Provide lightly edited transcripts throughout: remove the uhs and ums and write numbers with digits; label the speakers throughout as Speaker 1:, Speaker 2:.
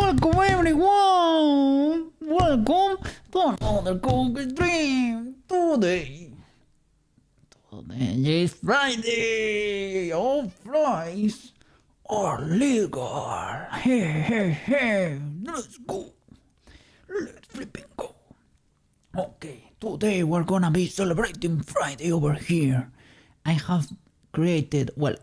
Speaker 1: Welcome everyone! Welcome to another cookie stream! Today is Friday! All fries are legal! Hey, let's go! Let's flipping go! Okay, today we're gonna be celebrating Friday over here. I have I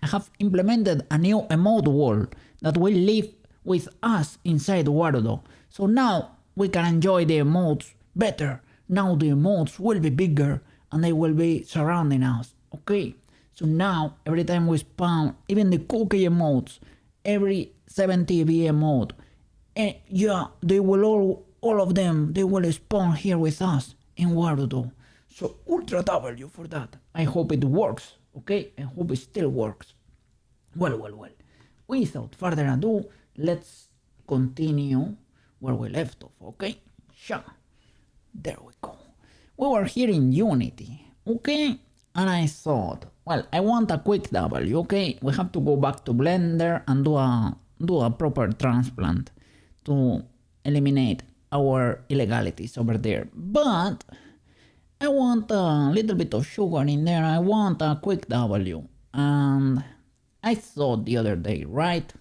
Speaker 1: have implemented a new emote wall that will live with us inside Warudo. So now we can enjoy the emotes better. Now the emotes will be bigger and they will be surrounding us. Okay, so now every time we spawn, even the cookie emotes, every 70V emote, yeah, they will all of them, they will spawn here with us in Warudo. So Ultra W for that. I hope it works, okay? I hope it still works. Well. Without further ado, let's continue where we left off, okay? Sure. There we go. We were here in Unity, okay? And I thought, well, I want a quick W, okay? We have to go back to Blender and do a proper transplant to eliminate our illegalities over there. But I want a little bit of sugar in there. I want a quick W. And I thought the other day, right?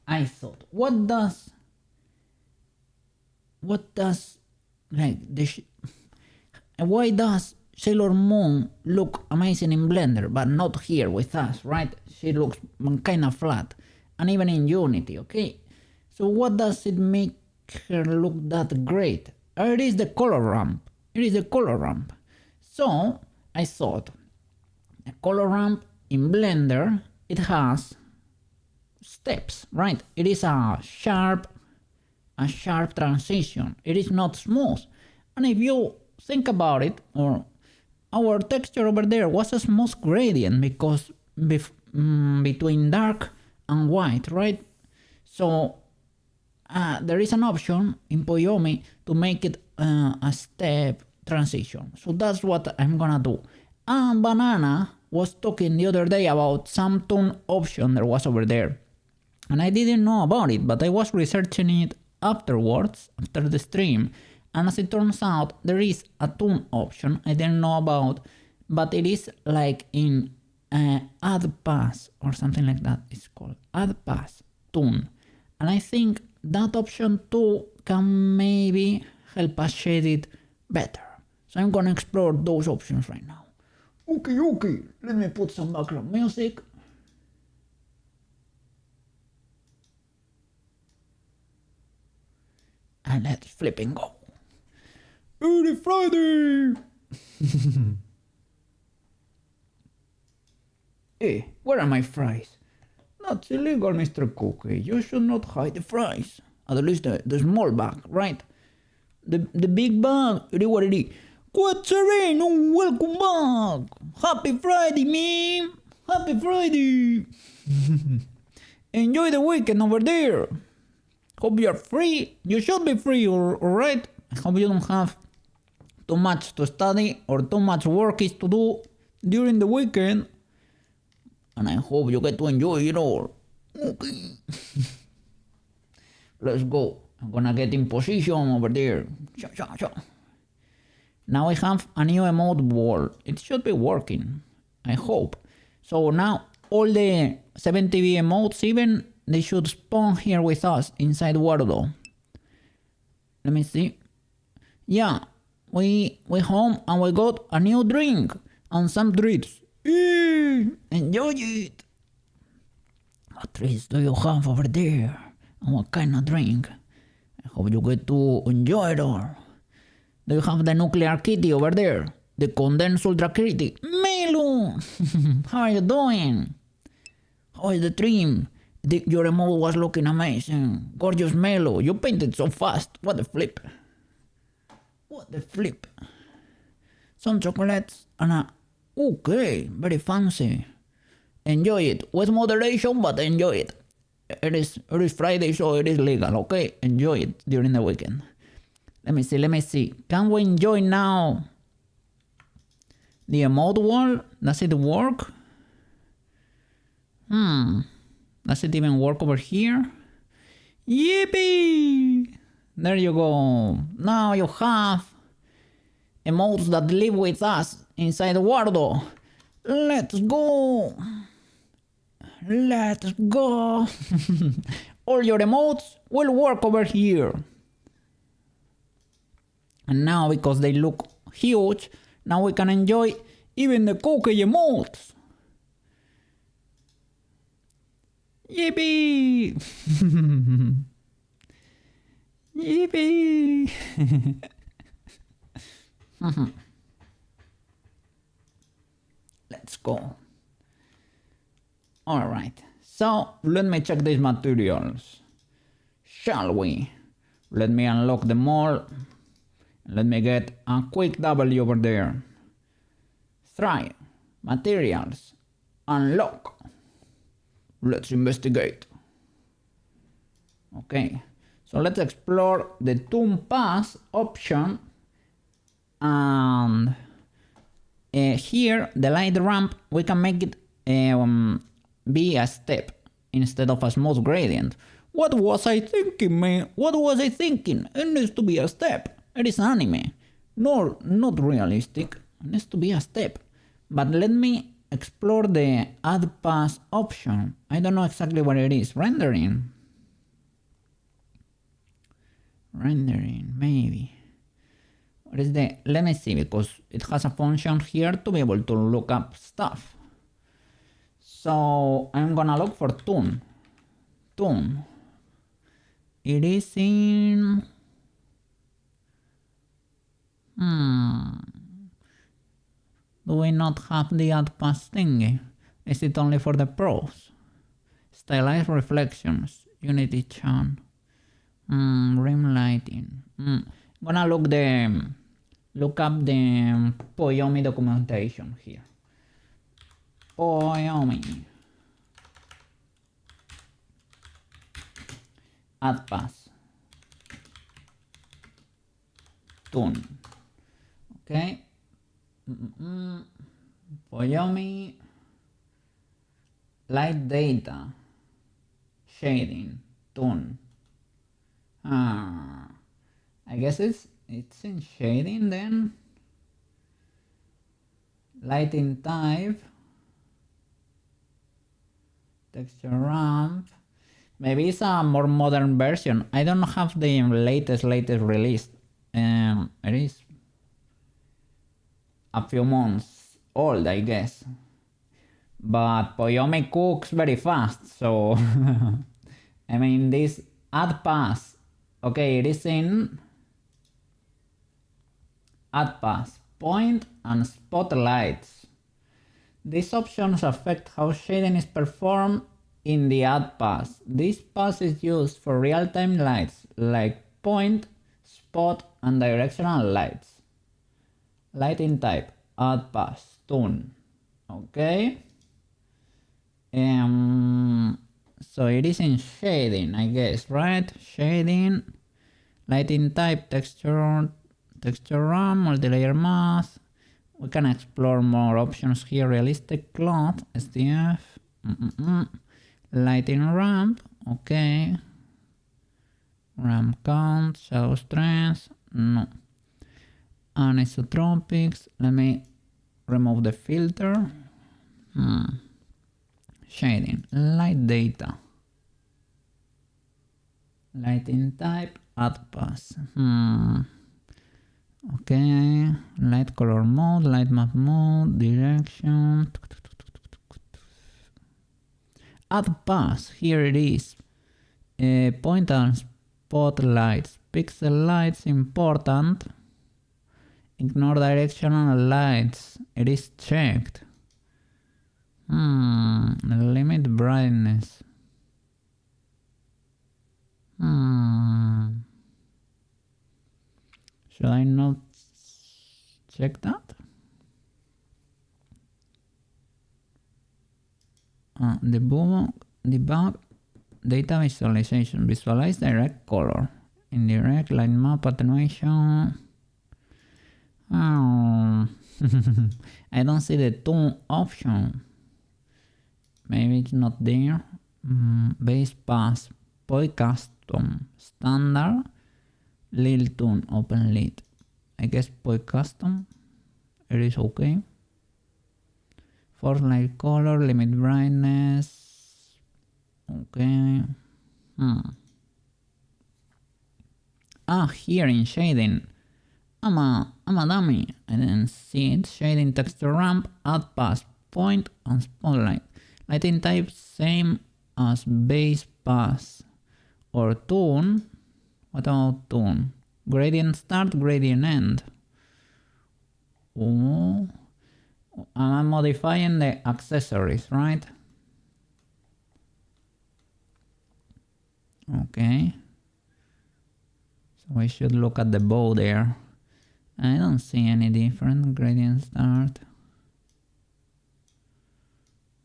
Speaker 1: I thought, what does like why does Sailor Moon look amazing in Blender but not here with us, right? She looks kind of flat, and even in Unity, okay? So what does it make her look that great? It is the color ramp. It is a color ramp. So I thought, a color ramp in Blender, it has steps, right? It is a sharp transition. It is not smooth. And if you think about it, or our texture over there was a smooth gradient because between dark and white, right? So there is an option in Poyomi to make it a step transition. So that's what I'm gonna do. And Banana was talking the other day about some tone option there was over there. And I didn't know about it, but I was researching it afterwards, after the stream. And as it turns out, there is a tune option I didn't know about, but it is like in add pass or something like that. It's called add pass tune. And I think that option too can maybe help us shade it better. So I'm gonna explore those options right now. Okay, let me put some background music. And let's flip and go. Early Friday! Hey, where are my fries? That's illegal, Mr. Cookie. You should not hide the fries. At least the small bag, right? The big bag, it is what it is. Quatzarino, welcome back! Happy Friday, man! Happy Friday! Enjoy the weekend over there! Hope you're free. You should be free, alright? I hope you don't have too much to study or too much work is to do during the weekend. And I hope you get to enjoy it all. Okay. Let's go. I'm gonna get in position over there. Now I have a new emote wall. It should be working. I hope. So now all the 70V emotes even, they should spawn here with us inside Warudo. Let me see. Yeah, we home and we got a new drink and some treats. Enjoy it. What treats do you have over there? And what kind of drink? I hope you get to enjoy it all. Do you have the nuclear kitty over there? The condensed ultra kitty? Melu! How are you doing? How is the trim? Your emote was looking amazing. Gorgeous Melo. You painted so fast. What the flip. What the flip. Some chocolates and a... Okay, very fancy. Enjoy it. With moderation, but enjoy it. It is Friday, so it is legal, okay? Enjoy it during the weekend. Let me see. Can we enjoy now the emote wall? Does it work? Does it even work over here? Yippee! There you go. Now you have emotes that live with us inside Wardo. Let's go. Let's go. All your emotes will work over here. And now, because they look huge, now we can enjoy even the cookie emotes. Yippee! Yippee! Let's go. Alright, so let me check these materials. Shall we? Let me unlock them all. Let me get a quick W over there. Try. Materials. Unlock. Let's investigate. Okay, so let's explore the Toon Pass option. And here, the light ramp, we can make it be a step instead of a smooth gradient. What was I thinking, man? What was I thinking? It needs to be a step. It is anime. No, not realistic. It needs to be a step. But let me explore the add pass option. I don't know exactly what it is. Rendering. Rendering, maybe. What is the... Let me see, because it has a function here to be able to look up stuff. So I'm gonna look for Toon. Toon. It is in... Do we not have the add pass thingy? Is it only for the pros? Stylized reflections. Unity chan. Rim lighting. I'm gonna look up the Poyomi documentation here. Poyomi. Add pass. Toon. Okay. Poyomi. Light data. Shading. Toon. I guess it's in shading then. Lighting type. Texture ramp. Maybe it's a more modern version. I don't have the latest release. It is a few months old, I guess. But Poyomi cooks very fast, so I mean this add pass. Okay, it is in add pass, point and spotlights. These options affect how shading is performed in the add pass. This pass is used for real-time lights like point, spot and directional lights. Lighting type, add pass, Toon. Okay. So it is in shading, I guess, right? Shading, lighting type, texture RAM, multi-layer mask. We can explore more options here. Realistic cloth, SDF, lighting ramp, okay. Ramp count, shadow strength, no. Anisotropics, let me remove the filter. Shading, light data. Lighting type, add pass. Okay, light color mode, light map mode, direction. Add pass, here it is. Point and spotlights. Pixel lights important. Ignore directional lights. It is checked. Limit brightness. Should I not check that? Debug data visualization. Visualize direct color. Indirect light map attenuation. I don't see the tone option. Maybe it's not there. Base pass. Point Custom, Standard, Lil Tune, Open Lead. I guess Point Custom, it is okay. Force light color, limit brightness, okay. Here in shading, I'm a dummy. I didn't see it. Shading texture ramp, add pass, point, and spotlight. Lighting type same as base pass or tune. What about tune? Gradient start, gradient end. Oh, I'm modifying the accessories, right? Okay. So we should look at the bow there. I don't see any different. Gradient start.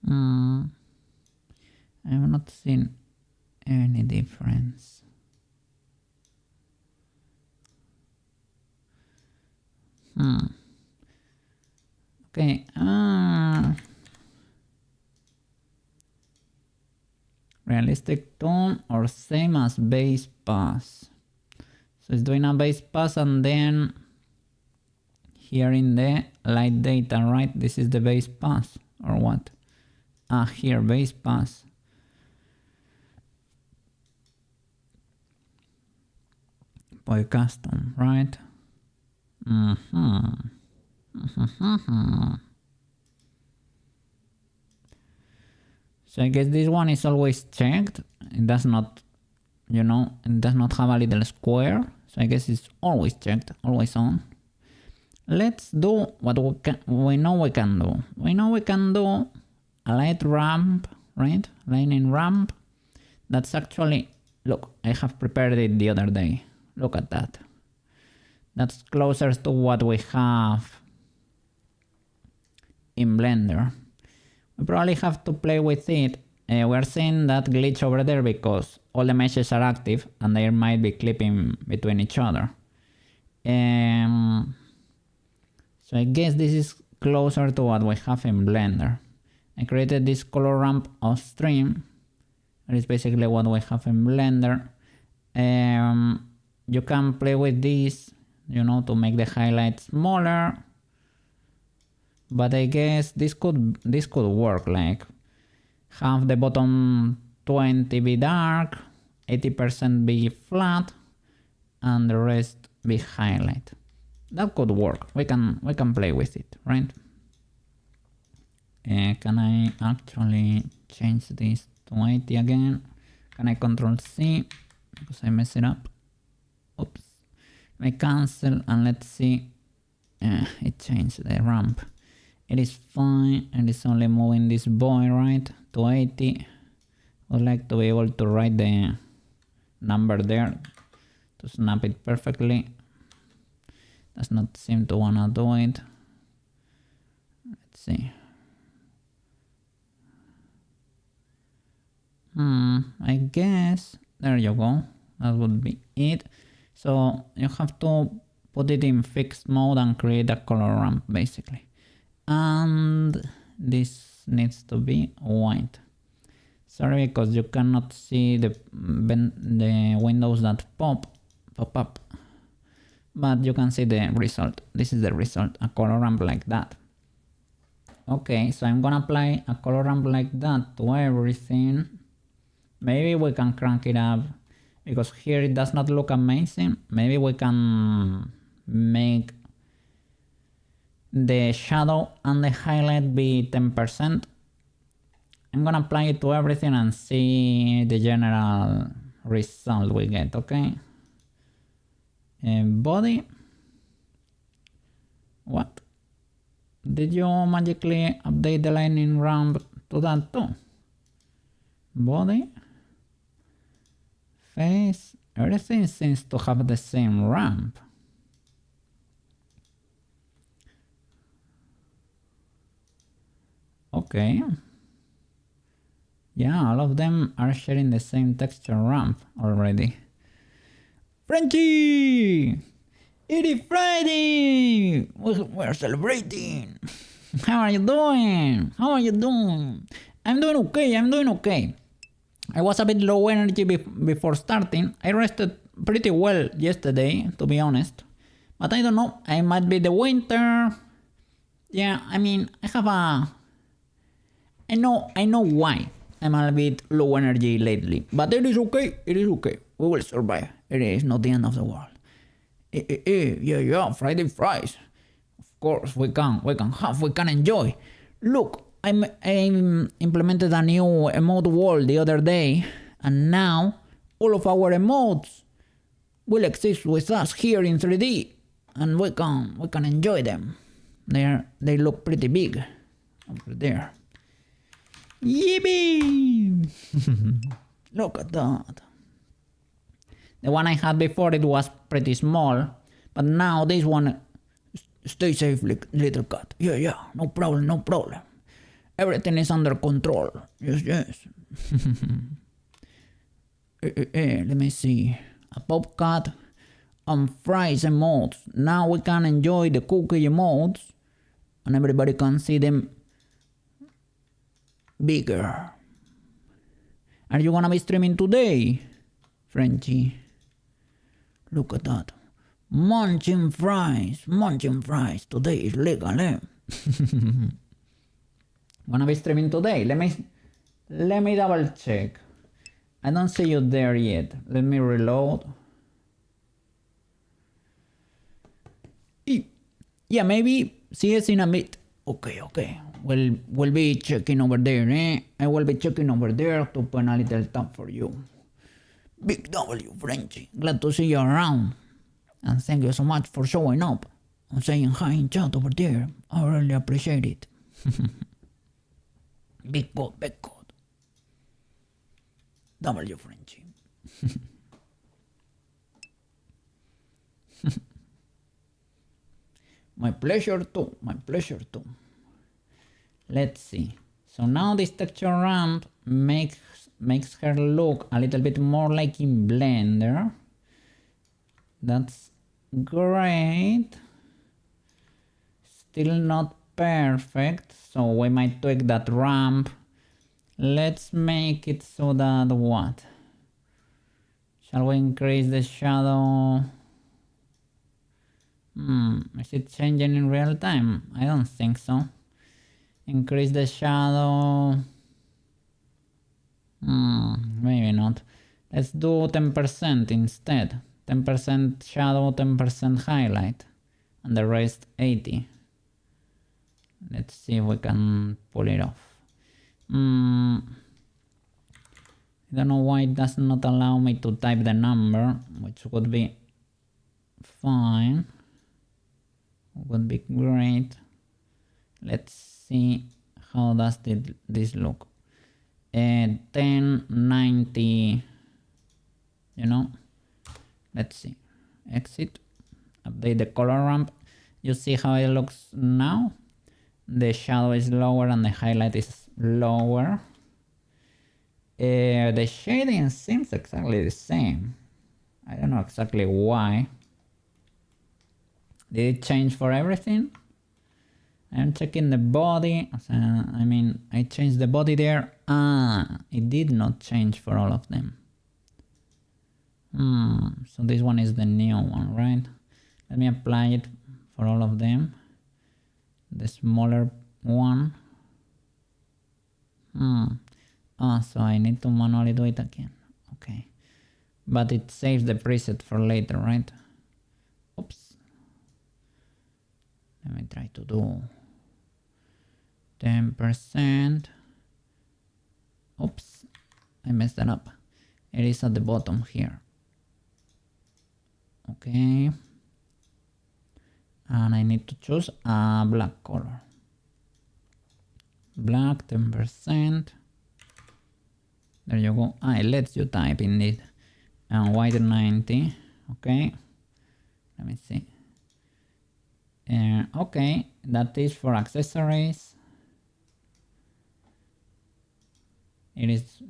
Speaker 1: I'm not seeing any difference. Okay. Realistic tone or same as base pass. So it's doing a base pass and then here in the light data, right? This is the base pass or what? Here, base pass. Point custom, right? So I guess this one is always checked. It does not, it does not have a little square. So I guess it's always checked, always on. Let's do what we know we can do. We know we can do a light ramp, right? Lightning ramp. That's actually, look, I have prepared it the other day. Look at that. That's closer to what we have in Blender. We probably have to play with it. We're seeing that glitch over there because all the meshes are active and they might be clipping between each other. So I guess this is closer to what we have in Blender. I created this color ramp off stream. That is basically what we have in Blender. You can play with this, to make the highlights smaller. But I guess this could work, like have the bottom 20 be dark, 80% be flat, and the rest be highlight. That could work. We can play with it, right? Can I actually change this to 80 again? Can I Control C because I messed it up? Oops. I cancel and let's see. It changed the ramp. It is fine, and it's only moving this boy, right, to 80. I would like to be able to write the number there to snap it perfectly. Does not seem to wanna do it. Let's see. I guess, there you go. That would be it. So you have to put it in fixed mode and create a color ramp, basically. And this needs to be white. Sorry, because you cannot see the windows that pop up, but you can see the result. This is the result, a color ramp like that. Okay, so I'm gonna apply a color ramp like that to everything. Maybe we can crank it up because here it does not look amazing. Maybe we can make the shadow and the highlight be 10%. I'm gonna apply it to everything and see the general result we get, okay? Body. What? Did you magically update the lightning ramp to that too? Body. Face. Everything seems to have the same ramp. Okay. Yeah, all of them are sharing the same texture ramp already. Frenchy! It is Friday! We're celebrating! How are you doing? How are you doing? I'm doing okay. I was a bit low energy before starting. I rested pretty well yesterday, to be honest. But I don't know, it might be the winter. Yeah, I mean, I know why I'm a bit low energy lately. But it is okay, we will survive. It is not the end of the world. Yeah, Friday fries. Of course, we can enjoy. Look, I implemented a new emote wall the other day, and now all of our emotes will exist with us here in 3D, and we can enjoy them. They look pretty big over there. Yippee! Look at that. The one I had before, it was pretty small, but now this one, stay safe, little cat. Yeah, no problem. Everything is under control. Yes. Let me see. A Popcat and fries emotes. Now we can enjoy the cookie emotes, and everybody can see them bigger. Are you gonna be streaming today, Frenchie? Look at that. Munching fries. Today is legal, eh? Wanna be streaming today? Let me double check. I don't see you there yet. Let me reload. Yeah, maybe see us in a bit. Okay. We'll be checking over there, eh? I will be checking over there to put a little tab for you. Big W, Frenchie. Glad to see you around. And thank you so much for showing up and saying hi in chat over there. I really appreciate it. Big God. W, Frenchie. My pleasure too. Let's see. So now this texture ramp makes her look a little bit more like in Blender. That's great. Still not perfect, so we might tweak that ramp. Let's make it so that what? Shall we increase the shadow? Is it changing in real time? I don't think so. Increase the shadow. Maybe not. Let's do 10% instead. 10% shadow, 10% highlight, and the rest 80. Let's see if we can pull it off. I don't know why it does not allow me to type the number, which would be fine. Would be great. Let's see how does this look. 1090, you know. Let's see. Exit. Update the color ramp. You see how it looks now? The shadow is lower and the highlight is lower. The shading seems exactly the same. I don't know exactly why. Did it change for everything? I'm checking the body. I changed the body there. It did not change for all of them. So this one is the new one, right? Let me apply it for all of them. The smaller one. So I need to manually do it again. Okay. But it saves the preset for later, right? Oops. Let me try to do 10%. Oops. I messed that up. It is at the bottom here. Okay. And I need to choose a black color. Black 10%. There you go. It lets you type indeed. And white 90. Okay. Let me see. Okay, that is for accessories. It is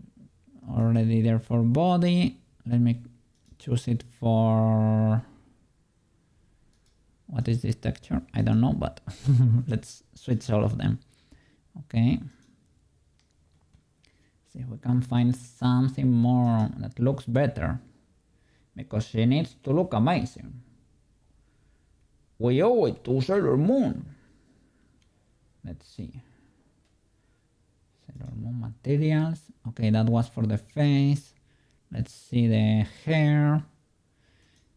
Speaker 1: already there for body. Let me choose it for... What is this texture? I don't know, but let's switch all of them. Okay. See if we can find something more that looks better. Because she needs to look amazing. We owe it to Sailor Moon. Let's see. Sailor Moon materials. Okay, that was for the face. Let's see the hair.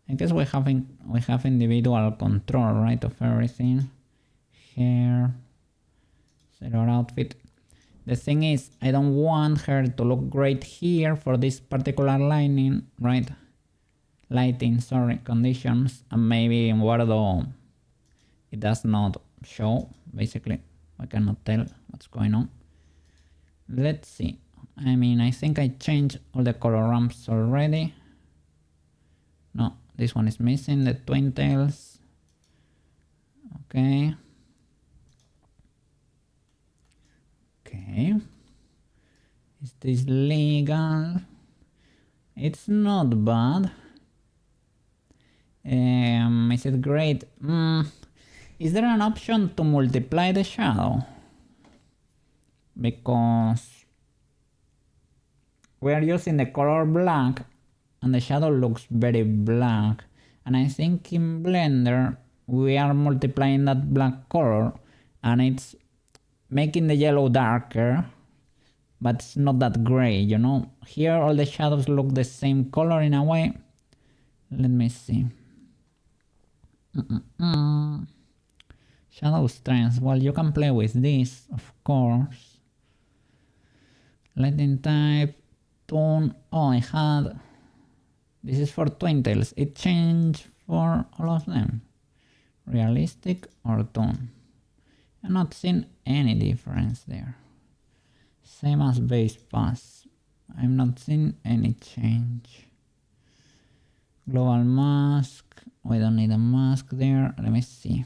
Speaker 1: I guess we have individual control, right, of everything. Hair. Sailor outfit. The thing is, I don't want her to look great here for this particular lighting, right? Lighting, sorry, conditions, and maybe in Wardo it does not show. Basically, I cannot tell what's going on. Let's see. I mean, I think I changed all the color ramps already. No, this one is missing, the twin tails. Okay. Okay. Is this legal? It's not bad. Is it great? Is there an option to multiply the shadow? Because we are using the color black and the shadow looks very black. And I think in Blender we are multiplying that black color and it's making the yellow darker, but it's not that gray, you know? Here all the shadows look the same color in a way. Let me see. Shadow strength. Well, you can play with this, of course. Lighting type, tone. Oh, I had. This is for twin tails. It changed for all of them. Realistic or tone. I'm not seeing any difference there. Same as base pass. I'm not seeing any change. Global mask. We don't need a mask there. Let me see.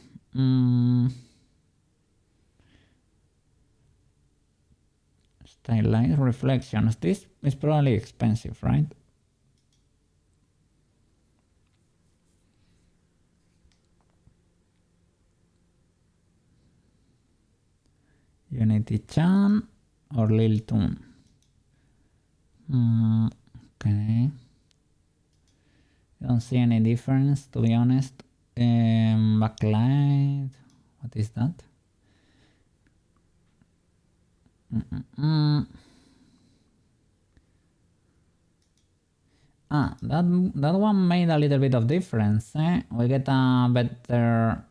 Speaker 1: Stylized reflections. This is probably expensive, right? Unity-chan or Lil Toon? Okay. Don't see any difference, to be honest. Backlight. What is that? That one made a little bit of difference. We get a better.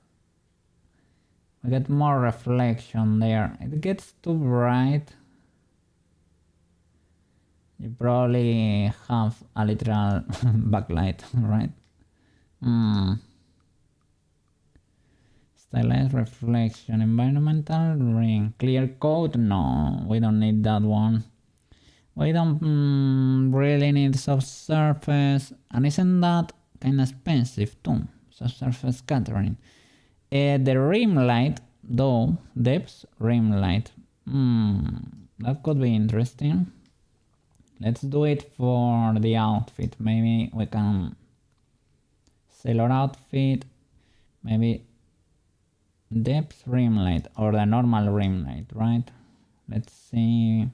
Speaker 1: We get more reflection there. It gets too bright. You probably have a literal backlight, right? Stylized reflection, environmental ring, clear coat. No, we don't need that one. We don't really need subsurface, and isn't that kind of expensive too? Subsurface scattering. The rim light, though, depth rim light. That could be interesting. Let's do it for the outfit. Maybe we can sailor outfit, maybe depth rim light or the normal rim light, right? Let's see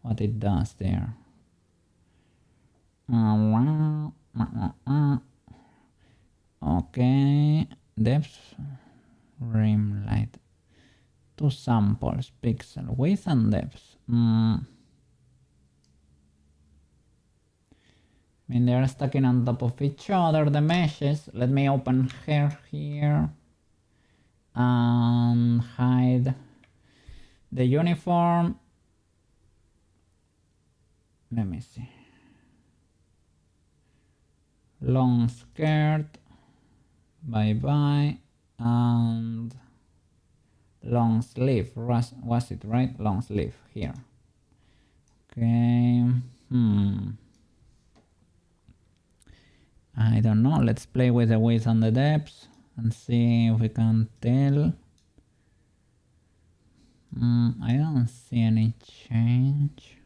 Speaker 1: what it does there. Okay, depth rim light. 2 samples, pixel width and depth. I mean, they're stacking on top of each other, the meshes. Let me open her here and hide the uniform. Let me see. Long skirt, bye, and long sleeve. Was it right? Long sleeve here. Okay. I don't know. Let's play with the width and the depth and see if we can tell. I don't see any change.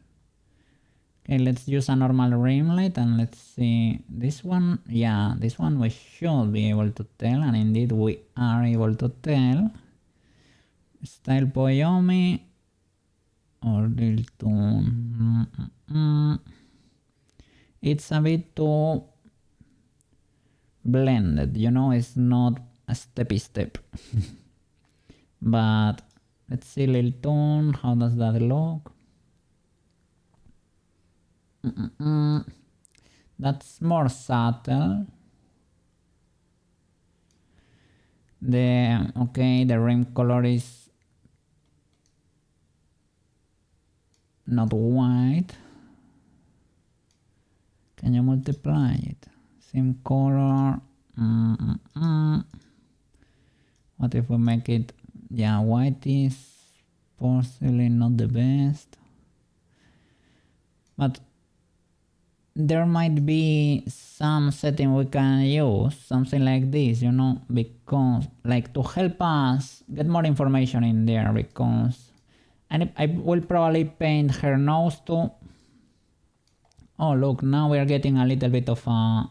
Speaker 1: Okay, let's use a normal rim light and let's see this one. Yeah, this one we should be able to tell, and indeed we are able to tell. Style Poyomi. or little too... It's a bit too blended, you know, it's not a steppy step. But let's see, little tone, how does that look? That's more subtle. The rim color is not white. Can you multiply it? Same color. What if we make it? Yeah, white is possibly not the best. But there might be some setting we can use, something like this, you know, because like to help us get more information in there, because and I will probably paint her nose too. Oh look, now we are getting a little bit of a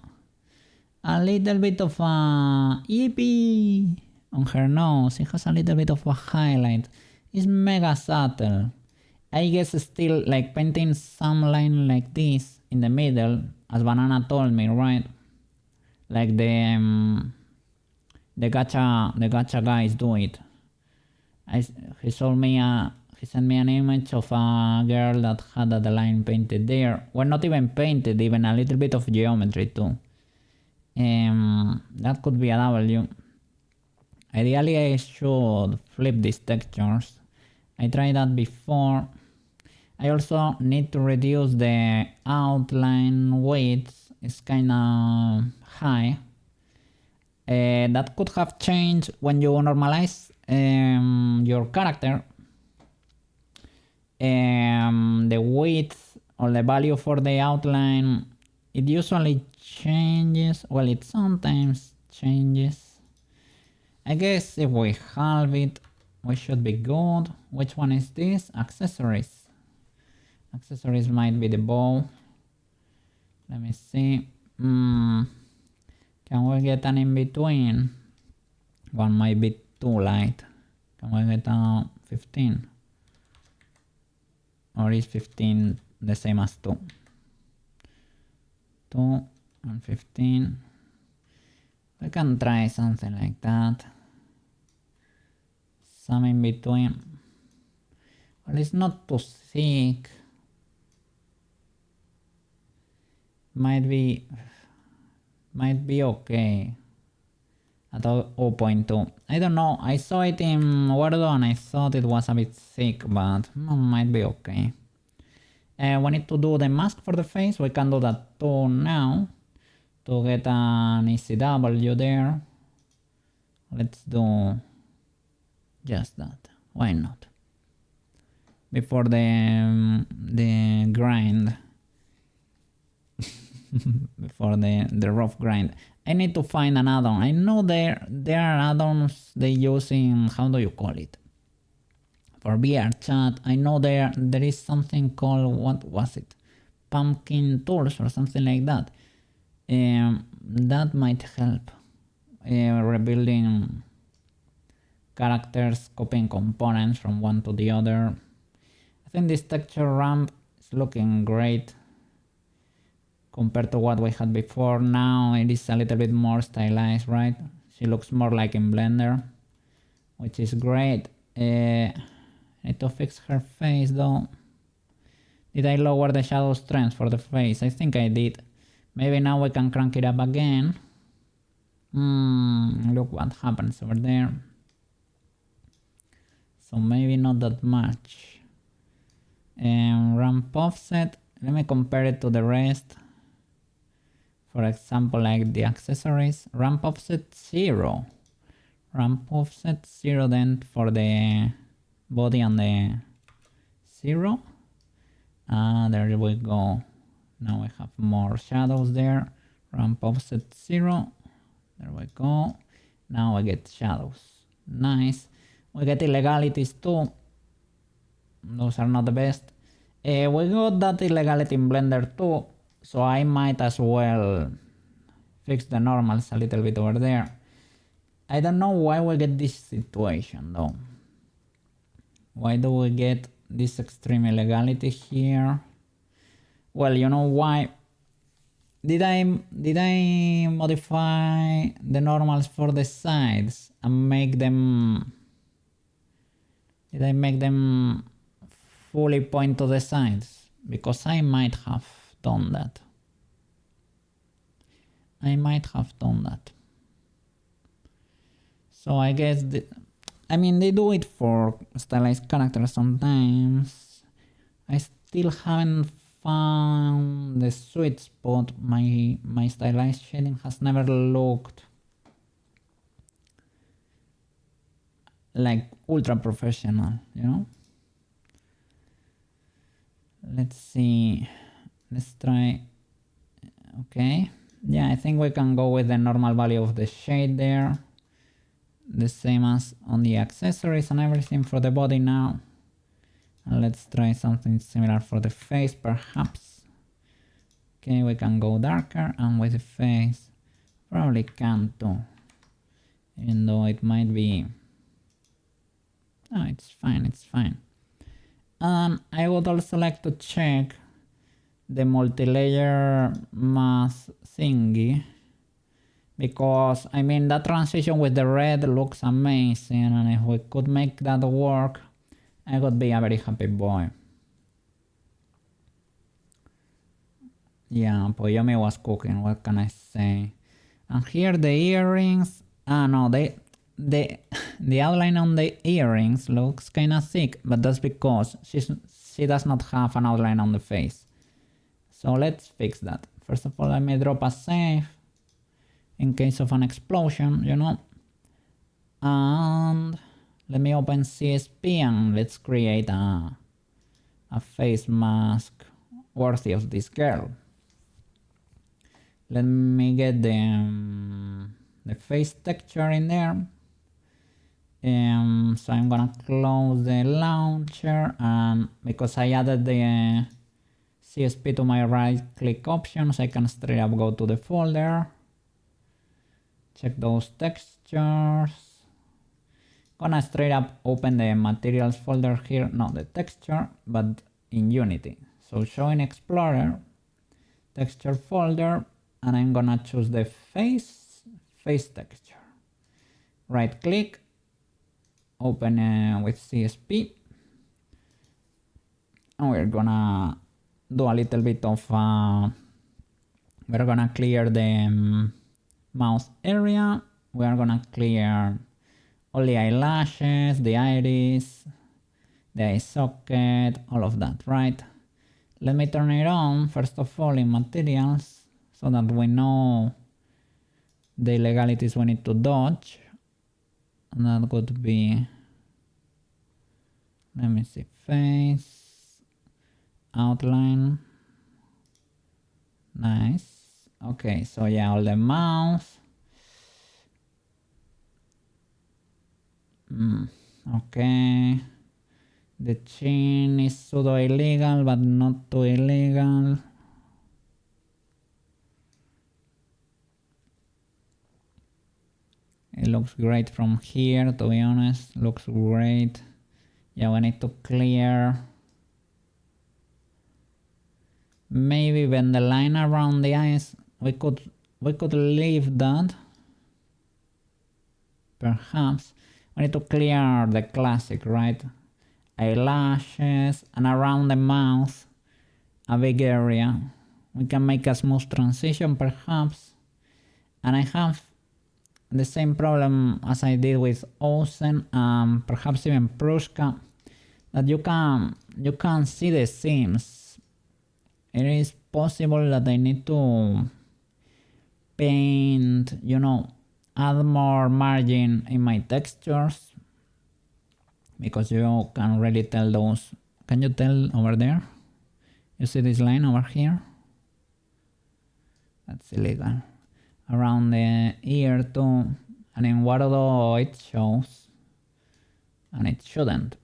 Speaker 1: yippee on her nose. It has a little bit of a highlight. It's mega subtle. I guess still like painting some line like this in the middle, as Banana told me, right? Like the gacha guys do it. He sent me an image of a girl that had the line painted there. Well, not even painted, even a little bit of geometry too. That could be a W. Ideally, I should flip these textures. I tried that before. I also need to reduce the outline weight. It's kinda high. That could have changed when you normalize your character. The width or the value for the outline, it usually changes. Well, it sometimes changes. I guess if we halve it, we should be good. Which one is this? Accessories. Accessories might be the bow. Let me see. Can we get an in between? One might be too light. Can we get a 15? Or is 15 the same as 2? 2 and 15. We can try something like that. Some in between. Well, it's not too thick. Might be okay at 0.2. I don't know, I saw it in Wordo and I thought it was a bit thick, but might be okay. We need to do the mask for the face. We can do that too now to get an easy W there. Let's do just that, why not? Before the grind. Before the rough grind. I need to find an add-on. I know there are add-ons they use in, how do you call it? For VR chat. I know there is something called, what was it? Pumpkin tools or something like that. That might help rebuilding characters, copying components from one to the other. I think this texture ramp is looking great compared to what we had before. Now it is a little bit more stylized, right? She looks more like in Blender, which is great. I need to fix her face though. Did I lower the shadow strength for the face? I think I did. Maybe now we can crank it up again. Look what happens over there. So maybe not that much. Ramp offset, let me compare it to the rest. For example, like the accessories, ramp offset 0. Ramp offset 0 then for the body and the 0. There we go. Now we have more shadows there. Ramp offset 0. There we go. Now I get shadows. Nice. We get illegalities too. Those are not the best. We got that illegality in Blender too. So I might as well fix the normals a little bit over there. I don't know why we get this situation though. Why do we get this extreme illegality here. Well, you know why? Did I modify the normals for the sides and make them? Did I make them fully point to the sides? Because I might have done that. So I guess they do it for stylized characters sometimes. I still haven't found the sweet spot. My stylized shading has never looked like ultra professional, you know? Let's see. Let's try. Okay. Yeah, I think we can go with the normal value of the shade there. The same as on the accessories and everything for the body now. And let's try something similar for the face perhaps. Okay, we can go darker, and with the face probably can too. Even though it might be... No, it's fine. And I would also like to check the multi-layer mask thingy, because that transition with the red looks amazing, and if we could make that work, I would be a very happy boy. Yeah, Poyomi was cooking, what can I say? And here the earrings, no, the outline on the earrings looks kinda thick, but that's because she does not have an outline on the face. So let's fix that. First of all, I may drop a save in case of an explosion, you know. And let me open CSP and let's create a face mask worthy of this girl. Let me get the face texture in there. So I'm gonna close the launcher, and because I added the CSP to my right click options, I can straight up go to the folder, check those textures, gonna straight up open the materials folder here, not the texture, but in Unity. So show in Explorer, texture folder, and I'm gonna choose the face texture. Right click, open with CSP, and we're gonna do a little bit of we're gonna clear the mouth area, we're gonna clear all the eyelashes, the iris, the eye socket, all of that, right? Let me turn it on first of all in materials so that we know the illegalities we need to dodge. And that could be, let me see, face, outline, nice. Okay, so yeah, all the mouth. Okay, the chin is pseudo illegal but not too illegal. It looks great from here, to be honest, looks great. Yeah, we need to clear maybe even the line around the eyes. We could leave that. Perhaps we need to clear the classic, right? Eyelashes, and around the mouth, a big area. We can make a smooth transition perhaps. And I have the same problem as I did with Ozen, perhaps even Prushka, that you can see the seams. It is possible that I need to paint, you know, add more margin in my textures, because you can really tell those. Can you tell over there? You see this line over here? That's illegal. Around the ear too, and in Warudo it shows, and it shouldn't.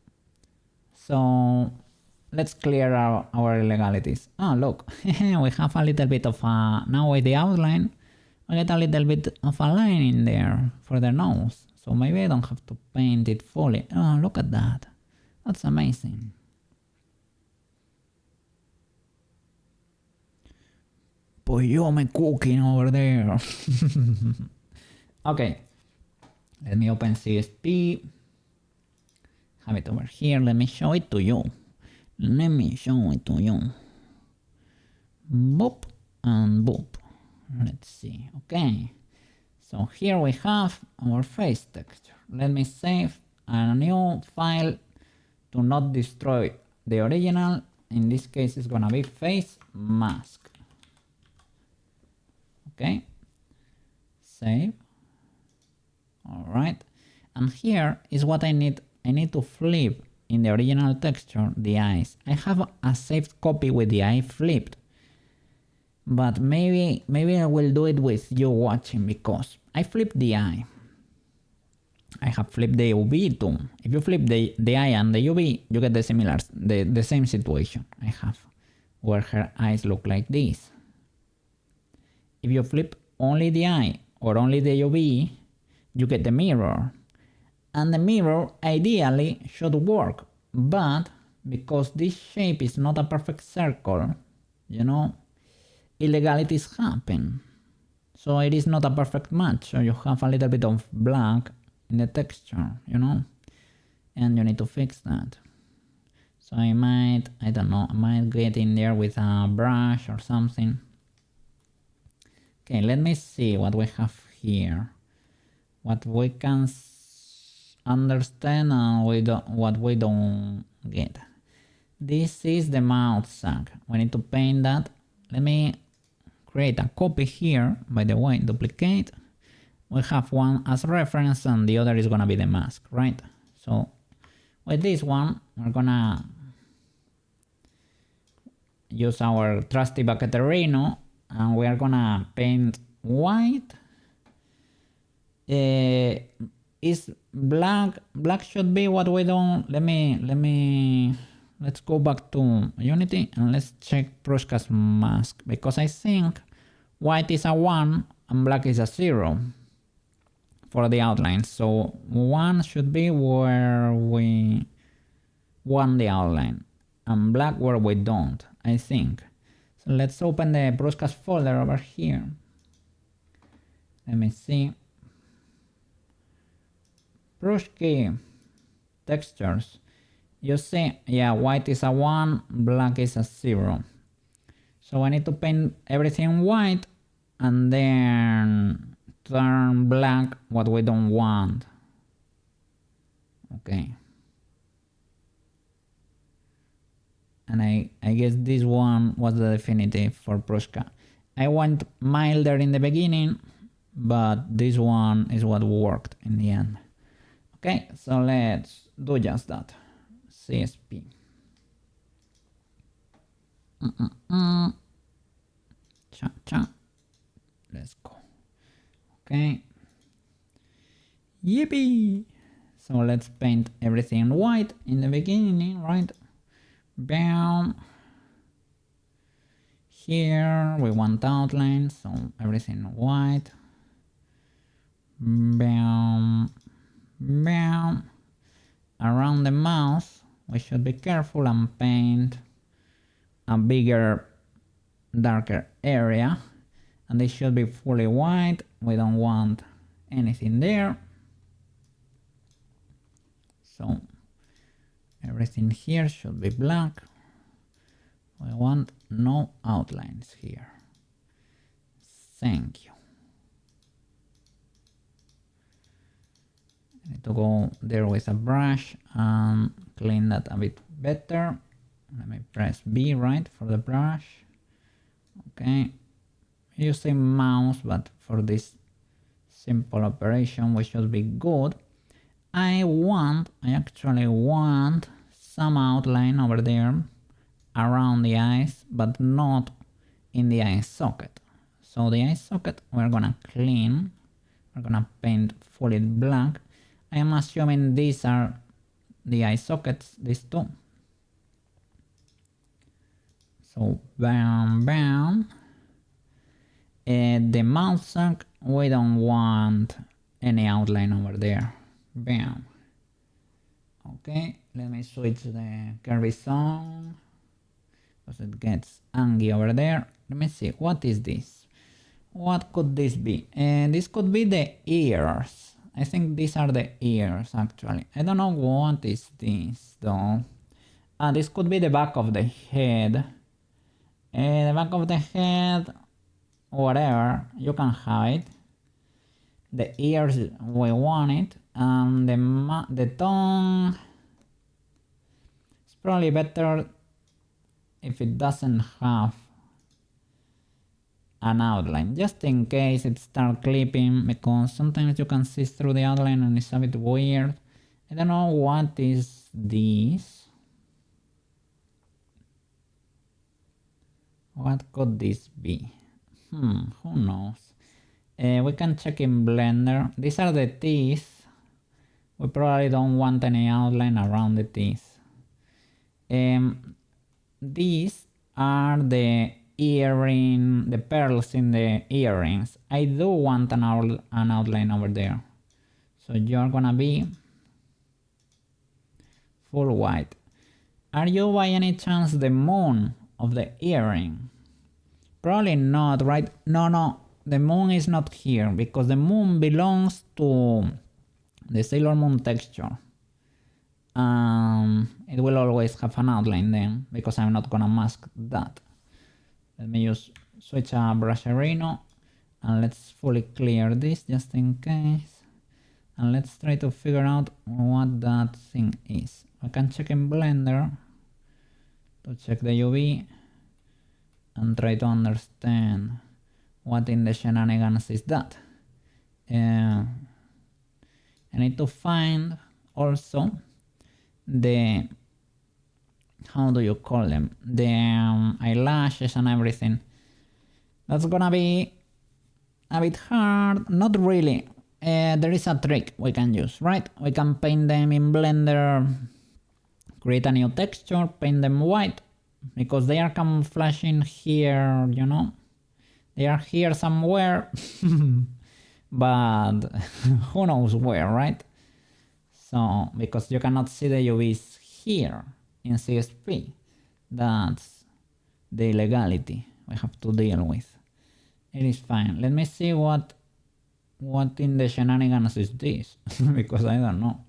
Speaker 1: So let's clear our illegalities. Oh look, we have a little bit of a, now with the outline, we get a little bit of a line in there for the nose. So maybe I don't have to paint it fully. Oh, look at that. That's amazing. pollo me cooking over there. Okay, let me open CSP. Have it over here. Let me show it to you. Boop and boop. Let's see. Okay. So here we have our face texture. Let me save a new file to not destroy the original. In this case, it's gonna be face mask. Okay. Save. All right. And here is what I need. I need to flip in the original texture the eyes. I have a saved copy with the eye flipped, but maybe I will do it with you watching, because I flipped the eye. I have flipped the UV too. If you flip the eye and the UV, you get the same situation I have, where her eyes look like this. If you flip only the eye or only the UV, you get the mirror. And the mirror ideally should work, but because this shape is not a perfect circle, you know, illegalities happen. So it is not a perfect match, so you have a little bit of black in the texture, you know, and you need to fix that. So I might get in there with a brush or something. Okay, let me see what we have here. What we can understand and what we don't get. This is the mouth sac. We need to paint that. Let me create a copy here, by the way, duplicate. We have one as reference and the other is gonna be the mask, right? So with this one, we're gonna use our trusty Bucketerino and we are gonna paint white. Is black should be what we don't. Let's go back to Unity and let's check Prushka's mask, because I think white is a 1 and black is a 0 for the outline. So 1 should be where we want the outline and black where we don't, I think. So let's open the Prushka's folder over here. Let me see. Prushki textures. You see, yeah, white is a 1, black is a 0. So I need to paint everything white and then turn black what we don't want. Okay. And I guess this one was the definitive for Prushka. I went milder in the beginning, but this one is what worked in the end. Okay, so let's do just that. CSP. Cha. Let's go. Okay. Yippee! So let's paint everything white in the beginning, right? Bam. Here we want outline, so everything white. Bam. Bam. Around the mouth, we should be careful and paint a bigger, darker area. And this should be fully white. We don't want anything there. So everything here should be black. We want no outlines here. Thank you. I need to go there with a brush and clean that a bit better. Let me press B, right, for the brush. Okay. Using mouse, but for this simple operation we should be good. I actually want some outline over there around the eyes, but not in the eye socket. So the eye socket we're gonna clean. We're gonna paint fully black. I am assuming these are the eye sockets, these two. So bam, bam. The mouth sac, we don't want any outline over there. Bam. Okay, let me switch the curvy zone because it gets angy over there. Let me see. What is this? What could this be? This could be the ears. I think these are the ears actually. I don't know what is this though. This could be the back of the head. The back of the head, whatever, you can have it. The ears, we want it. And the tongue, it's probably better if it doesn't have an outline, just in case it starts clipping, because sometimes you can see through the outline and it's a bit weird. I don't know what is this. What could this be? Who knows? We can check in Blender. These are the teeth. We probably don't want any outline around the teeth. These are the earring, the pearls in the earrings. I do want an outline over there. So you're gonna be full white. Are you by any chance the moon of the earring? Probably not, right? No, the moon is not here because the moon belongs to the Sailor Moon texture. It will always have an outline then because I'm not gonna mask that. Let me just switch a Brusherino and let's fully clear this just in case. And let's try to figure out what that thing is. I can check in Blender to check the UV and try to understand what in the shenanigans is that. I need to find also the, how do you call them, the eyelashes and everything. That's gonna be a bit hard. Not really. There is a trick we can use, right? We can paint them in Blender, create a new texture, paint them white, because they are camouflaging here, you know? They are here somewhere, but who knows where, right? So, because you cannot see the UVs here in CSP, that's the illegality we have to deal with. It is fine. Let me see what in the shenanigans is this, because I don't know.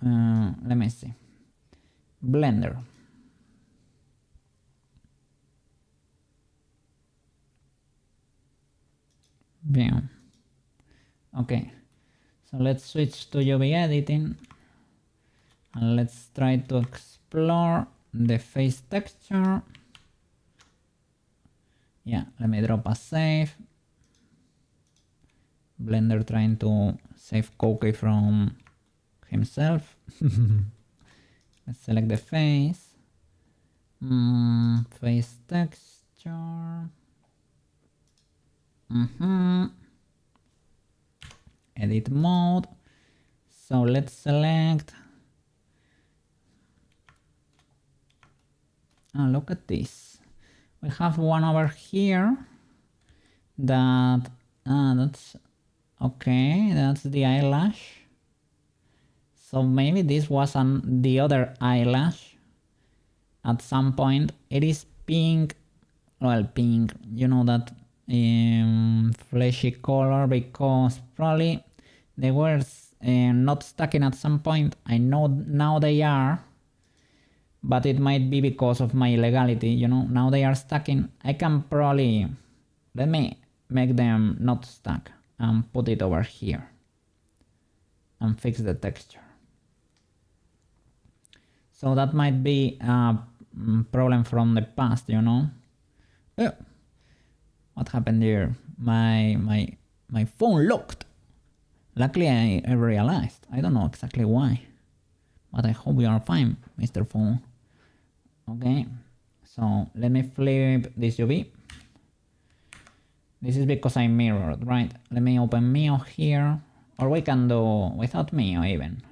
Speaker 1: Let me see. Blender. Bien. Okay. So let's switch to UV editing and let's try to explore the face texture. Yeah, let me drop a save. Blender trying to save Koke from himself. Let's select the face. Face texture. Edit mode. So let's select. Oh, look at this. We have one over here that's okay. That's the eyelash. So maybe this was the other eyelash. At some point, it is pink. Well, pink. You know that fleshy color because probably they were not stacking at some point. I know now they are, but it might be because of my illegality, you know. Now they are stacking. I can probably, let me make them not stack and put it over here and fix the texture. So that might be a problem from the past, you know. What happened here? My phone locked. Luckily I realized. I don't know exactly why, but I hope you are fine, Mr. Phone. Okay, so let me flip this UV. This is because I mirrored, right? Let me open Mio here, or we can do without Mio even.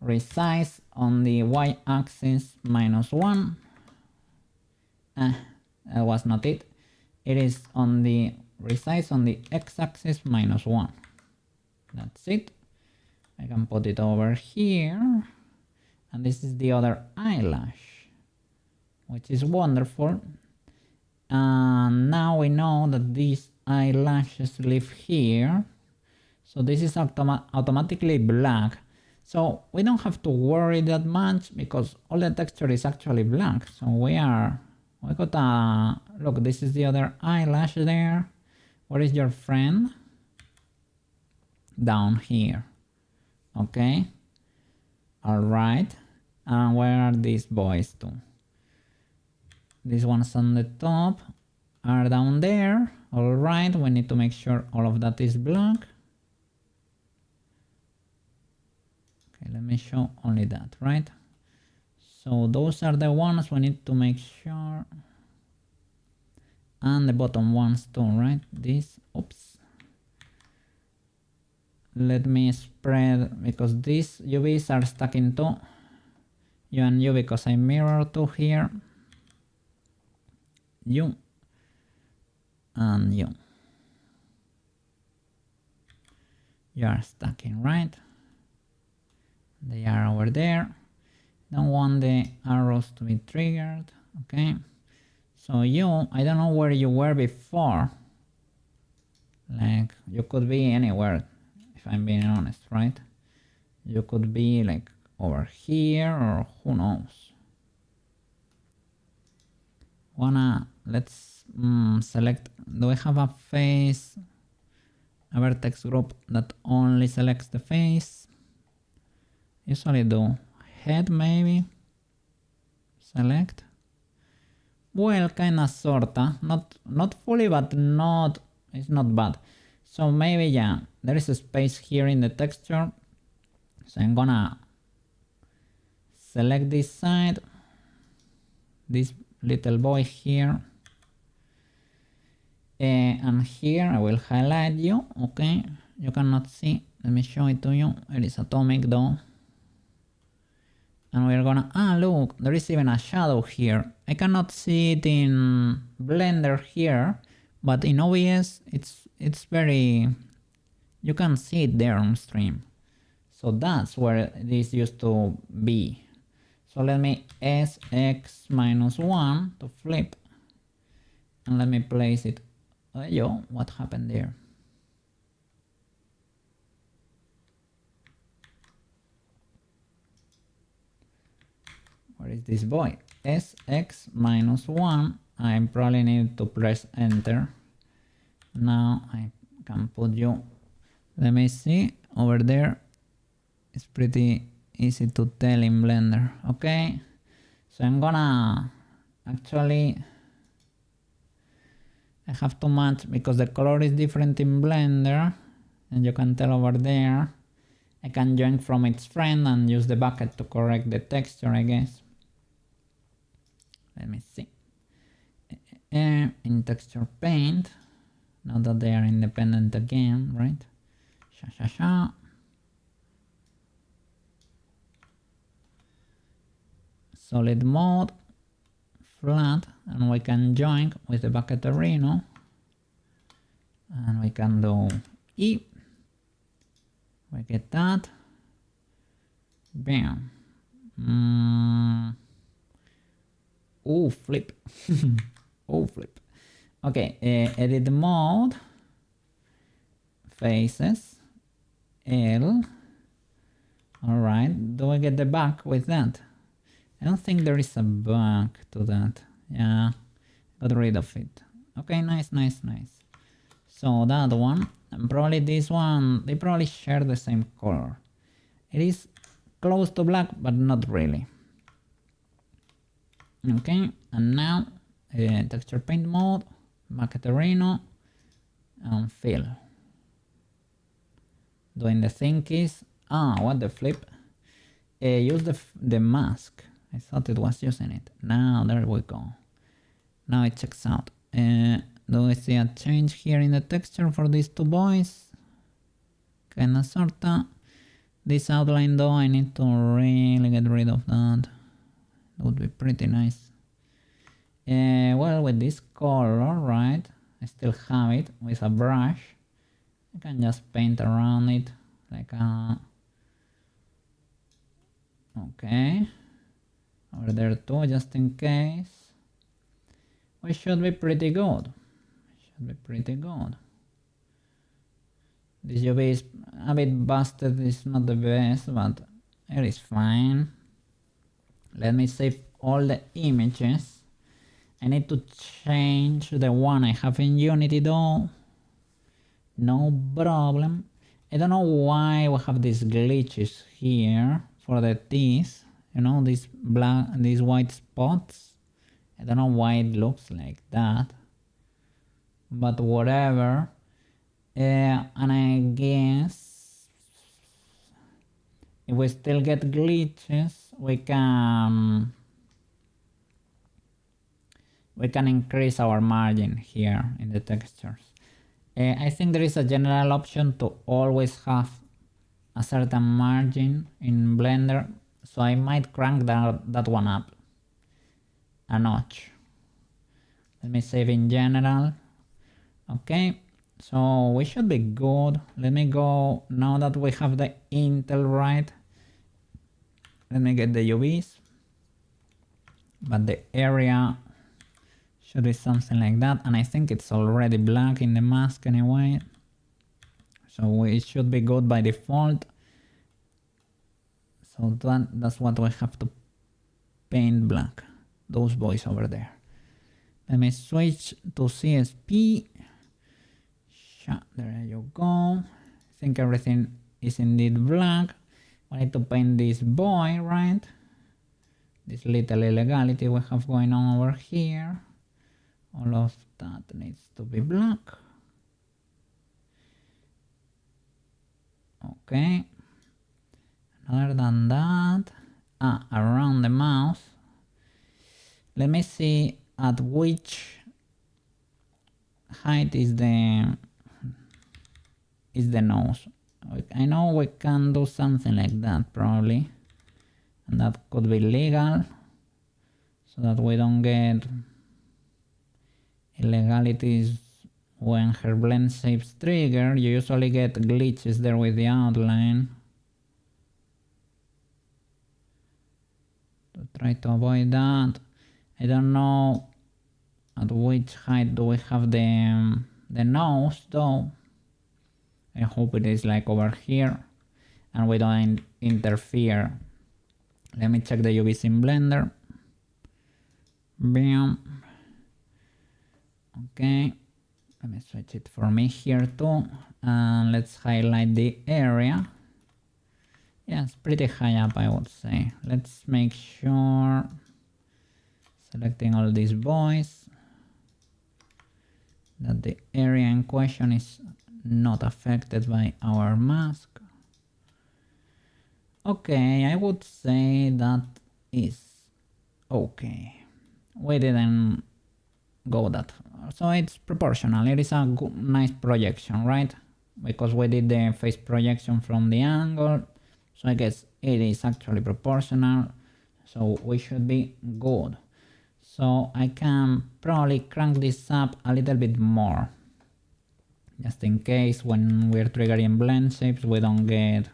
Speaker 1: Resize on the y-axis -1. That was not it. It is on the resize on the x-axis -1. That's it. I can put it over here. And this is the other eyelash. which is wonderful. And now we know that these eyelashes live here. So this is automatically black. So we don't have to worry that much because all the texture is actually black. So we got a, look, this is the other eyelash there. Where is your friend? Down here. Okay. All right. And where are these boys too? These ones on the top are down there. All right. We need to make sure all of that is black. Okay, let me show only that, right? So those are the ones we need to make sure. And the bottom ones too, right? This, oops. Let me spread, because these UVs are stuck into you and you, because I mirror to here. You. And you. You are stuck in, right? They are over there. Don't want the arrows to be triggered. Okay. So you, I don't know where you were before. Like, you could be anywhere, if I'm being honest, right? You could be like over here, or who knows. Let's select, do I have a face, a vertex group that only selects the face? Usually do. Head maybe? Select. Well, kinda sorta. Not fully, but it's not bad. So maybe, yeah, there is a space here in the texture. So I'm gonna select this side. This little boy here. And here I will highlight you. Okay, you cannot see. Let me show it to you. It is atomic though. And we're gonna, look, there is even a shadow here. I cannot see it in Blender here, but in OBS it's very, you can see it there on stream. So that's where this used to be. So let me SX-1 to flip, and let me place it. Yo, what happened there? Where is this boy? SX-1. I probably need to press enter. Now I can put you. Let me see. Over there. It's pretty easy to tell in Blender. Okay. So I'm gonna actually, I have to match because the color is different in Blender, and you can tell over there. I can join from its friend and use the bucket to correct the texture, I guess. Let me see. In texture paint, now that they are independent again, right? Solid mode, flat, and we can join with the bucket arena. And we can do E. We get that. Bam. Oh, flip. Oh, flip. Okay, edit mode. Faces. L. Alright, do I get the back with that? I don't think there is a back to that. Yeah, got rid of it. Okay, nice. So that one, and probably this one, they probably share the same color. It is close to black, but not really. Okay, and now texture paint mode, bucket arena, and fill. Doing the thing keys. What the flip? Use the mask. I thought it was using it. Now there we go. Now it checks out. Do I see a change here in the texture for these two boys? Kinda sorta. This outline though, I need to really get rid of that. That would be pretty nice. Well, with this color, right? I still have it with a brush. I can just paint around it like a... Okay. Over there too, just in case. We should be pretty good. Should be pretty good. This UV is a bit busted, it's not the best, but it is fine. Let me save all the images. I need to change the one I have in Unity though. No problem. I don't know why we have these glitches here for the teeth. You know, these white spots. I don't know why it looks like that. But whatever. And I guess if we still get glitches, we can increase our margin here in the textures. I think there is a general option to always have a certain margin in Blender, so I might crank that one up a notch. Let me save in general. Okay, so we should be good. Let me go, now that we have the Intel right, let me get the UVs, but the area should be something like that, and I think it's already black in the mask anyway, so it should be good by default. So that's what we have to paint black, those boys over there. Let me switch to CSP. There you go. I think everything is indeed black. I need to paint this boy, right? This little illegality we have going on over here. All of that needs to be black. Okay. Other than that, around the mouth. Let me see at which height is the nose. I know we can do something like that probably, and that could be legal, so that we don't get illegalities when her blend shapes trigger. You usually get glitches there with the outline. To try to avoid that. I don't know at which height do we have the nose though. I hope it is like over here and we don't interfere. Let me check the UVs in Blender. Bam. Okay, let me switch it for me here too, and let's highlight the area. Yeah, it's pretty high up, I would say. Let's make sure, selecting all these boys, that the area in question is not affected by our mask. Okay, I would say that is okay. We didn't go that far, so it's proportional. It is a nice projection, right? Because we did the face projection from the angle, so I guess it is actually proportional, so we should be good. So I can probably crank this up a little bit more, just in case when we're triggering blend shapes we don't get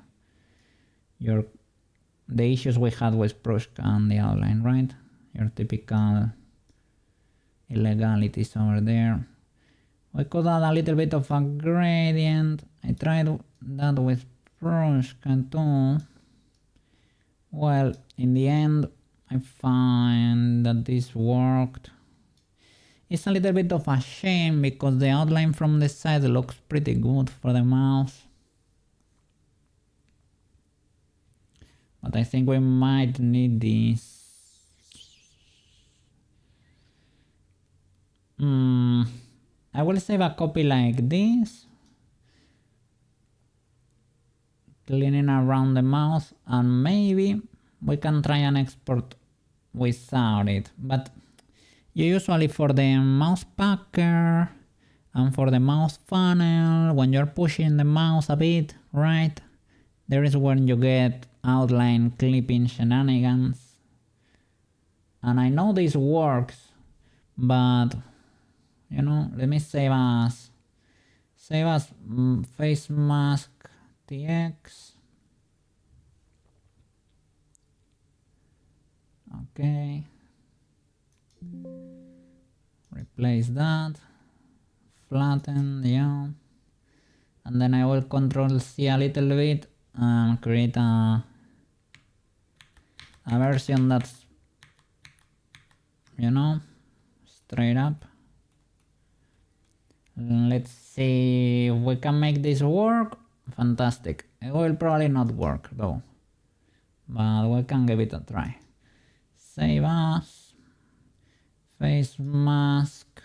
Speaker 1: the issues we had with Prushka and the outline, right? Your typical illegalities over there. We could add a little bit of a gradient. I tried that with Prushka too. Well, in the end I find that this worked. It's a little bit of a shame because the outline from the side looks pretty good for the mouse. But I think we might need this. I will save a copy like this, cleaning around the mouse, and maybe we can try and export without it. But usually for the mouse packer and for the mouse funnel, when you're pushing the mouse a bit, right, there is when you get outline clipping shenanigans. And I know this works, but you know, let me save as face mask TX. Okay. replace that, flatten, yeah, and then I will control C a little bit and create a version that's, you know, straight up. Let's see if we can make this work. Fantastic. It will probably not work though, but we can give it a try. Save as face mask.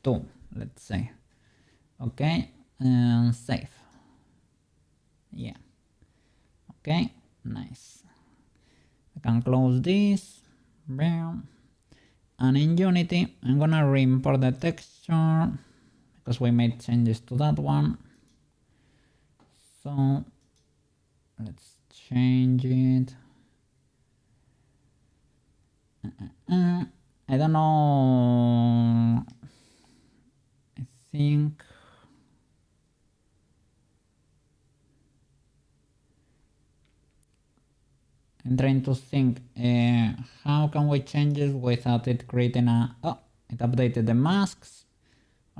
Speaker 1: Two, let's say. Okay, and save. Yeah. Okay, nice. I can close this. Bam. And in Unity, I'm gonna re-import the texture because we made changes to that one. So let's change it. I don't know. I think I'm trying to think how can we change it without it creating a... Oh, it updated the masks.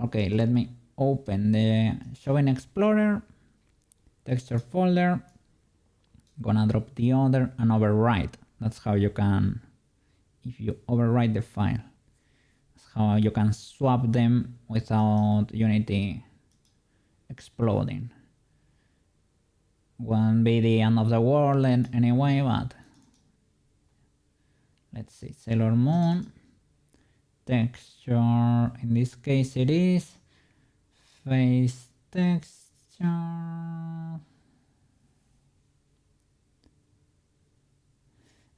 Speaker 1: Okay, let me open the Showing Explorer, texture folder, gonna drop the other and overwrite. That's how you can, if you overwrite the file, that's how you can swap them without Unity exploding. Won't be the end of the world anyway, but let's see, Sailor Moon texture, in this case it is face texture.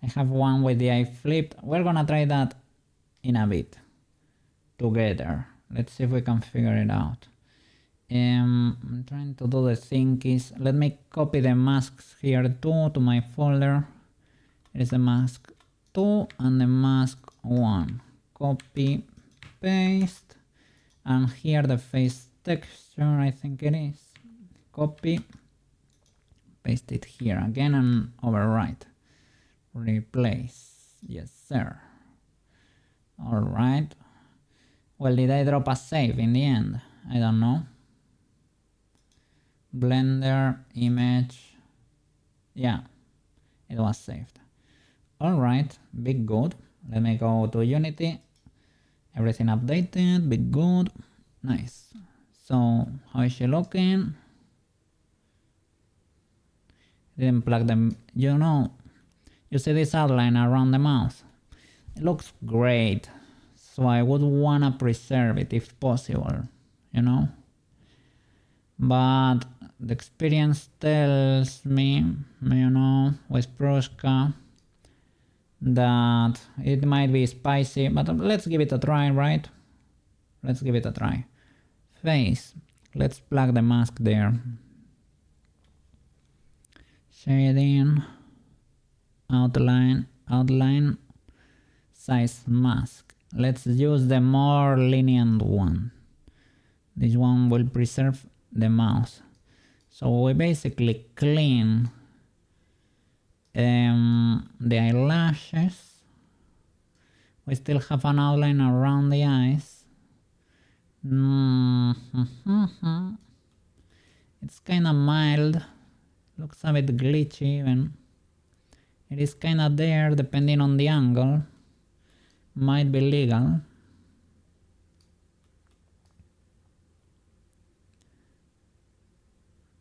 Speaker 1: I have one with the eye flipped. We're gonna try that in a bit together. Let's see if we can figure it out. I'm trying to do the thing is, let me copy the masks here too to my folder. Here's the mask 2 and the mask 1. Copy, paste, and here the face texture, I think it is. Copy, paste it here again and overwrite. Replace, yes sir. Alright. Well, did I drop a save in the end? I don't know. Blender, image, yeah, it was saved. Alright, big good. Let me go to Unity. Everything updated, big good, nice. So, how is she looking? Didn't plug them, you know, you see this outline around the mouth? It looks great, so I would wanna preserve it if possible, you know? But the experience tells me, you know, with Prushka, that it might be spicy, but let's give it a try, right? Let's give it a try. Face, let's plug the mask there. Shading, outline, size mask. Let's use the more lenient one. This one will preserve the mouse. So we basically clean the eyelashes. We still have an outline around the eyes. It's kinda mild. Looks a bit glitchy even. It is kinda there depending on the angle. Might be legal.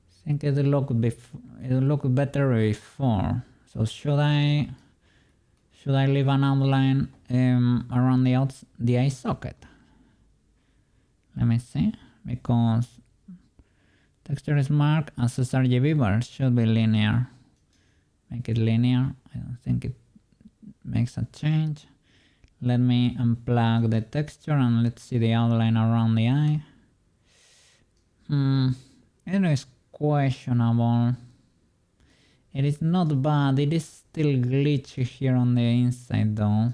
Speaker 1: I think it looked better before. So should I leave an outline around the eye socket? Let me see, because texture is marked as sRGB, but it should be linear. Make it linear. I don't think it makes a change. Let me unplug the texture and let's see the outline around the eye. It is questionable. It is not bad. It is still glitchy here on the inside though.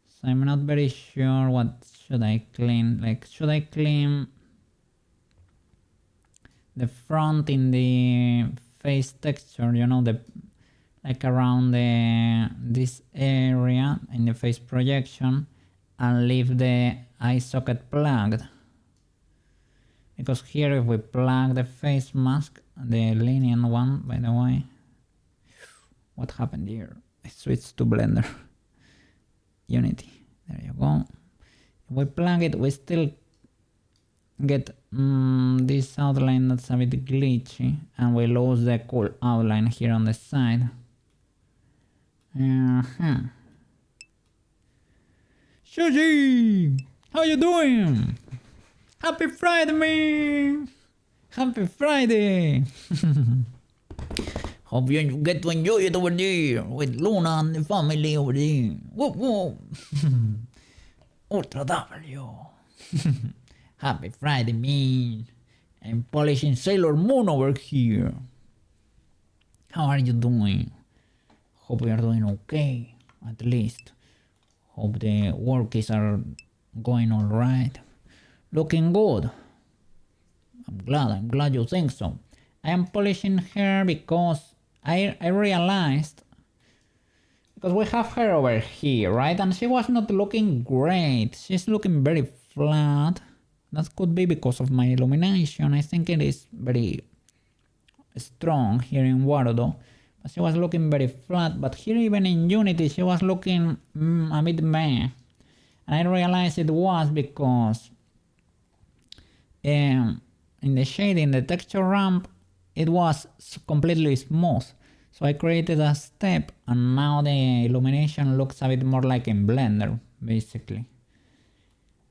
Speaker 1: So I'm not very sure what should I clean. Like, should I clean the front in the face texture, you know, the like around this area in the face projection and leave the eye socket plugged. Because here if we plug the face mask, the lenient one by the way, what happened here? I switched to Blender. Unity, there you go. If we plug it, we still get this outline that's a bit glitchy, and we lose the cool outline here on the side. Shuji! How you doing? Happy Friday, man! Happy Friday! Hope you get to enjoy it over there with Luna and the family over there. Whoop whoop! Ultra W. Happy Friday, man. I'm polishing Sailor Moon over here. How are you doing? Hope you are doing okay, at least. Hope the work is going alright. Looking good. I'm glad you think so. I am polishing her because I realized, because we have her over here, right? And she was not looking great. She's looking very flat. That could be because of my illumination. I think it is very strong here in Warudo. But she was looking very flat. But here even in Unity she was looking a bit meh. And I realized it was because in the shading, the texture ramp, it was completely smooth. So I created a step and now the illumination looks a bit more like in Blender, basically.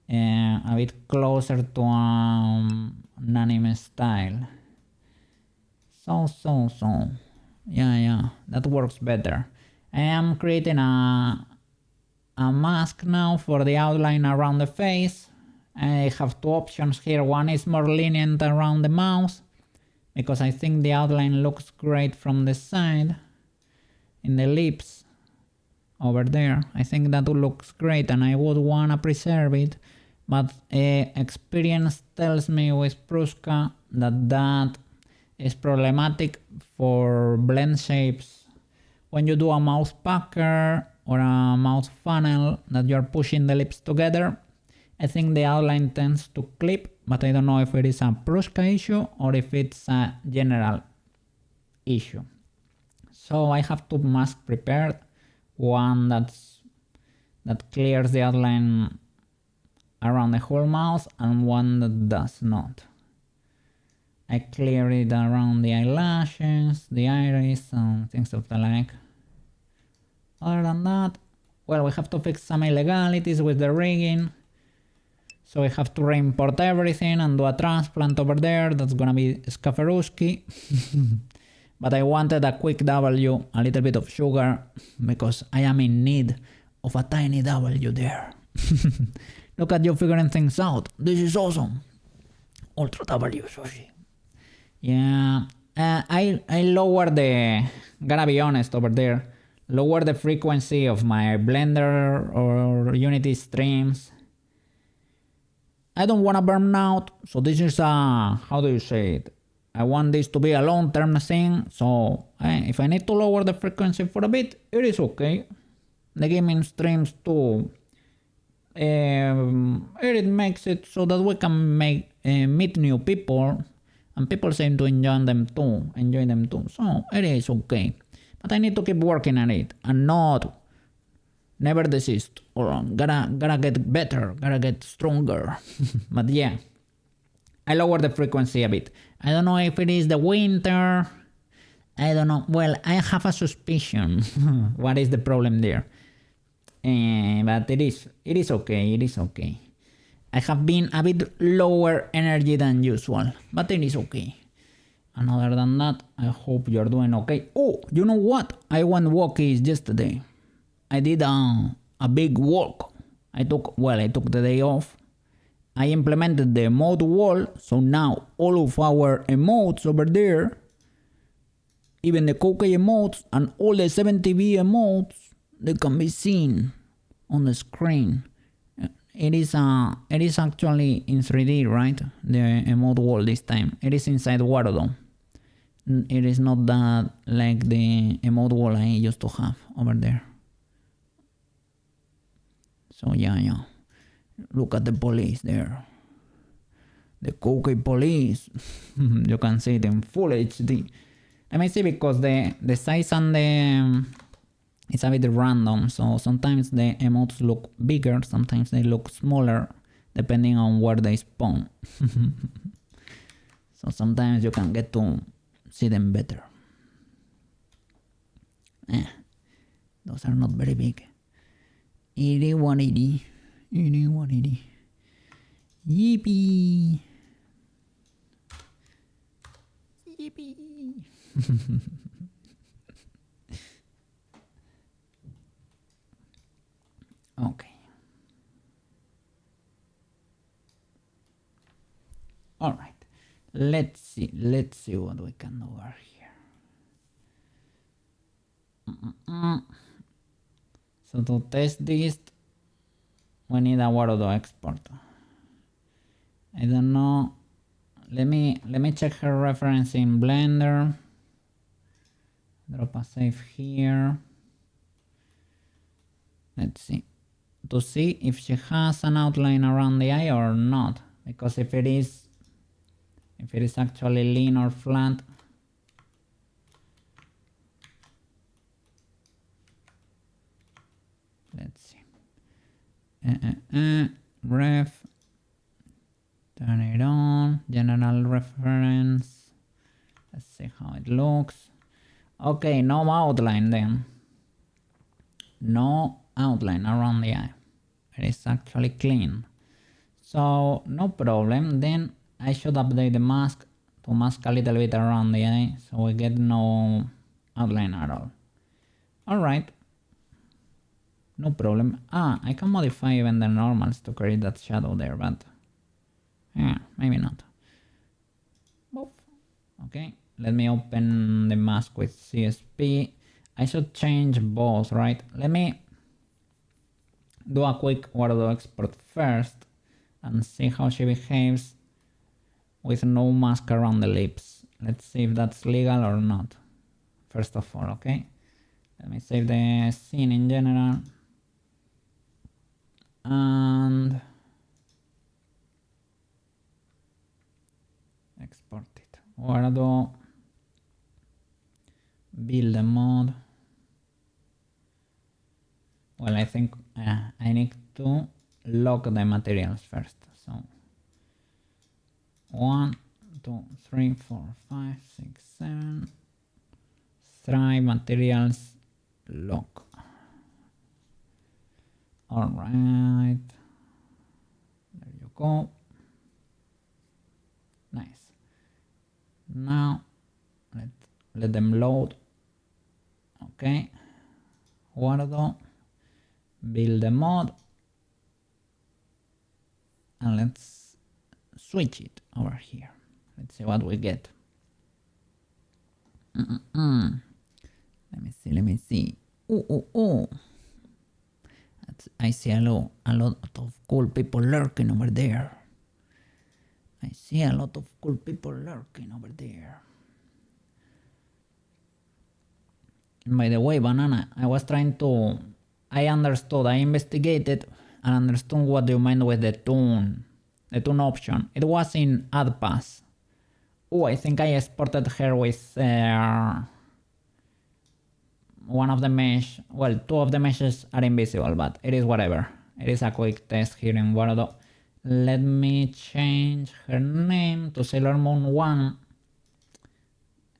Speaker 1: A bit closer to an anime style. So. Yeah, that works better. I am creating a mask now for the outline around the face. I have two options here. One is more lenient around the mouth, because I think the outline looks great from the side. In the lips over there, I think that looks great and I would wanna preserve it. But experience tells me with Pruska that is problematic for blend shapes. When you do a mouth pucker or a mouth funnel that you're pushing the lips together, I think the outline tends to clip, but I don't know if it is a Pruska issue or if it's a general issue. So I have two masks prepared, one that clears the outline around the whole mouth and one that does not. I clear it around the eyelashes, the iris and things of the like. Other than that, well, we have to fix some illegalities with the rigging. So we have to re-import everything and do a transplant over there. That's gonna be Skaferuski. But I wanted a quick W, a little bit of sugar, because I am in need of a tiny W there. Look at you figuring things out. This is awesome. Ultra W, Sushi. Yeah, I lower the, gotta be honest over there, lower the frequency of my Blender or Unity streams. I don't wanna burn out, so this is a, how do you say it? I want this to be a long-term thing, so if I need to lower the frequency for a bit, it is okay. The gaming streams too, it makes it so that we can meet new people, and people seem to enjoy them too, so it is okay. But I need to keep working on it and never desist, or gotta get better, gotta get stronger. But yeah, I lower the frequency a bit. I don't know if it is the winter, I don't know. Well, I have a suspicion what is the problem there. But it is okay. I have been a bit lower energy than usual, but it is okay. And other than that, I hope you're doing okay. Oh, you know what? I went walkies yesterday. I did a big walk. I took the day off. I implemented the emote wall, so now all of our emotes over there, even the Koukei emotes and all the 7TV emotes, they can be seen on the screen. It is actually in 3D, right? The emote wall this time. It is inside Warudo. it is not that like the emote wall I used to have over there. So yeah. Look at the police there. The cocaine police. You can see it in full HD. Let me see, because the size and the it's a bit random, so sometimes the emotes look bigger, sometimes they look smaller, depending on where they spawn. So sometimes you can get to see them better. Those are not very big. 8180. 8180. Yippee! Yippee! Okay. All right. Let's see what we can do over here. So to test this, we need a Warudo export. I don't know. Let me check her reference in Blender. Drop a save here. Let's see. To see if she has an outline around the eye or not. Because if it is actually lean or flat, let's see. Ref, turn it on, general reference. Let's see how it looks. Okay, no outline then. No outline around the eye. It is actually clean. So no problem. Then I should update the mask to mask a little bit around the eye so we get no outline at all. Alright. No problem. I can modify even the normals to create that shadow there, but yeah, maybe not. Okay, let me open the mask with CSP. I should change both, right? Let me do a quick Warudo export first and see how she behaves with no mask around the lips. Let's see if that's legal or not. First of all, okay? Let me save the scene in general. And export it. Warudo. Build a mod. Well, I think I need to lock the materials first. So 1, 2, 3, 4, 5, 6, 7. Try materials lock. Alright. There you go. Nice. Now let them load. Okay. Warudo. Build a mod. And let's switch it over here. Let's see what we get. Let me see. Oh. I see a lot of cool people lurking over there. I see a lot of cool people lurking over there. And by the way, Banana, I understood, I investigated and understood what you meant with the tune option. It was in Add Pass. Oh, I think I exported her with one of the mesh. Well, two of the meshes are invisible, but it is whatever. It is a quick test here in Warudo. Let me change her name to Sailor Moon 1.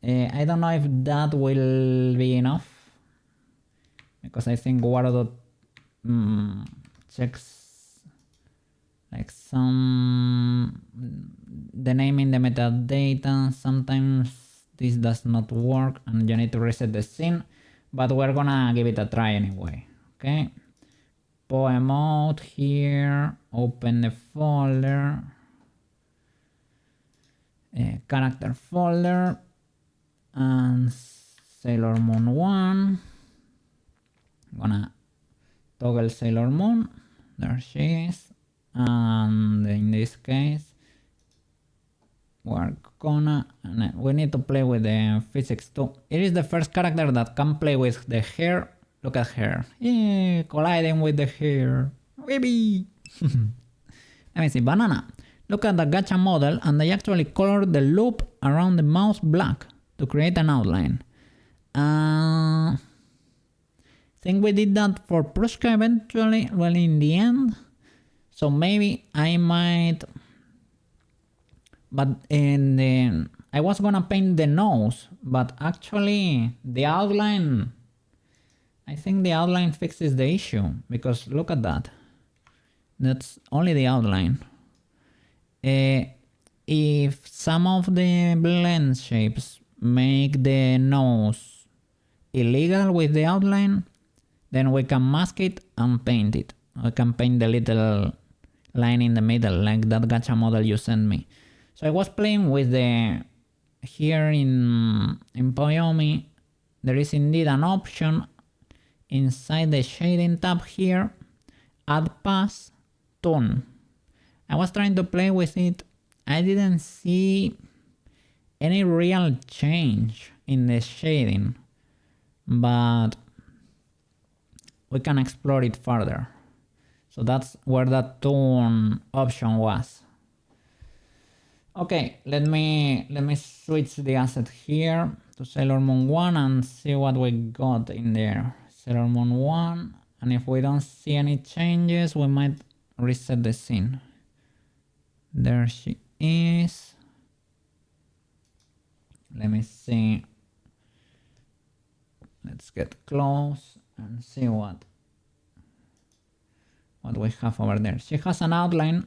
Speaker 1: I don't know if that will be enough, because I think Warudo checks like the name in the metadata. Sometimes this does not work and you need to reset the scene, but we're gonna give it a try anyway. Okay, poem mode here, open the folder, character folder, and Sailor Moon 1. I'm gonna toggle Sailor Moon. There she is. And in this case, we're gonna... We need to play with the physics too. It is the first character that can play with the hair. Look at her. Yeah, colliding with the hair. Baby! Let me see. Banana. Look at the gacha model and they actually colored the loop around the mouse black to create an outline. Think we did that for Prushka eventually, well in the end. So maybe I might... But I was gonna paint the nose, but actually the outline... I think the outline fixes the issue, because look at that. That's only the outline. If some of the blend shapes make the nose illegal with the outline, then we can mask it and paint it. We can paint the little line in the middle, like that gacha model you sent me. So I was playing with the... Here in Poyomi, there is indeed an option inside the shading tab here, add pass, tone. I was trying to play with it. I didn't see any real change in the shading, but we can explore it further. So that's where that tone option was. Okay, let me switch the asset here to Sailor Moon 1 and see what we got in there. Sailor Moon 1, and if we don't see any changes, we might reset the scene. There she is. Let me see. Let's get close and see what we have over there. She has an outline.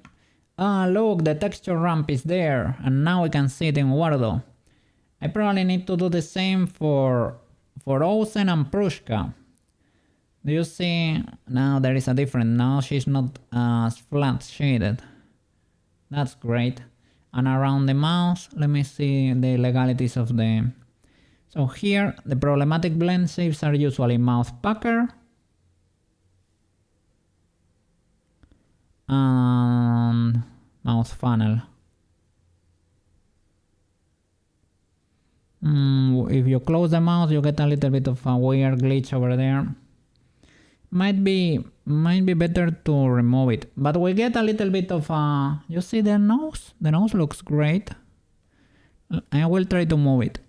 Speaker 1: Ah, look, the texture ramp is there, and now we can see it in Wardo. I probably need to do the same for Ozen and Prushka. Do you see? Now there is a difference. Now she's not as flat shaded. That's great. And around the mouse, let me see the legalities of the... So here, the problematic blend shapes are usually mouth pucker and mouth funnel. If you close the mouth, you get a little bit of a weird glitch over there. Might be better to remove it, but we get a little bit of a... You see the nose? The nose looks great. I will try to move it.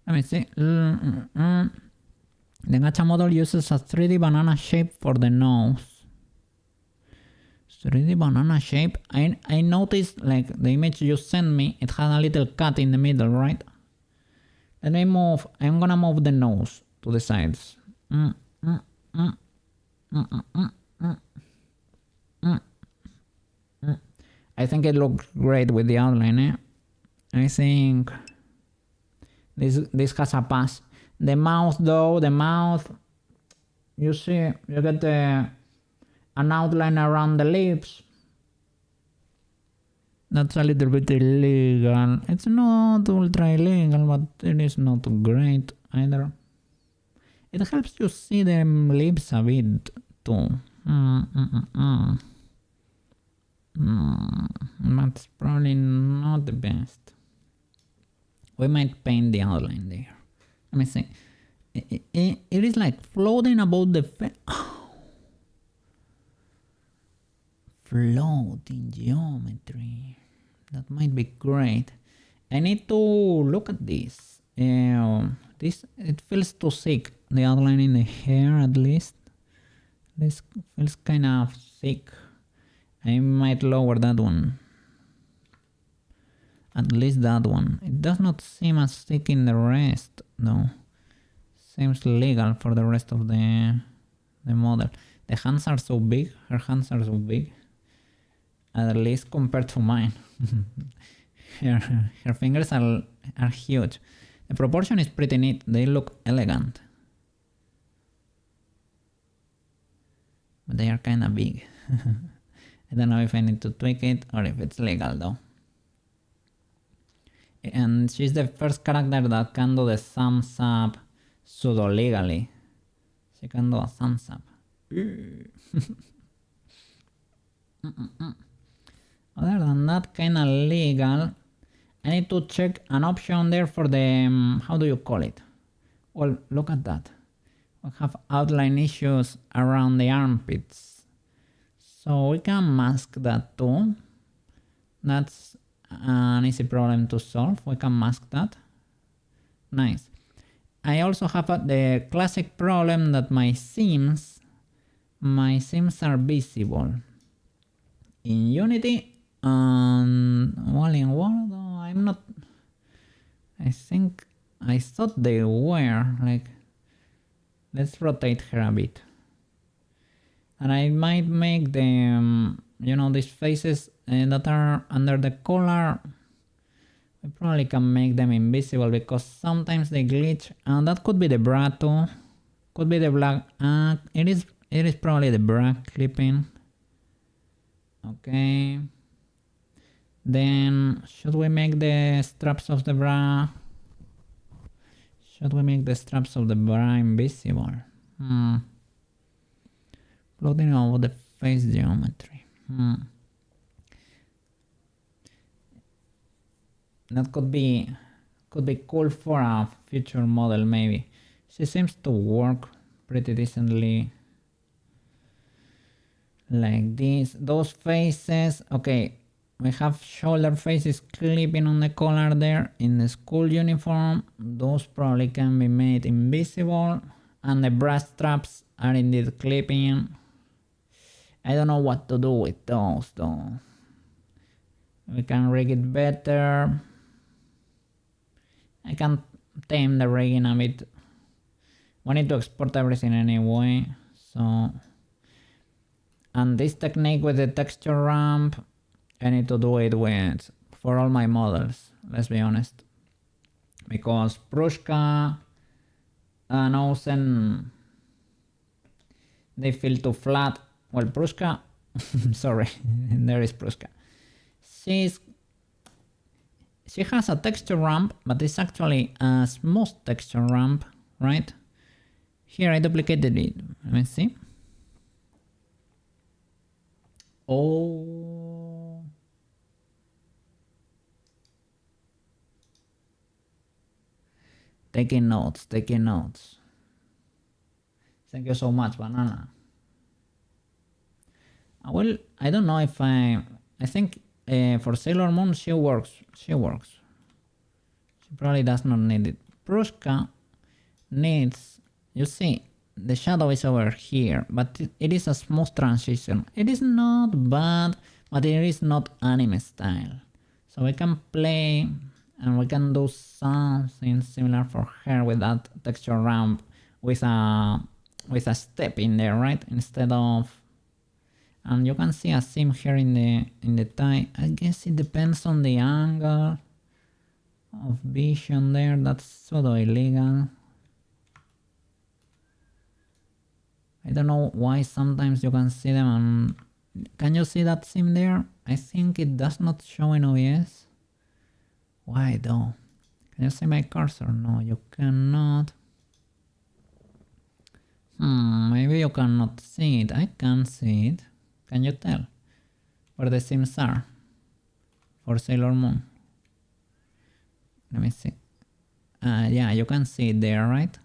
Speaker 1: Let me see. The gacha model uses a 3D banana shape for the nose. 3D banana shape. I noticed, like, the image you sent me, it had a little cut in the middle, right? Let me move. I'm gonna move the nose to the sides. I think it looks great with the outline, eh? I think this has a pass. The mouth though, you see, you get an outline around the lips. That's a little bit illegal. It's not ultra illegal, but it is not great either. It helps you see the lips a bit too. That's probably not the best. We might paint the outline there. Let me see. It is like floating above the floating geometry. That might be great. I need to look at this. It feels too thick. The outline in the hair, at least. This feels kind of thick. I might lower that one. At least that one. It does not seem as thick in the rest, though. Seems legal for the rest of the model. The hands are so big. Her hands are so big. At least compared to mine. Her fingers are huge. The proportion is pretty neat. They look elegant. But they are kind of big. I don't know if I need to tweak it or if it's legal though. And she's the first character that can do the thumbs up pseudo-legally. She can do a thumbs up. Other than that, kinda legal. I need to check an option there for the, how do you call it? Well, look at that. We have outline issues around the armpits. So we can mask that too. That's an easy problem to solve. We can mask that. Nice. I also have the classic problem that my seams are visible in Unity, and well, in Word, I'm not. I thought they were. Like, let's rotate her a bit, and I might make them, these faces that are under the collar. I probably can make them invisible because sometimes they glitch, and that could be the bra too. Could be the black. It is probably the bra clipping. Okay. Then should we make the straps of the bra? Should we make the straps of the bra invisible? Plotting over the face geometry. That could be cool for a future model maybe. She seems to work pretty decently. Like this. Those faces. Okay. We have shoulder faces clipping on the collar there in the school uniform. Those probably can be made invisible. And the bra straps are indeed clipping. I don't know what to do with those though. We can rig it better. I can tame the rigging a bit. We need to export everything anyway. So, and this technique with the texture ramp, I need to do it with for all my models, let's be honest. Because Prushka and Osen, they feel too flat. Well, Prushka, sorry, there is Prushka. She has a texture ramp, but it's actually a smooth texture ramp, right? Here I duplicated it. Let me see. Oh. Taking notes. Thank you so much, Banana. Well, I don't know if I think for Sailor Moon she works. She probably does not need it. Prushka needs, you see, the shadow is over here, but it is a smooth transition. It is not bad, but it is not anime style. So we can play and we can do something similar for her with that texture ramp with a step in there, right? Instead of, and you can see a seam here in the tie. I guess it depends on the angle of vision there. That's pseudo illegal. I don't know why sometimes you can see them and can you see that seam there? I think it does not show in OBS. Why though? Can you see my cursor? No, you cannot. Maybe you cannot see it. I can see it. Can you tell where the seams are for Sailor Moon? Let me see. Yeah, you can see it there, right?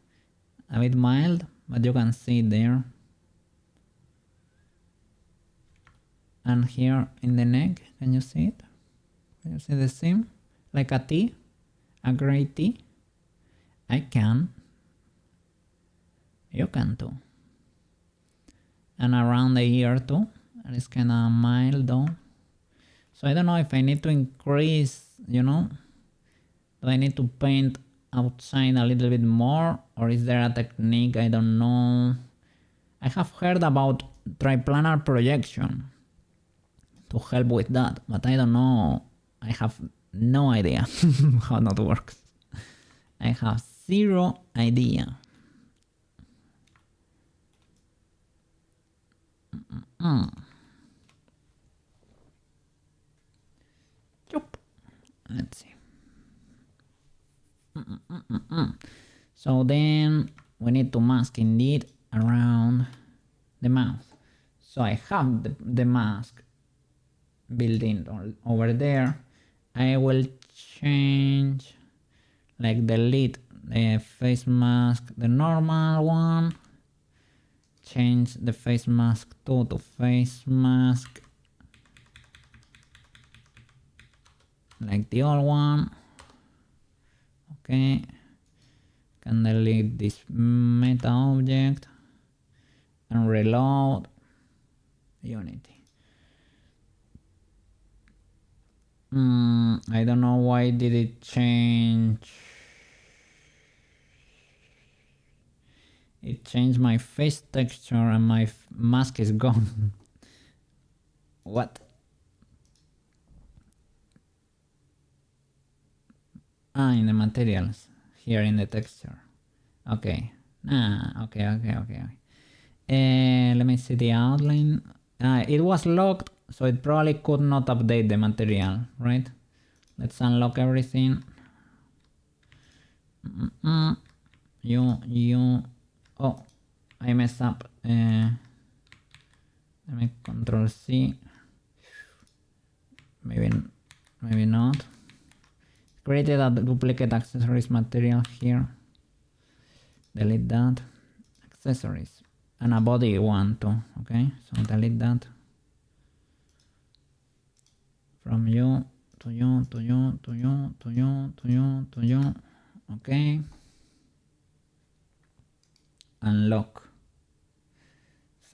Speaker 1: A bit mild, but you can see it there. And here in the neck, can you see it? Can you see the seam? Like a T? A gray T? I can. You can too. And around the ear too. And it's kinda mild though. So I don't know if I need to increase, do I need to paint outside a little bit more? Or is there a technique? I don't know. I have heard about triplanar projection to help with that, but I don't know. I have no idea how that works. I have zero idea. Let's see. So then we need to mask indeed around the mouth. So I have the mask built in over there. I will change, like delete the face mask, the normal one, change the face mask to face mask like the old one. Okay, can delete this meta object and reload Unity. I don't know why did it change. It changed my face texture and my mask is gone. What? In the materials, here in the texture. Okay. Okay. Let me see the outline. It was locked, so it probably could not update the material, right? Let's unlock everything. Oh, I messed up. Let me Control C. Maybe not. Created a duplicate accessories material here. Delete that. Accessories. And a body one too. Okay, so delete that. From you to you to you to you to you to you to you. Okay. Unlock.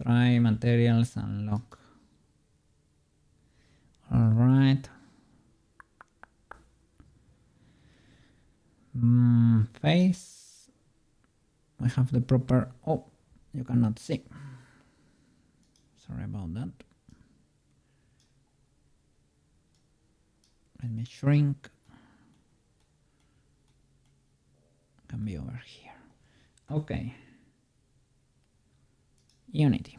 Speaker 1: Try materials unlock. Alright. Face. We have the proper. Oh, you cannot see. Sorry about that. Let me shrink. Can be over here. Okay. Unity.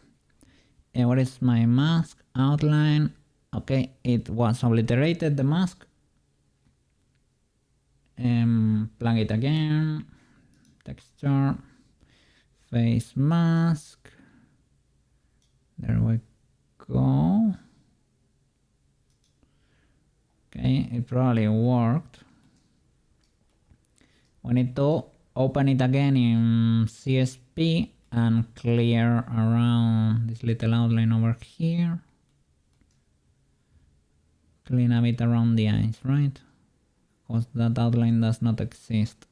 Speaker 1: What is my mask outline? Okay, it was obliterated, the mask. Plug it again. Texture. Face mask. There we go. Okay, it probably worked. We need to open it again in CSP and clear around this little outline over here. Clean a bit around the eyes, right? Because that outline does not exist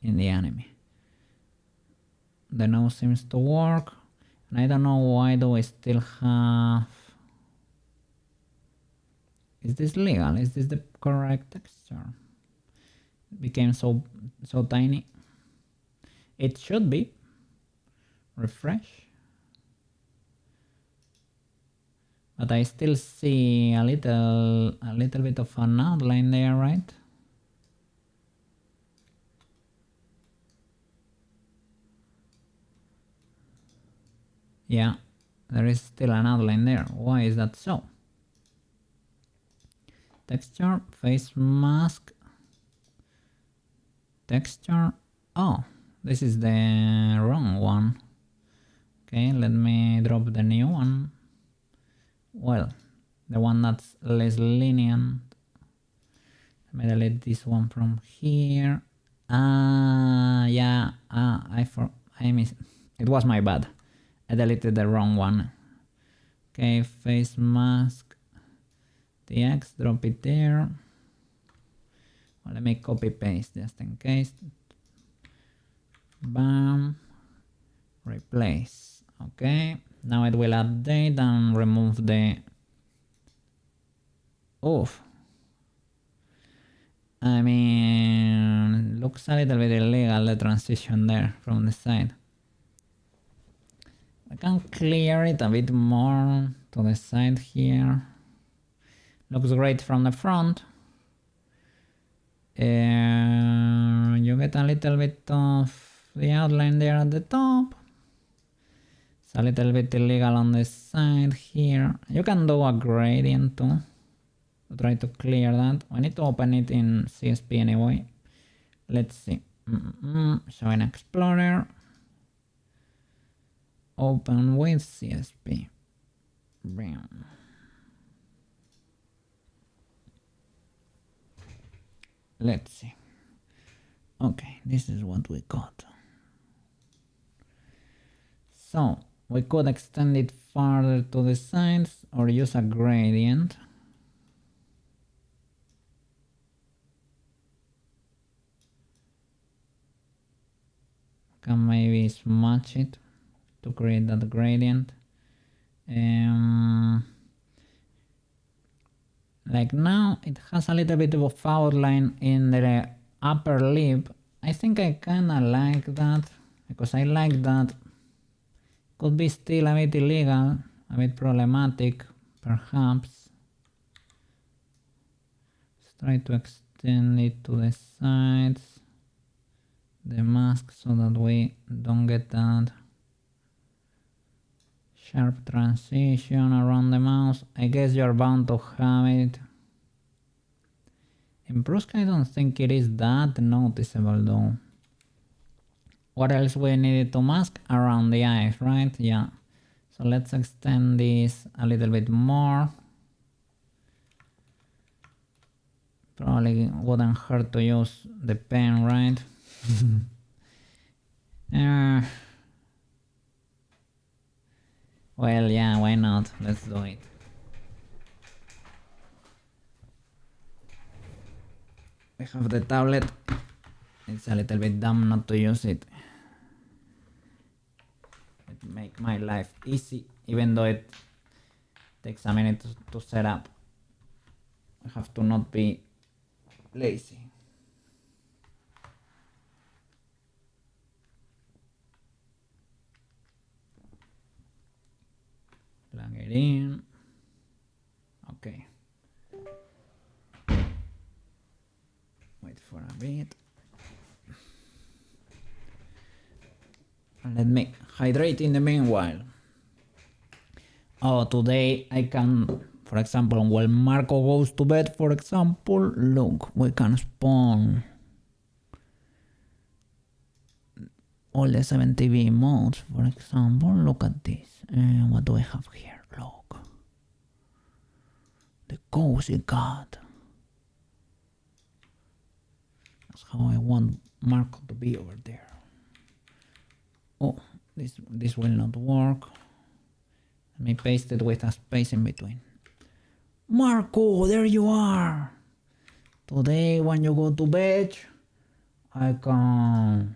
Speaker 1: in the anime. The nose seems to work. And I don't know why do we still have... Is this legal? Is this the correct texture? It became so tiny. It should be. Refresh. But I still see a little bit of an outline there, right? Yeah, there is still an outline there. Why is that so? Texture, face mask, texture. Oh, this is the wrong one. Okay, let me drop the new one. Well, the one that's less lenient. Let me delete this one from here. Yeah. I missed. It was my bad. I deleted the wrong one. Okay, face mask. The X, drop it there. Well, let me copy paste just in case. Bam. Replace. Okay, now it will update and remove the... Oof. I mean, looks a little bit illegal, the transition there from the side. I can clear it a bit more to the side here. Looks great from the front. You get a little bit of the outline there at the top. It's a little bit illegal on the side here. You can do a gradient too. Try to clear that. I need to open it in CSP anyway. Let's see. Show in Explorer. Open with CSP. Bam. let's see. Okay, this is what we got. So we could extend it farther to the sides or use a gradient. Can maybe smudge it to create that gradient. Like now it has a little bit of a outline in the upper lip. I think I kinda like that because I like that. Could be still a bit illegal, a bit problematic, perhaps. Let's try to extend it to the sides, the mask, so that we don't get that sharp transition around the mouse. I guess you're bound to have it. In Pruska, I don't think it is that noticeable though. What else we needed to mask? Around the eyes, right? Yeah. So let's extend this a little bit more. Probably wouldn't hurt to use the pen, right? Well, yeah, why not? Let's do it. I have the tablet. It's a little bit dumb not to use it. It make my life easy, even though it takes a minute to set up. I have to not be lazy. Plug it in. Okay. Wait for a bit. Let me hydrate in the meanwhile. Oh, today I can, for example, when Marco goes to bed, for example, look, we can spawn all the 7TV modes, for example. Look at this. What do I have here? Look. The cozy cat. That's how I want Marco to be over there. Oh, this will not work. Let me paste it with a space in between. Marco, there you are. Today when you go to bed, I can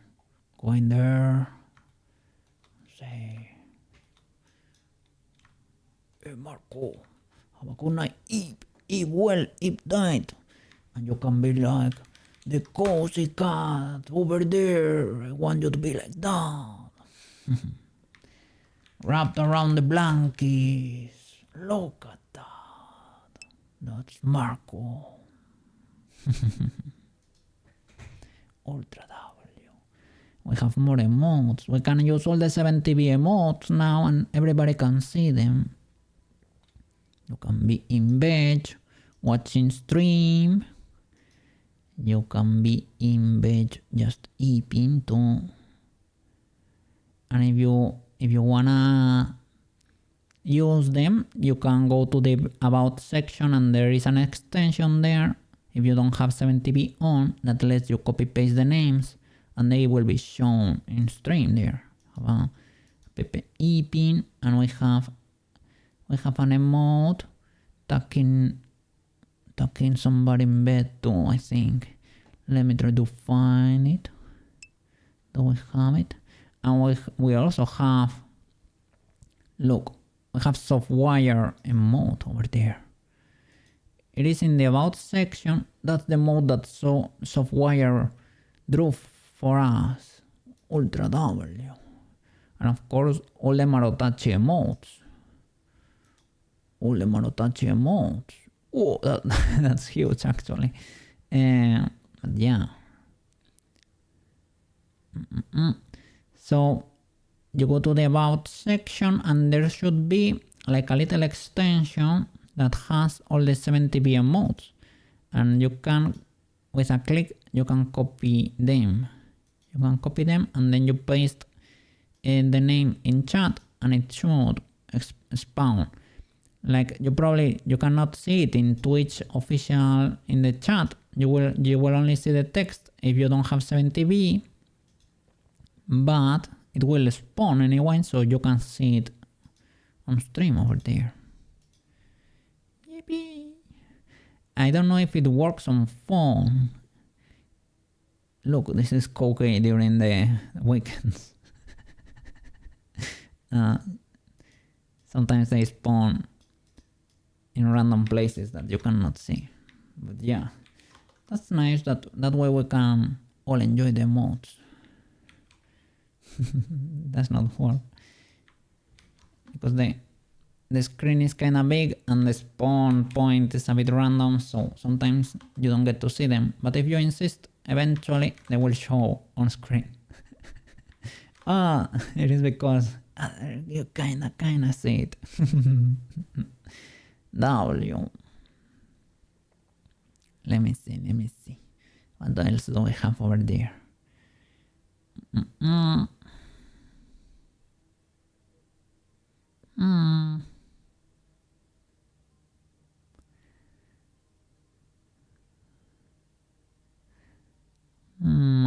Speaker 1: go in there, say, hey Marco, have a good night, eat well, eat tight. And you can be like, the cozy cat over there, I want you to be like that. Wrapped around the blankets. Look at that. That's Marco. Ultra W. We have more emotes. We can use all the 7TV emotes now and everybody can see them. You can be in bed watching stream. You can be in bed just eating too. And if you wanna use them, you can go to the about section and there is an extension there. If you don't have 7TV on, that lets you copy paste the names and they will be shown in stream there. Pepe eating, and we have an emote tucking somebody in bed too, I think. Let me try to find it. Do we have it? And we also have, look, we have Softwire emote over there. It is in the about section. That's the mode that Softwire drew for us. Ultra W. And of course, all the Marotachi emotes. Oh, that's huge actually. But yeah. So you go to the about section and there should be like a little extension that has all the 7TV emotes, and you can, with a click, you can copy them. And then you paste the name in chat and it should spawn. Like you cannot see it in Twitch official in the chat. you will only see the text if you don't have 70B, but it will spawn anyway, so you can see it on stream over there. Yippee! I don't know if it works on phone. Look, this is Koke during the weekends. Sometimes they spawn in random places that you cannot see. But yeah, that's nice. That way we can all enjoy the modes. That's not work. Because the screen is kinda big and the spawn point is a bit random, so sometimes you don't get to see them. But if you insist, eventually they will show on screen. It is because you kinda see it. W. Let me see. What else do we have over there?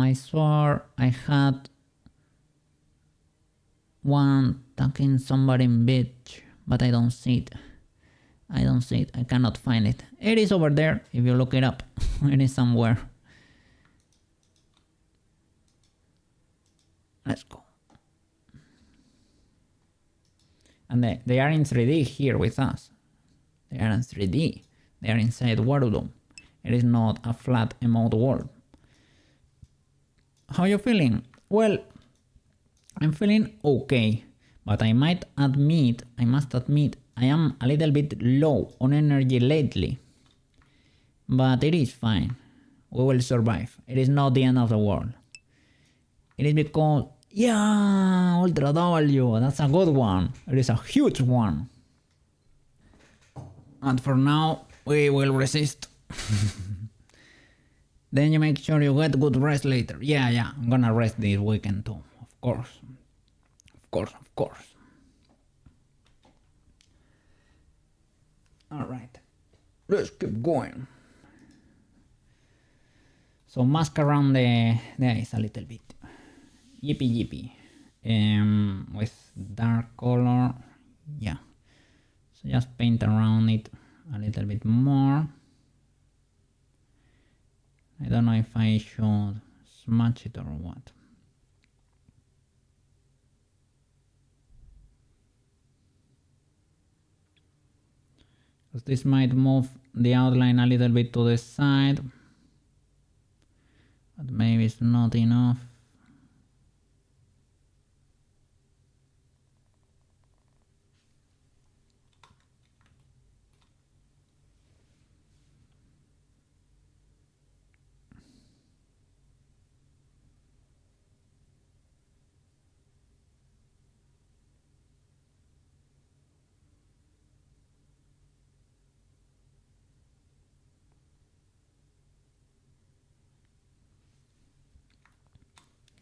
Speaker 1: I swore I had one talking somebody in bitch, but I don't see it. I cannot find it. It is over there if you look it up. It is somewhere. Let's go. And they are in 3D here with us. They are in 3D. They are inside Warudo. It is not a flat emote world. How you feeling? Well, I'm feeling okay, but I must admit, I am a little bit low on energy lately. But it is fine. We will survive. It is not the end of the world. It is because, yeah, Ultra W, that's a good one. It is a huge one. And for now, we will resist. Then you make sure you get good rest later. Yeah, I'm gonna rest this weekend too. Of course. Alright. Let's keep going. So mask around the eyes a little bit. Yippee. With dark color. Yeah. So just paint around it a little bit more. I don't know if I should smudge it or what. Because this might move the outline a little bit to the side. But maybe it's not enough.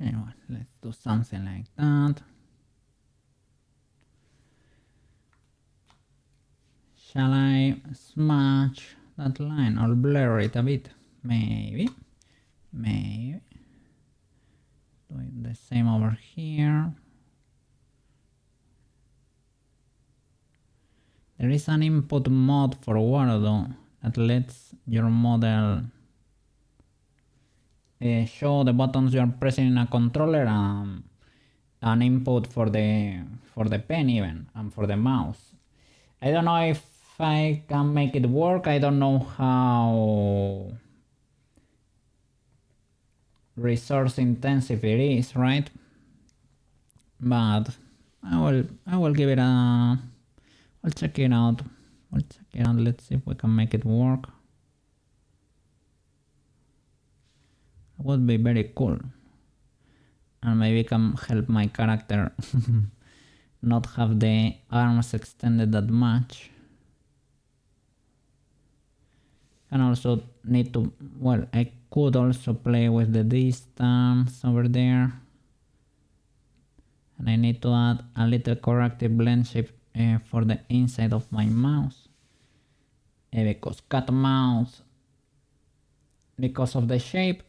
Speaker 1: Anyway, let's do something like that. Shall I smudge that line or blur it a bit? Maybe. Doing the same over here. There is an input mode for Warudo that lets your model show the buttons you are pressing in a controller and an input for the pen even and for the mouse. I don't know if I can make it work. I don't know how resource intensive it is, right? But I will give it a. I'll check it out. Let's see if we can make it work. It would be very cool. And maybe can help my character not have the arms extended that much. And also need to, well, I could also play with the distance over there. And I need to add a little corrective blend shape for the inside of my mouse. Because cat mouse, because of the shape,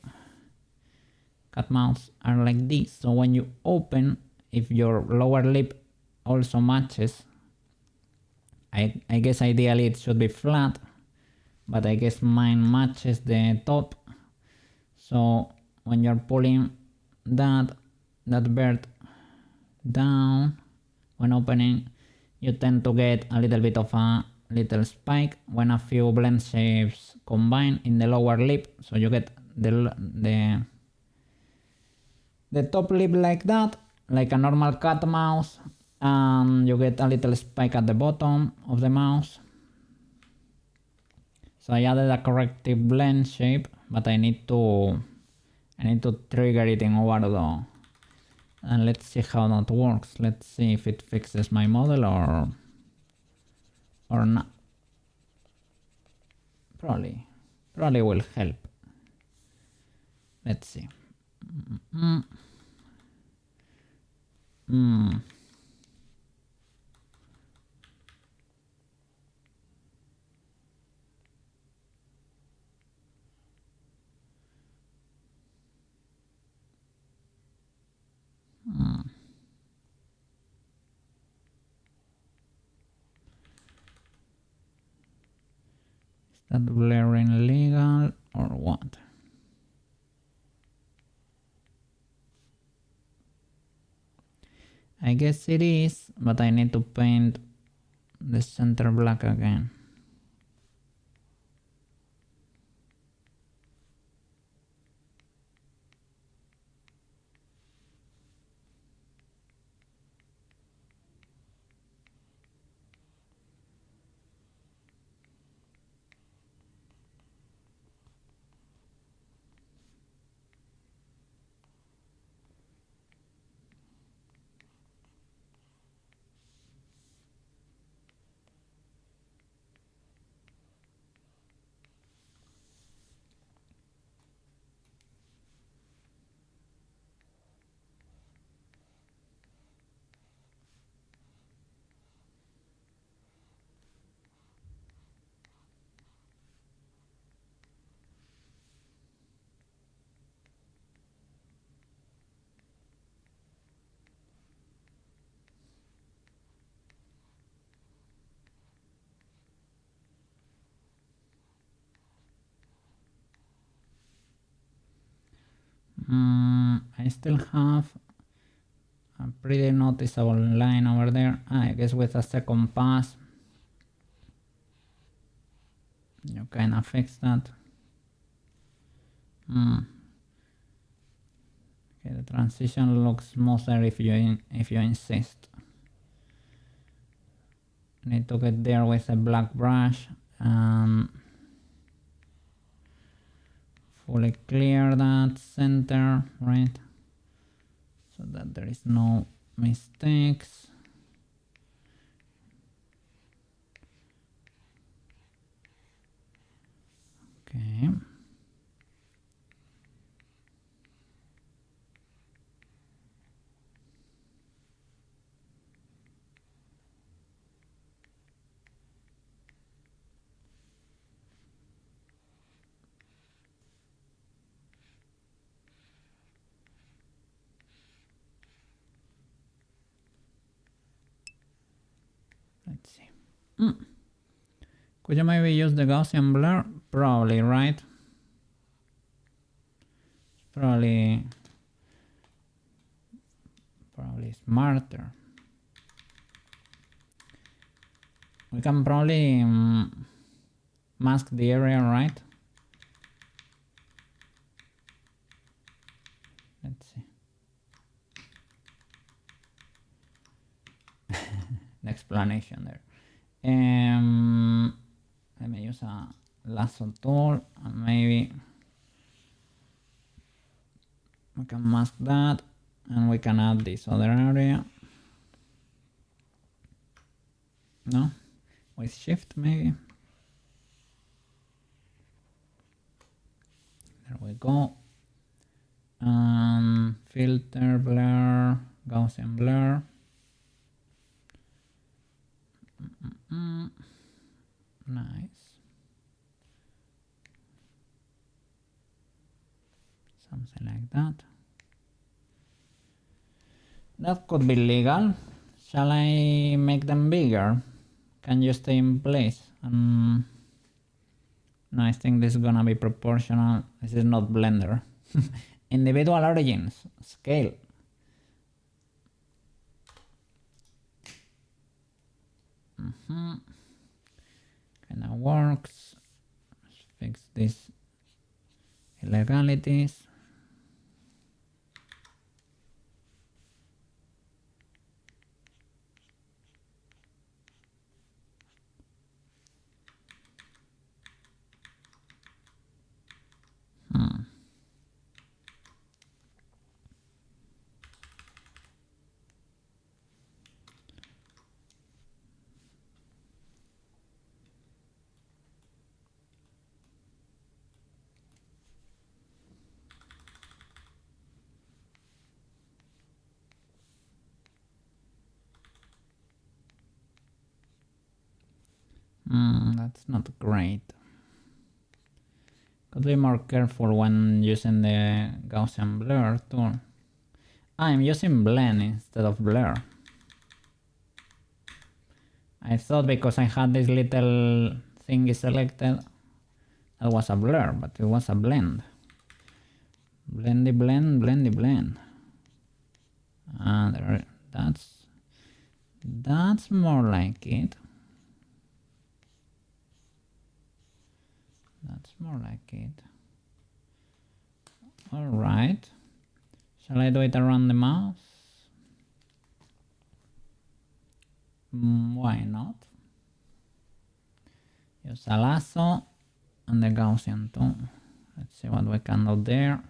Speaker 1: cat mouths are like this. So when you open, if your lower lip also matches, I guess ideally it should be flat, but I guess mine matches the top. So when you're pulling that bird down, when opening, you tend to get a little bit of a little spike when a few blend shapes combine in the lower lip. So you get the top lip like that, like a normal cat mouse, and you get a little spike at the bottom of the mouse. So I added a corrective blend shape, but I need to trigger it in Wardo. And let's see how that works. Let's see if it fixes my model or not. Probably will help. Let's see. Is that blurring legal or what? I guess it is, but I need to paint the center black again. I still have a pretty noticeable line over there. I guess with a second pass you kind of fix that. Okay, the transition looks smoother if you insist. Need to get there with a black brush and fully clear that center, right? So that there is no mistakes. Okay. Let's see. Could you maybe use the Gaussian blur? Probably, right? Probably smarter. We can probably mask the area, right? Let's see. The explanation there. Let me use a lasso tool and maybe we can mask that and we can add this other area. No? With shift maybe. There we go. Filter, blur, Gaussian blur. Nice. That could be legal. Shall I make them bigger? Can you stay in place? No, I think this is gonna be proportional. This is not Blender. Individual origins. Scale. Kinda works. Let's fix these illegalities. That's not great. Could be more careful when using the Gaussian blur tool. I'm using blend instead of blur. I thought because I had this little thingy selected, that was a blur, but it was a blend. Blendy blend, blendy blend. And that's more like it. That's more like it. Alright. Shall I do it around the mouse? Why not? Use a lasso and the Gaussian tool. Let's see what we can do there.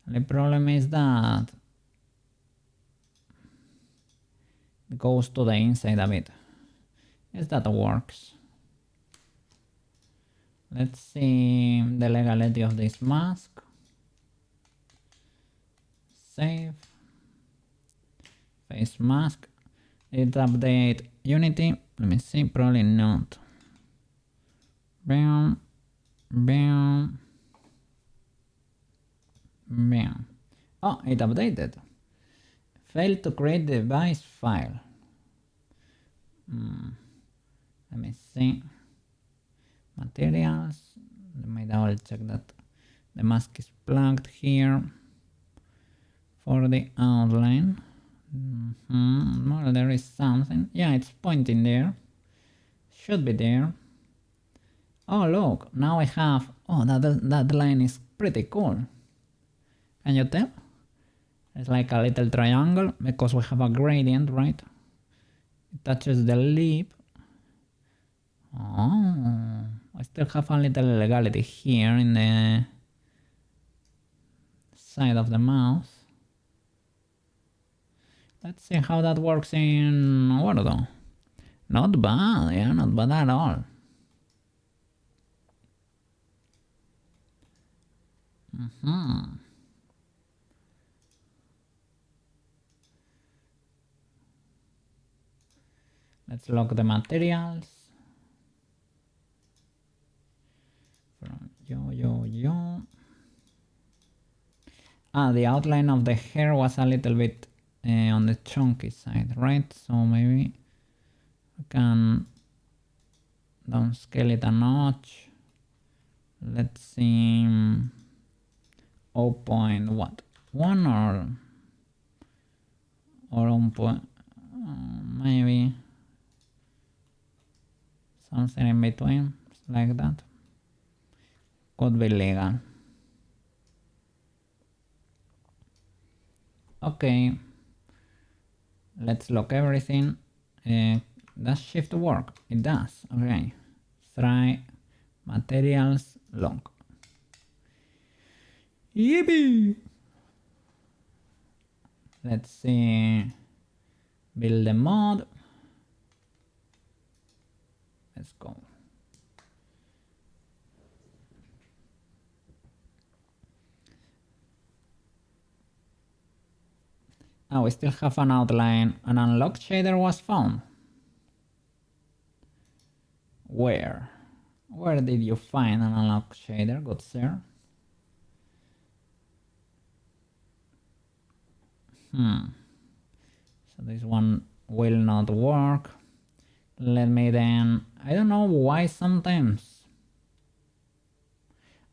Speaker 1: The problem is that it goes to the inside a bit. Yes, that works. Let's see the legality of this mask. Save. Face mask. Did it update Unity? Let me see, probably not. Bam. Bam. Bam. Oh, it updated. Failed to create the device file. Let me see. Materials. Let me double check that the mask is plugged here for the outline. Well, there is something. Yeah, it's pointing there. Should be there. Oh, look. Now I have... Oh, that line is pretty cool. Can you tell? It's like a little triangle because we have a gradient, right? It touches the lip. Oh, I still have a little illegality here in the side of the mouse. Let's see how that works in Word. Not bad, yeah, not bad at all. Let's lock the materials. From yo. The outline of the hair was a little bit on the chunky side, right? So maybe we can downscale it a notch. Let's see, 0.1 or 1 point, maybe something in between, like that. Could be legal. Okay, let's lock everything. Does shift work? It does. Okay, try materials lock. Yippee! Let's see, build a mod. Let's go. Oh, we still have an outline. An unlocked shader was found. Where did you find an unlock shader, good sir? So this one will not work. Let me then, I don't know why sometimes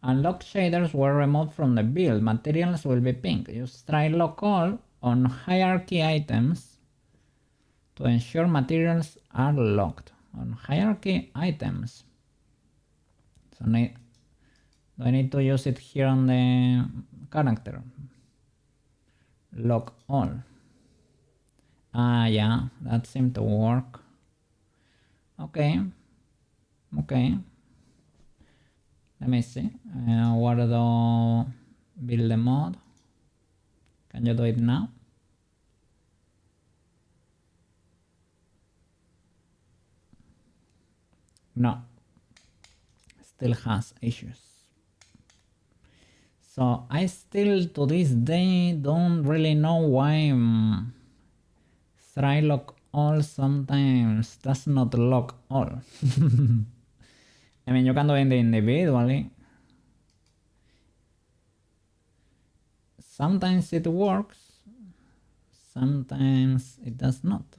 Speaker 1: unlock shaders were removed from the build. Materials will be pink. Use try lock all on hierarchy items to ensure materials are locked on hierarchy items. So do I need to use it here on the character? Lock all. Yeah, that seemed to work. Okay. Let me see. What do build the mod? Can you do it now? No. Still has issues. So I still to this day don't really know why try lock all sometimes does not lock all. I mean, you can do it individually. Sometimes it works, sometimes it does not.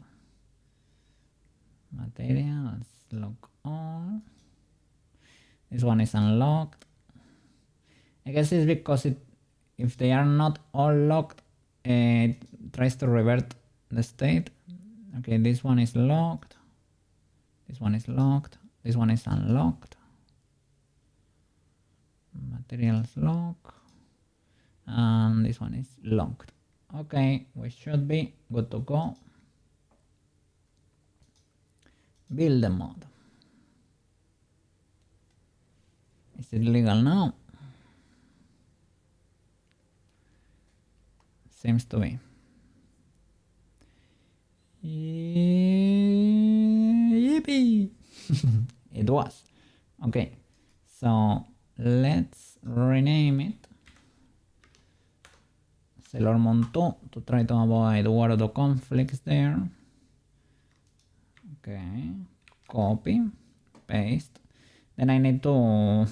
Speaker 1: Materials, lock all. This one is unlocked. I guess it's because if they are not all locked, it tries to revert the state. Okay, this one is locked. This one is locked. This one is unlocked. Materials lock. And this one is locked. Okay, we should be good to go. Build the mod. Is it legal now? Seems to be. Yippee! It was. Okay, so let's rename it Sailor Moon 2 to try to avoid Warudo conflicts there. Okay, copy, paste. Then I need to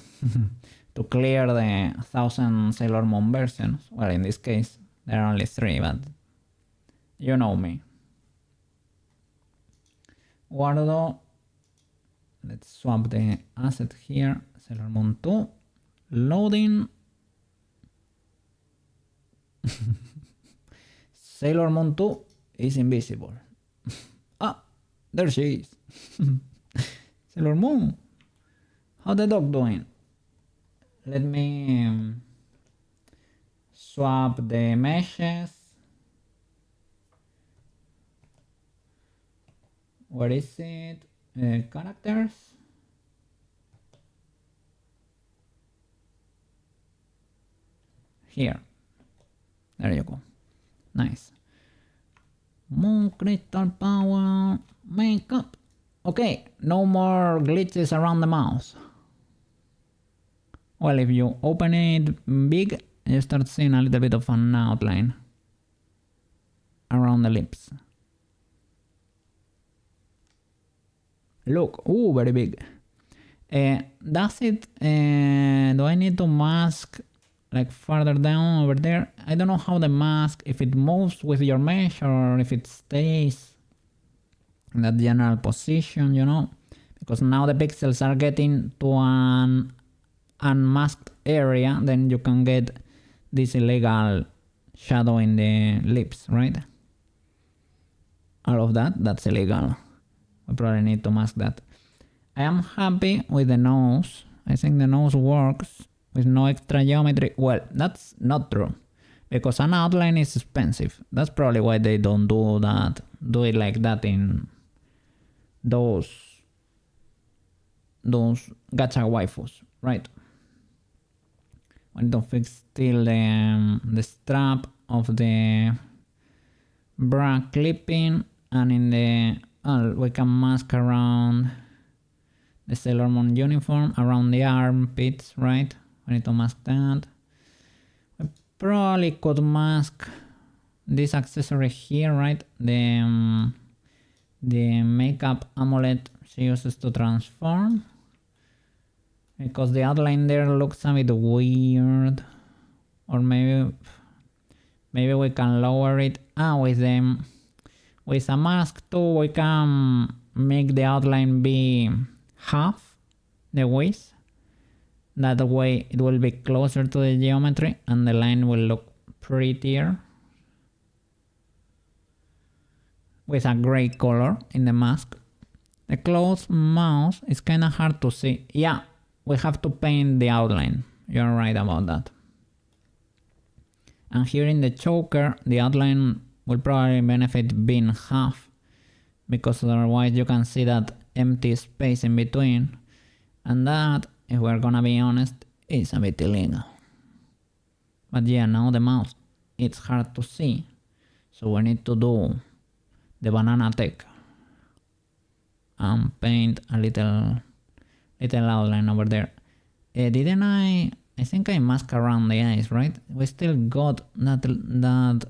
Speaker 1: to clear the 1000 Sailor Moon versions. Well, in this case, there are only 3, but you know me. Warudo. Let's swap the asset here. Sailor Moon 2. Loading. Sailor Moon 2 is invisible. Ah, there she is. Sailor Moon. How the dog doing? Let me swap the meshes. Where is it? Characters. Here. There you go. Nice. More crystal power. Makeup. Okay, no more glitches around the mouth. Well, if you open it big, you start seeing a little bit of an outline around the lips. Look, ooh, very big. Does it, do I need to mask like further down over there? I don't know how the mask, if it moves with your mesh or if it stays in that general position, you know, because now the pixels are getting to an unmasked area, then you can get this illegal shadow in the lips, right? All of that, that's illegal. I probably need to mask that. I am happy with the nose. I think the nose works with no extra geometry. Well, that's not true, because an outline is expensive. That's probably why they don't do that. Do it like that in those gacha waifus, right? I need to fix still the strap of the bra clipping, and in the we can mask around the Sailor Moon uniform, around the armpits, right? We need to mask that. I probably could mask this accessory here, right? The makeup amulet she uses to transform. Because the outline there looks a bit weird. Or maybe we can lower it. With a mask too, we can make the outline be half the width. That way it will be closer to the geometry and the line will look prettier with a gray color in the mask. The closed mouth is kinda hard to see. Yeah, we have to paint the outline. You're right about that. And here in the choker, the outline will probably benefit being half, because otherwise you can see that empty space in between, and that, if we're gonna be honest, is a bit illegal. But yeah, now the mouth, it's hard to see, so we need to do the banana tech and paint a little outline over there. Didn't I think I masked around the eyes, right? We still got that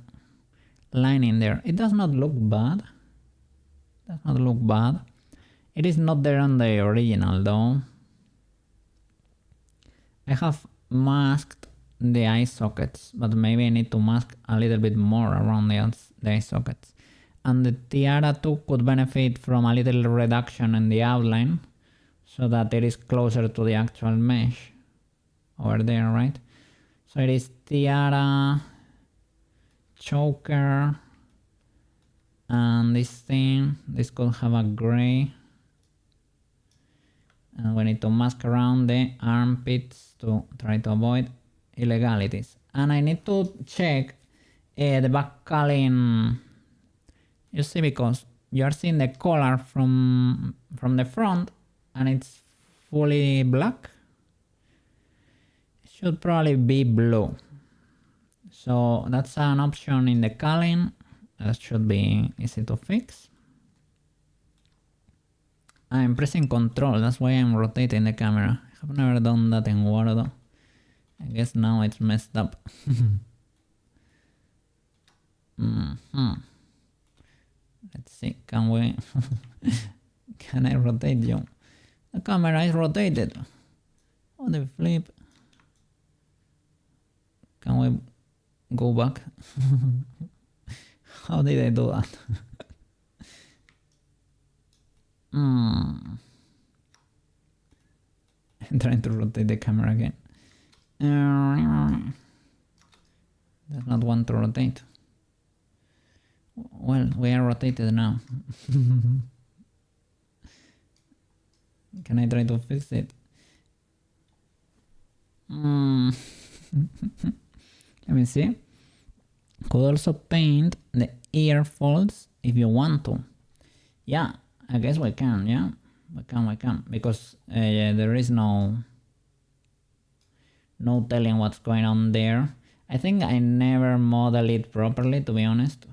Speaker 1: line in there. It does not look bad. It is not there on the original though. I have masked the eye sockets, but maybe I need to mask a little bit more around the eye sockets. And the tiara too could benefit from a little reduction in the outline, so that it is closer to the actual mesh over there, right? So it is tiara, choker, and this thing. This could have a gray. And we need to mask around the armpits to try to avoid illegalities. And I need to check the back culling. You see, because you are seeing the collar from the front and it's fully black. It should probably be blue. So that's an option in the culling. That should be easy to fix. I'm pressing control, that's why I'm rotating the camera. I have never done that in Wordle. I guess now it's messed up. Let's see, can we... can I rotate you? The camera is rotated. Oh, the flip. Can we go back? How did I do that? I'm trying to rotate the camera again. Does not want to rotate. Well, we are rotated now. Can I try to fix it? Let me see. Could also paint the ear folds if you want to. Yeah, I guess we can, yeah? We can. Because there is no telling what's going on there. I think I never modeled it properly, to be honest.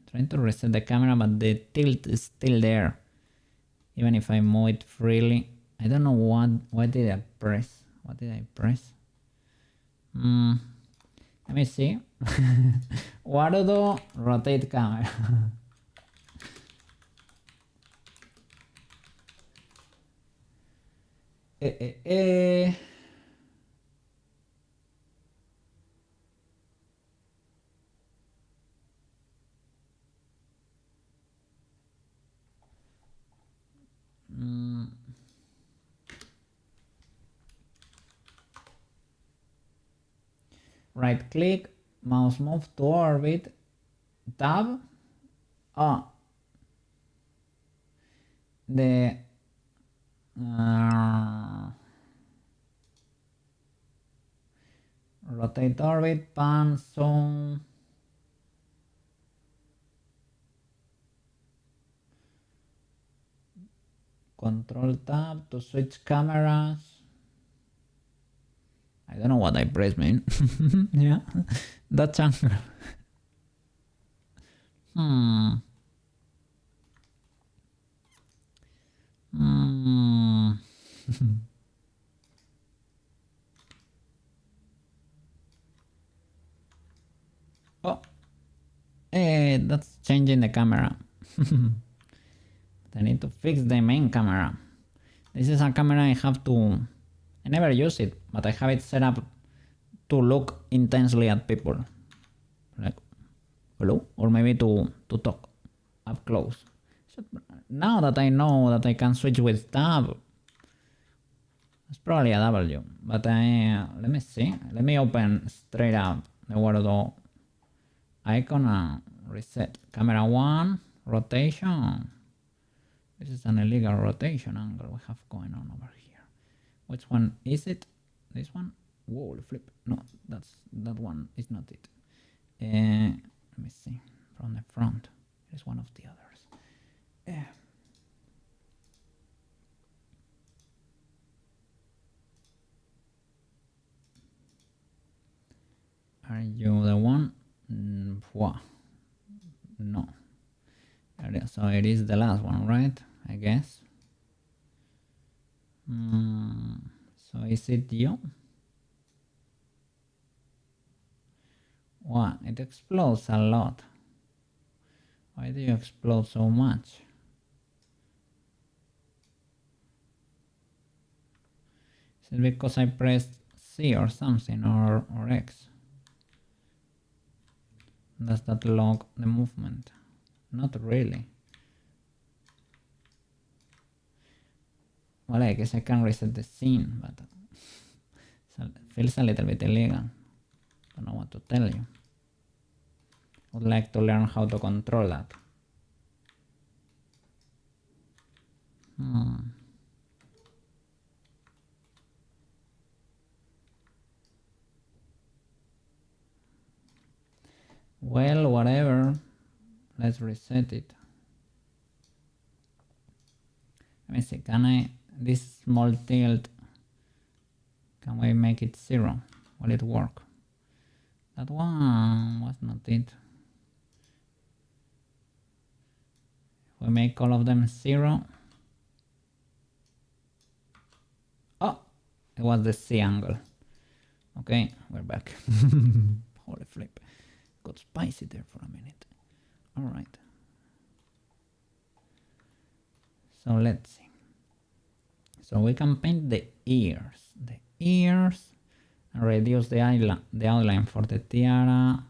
Speaker 1: Trying to reset the camera, but the tilt is still there. Even if I move it freely. I don't know what did I press. What did I press? Let me see. Wordle rotate camera. Right click, mouse move to orbit, tab. The rotate orbit, pan, zone. Control tab to switch cameras. I don't know what I pressed, man. Yeah, that's angle. Oh, that's changing the camera. I need to fix the main camera. This is a camera I have to... I never use it, but I have it set up to look intensely at people. Like, hello? Or maybe to talk up close. So now that I know that I can switch with tab, it's probably a W. But let me see. Let me open straight up the Warudo icon and reset. Camera 1, rotation. This is an illegal rotation angle we have going on over here. Which one is it? This one? Whoa, flip. No, that one is not it. Let me see. From the front. It's one of the others. Are you the one? No. So it is the last one, right? I guess. So is it you? Wow, it explodes a lot. Why do you explode so much? Is it because I pressed C or something, or X? Does that log the movement? Not really. Well, I guess I can reset the scene, but it feels a little bit illegal. Don't know what to tell you. Would like to learn how to control that. Well, whatever. Let's reset it. Let me see, can I, this small tilt, can we make it 0? Will it work? That one was not it. If we make all of them 0. Oh, it was the C angle. Okay, we're back. Holy flip. Got spicy there for a minute. Alright. So let's see. So we can paint the ears. The ears. And reduce the outline for the tiara.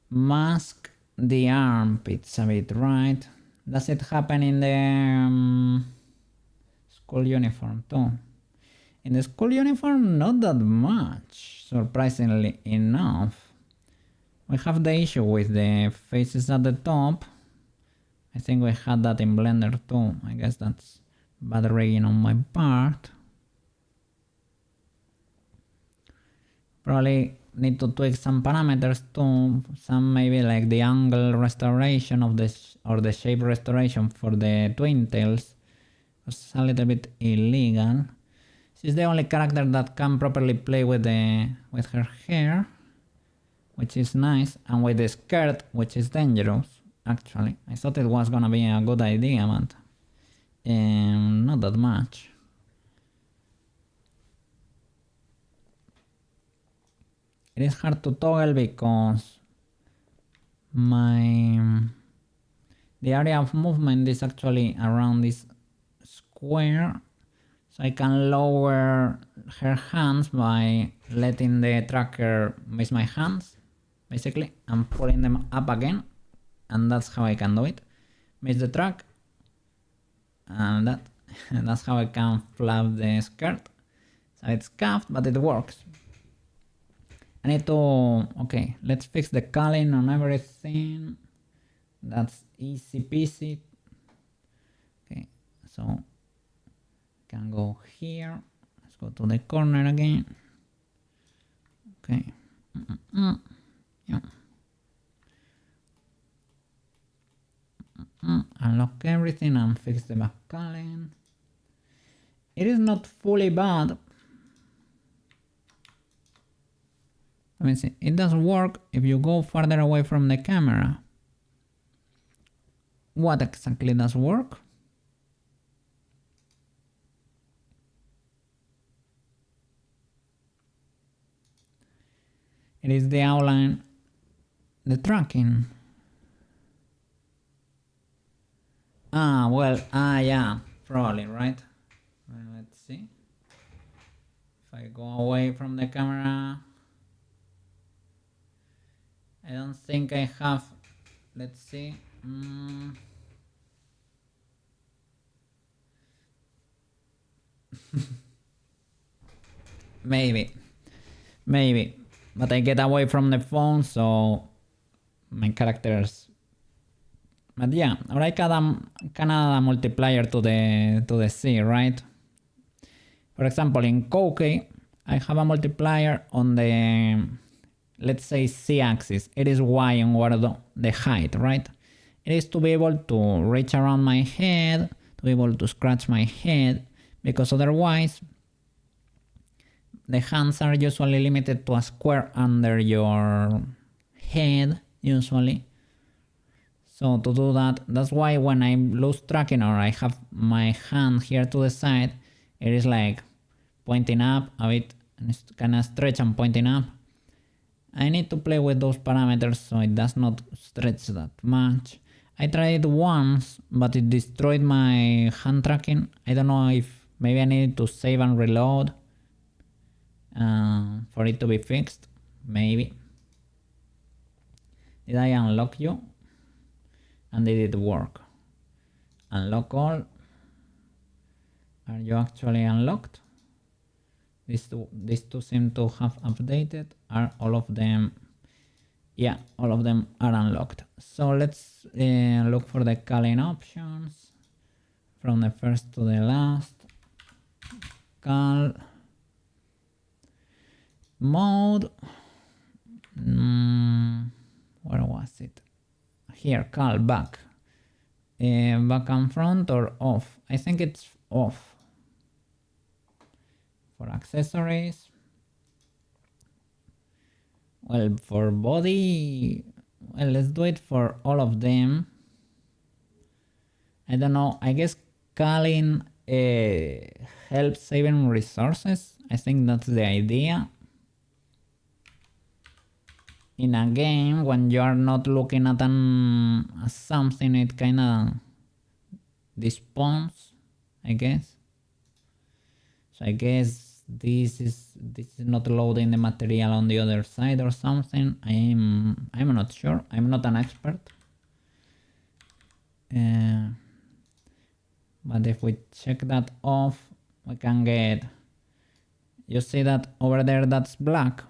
Speaker 1: Mask the armpits a bit, right? Does it happen in the school uniform too? In the school uniform, not that much, surprisingly enough. We have the issue with the faces at the top. I think we had that in Blender too. I guess that's bad rigging on my part. Probably need to tweak some parameters too. Some maybe like the angle restoration of this or the shape restoration for the twin tails. It's a little bit illegal. She's the only character that can properly play with her hair, which is nice, and with the skirt, which is dangerous. Actually, I thought it was gonna be a good idea, but not that much. It is hard to toggle because the area of movement is actually around this square, so I can lower her hands by letting the tracker miss my hands, basically, and pulling them up again, and that's how I can do it. Miss the track, and that's how I can flap the skirt. So it's cuffed, but it works. I need to, okay, let's fix the culling on everything. That's easy peasy. Okay, so can go here. Let's go to the corner again. Okay. Yeah. Unlock everything and fix the back culling. It is not fully bad. Let me see. It does work if you go farther away from the camera. What exactly does work? It is the outline, the tracking. Yeah, probably, right? Let's see. If I go away from the camera, I don't think I have. Let's see. Maybe, but I get away from the phone, so my characters. But yeah, ahora can add a multiplier to the C, right? For example, in Koke, I have a multiplier on the, let's say, C-axis. It is y onward the height, right? It is to be able to reach around my head, to be able to scratch my head, because otherwise the hands are usually limited to a square under your head, usually. So to do that, that's why when I lose tracking or I have my hand here to the side, it is like pointing up a bit, and it's kind of stretch and pointing up. I need to play with those parameters so it does not stretch that much. I tried it once, but it destroyed my hand tracking. I don't know if maybe I need to save and reload for it to be fixed. Maybe. Did I unlock you? And did it work? Unlock all. Are you actually unlocked? These two seem to have updated. Are all of them? Yeah, all of them are unlocked. So let's look for the calling options from the first to the last. Call mode. Where was it? Here, call back. Back and front or off? I think it's off. For accessories. Well, for body, well, let's do it for all of them. I don't know, I guess calling helps saving resources. I think that's the idea. In a game, when you are not looking at something, it kinda despawns, I guess. So I guess this is not loading the material on the other side or something. I'm not sure. I'm not an expert. But if we check that off, we can get. You see that over there? That's black.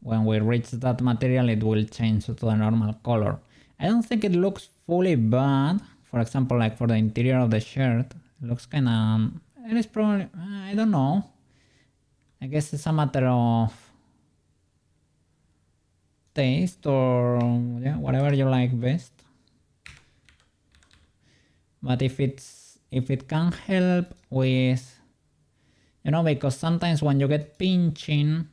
Speaker 1: When we reach that material, it will change to the normal color. I don't think it looks fully bad. For example, like for the interior of the shirt, it looks kind of. It is probably. I don't know. I guess it's a matter of taste or yeah, whatever you like best. But if it can help with, because sometimes when you get pinching,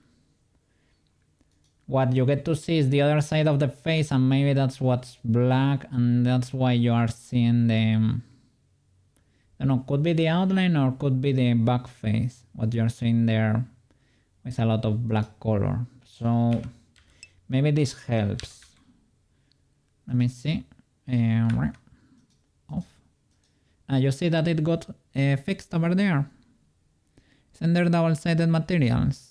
Speaker 1: what you get to see is the other side of the face, and maybe that's what's black, and that's why you are seeing the, could be the outline or could be the back face, what you're seeing there with a lot of black color. So maybe this helps. Let me see. Off. You see that it got fixed over there. It's under double-sided materials.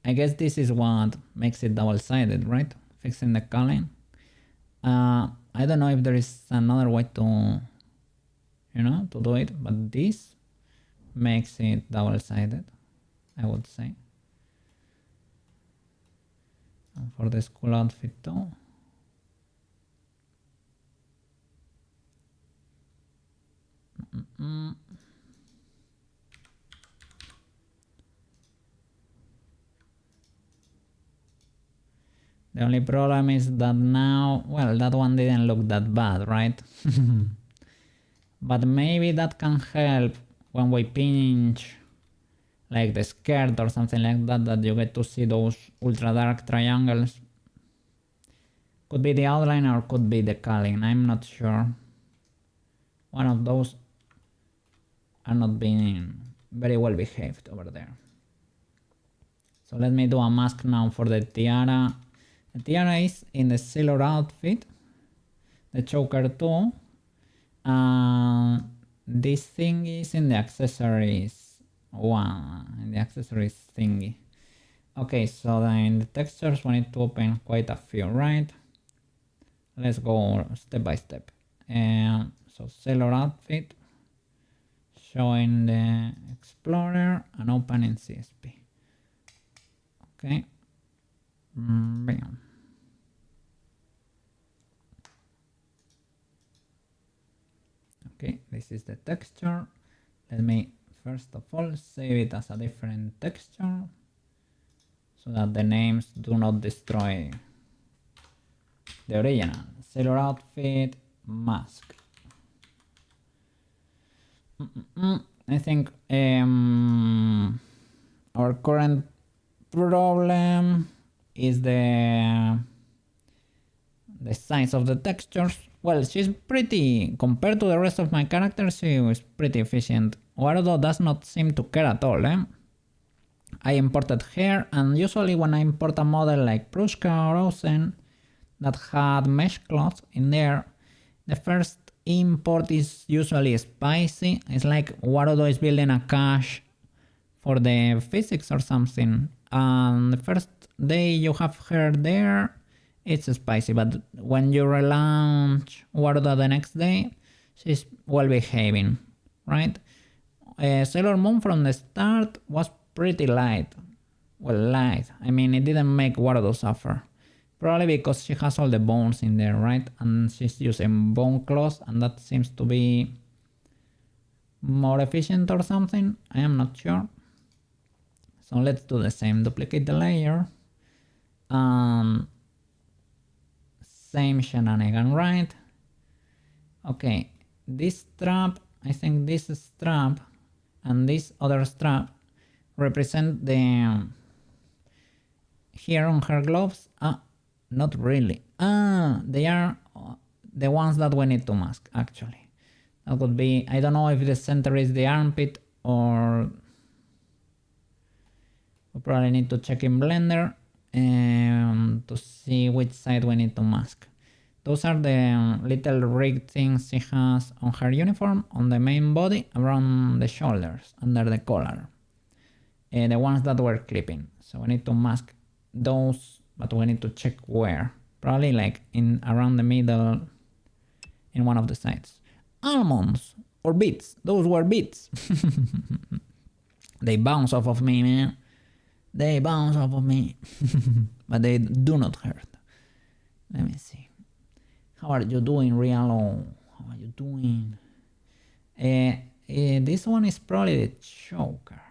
Speaker 1: I guess this is what makes it double-sided, right? Fixing the culling. I don't know if there is another way to, to do it, but this makes it double-sided, I would say. And for the school outfit too. The only problem is that now, well, that one didn't look that bad, right? But maybe that can help when we pinch like the skirt or something like that you get to see those ultra dark triangles. Could be the outline or could be the culling, I'm not sure. One of those are not being very well behaved over there. So let me do a mask now for the tiara. The tiara is in the Sailor outfit, the choker too. This thing is in the accessories one, in the accessories thingy. Okay, so then in the textures we need to open quite a few, right? Let's go step by step. So Sailor outfit, showing the Explorer and opening CSP. Okay. Bam. Okay, this is the texture. Let me first of all save it as a different texture so that the names do not destroy the original. Sailor outfit, mask. I think our current problem is the size of the textures. Well, she's pretty, compared to the rest of my characters, she was pretty efficient. Warudo does not seem to care at all, eh? I imported her, and usually when I import a model like Prushka or Ozen that had mesh cloth in there, the first import is usually spicy. It's like Warudo is building a cache for the physics or something, and the first day you have her there, it's spicy, but when you relaunch Warudo the next day, she's well behaving, right? Sailor Moon from the start was pretty light. Well, light. I mean, it didn't make Warudo suffer. Probably because she has all the bones in there, right? And she's using bone claws, and that seems to be more efficient or something. I am not sure. So let's do the same. Duplicate the layer. Same shenanigan, right? Okay, this strap, I think this strap and this other strap represent the here on her gloves. Not really. They are the ones that we need to mask, actually. That would be, I don't know if the center is the armpit or we probably need to check in Blender to see which side we need to mask. Those are the little rigged things she has on her uniform, on the main body, around the shoulders, under the collar. The ones that were clipping. So we need to mask those, but we need to check where. Probably like in around the middle, in one of the sides. Almonds or beets. Those were beets. They bounce off of me, man. They bounce off of me. But they do not hurt. Let me see. How are you doing, Rialo? How are you doing? This one is probably the choker.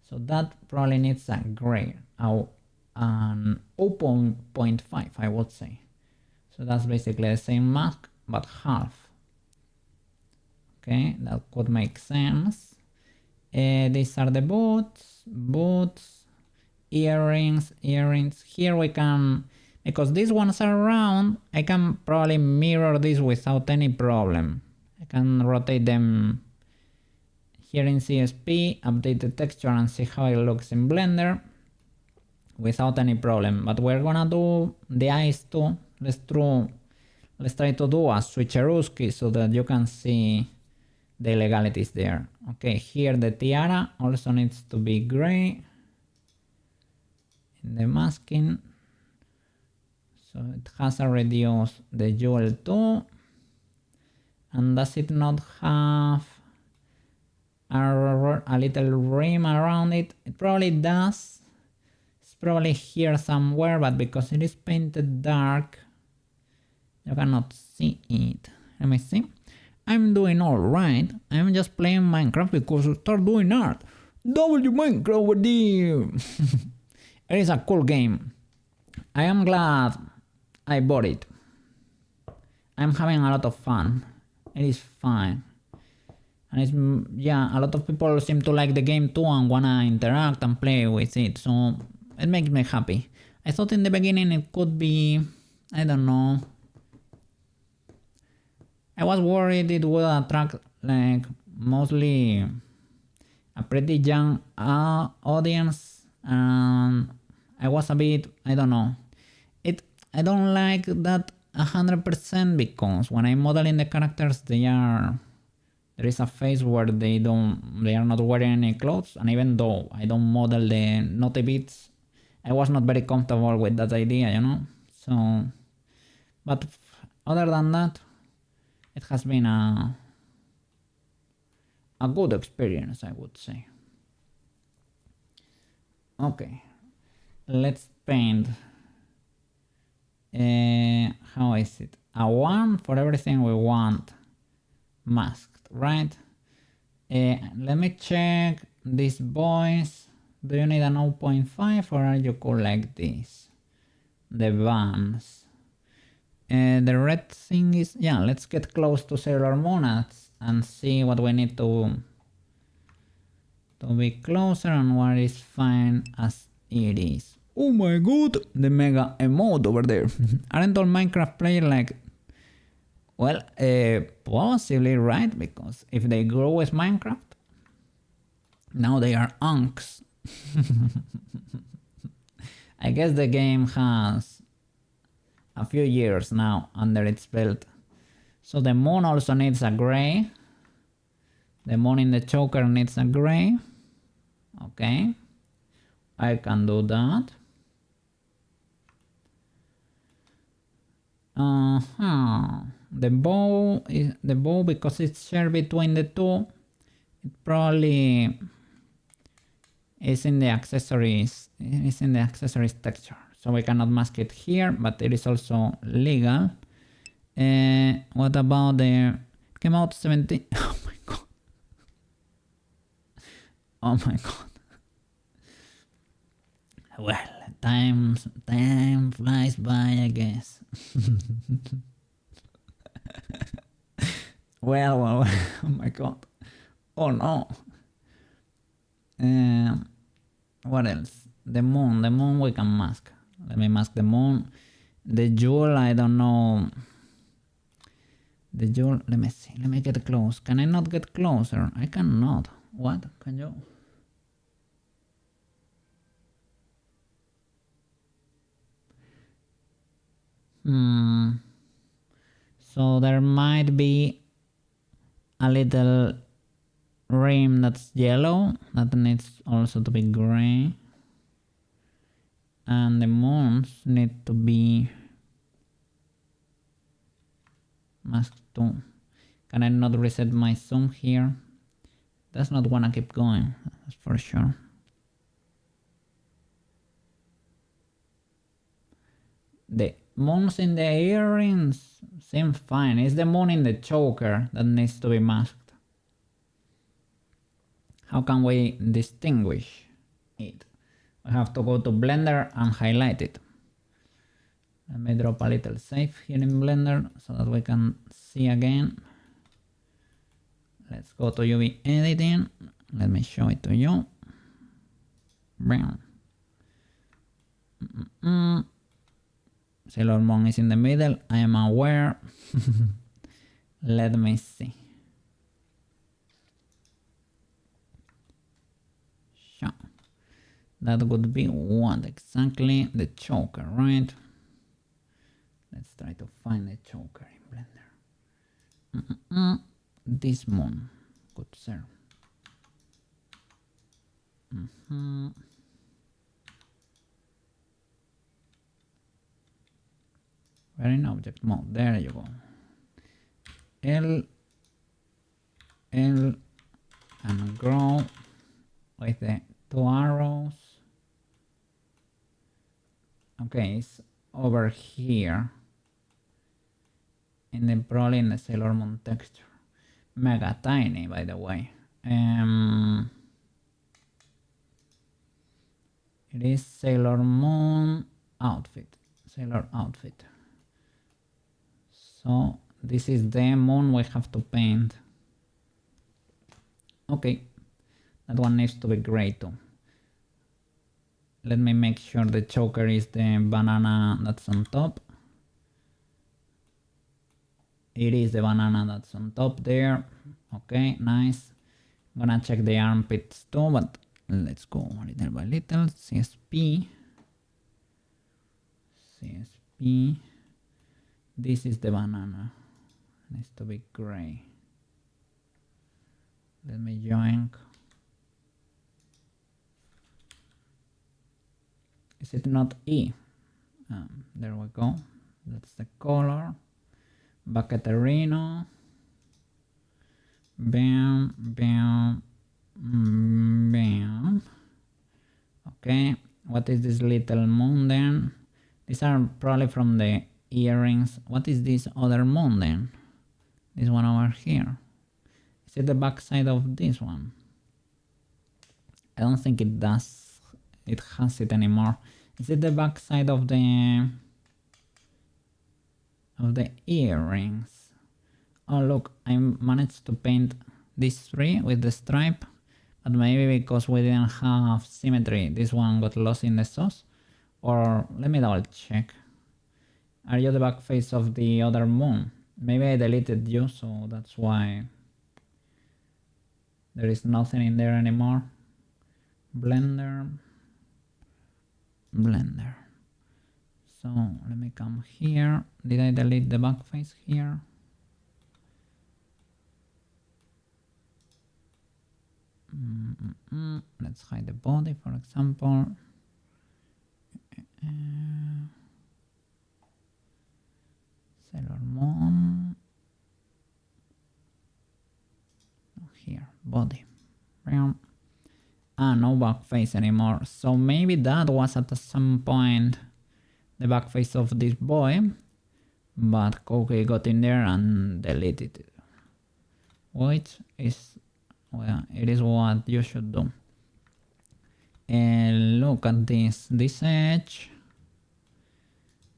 Speaker 1: So that probably needs a grade. An 0.5, I would say. So that's basically the same mask, but half. Okay, that could make sense. These are the boots, earrings. Here we can, because these ones are round, I can probably mirror this without any problem. I can rotate them here in CSP, update the texture and see how it looks in Blender without any problem. But we're gonna do the eyes too. Let's try to do a switcherooski so that you can see the legalities there. Okay, here the tiara also needs to be gray in the masking. So it has a reduce the jewel too. And does it not have a little rim around it? It probably does. It's probably here somewhere, but because it is painted dark, you cannot see it. Let me see. I'm doing alright. I'm just playing Minecraft because I start doing art. W Minecraft with you. It is a cool game. I am glad I bought it. I'm having a lot of fun. It is fine. And it's, yeah, a lot of people seem to like the game too and wanna interact and play with it. So it makes me happy. I thought in the beginning it could be, I don't know. I was worried it would attract like mostly a pretty young audience, and I was a bit, I don't know. I don't like that 100% because when I'm modeling the characters, there is a phase where they are not wearing any clothes, and even though I don't model the naughty bits, I was not very comfortable with that idea, you know. So, but other than that, it has been a good experience, I would say. Okay, let's paint. How is it? A 1 for everything we want masked, right? Let me check these boys. Do you need a 0.5 or are you cool like this? The vans. The red thing is, yeah, let's get close to Sailor Moon and see what we need to be closer and what is fine as it is. Oh my god, the mega emote over there. Aren't all Minecraft players like, well, possibly, right? Because if they grow with Minecraft, now they are unks. I guess the game has a few years now under its belt. So the moon also needs a gray. The moon in the choker needs a gray. Okay, I can do that. The bow because it's shared between the two. It probably is in the accessories. It is in the accessories texture, so we cannot mask it here, but it is also legal. What about the? It came out 17. Oh my god. Oh my god. Well, time flies by, I guess. well, oh my god. Oh no. What else? The moon we can mask. Let me mask the moon. The jewel, I don't know. The jewel, let me see. Let me get close. Can I not get closer? I cannot. What? Can you? So there might be a little rim that's yellow that needs also to be gray, and the moons need to be masked too. Can I not reset my zoom here? Does not wanna keep going, that's for sure. The moons in the earrings seem fine. It's the moon in the choker that needs to be masked. How can we distinguish it? We have to go to Blender and highlight it. Let me drop a little safe here in Blender so that we can see again. Let's go to UV editing. Let me show it to you. Brown. Sailor Moon is in the middle, I am aware. Let me see. Sure. That would be what exactly? The choker, right? Let's try to find the choker in Blender. This moon, good sir. We're in object mode, there you go. L, and grow with the 2 arrows. Okay, it's over here. In the probably in the Sailor Moon texture. Mega tiny, by the way. It is Sailor Moon outfit. Sailor outfit. So this is the moon we have to paint. Okay, that one needs to be gray too. Let me make sure the choker is the banana that's on top. It is the banana that's on top there. Okay, nice. I'm gonna check the armpits too, but let's go little by little. CSP. be, this is the banana. It needs to be gray. Let me join. Is it not E? There we go. That's the color. Bucketerino. Bam, bam, bam. Okay, what is this little moon then? These are probably from the earrings. What is this other moon then? This one over here. Is it the back side of this one? I don't think it does. It has it anymore. Is it the back side of the earrings? Oh look, I managed to paint these three with the stripe, but maybe because we didn't have symmetry, this one got lost in the sauce. Or let me double check. Are you the back face of the other moon? Maybe I deleted you, so that's why there is nothing in there anymore. Blender. So let me come here. Did I delete the back face here? Let's hide the body, for example. Sailor Moon. Here, body. No back face anymore. So maybe that was at some point the back face of this boy, but Koki got in there and deleted it. Which is, well, it is what you should do. And look at this edge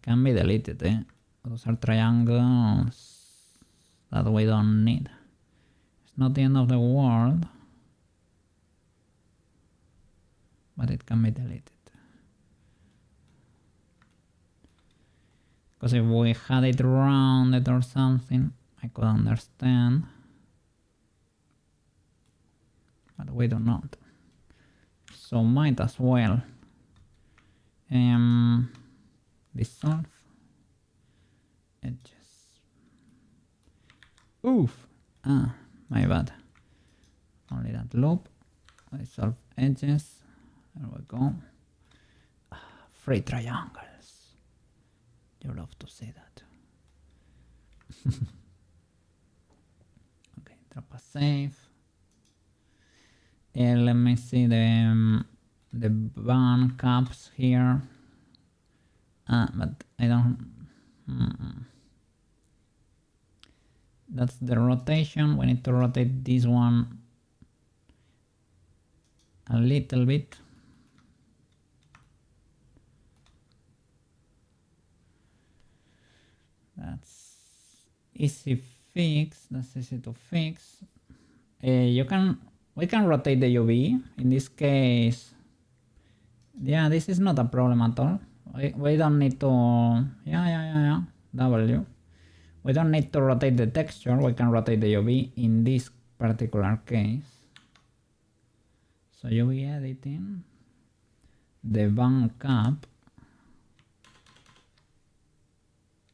Speaker 1: can be deleted, eh? Those are triangles that we don't need. It's not the end of the world, but it can be deleted. Because if we had it rounded or something, I could understand. But we do not. So might as well dissolve edges. Oof! My bad. Only that loop. Dissolve edges. There we go. Free triangles. You love to see that. Okay, drop a save. And let me see the band caps here. But I don't. That's the rotation. We need to rotate this one a little bit. That's easy fix. That's easy to fix. We can rotate the UV. In this case, yeah, this is not a problem at all. We don't need to, yeah, W. We don't need to rotate the texture. We can rotate the UV in this particular case. So UV editing, the band cap,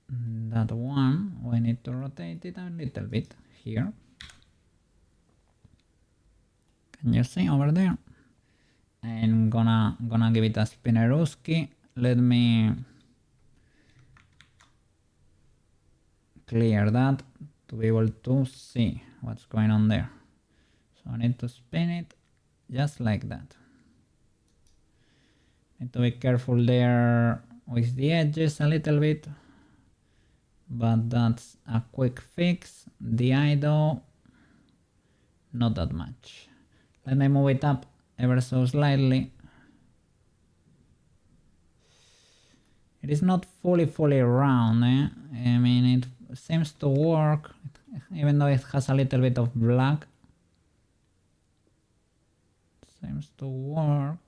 Speaker 1: that one, we need to rotate it a little bit here. Can you see over there? I'm gonna give it a Spinnerooski. Let me clear that to be able to see what's going on there. So I need to spin it just like that. Need to be careful there with the edges a little bit, but that's a quick fix. The eye though, not that much. Let me move it up ever so slightly. It is not fully round, eh? I mean, it seems to work, even though it has a little bit of black. It seems to work.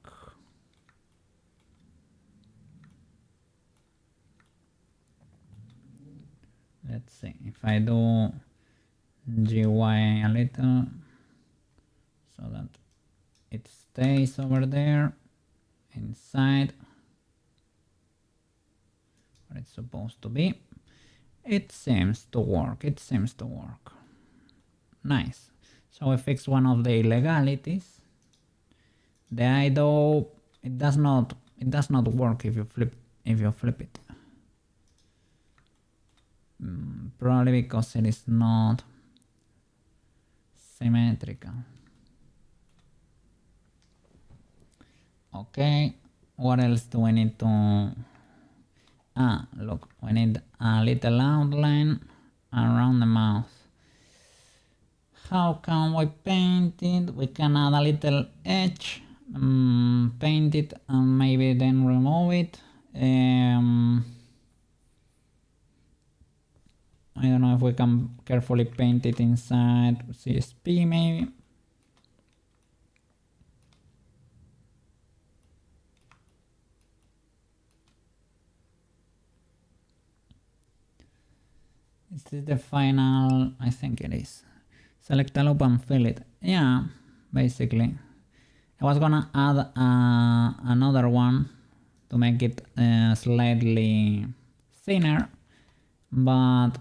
Speaker 1: Let's see, if I do GY a little, so that it stays over there, inside. where it's supposed to be. It seems to work. It seems to work. Nice. So we fixed one of the illegalities. The eye though, it does not work if you flip it. Probably because it is not symmetrical. Okay, what else do we need to... look, we need a little outline around the mouth. How can we paint it? We can add a little edge, paint it and maybe then remove it. I don't know if we can carefully paint it inside CSP maybe. Is this the final? I think it is. Select a loop and fill it. Yeah, basically. I was gonna add another one to make it slightly thinner, but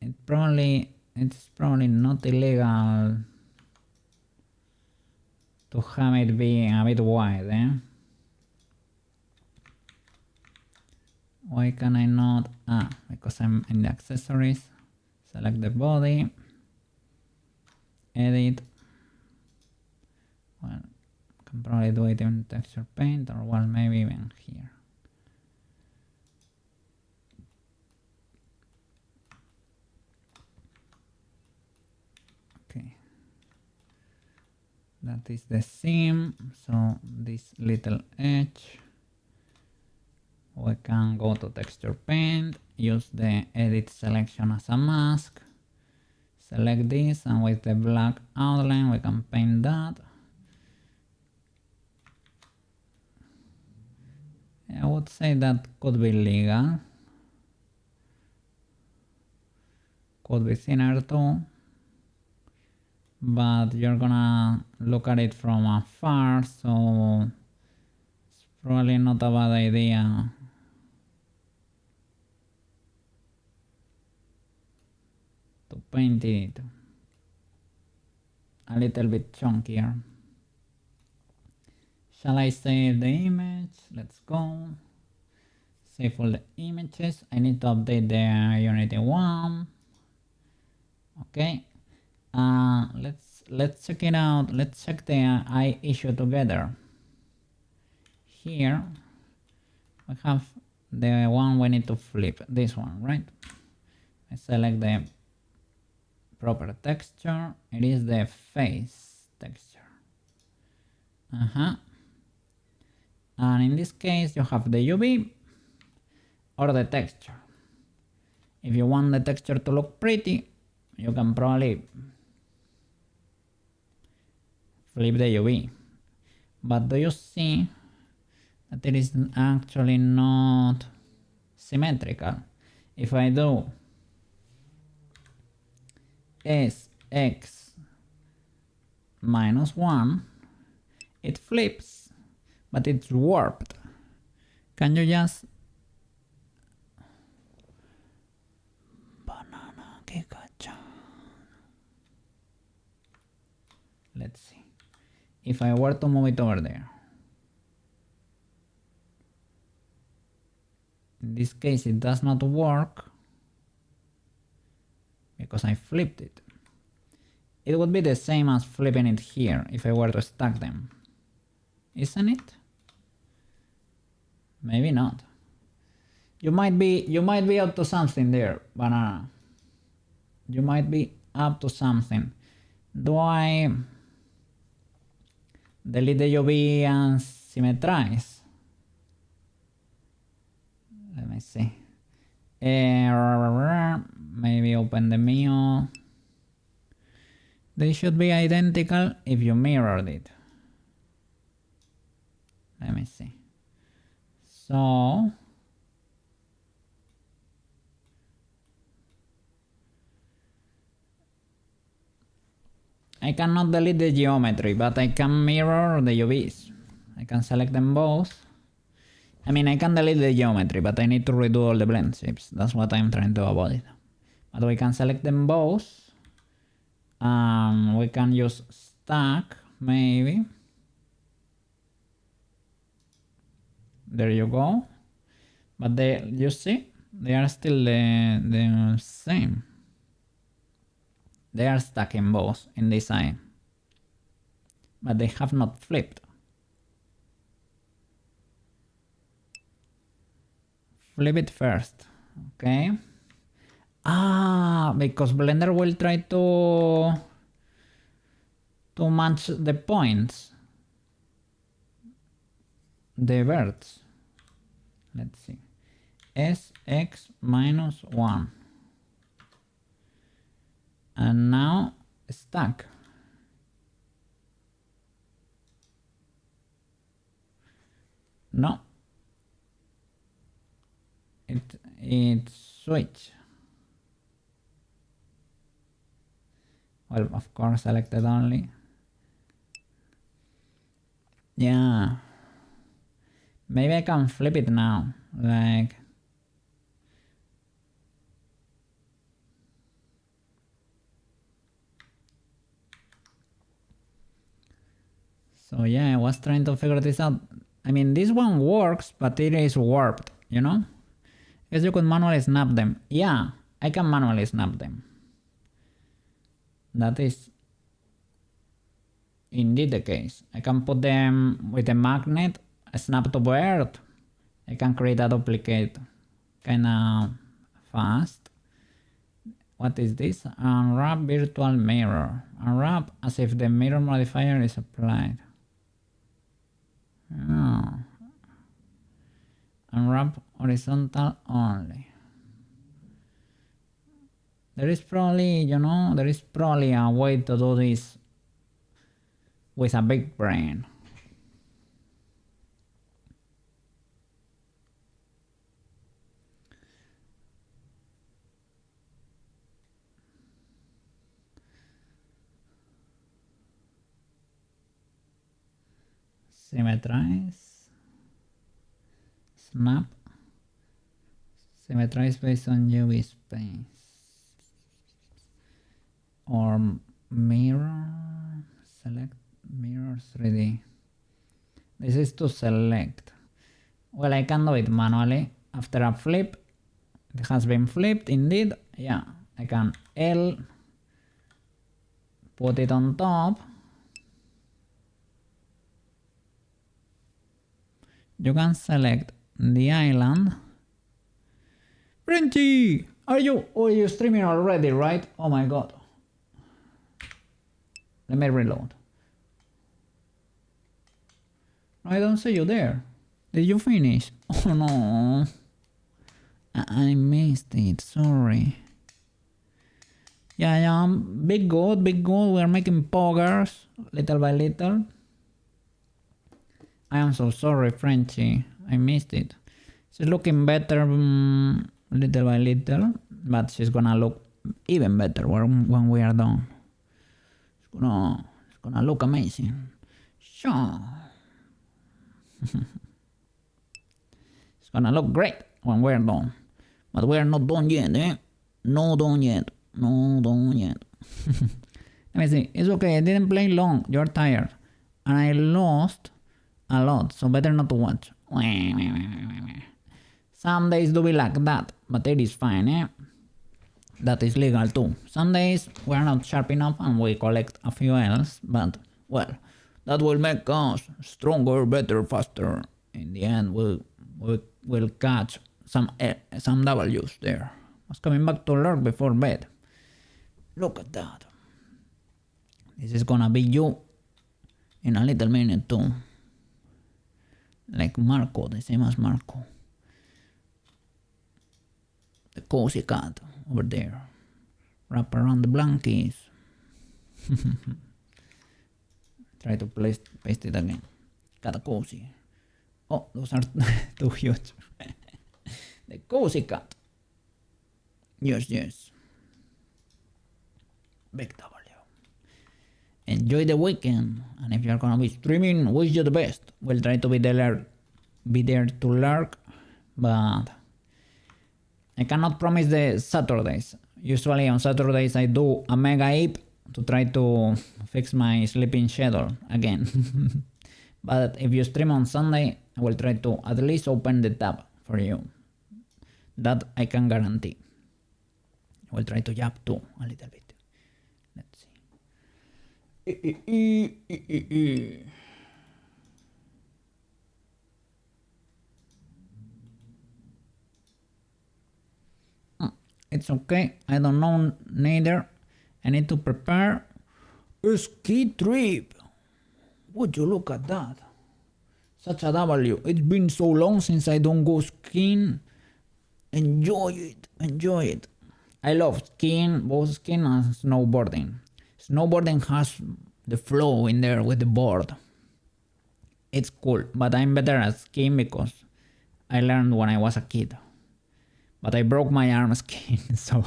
Speaker 1: it's probably not illegal to have it be a bit wide, eh? Why can I not? Because I'm in the accessories. Select the body. Edit. Well, can probably do it in texture paint, or well, maybe even here. Okay. That is the seam. So this little edge. We can go to texture paint, use the edit selection as a mask, select this, and with the black outline we can paint that. I would say that could be legal, could be thinner too, but you're gonna look at it from afar, so it's probably not a bad idea to paint it a little bit chunkier. Shall I save the image? Let's go. Save all the images. I need to update the Unity 1. Okay. Let's check it out. Let's check the eye issue together. Here we have the one we need to flip. This one, right? I select the proper texture. It is the face texture. And in this case you have the UV or the texture. If you want the texture to look pretty, you can probably flip the UV. But do you see that it is actually not symmetrical? If I do SX -1, it flips, but it's warped. Can you just... Banana, que cacha. Let's see. If I were to move it over there. In this case it does not work because I flipped it. It would be the same as flipping it here if I were to stack them. Isn't it? Maybe not. You might be up to something there, Banana. You might be up to something. Do I delete the UV and symmetrize? Let me see. Maybe open the Mio. They should be identical if you mirrored it. Let me see. So I cannot delete the geometry, but I can mirror the UVs. I can select them both. I mean, I can delete the geometry, but I need to redo all the blend shapes. That's what I'm trying to avoid. But we can select them both. We can use stack, maybe. There you go. But you see, they are still the same. They are stuck in both in this side. But they have not flipped. Flip it first, okay? Because Blender will try to match the points. The verts. Let's see. Sx minus 1. And now stack. No. It switch. Well, of course, selected only. Yeah. Maybe I can flip it now. Like. So yeah, I was trying to figure this out. I mean, this one works, but it is warped, you know? Guess you could manually snap them. Yeah, I can manually snap them. That is indeed the case. I can put them with a magnet, a snap to bird. I can create a duplicate kinda fast. What is this? Unwrap virtual mirror. Unwrap as if the mirror modifier is applied. Oh. Unwrap horizontal only. There is probably, there is probably a way to do this with a big brain. Symmetrize. Snap. Symmetrize based on UV space. Or mirror. Select mirror 3D. This is to select. Well, I can do it manually. After a flip, it has been flipped indeed. Yeah, I can L, put it on top. You can select the island. Frenchy! Are you streaming already, right? Oh my god. Let me reload. I don't see you there. Did you finish? Oh no. I missed it, sorry. Yeah, big good. We're making progress little by little. I am so sorry, Frenchy. I missed it. She's looking better little by little, but she's gonna look even better when we are done. It's gonna look amazing. Sure. It's gonna look great when we're done. But we're not done yet, eh? No done yet. Let me see. It's okay, I didn't play long. You're tired. And I lost a lot, so better not to watch. Some days do be like that, but it is fine, eh? That is legal too. Some days we're not sharp enough and we collect a few L's, but, well, that will make us stronger, better, faster. In the end, we'll catch some W's there. I was coming back to lurk before bed. Look at that. This is gonna be you in a little minute too. Like Marco, the same as Marco. The cozy cat over there. Wrap around the blankies. Try to paste it again. Cat cozy. Oh, those are too huge. The cozy cat. Yes. Big W. Enjoy the weekend, and if you're gonna be streaming, wish you the best. We'll try to be there be there to lurk, but I cannot promise the Saturdays. Usually on Saturdays I do a mega ape to try to fix my sleeping schedule again. But if you stream on Sunday, I will try to at least open the tab for you. That I can guarantee. I will try to yap too a little bit. Let's see. It's okay, I don't know neither. I need to prepare a ski trip. Would you look at that? Such a W. It's been so long since I don't go skiing. Enjoy it, enjoy it. I love skiing, both skiing and snowboarding. Snowboarding has the flow in there with the board. It's cool, but I'm better at skiing because I learned when I was a kid. But I broke my arm skiing, so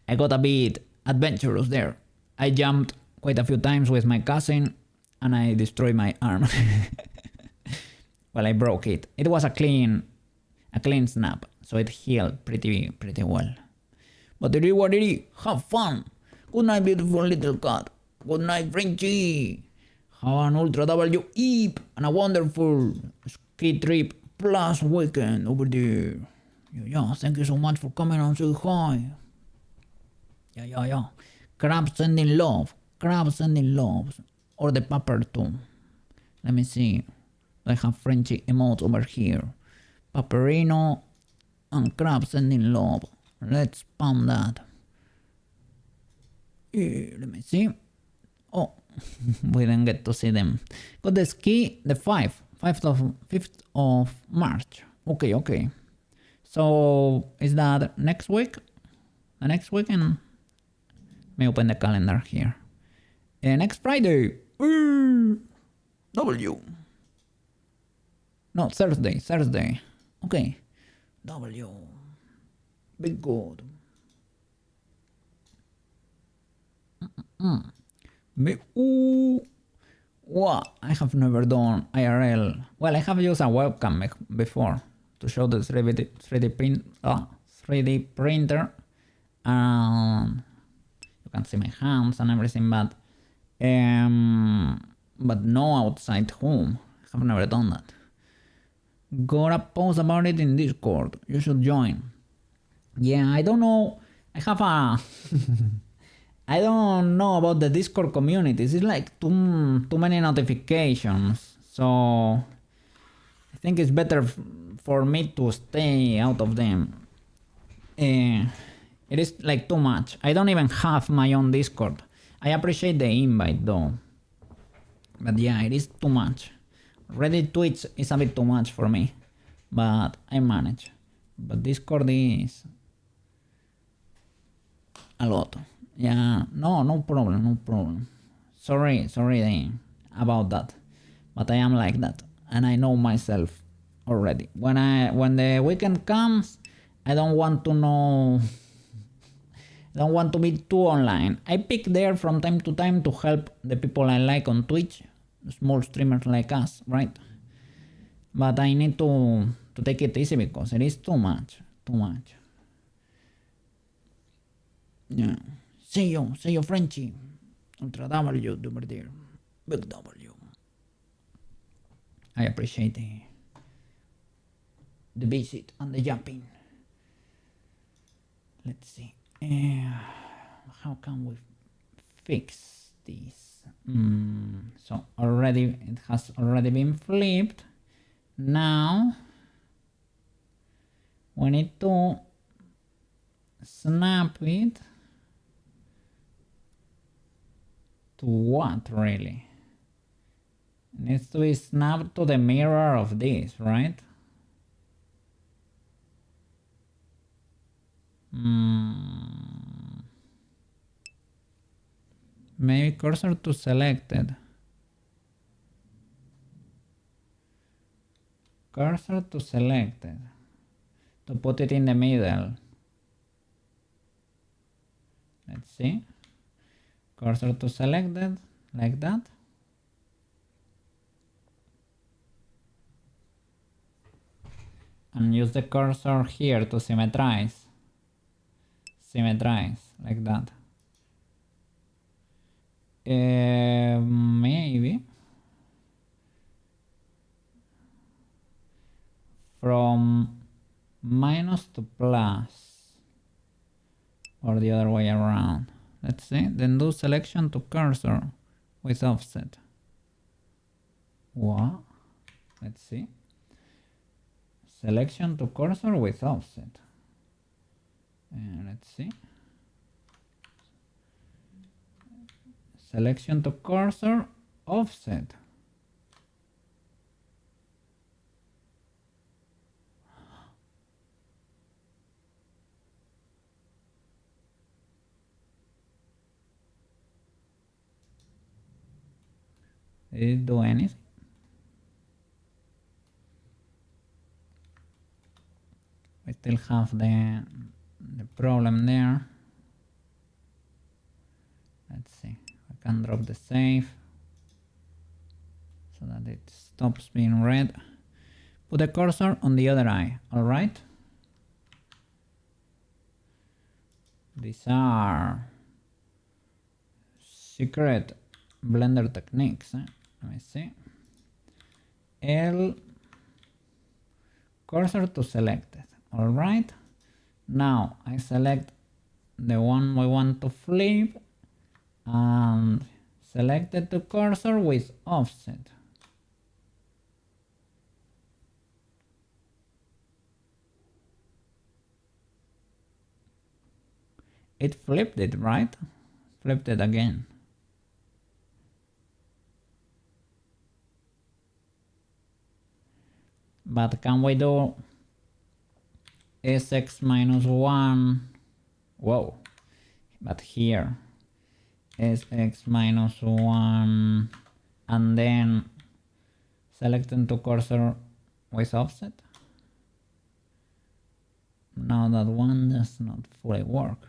Speaker 1: I got a bit adventurous there. I jumped quite a few times with my cousin and I destroyed my arm. Well, I broke it. It was a clean snap, so it healed pretty well. But it is what it is. Have fun. Good night, beautiful little cat. Good night, Frenchie. Have an Ultra W Eep and a wonderful ski trip plus weekend over there. Yeah, thank you so much for coming and say hi. Yeah. Crab sending love. Or the pepper too. Let me see. I have Frenchy emotes over here. Paperino and crab sending love. Let's spam that. Let me see. Oh, we didn't get to see them. Got the ski the 5th of March. Okay. So is that next week? The next weekend? Let me open the calendar here. Next Friday. W. No, Thursday. Okay. W. Be good. What? I have never done IRL. Well, I have used a webcam before to show the 3D printer. You can see my hands and everything, but no outside home. I have never done that. Got a post about it in Discord. You should join. Yeah, I don't know. I have a... I don't know about the Discord communities. It's like too many notifications. So I think it's better for me to stay out of them. It is like too much. I don't even have my own Discord. I appreciate the invite though. But yeah, it is too much. Reddit Twitch is a bit too much for me. But I manage. But Discord is a lot. Yeah, no problem. Sorry about that. But I am like that. And I know myself already. When the weekend comes, I don't want to know... I don't want to be too online. I pick there from time to time to help the people I like on Twitch. Small streamers like us, right? But I need to take it easy because it is too much. Yeah. See you, Frenchy. Ultra W over there. Big W. I appreciate the visit and the jumping. Let's see. How can we fix this? So it has already been flipped. Now we need to snap it to what really? It needs to be snapped to the mirror of this, right? Maybe cursor to selected. Cursor to selected. To put it in the middle. Let's see. Cursor to selected, like that. and use the cursor here to symmetrize. Symmetrize, like that. Maybe from minus to plus, or the other way around. Let's see, then do selection to cursor with offset. What? Let's see. Selection to cursor with offset. Let's see. Selection to cursor, offset. Did it do anything? We still have the problem there. Let's see. I can drop the save so that it stops being red. Put the cursor on the other eye, alright? These are secret Blender techniques. Let me see. L cursor to selected. Alright. Now I select the one we want to flip and select it to cursor with offset. It flipped it, right? Flipped it again. But can we do sx minus 1? Whoa. But here, sx minus 1 and then select into cursor with offset? Now that one does not fully work.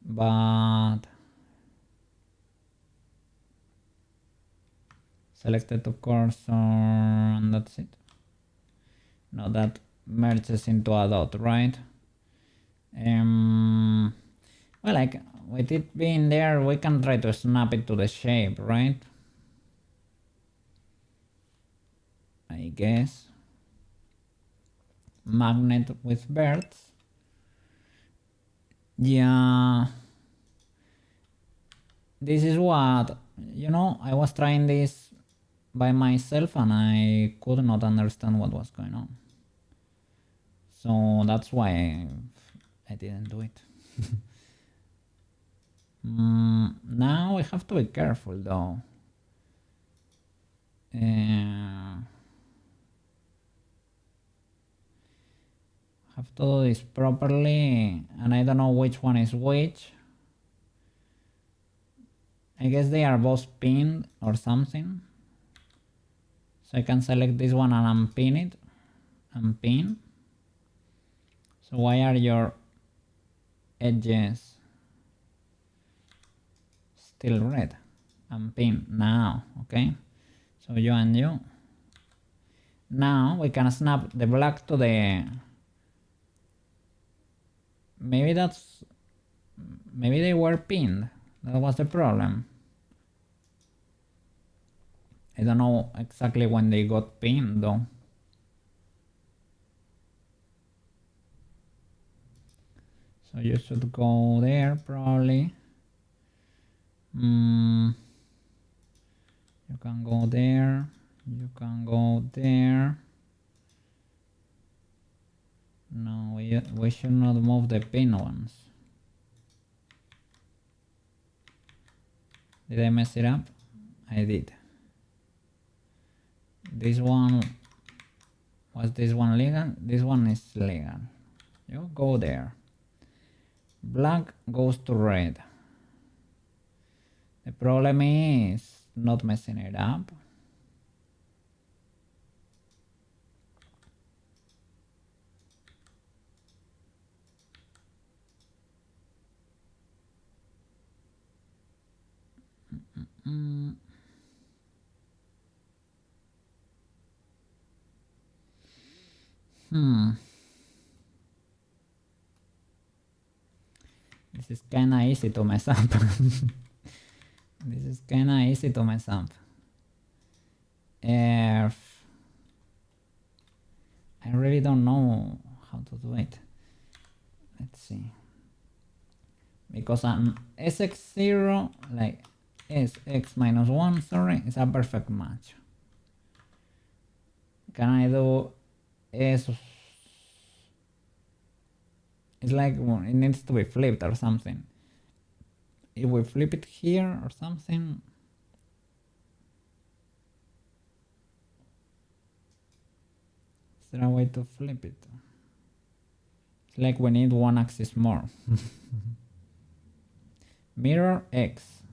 Speaker 1: But select it to cursor and that's it. Now that merges into a dot, right? Well, like with it being there, we can try to snap it to the shape, right? I guess. Magnet with birds. Yeah. This is what, you know, I was trying this by myself and I could not understand what was going on. So that's why I didn't do it. Now we have to be careful though. Have to do this properly and I don't know which one is which. I guess they are both pinned or something. So I can select this one and unpin it. Unpin. So why are your edges still red? Unpin now, okay? So you and you. Now we can snap the black to the... Maybe they were pinned. That was the problem. I don't know exactly when they got pinned though. So you should go there probably. You can go there. You can go there. No, we should not move the pin ones. Did I mess it up? I did. This one, was this one legal? This one is legal. You go there. Black goes to red. The problem is not messing it up. This is kinda easy to mess up. This is kinda easy to mess up. I really don't know how to do it. Let's see. Because an Sx0, like Sx minus 1, sorry, is a perfect match. Can I do S? It's like it needs to be flipped or something. If we flip it here or something. Is there a way to flip it? It's like we need one axis more. Mirror X.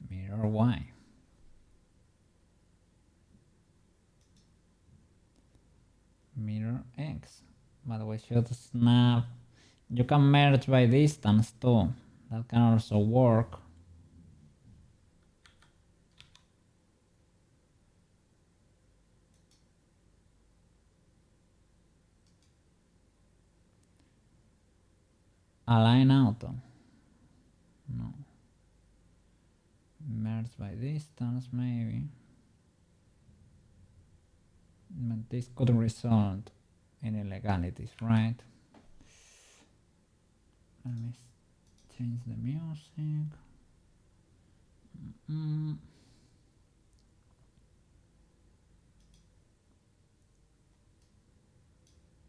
Speaker 1: Mirror Y. Mirror X. But we should snap. You can merge by distance too. That can also work. Align auto. No. Merge by distance maybe. But this could result in illegalities, right? Let me change the music.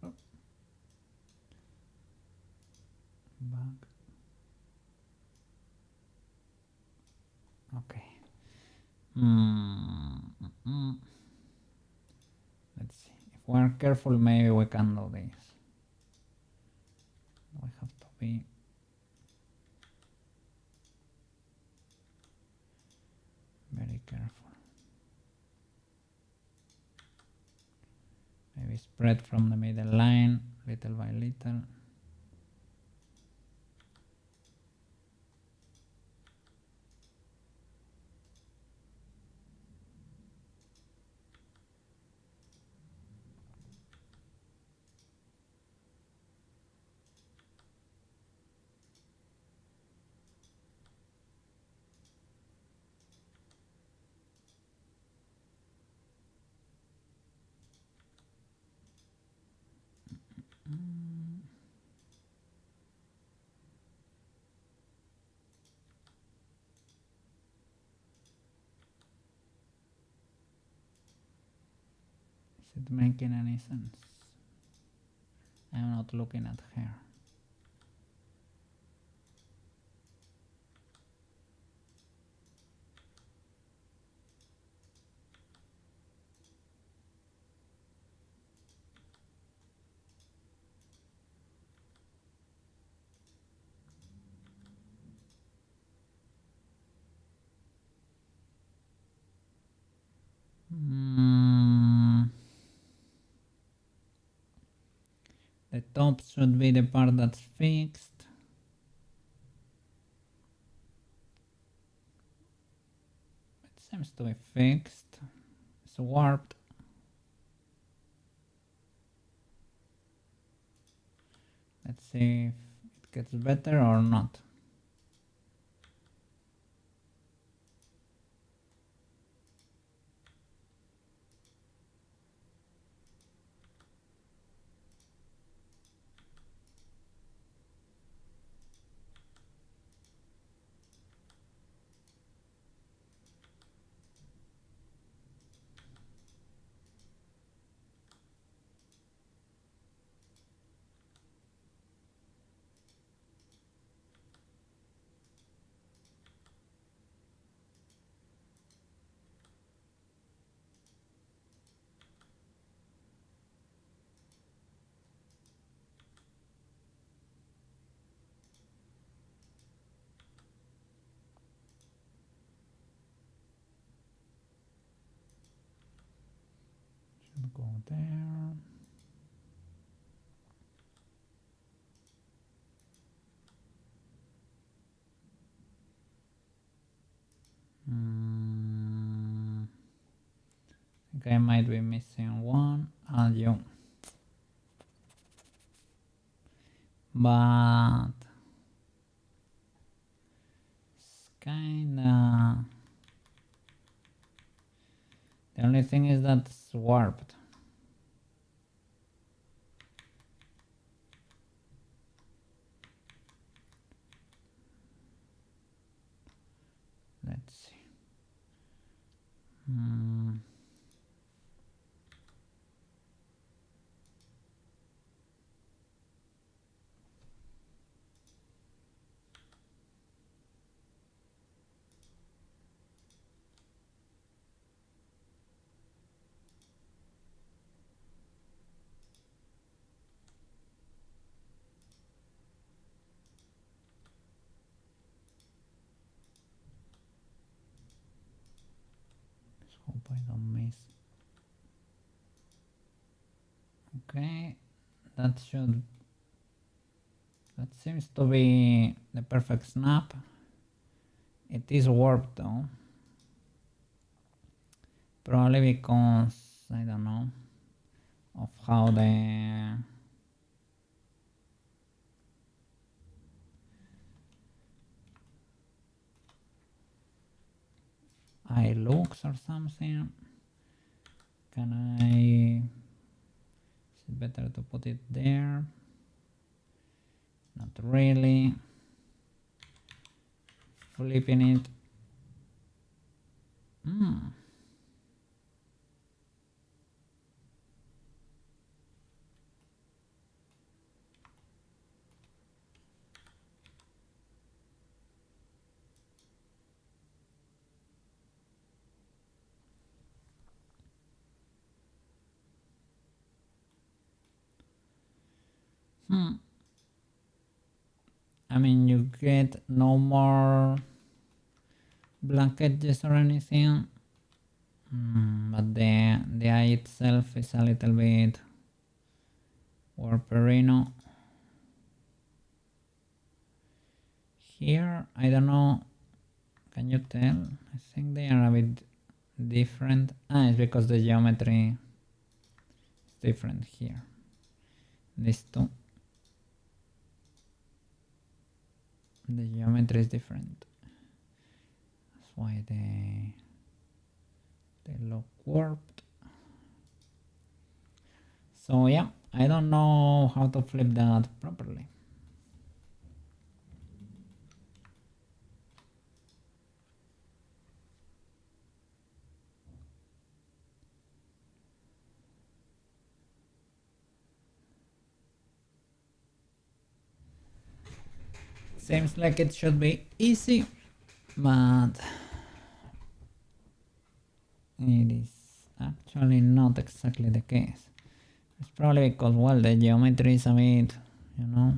Speaker 1: Oh. Back. Okay. Let's see. If we're careful, maybe we can do this. We have to be very careful. Maybe spread from the middle line little by little. Is it making any sense? I'm not looking at her. The top should be the part that's fixed. It seems to be fixed. It's warped. Let's see if it gets better or not. Should go there. I Okay, I might be missing one. You. But it's kinda. The only thing is that it's warped. Let's see. Let's hope I don't miss. Okay, that seems to be the perfect snap. It is warped though. Probably because, I don't know, of how the eye looks or something. Can I? Is it better to put it there? Not really. Flipping it. I mean, you get no more black edges or anything, but the eye itself is a little bit warperino. Here, I don't know, can you tell? I think they are a bit different. It's because the geometry is different here. These two. The geometry is different. That's why they look warped. So yeah, I don't know how to flip that properly. Seems like it should be easy, but it is actually not exactly the case. It's probably because, well, the geometry is a bit, you know,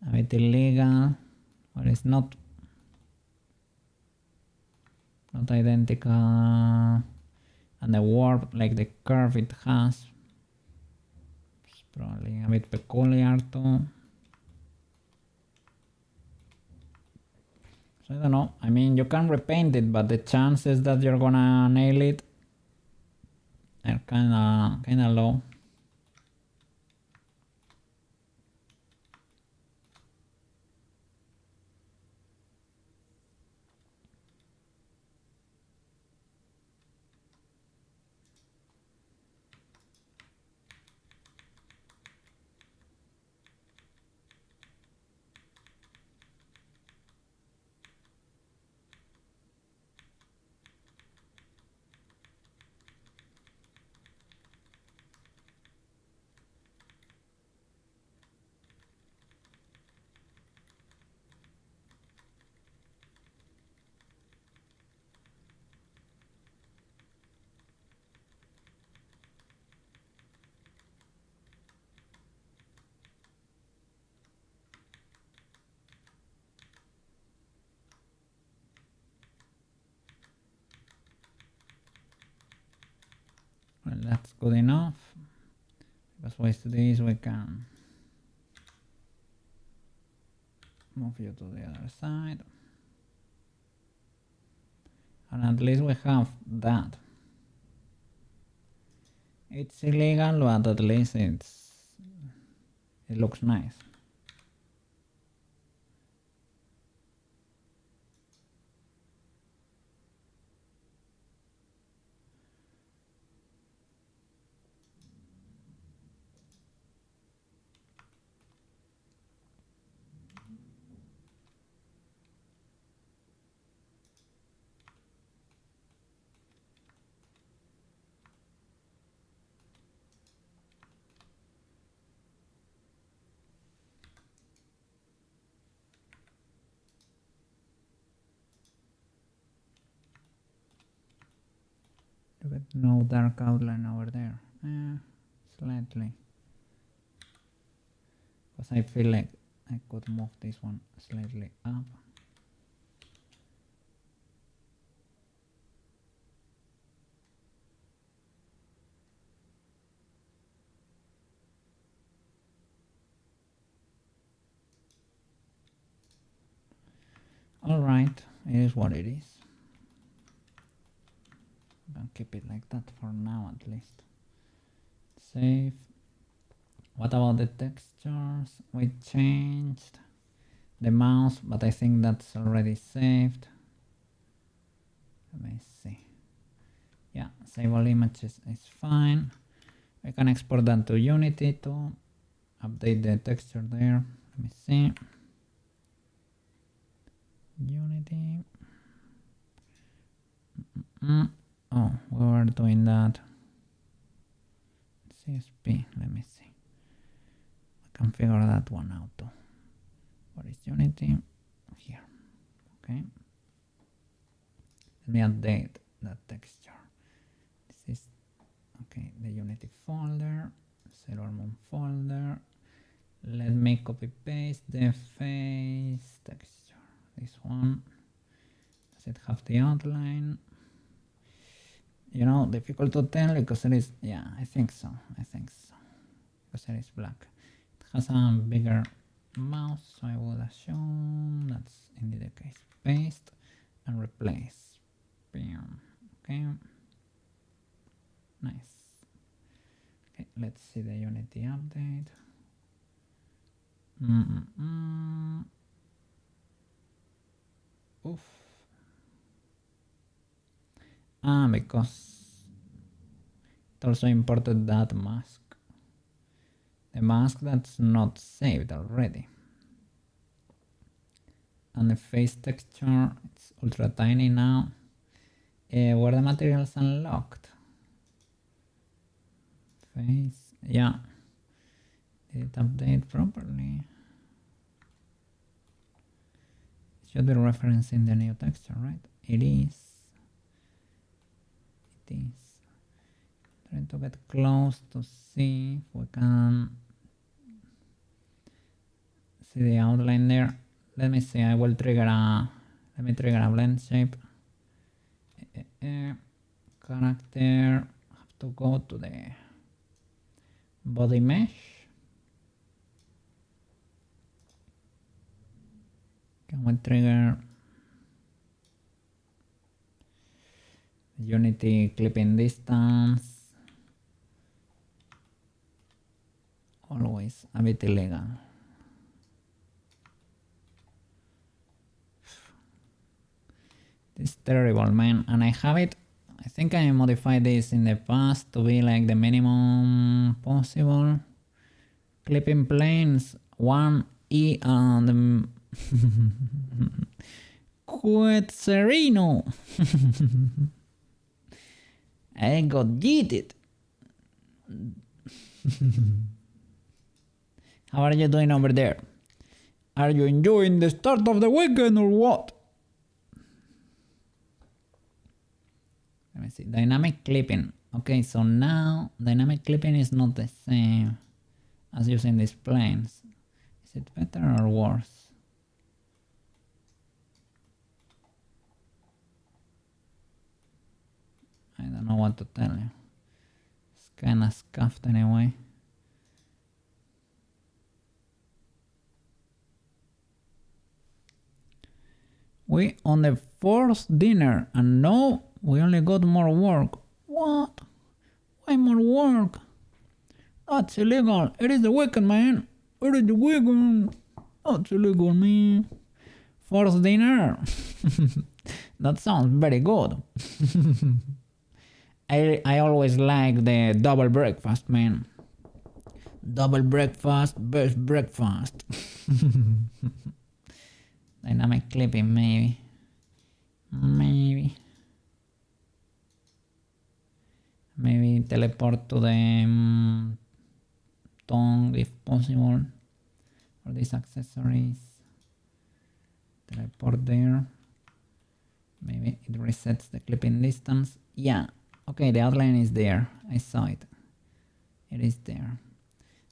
Speaker 1: a bit illegal, or it's not identical, and the warp, like the curve it has, is probably a bit peculiar too. So I don't know. I mean, you can repaint it, but the chances that you're gonna nail it are kinda low. Well, that's good enough. Because with this we can move you to the other side. And at least we have that. It's illegal, but at least it looks nice. Look at no dark outline over there. Slightly. Because I feel like I could move this one slightly up. Alright, it is what it is. I'm gonna keep it like that for now at least. Save. What about the textures? We changed the mouse, but I think that's already saved. Let me see. Yeah, save all images is fine. I can export that to Unity to update the texture there. Let me see. Unity. Oh, we were doing that. CSP, let me see. I can figure that one out too. What is Unity? Here. Okay. Let me update that texture. This is okay, the Unity folder, Sailor Moon folder. Let me copy paste the face texture. This one. Does it have the outline? You know, difficult to tell because it is, yeah, I think so. Because it is black. It has a bigger mouse, so I would assume that's indeed the case. Paste and replace. Bam. Okay. Nice. Okay, let's see the Unity update. Oof. Because it also imported that mask. The mask that's not saved already. And the face texture, it's ultra tiny now. Were the materials unlocked? Face, yeah. Did it update properly? It should be referencing the new texture, right? It is. Trying to get close to see if we can see the outline there. Let me see. I will trigger a. Let me trigger a blend shape. Character. Have to go to the body mesh. Can we trigger Unity clipping distance? Always a bit illegal. This is terrible, man. And I have it, I think I modified this in the past to be like the minimum possible. Clipping planes 1E and Quetzerino. I got yeeted. How are you doing over there? Are you enjoying the start of the weekend or what? Let me see. Dynamic clipping. Okay, so now dynamic clipping is not the same as using these planes. Is it better or worse? I don't know what to tell you. It's kinda scuffed anyway. We on the fourth dinner and no, we only got more work. What? I'm at work. That's illegal. It is the weekend, man. It is the weekend. That's illegal, man. Forced dinner. That sounds very good. I always like the double breakfast, man. Double breakfast, best breakfast. Dynamic clipping, maybe. Maybe teleport to the tongue if possible. For these accessories. Teleport there. Maybe it resets the clipping distance. Yeah. Okay, the outline is there. I saw it. It is there.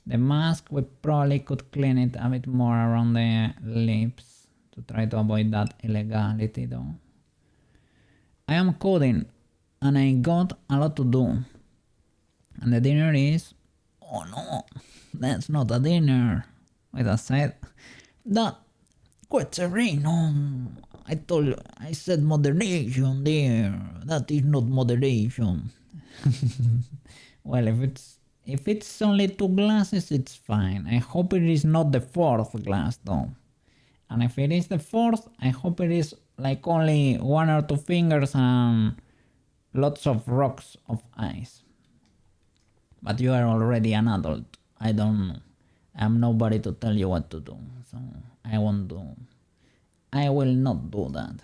Speaker 1: The mask, we probably could clean it a bit more around the lips to try to avoid that illegality though. I am coding and I got a lot to do. And the dinner is... Oh no, that's not a dinner. Wait a sec. That... Quetzerino. I told you, I said moderation there. That is not moderation. Well, if it's only 2 glasses, it's fine. I hope it is not the 4th glass though. And if it is the 4th, I hope it is like only 1 or 2 fingers and lots of rocks of ice. But you are already an adult. I don't know. I'm nobody to tell you what to do. So I won't do. I will not do that.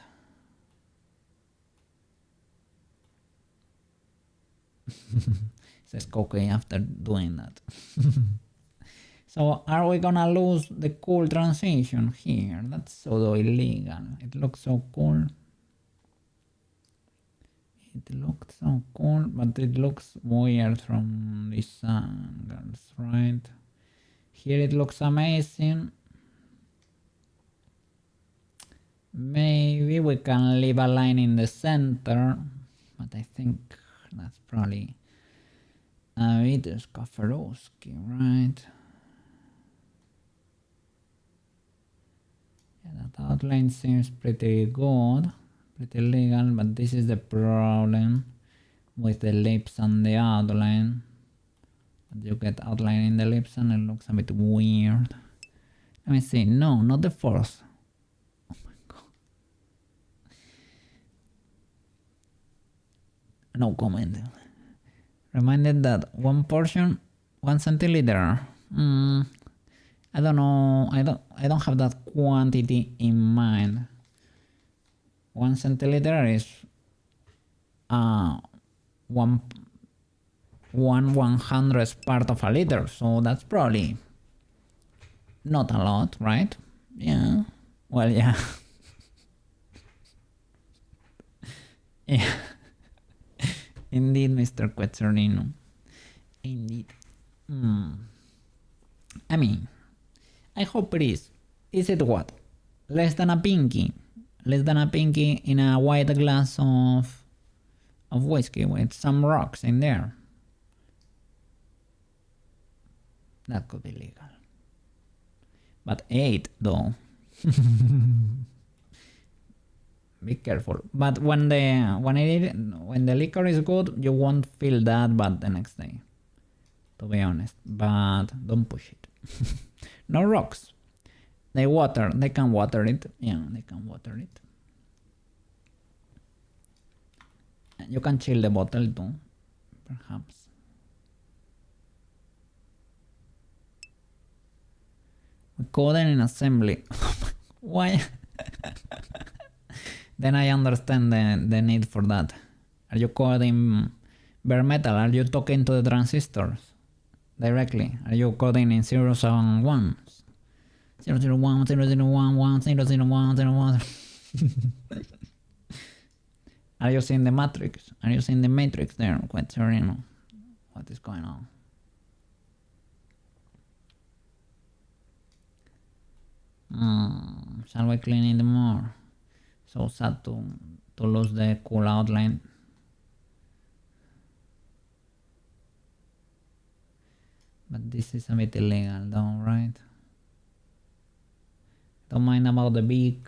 Speaker 1: Says Coque after doing that. So are we gonna lose the cool transition here? That's so illegal. It looks so cool. It looks so cool, but it looks weird from these angles, right? Here it looks amazing. Maybe we can leave a line in the center, but I think that's probably a bit Skaforowski, right? Yeah, that outline seems pretty good, pretty legal, but this is the problem with the lips and the outline. You get outline in the lips and it looks a bit weird. Let me see. No, not the 4th. Oh my god. No comment. Reminded that one portion, 1 centiliter. I don't know. I don't have that quantity in mind. 1 centiliter is 1/100th part of a liter, so that's probably not a lot, right? Yeah. Well, yeah. Yeah. Indeed, Mr. Quetzerino. Indeed. I mean, I hope it is. Is it what? Less than a pinky? Less than a pinky in a white glass of whiskey with some rocks in there. That could be legal. But 8 though. Be careful. But when the liquor is good, you won't feel that bad the next day. To be honest. But don't push it. No rocks. They can water it. Yeah, they can water it. You can chill the bottle too, perhaps. Coding in assembly. Why? Then I understand the need for that. Are you coding bare metal? Are you talking to the transistors directly? Are you coding in zeros and ones? 001, 001, 001, 001. Are you seeing the matrix? Are you seeing the matrix there? Quetzerino? What is going on? Shall we clean it more? So sad to lose the cool outline. But this is a bit illegal though, right? Don't mind about the beak.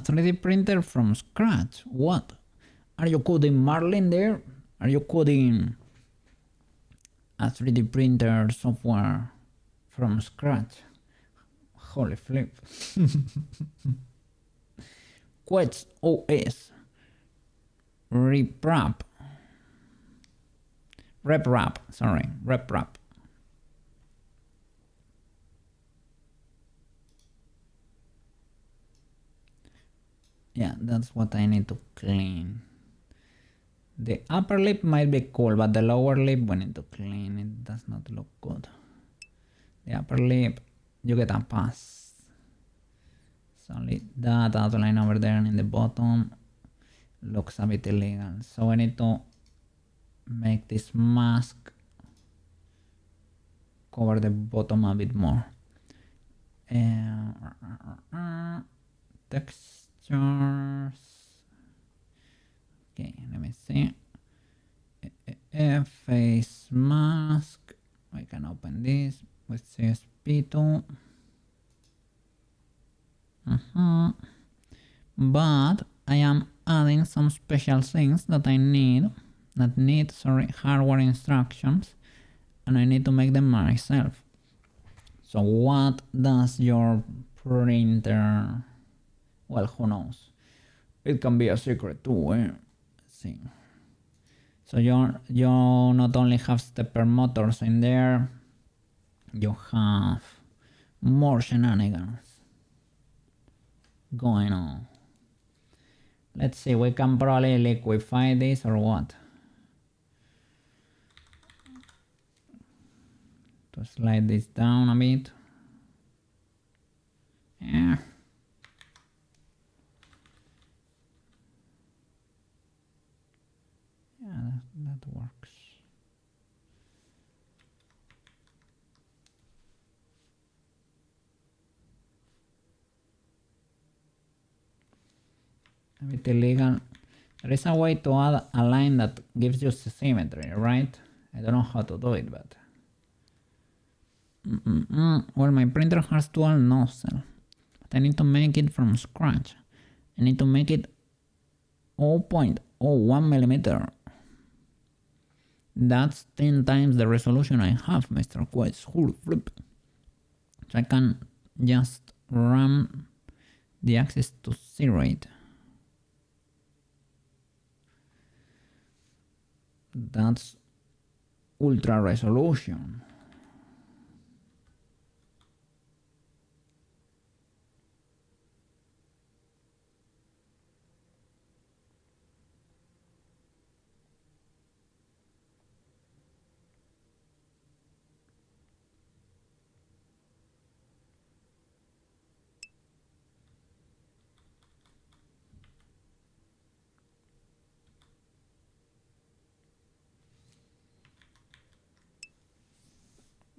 Speaker 1: 3D printer from scratch. What? Are you coding Marlin there? Are you coding a 3D printer software from scratch? Holy flip. Quest OS. RepRap. RepRap. Yeah, that's what I need to clean. The upper lip might be cool, but the lower lip we need to clean. It does not look good. The upper lip, you get a pass. Only that outline over there in the bottom looks a bit illegal. So I need to make this mask cover the bottom a bit more. Textures. Okay, let me see. Face mask. I can open this with CSP2. But I am adding some special things that need hardware instructions, and I need to make them myself. So what does your printer? Well, who knows? It can be a secret too. Let's see. So you not only have stepper motors in there, you have more shenanigans going on. Let's see, we can probably liquefy this or what? To slide this down a bit. Yeah. Yeah, that works. A bit illegal. There is a way to add a line that gives you symmetry, right? I don't know how to do it, but... Well, my printer has dual nozzle, but I need to make it from scratch. I need to make it 0.01 millimeter. That's 10 times the resolution I have, Mr. Quest. Holy flip. So I can just ram the axis to 0. That's ultra resolution.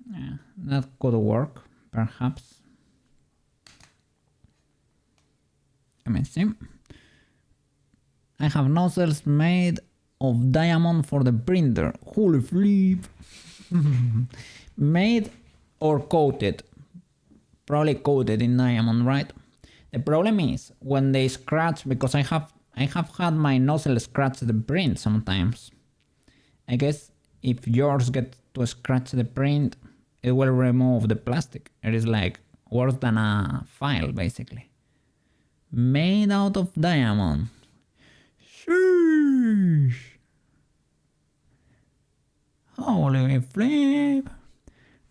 Speaker 1: Yeah, that could work, perhaps. Let me see. I have nozzles made of diamond for the printer. Holy flip! Made or coated? Probably coated in diamond, right? The problem is when they scratch, because I have had my nozzle scratch the print sometimes. I guess if yours gets to scratch the print, it will remove the plastic. It is like worse than a file, basically. Made out of diamond. Sheesh. Holy flip.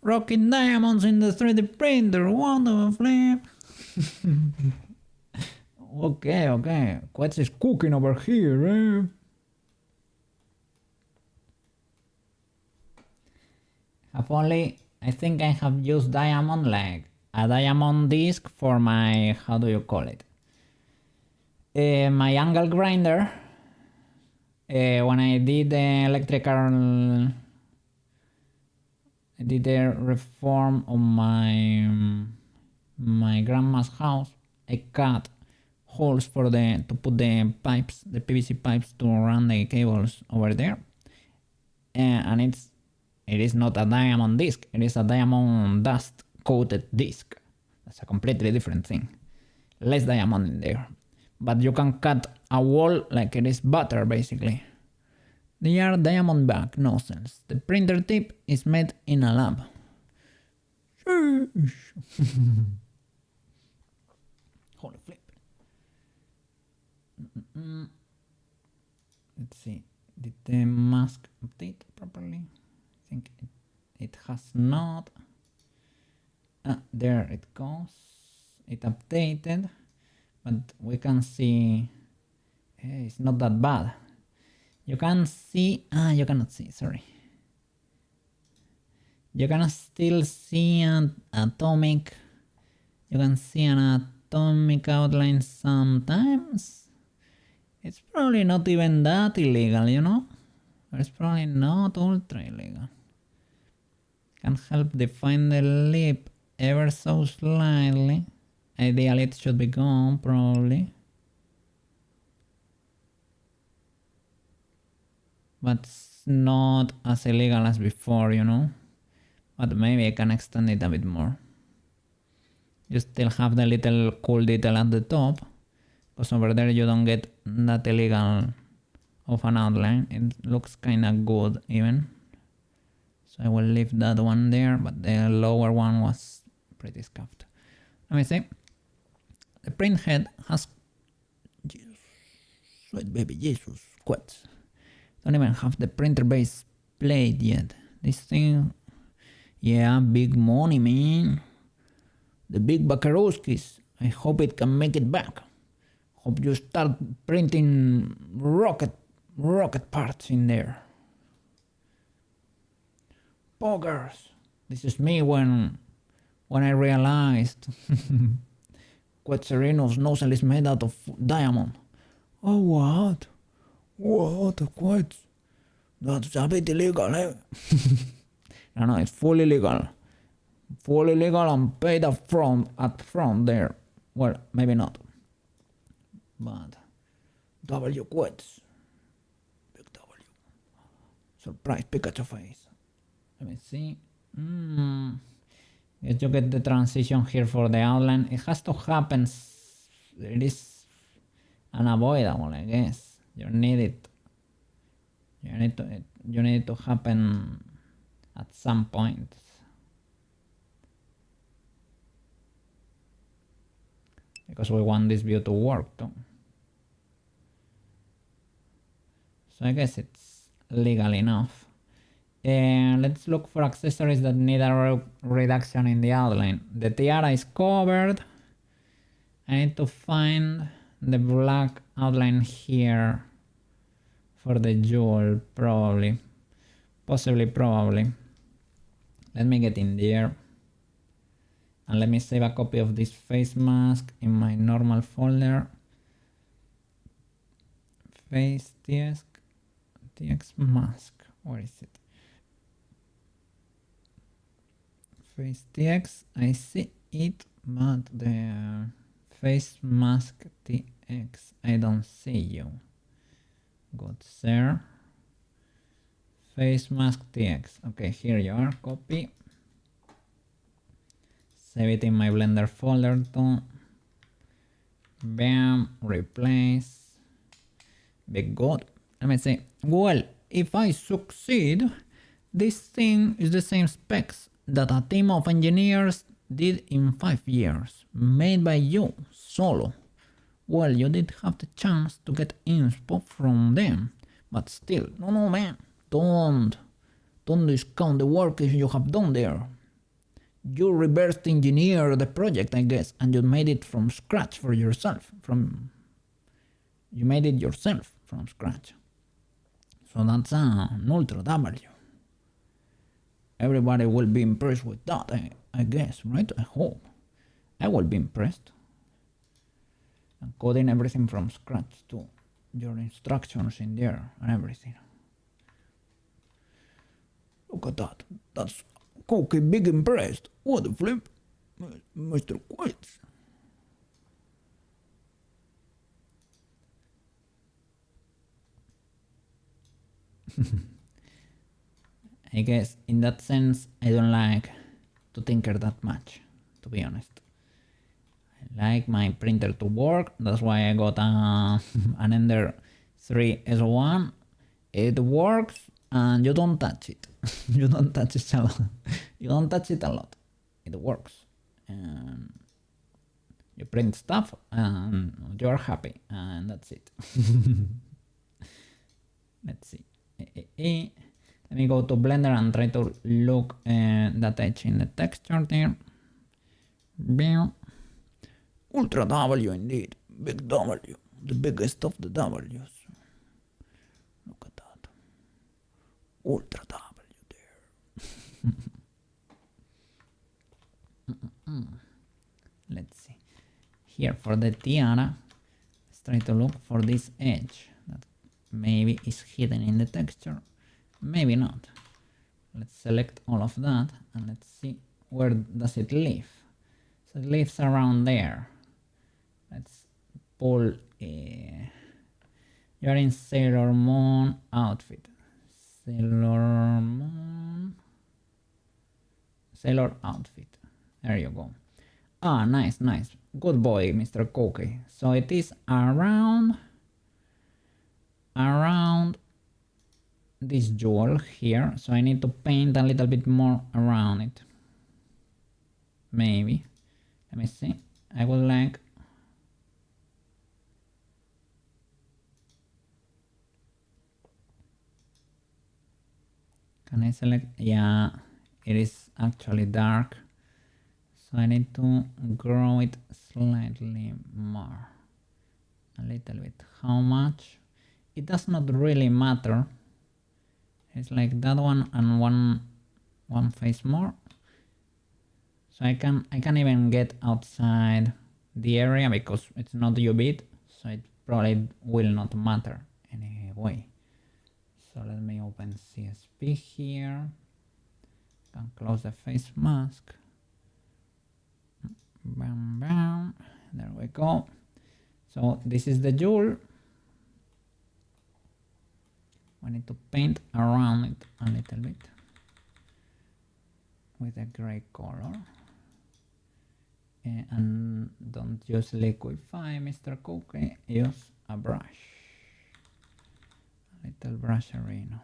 Speaker 1: Rocking diamonds in the 3D printer. Wonderful flip. Okay. Quest is cooking over here, eh? I think I have used diamond, like a diamond disc for my, how do you call it? My angle grinder. When I did the electrical, I did the reform on my grandma's house. I cut holes for to put the pipes, the PVC pipes to run the cables over there. And it is not a diamond disc, it is a diamond dust coated disc. That's a completely different thing. Less diamond in there. but you can cut a wall like it is butter basically. They are diamond back nozzles. The printer tip is made in a lab. Holy flip. Let's see. Did the mask update properly? I think it has not. There it goes. It updated, but we can see it's not that bad. You can see, you cannot see, sorry. You can still see an atomic, you can see an atomic outline sometimes. It's probably not even that illegal, you know? It's probably not ultra illegal. Can help define the lip ever so slightly. Ideally it should be gone, probably. But it's not as illegal as before, you know? But maybe I can extend it a bit more. You still have the little cool detail at the top, because over there you don't get that illegal of an outline. It looks kinda good even. So I will leave that one there, but the lower one was pretty scuffed. Let me see. The print head has Jesus, sweet baby Jesus, quads. Don't even have the printer base plate yet. This thing, yeah, big money, man. The big Bakarowskis. I hope it can make it back. Hope you start printing rocket parts in there. Poggers. This is me when I realized Quetzalino's nozzle is made out of diamond. Oh, what? What? Quite? That's a bit illegal, eh? No, it's fully legal. Fully legal and paid up front there. Well, maybe not. But W quotes. Big W. Surprise Pikachu face. Let me see. Guess you get the transition here for the outline. It has to happen. It is unavoidable, I guess. You need it. You need it to happen at some point. Because we want this view to work too. So I guess it's legal enough. Let's look for accessories that need a reduction in the outline. The tiara is covered. I need to find the black outline here for the jewel, probably. Possibly, probably. Let me get in there. And let me save a copy of this face mask in my normal folder. Face TX mask. Where is it? Face TX. I see it, but the face mask TX. I don't see you. Good sir. Face mask TX. Okay, here you are. Copy. Save it in my Blender folder too. Bam, replace. Be good. Let me see. Well, if I succeed, this thing is the same specs that a team of engineers did in 5 years, made by you, solo. Well, you did have the chance to get inspo from them, but still, no man, don't discount the work you have done there. You reverse engineered the project, I guess, and you made it from scratch for yourself. You made it yourself from scratch. So that's an Ultra W. Everybody will be impressed with that, I guess, right? I hope. I will be impressed. And coding everything from scratch too. Your instructions in there and everything. Look at that. That's Cookie big impressed. What the flip? Mr. Quates. I guess in that sense I don't like to tinker that much, to be honest. I like my printer to work. That's why I got an Ender 3 S1. It works and you don't touch it. You don't touch it a lot. You don't touch it a lot. It works. And you print stuff and you're happy, and that's it. Let's see. Let me go to Blender and try to look that edge in the texture there. Ultra W indeed. Big W. The biggest of the W's. Look at that. Ultra W there. Let's see. Here for the tiara, let's try to look for this edge that maybe is hidden in the texture. Maybe not. Let's select all of that and let's see where does it live. So it lives around there. Let's pull a... You're in Sailor Moon outfit. Sailor Moon... Sailor outfit. There you go. Ah, nice, nice. Good boy, Mr. Cookie. So it is around this jewel here. So I need to paint a little bit more around it. Maybe. Let me see. I would like... Can I select? Yeah, it is actually dark. So I need to grow it slightly more. A little bit. How much? It does not really matter. It's like that one and one face more. So I can even get outside the area because it's not UV, so it probably will not matter anyway. So let me open CSP here. Can close the face mask. Bam, bam. There we go. So this is the jewel. We need to paint around it a little bit with a gray color. And don't use Liquify, Mr. Cookie. Use a brush. A little brusherino.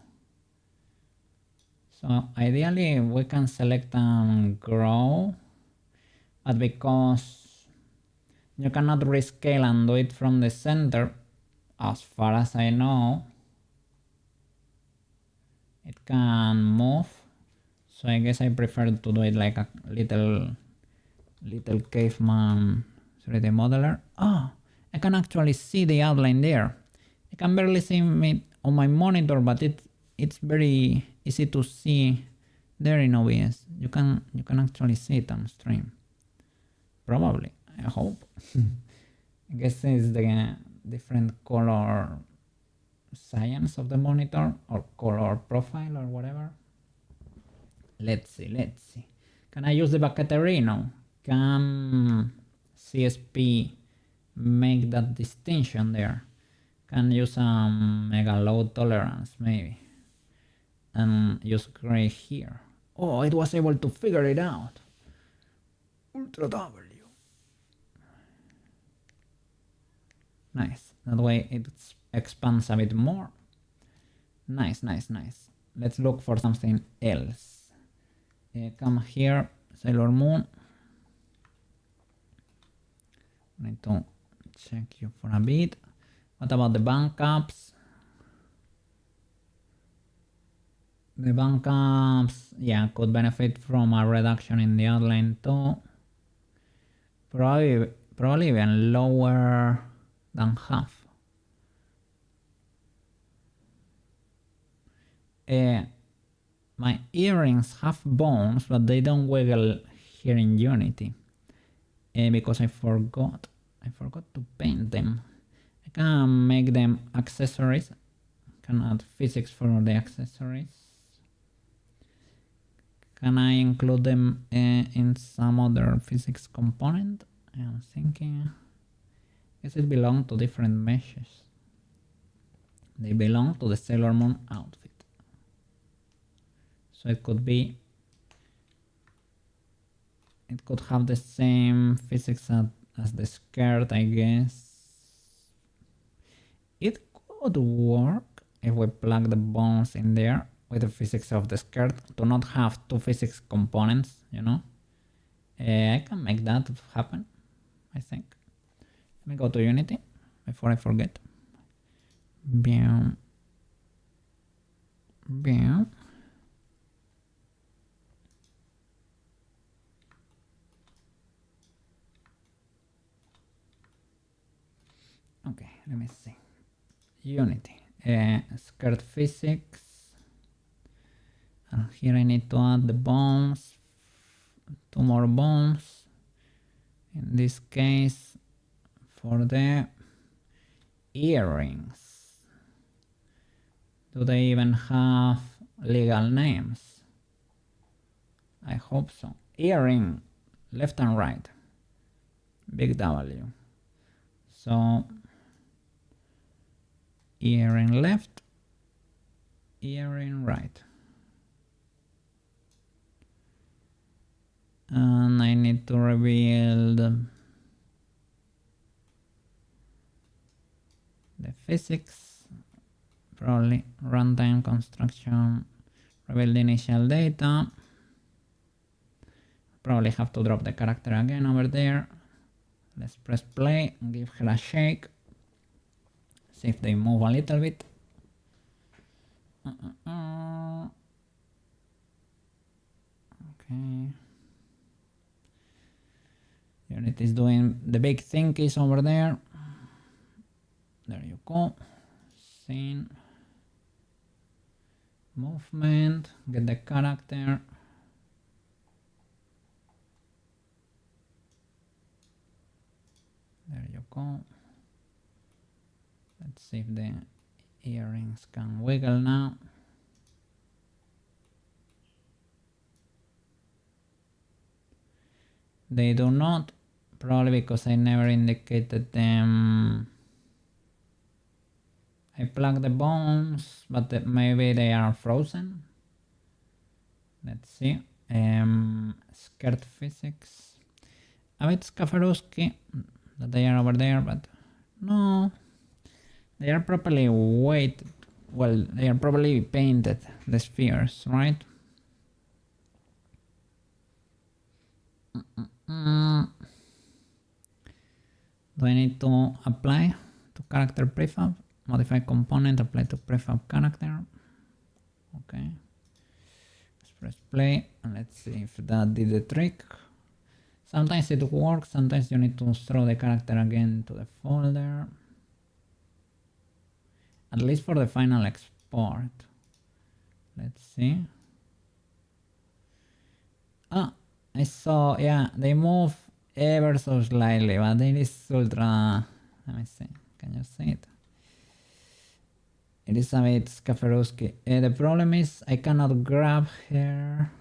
Speaker 1: So ideally we can select and grow, but because you cannot rescale and do it from the center, as far as I know, it can move. So I guess I prefer to do it like a little caveman 3D modeler. Oh, I can actually see the outline there. I can barely see it on my monitor, but it's very easy to see there in OBS. You can actually see it on stream. Probably, I hope. I guess it's the different color science of the monitor or color profile or whatever. Let's see. Can I use the Bucketerino? Can CSP make that distinction there? Can use some mega low tolerance maybe, and use gray here. Oh, it was able to figure it out. Ultra W. Nice. That way it expands a bit more. Nice. Let's look for something else. Come here, Sailor Moon. I need to check you for a bit. What about the bank caps? The bank caps, yeah, could benefit from a reduction in the outline too. Probably even lower than half. My earrings have bones, but they don't wiggle here in Unity. Because I forgot to paint them. I can make them accessories. I can add physics for the accessories. Can I include them in some other physics component? I'm thinking. I guess it belongs to different meshes. They belong to the Sailor Moon outfit. So it could have the same physics as the skirt, I guess. It could work if we plug the bones in there with the physics of the skirt to not have two physics components, you know. I can make that happen, I think. Let me go to Unity before I forget. Bam. Bam. Okay, let me see. Unity. Skirt physics. And here I need to add the bones. Two more bones. In this case, for the earrings. Do they even have legal names? I hope so. Earring, left and right. Big W. So, earring left, earring right. And I need to reveal the physics, probably runtime construction, reveal the initial data. Probably have to drop the character again over there. Let's press play and give her a shake. See if they move a little bit. Okay. Unity is doing the big thinkies over there. There you go. Scene. Movement. Get the character. There you go. Let's see if the earrings can wiggle now. They do not, probably because I never indicated them. I plug the bones, but maybe they are frozen. Let's see. Skirt physics. A bit Skaforowski that they are over there, but no. They are properly weighted. Well, they are probably painted, the spheres, right? Do I need to apply to character prefab? Modify component, apply to prefab character. Okay. Let's press play and let's see if that did the trick. Sometimes it works, sometimes you need to throw the character again to the folder. At least for the final export. Let's see. Ah, I saw, yeah, they move ever so slightly, but it is ultra, let me see, can you see it? It is a bit Skaforowski. The problem is I cannot grab her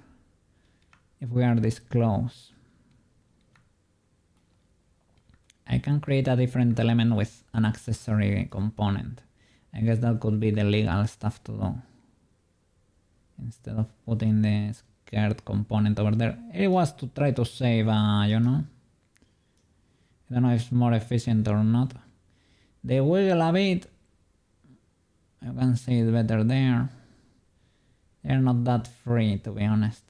Speaker 1: if we are this close. I can create a different element with an accessory component. I guess that could be the legal stuff to do. Instead of putting the skirt component over there. It was to try to save, you know. I don't know if it's more efficient or not. They wiggle a bit. You can see it better there. They're not that free, to be honest.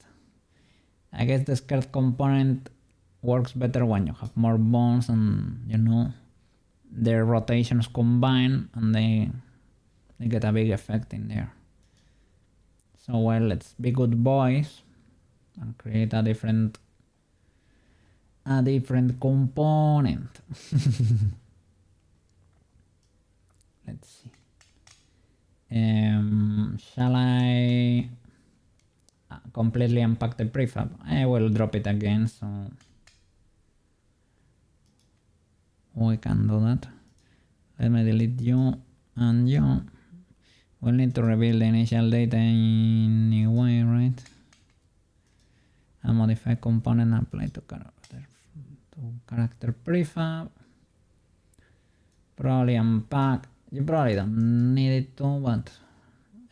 Speaker 1: I guess the skirt component works better when you have more bones and, you know, their rotations combine and they get a big effect in there. So, well, let's be good boys and create a different component. Let's see. Shall I completely unpack the prefab? I will drop it again, so we can do that. Let me delete you and you. We'll need to reveal the initial data anyway, right? And modify component apply to character prefab. Probably unpack. You probably don't need it to, but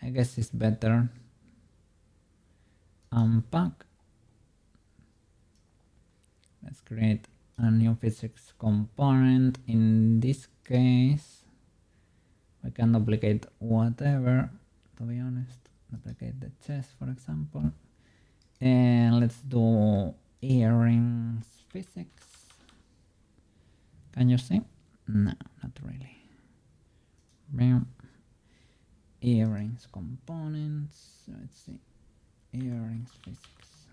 Speaker 1: I guess it's better. Unpack. Let's create a new physics component. In this case, we can duplicate whatever, to be honest. Duplicate the chest, for example. And let's do earrings physics. Can you see? No, not really. Earrings components. Let's see. Earrings physics.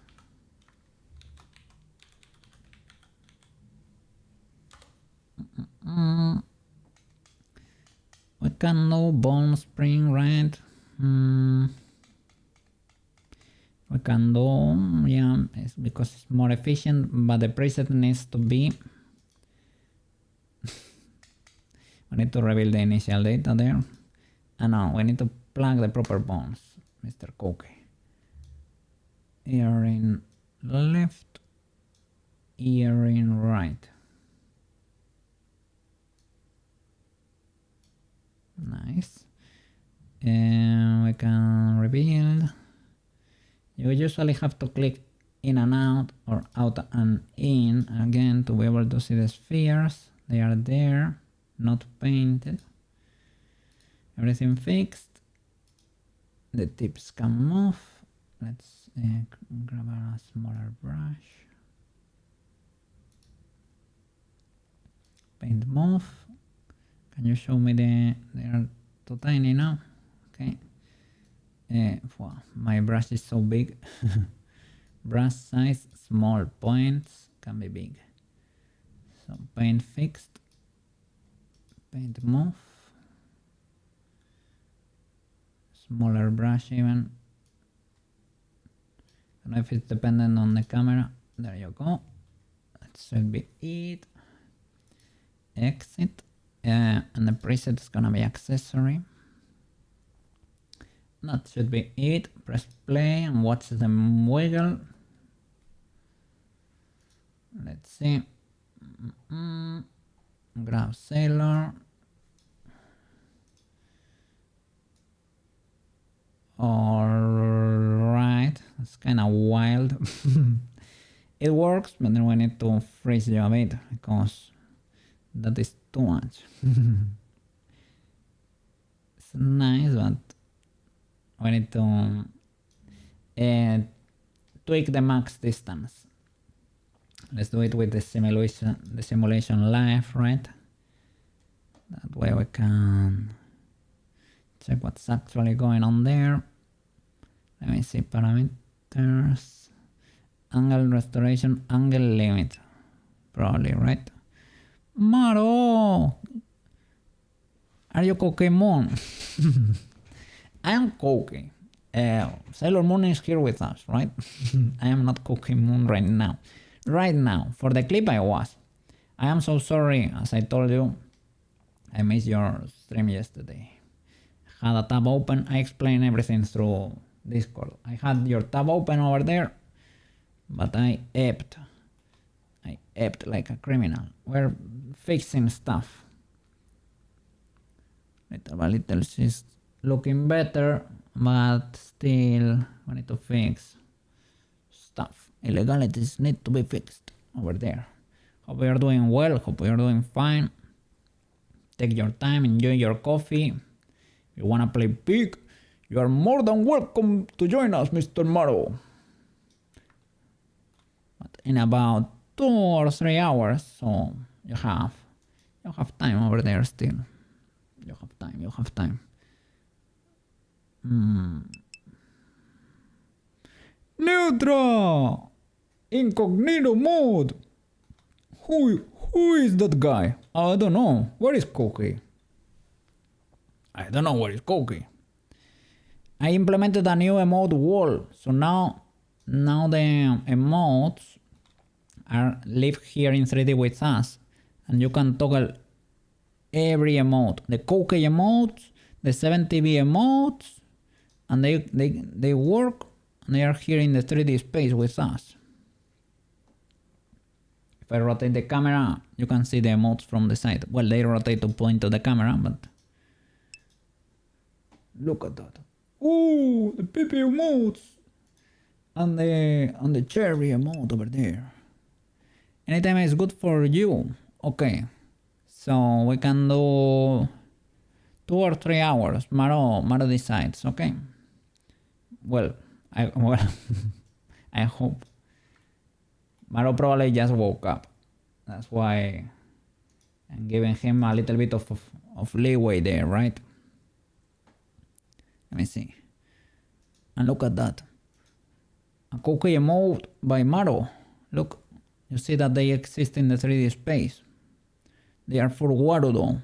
Speaker 1: We can do bone spring, right? We can do, yeah, it's because it's more efficient, but the preset needs to be. We need to reveal the initial data there. And now we need to plug the proper bones, Mr. Cookie. Earring left, earring right. Nice. And we can reveal. You usually have to click in and out or out and in again to be able to see the spheres. They are there, not painted. Everything fixed. The tips can move. Let's grab a smaller brush. Paint move. Can you show me they are too tiny now? Okay. Wow, my brush is so big. Brush size, small points can be big. So paint fixed. Paint move. Smaller brush even. I don't know if it's dependent on the camera. There you go. That should be it. Exit. And the preset is gonna be accessory. That should be it. Press play and watch the wiggle. Let's see. Grab Sailor. Alright, it's kind of wild. It works, but then we need to freeze you a bit because that is too much. It's nice, but we need to tweak the max distance. Let's do it with the simulation live, right? That way we can check what's actually going on there. Let me see parameters. Angle restoration, angle limit. Probably, right? Maro! Are you Cookie Moon? I am Cookie. Sailor Moon is here with us, right? I am not Cookie Moon right now. Right now, for the clip I was. I am so sorry, as I told you. I missed your stream yesterday. I had a tab open. I explained everything through Discord. I had your tab open over there, but I aped. I aped like a criminal. We're fixing stuff. Little by little she's looking better, but still we need to fix stuff. Illegalities need to be fixed over there. Hope you're doing well, hope you're doing fine. Take your time, enjoy your coffee. If you wanna play big, you are more than welcome to join us, Mr. Maro. But in about 2 or 3 hours, so you have time over there still. You have time. Neutra! Incognito mode! Who is that guy? I don't know. Where is Cookie? I don't know where is Cookie. I implemented a new emote wall. So now the emotes live here in 3D with us. And you can toggle every emote. The Cookie emotes, the 7TV emotes, and they work and they are here in the 3D space with us. If I rotate the camera, you can see the emotes from the side. Well, they rotate to point to the camera, but look at that. Ooh, the Pepe emotes and the cherry emote over there. Anytime is good for you. Okay. So we can do 2 or 3 hours. Maro decides. Okay. Well, I hope. Maro probably just woke up. That's why I'm giving him a little bit of leeway there, right? Let me see. And look at that. A cookie emote by Maro. Look, you see that they exist in the 3D space. They are for Warudo.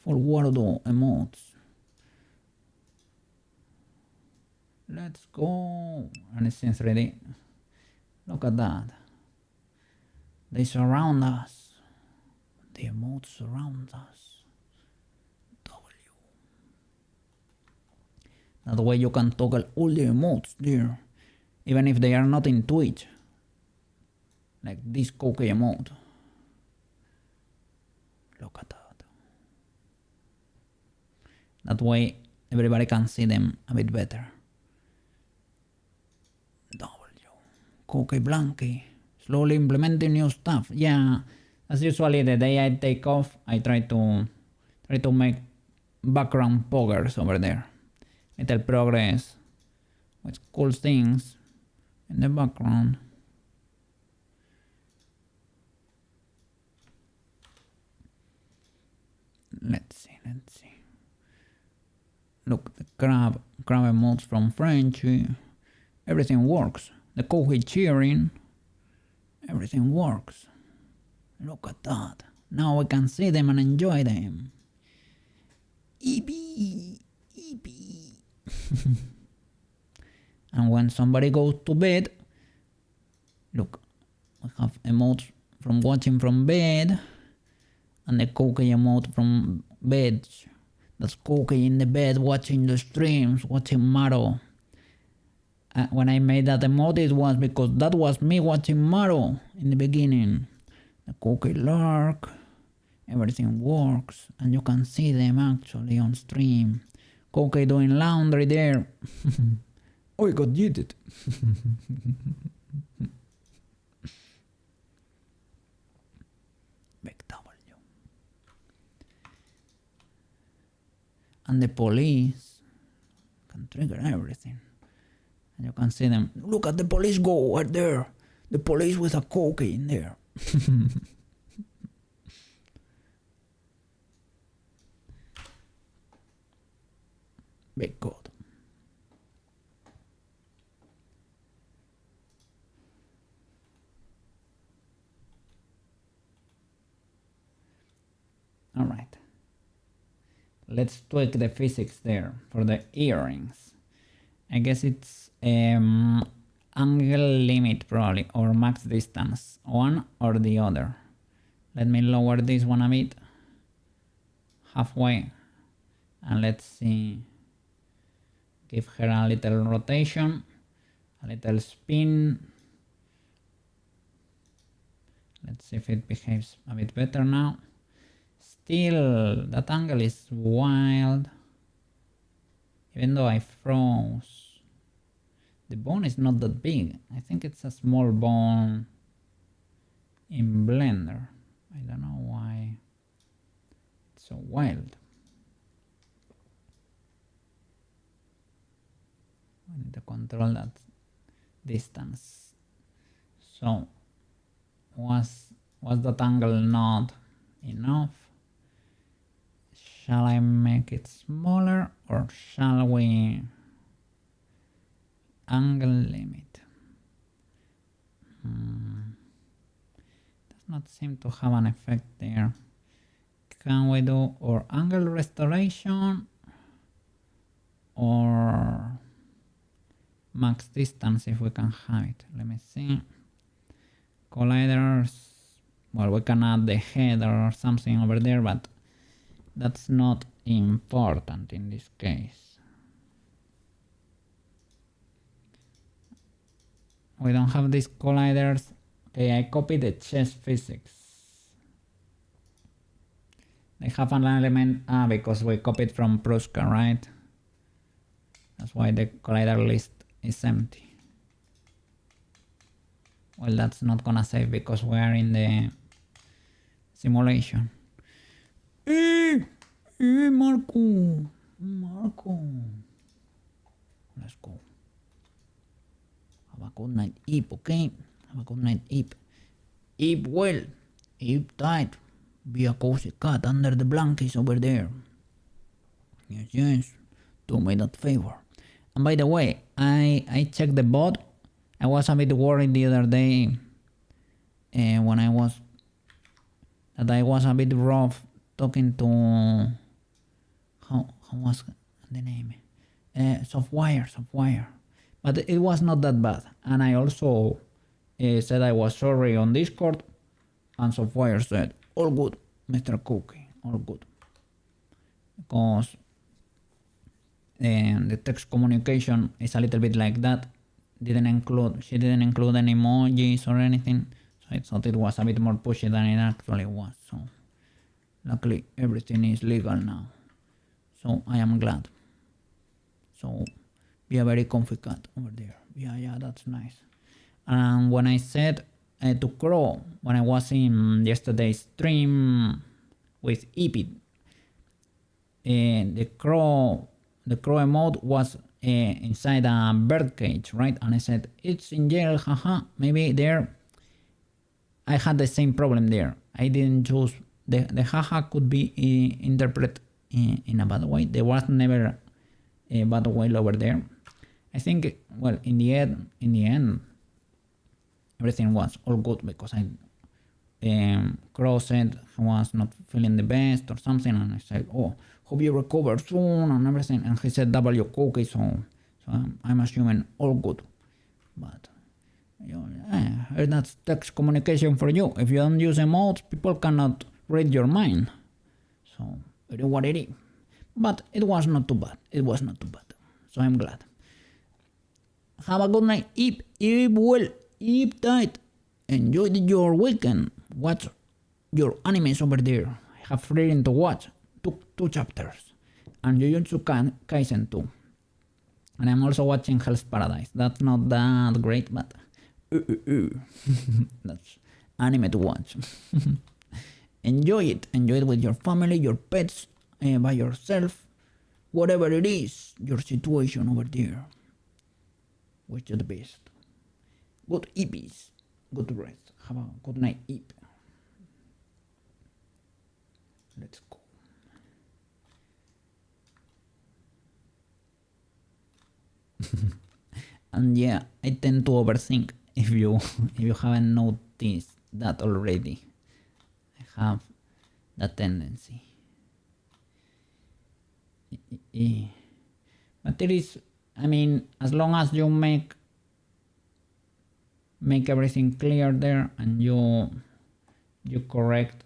Speaker 1: For Warudo emotes. Let's go. And it's in 3D. Look at that. They surround us. The emotes surround us. W. That way you can toggle all the emotes there. Even if they are not in Twitch. Like this cookie emote. Look at that. That way everybody can see them a bit better. W. Cookie Blanky. Slowly implementing new stuff. Yeah. As usually the day I take off, I try to make background poggers over there. Little progress with cool things in the background. Let's see. Look, the crab emotes from Frenchy. Everything works. The cookie cheering. Everything works. Look at that. Now we can see them and enjoy them. EB. And when somebody goes to bed, look, we have emotes from watching from bed and the cookie emote from bed. That's cookie in the bed watching the streams, watching Maro. When I made that emote, it was because that was me watching Maro in the beginning. The cookie lurk, everything works, and you can see them actually on stream. Cookie doing laundry there. Oh, I got yeeted. Big W. And the police can trigger everything. And you can see them. Look at the police go right there. The police with a cookie in there. Big God. All right. Let's tweak the physics there for the earrings. I guess it's angle limit probably, or max distance, one or the other. Let me lower this one a bit, halfway, and let's see. Give her a little rotation, a little spin. Let's see if it behaves a bit better now. Still, that angle is wild. Even though I froze. The bone is not that big. I think it's a small bone in Blender. I don't know why it's so wild. I need to control that distance. So, was that angle not enough? Shall I make it smaller, or shall we angle limit? Does not seem to have an effect there. Can we do or angle restoration or max distance if we can have it? Let me see. Colliders. Well, we can add the header or something over there, but that's not important in this case. We don't have these colliders. Okay, I copied the chess physics. They have an element because we copied from Pruska, right? That's why the collider list is empty. Well, that's not gonna save because we are in the simulation. Marco! Marco! Let's go. Have a good night, Eep, okay? Have a good night, Eep. Eep well. Eep tight. Be a cozy cat under the blankets over there. Yes, yes. Do me that favor. And by the way, I checked the bot. I was a bit worried the other day when I was a bit rough talking to how was the name? Softwire. But it was not that bad. And I also said I was sorry on Discord, and Softwire said, all good, Mr. Cookie, all good. Because the text communication is a little bit like that. She didn't include any emojis or anything, so I thought it was a bit more pushy than it actually was. So luckily everything is legal now, so I am glad. So be a very comfy cat over there. Yeah, that's nice. And when I said to Crow, when I was in yesterday's stream with Ipid, the crow emote was inside a bird cage, right? And I said, it's in jail, haha. Maybe there I had the same problem there. I didn't choose the haha could be interpreted in a bad way. There was never a bad way over there. I think, well, in the end, everything was all good because Crow said he was not feeling the best or something, and I said, oh, hope you recover soon and everything, and he said W cookie, so I'm assuming all good. But that's text communication for you. If you don't use emotes, people cannot read your mind. So it is what it is. But it was not too bad. So I'm glad. Have a good night. Eat well. Eat tight. Enjoy your weekend. Watch your animes over there. I have reading to watch. Two chapters. And Jujutsu Kaisen 2. And I'm also watching Hell's Paradise. That's not that great, but that's anime to watch. Enjoy it with your family, your pets, by yourself, whatever it is, your situation over there. Wish you the best. Good eepies. Good rest. Have a good night, eep. Let's go. And yeah, I tend to overthink. If you haven't noticed that already, I have that tendency. But it is, I mean, as long as you make everything clear there, and you correct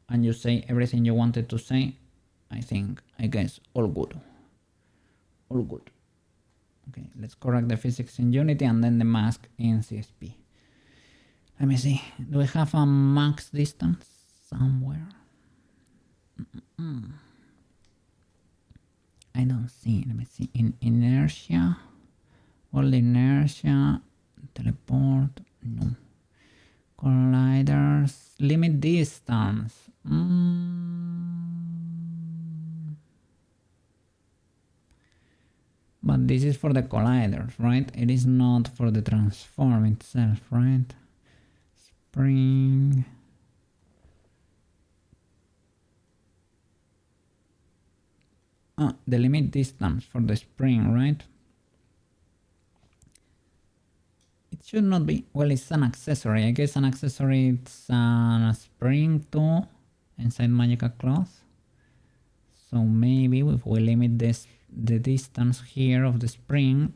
Speaker 1: and you say everything you wanted to say, I guess all good. Okay, let's correct the physics in Unity and then the mask in CSP. Let me see. Do we have a max distance somewhere? I don't see. Let me see. In inertia, all the inertia, teleport, no. Colliders, limit distance. But this is for the colliders, right? It is not for the transform itself, right? Spring. The limit distance for the spring, right? It should not be. Well, it's an accessory. I guess an accessory, it's a spring too inside Magical Cloth. So maybe if we limit the distance here of the spring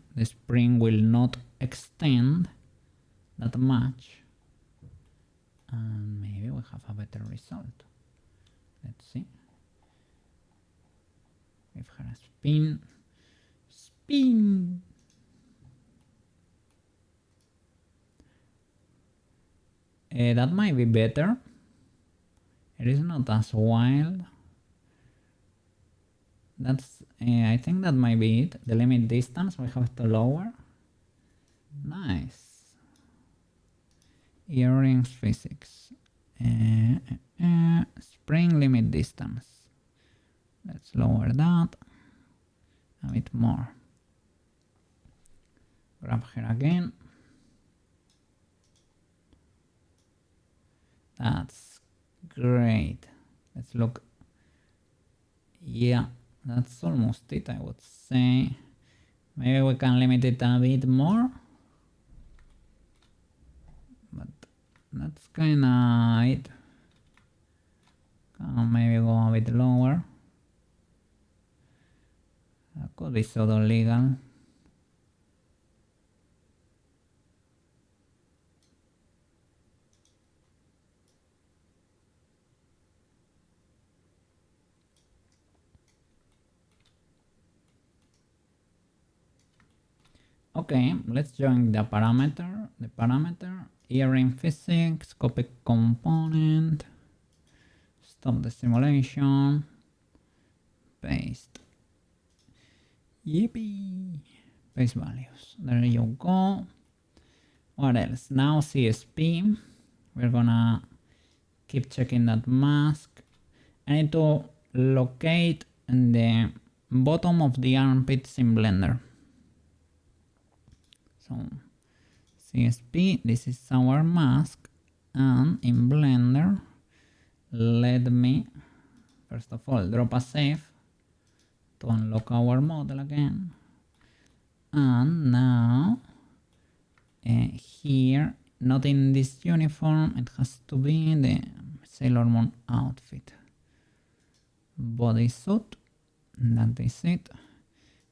Speaker 1: will not extend that much, and maybe we have a better result. Let's see. Give her a spin. That might be better. It is not as wild. That's I think that might be it. The limit distance we have to lower. Nice. Earrings physics. Spring limit distance. Let's lower that a bit more. Grab here again. That's great. Let's look. Yeah, that's almost it, I would say. Maybe we can limit it a bit more. But that's kinda it. Can maybe go a bit lower. That could be pseudo legal. Okay, let's join the parameter. The parameter, earring physics, copy component, stop the simulation, paste. Yippee! Paste values. There you go. What else? Now CSP. We're gonna keep checking that mask. I need to locate in the bottom of the armpits in Blender. So CSP, this is our mask, and in Blender, let me first of all drop a save to unlock our model again. And now here, not in this uniform, it has to be the Sailor Moon outfit. Bodysuit, that is it.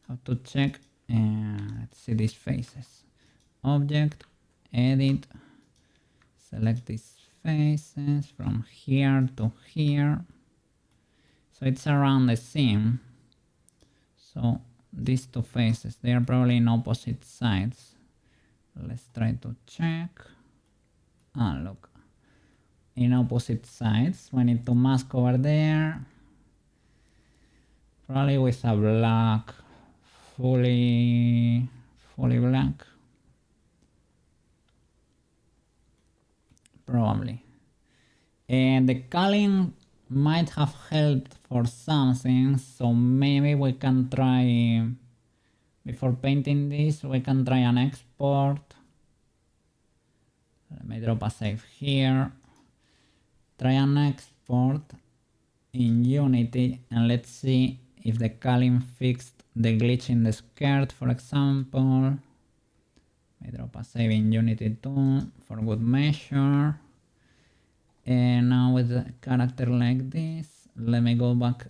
Speaker 1: Have to check, let's see these faces. Object, edit, select these faces from here to here. So it's around the seam. So these two faces, they are probably in opposite sides. Let's try to check. Ah, look. In opposite sides. We need to mask over there. Probably with a black, fully black. Probably. And the culling might have helped for something, so maybe we can try, before painting this, we can try an export. Let me drop a save here. Try an export in Unity and let's see if the culling fixed the glitch in the skirt, for example. I drop a save in Unity 2 for good measure. And now with a character like this, let me go back.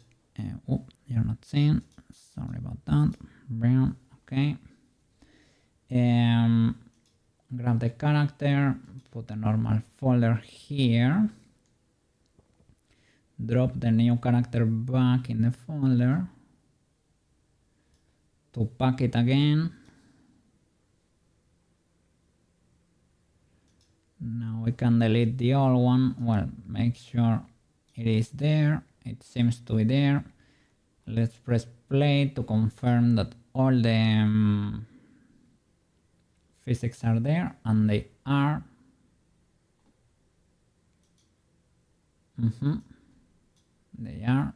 Speaker 1: Oh, you're not seeing. Sorry about that. Brown. Okay. Grab the character, put a normal folder here. Drop the new character back in the folder. To pack it again. Now we can delete the old one. Well, make sure it is there. It seems to be there. Let's press play to confirm that all the physics are there, and they are. They are.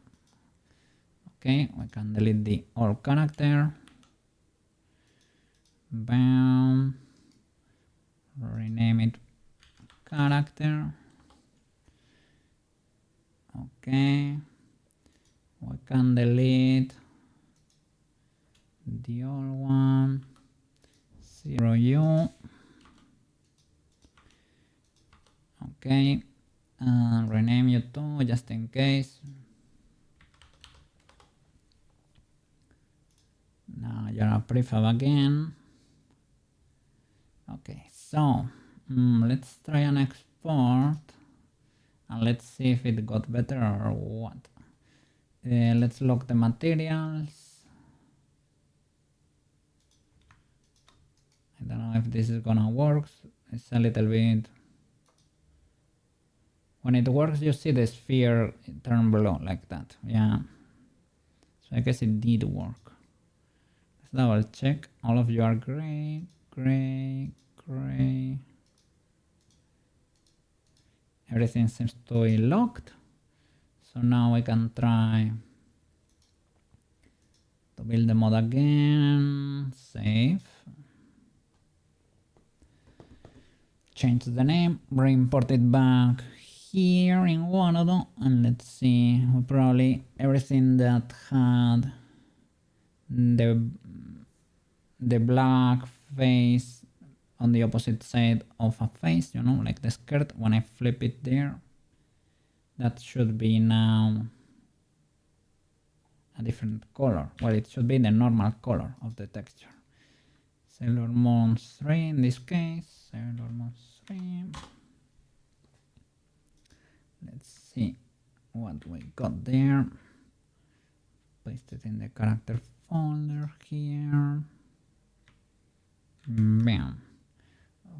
Speaker 1: Okay, we can delete the old character. Bam. Rename it character. Okay. We can delete the old one. 0U. Okay. Rename you to just in case. Now you're a prefab again. Okay, so let's try an export and let's see if it got better or what. Let's lock the materials. I don't know if this is gonna work. It's a little bit. When it works, you see the sphere turn blue like that. Yeah. So I guess it did work. Let's double check. All of you are gray, gray, gray. everything seems to be locked. So now we can try to build the mod again, save, change the name, re-import it back here in Warodo, and let's see, we probably everything that had the black face on the opposite side of a face, you know, like the skirt, when I flip it there, that should be now a different color. Well, it should be the normal color of the texture. Sailor Moon 3 in this case, Sailor Moon 3. Let's see what we got there. Paste it in the character folder here. Bam.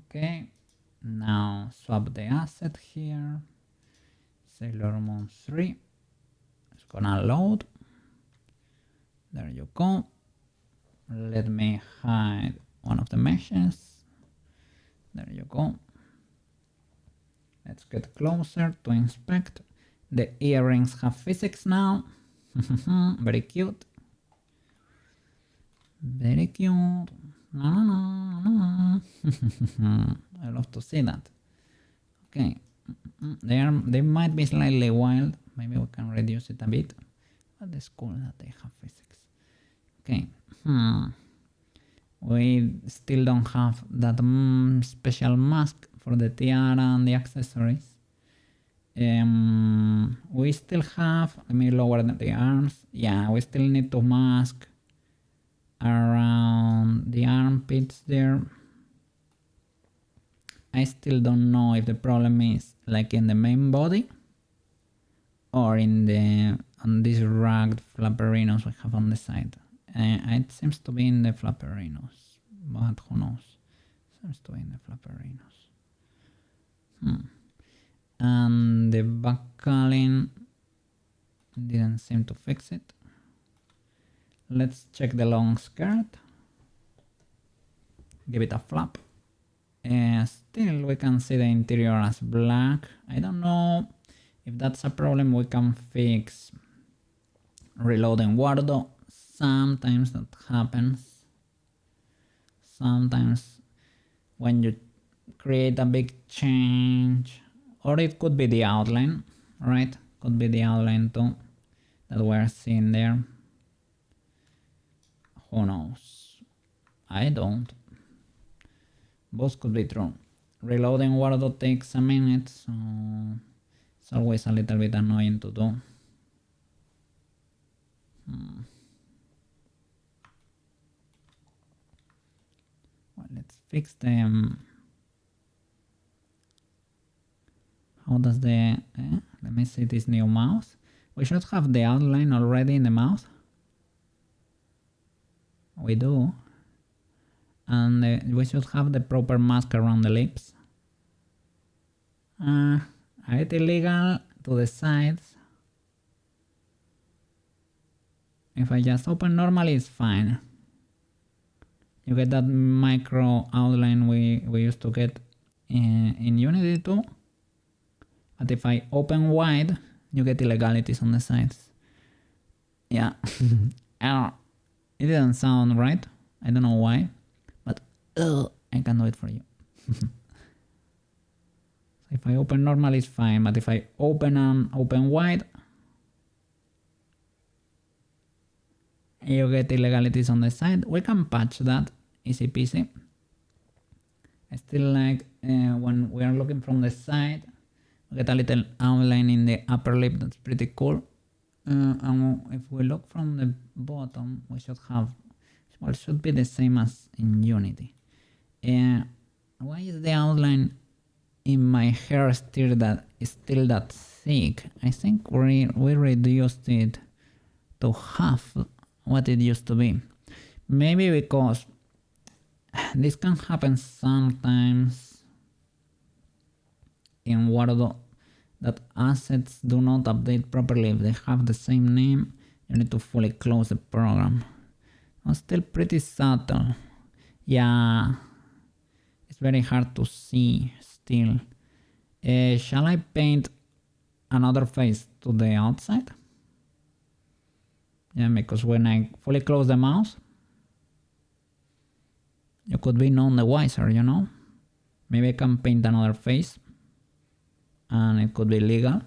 Speaker 1: Okay, now swap the asset here. Sailor Moon 3. It's gonna load. There you go. Let me hide one of the meshes. There you go. Let's get closer to inspect. The earrings have physics now. Very cute. Very cute. I love to see that. Okay. They might be slightly wild. Maybe we can reduce it a bit. But it's cool that they have physics. Okay. We still don't have that special mask for the tiara and the accessories. We still have, let me lower the arms. Yeah, we still need to mask around the armpits there. I still don't know if the problem is like in the main body or in the on these ragged flapperinos we have on the side. It seems to be in the flapperinos, but who knows? Seems to be in the flapperinos. And the back calling didn't seem to fix it. Let's check the long skirt. Give it a flap. Still we can see the interior as black. I don't know if that's a problem we can fix reloading Warodo. Sometimes that happens. Sometimes when you create a big change, or it could be the outline, right? Could be the outline too that we're seeing there. Who knows? I don't. Both could be true. Reloading Warodo takes a minute, so it's always a little bit annoying to do. Well, let's fix them. How does the... let me see this new mouse. We should have the outline already in the mouse. We do. And we should have the proper mask around the lips. Are it illegal to the sides? If I just open normally, it's fine. You get that micro outline we used to get in Unity too. But if I open wide, you get illegalities on the sides. Yeah. It didn't sound right. I don't know why. But I can do it for you. So if I open normal, it's fine. But if I open wide, you get illegalities on the side. We can patch that. Easy peasy. I still like when we are looking from the side, we get a little outline in the upper lip. That's pretty cool. And if we look from the bottom, we should have, well, it should be the same as in Unity. Why is the outline in my hair still that thick? I think we reduced it to half what it used to be. Maybe because this can happen sometimes in Warodo, that assets do not update properly. If they have the same name, you need to fully close the program. It's still pretty subtle. Yeah, it's very hard to see still. Shall I paint another face to the outside? Yeah, because when I fully close the mouse, you could be none the wiser, you know? Maybe I can paint another face and it could be legal.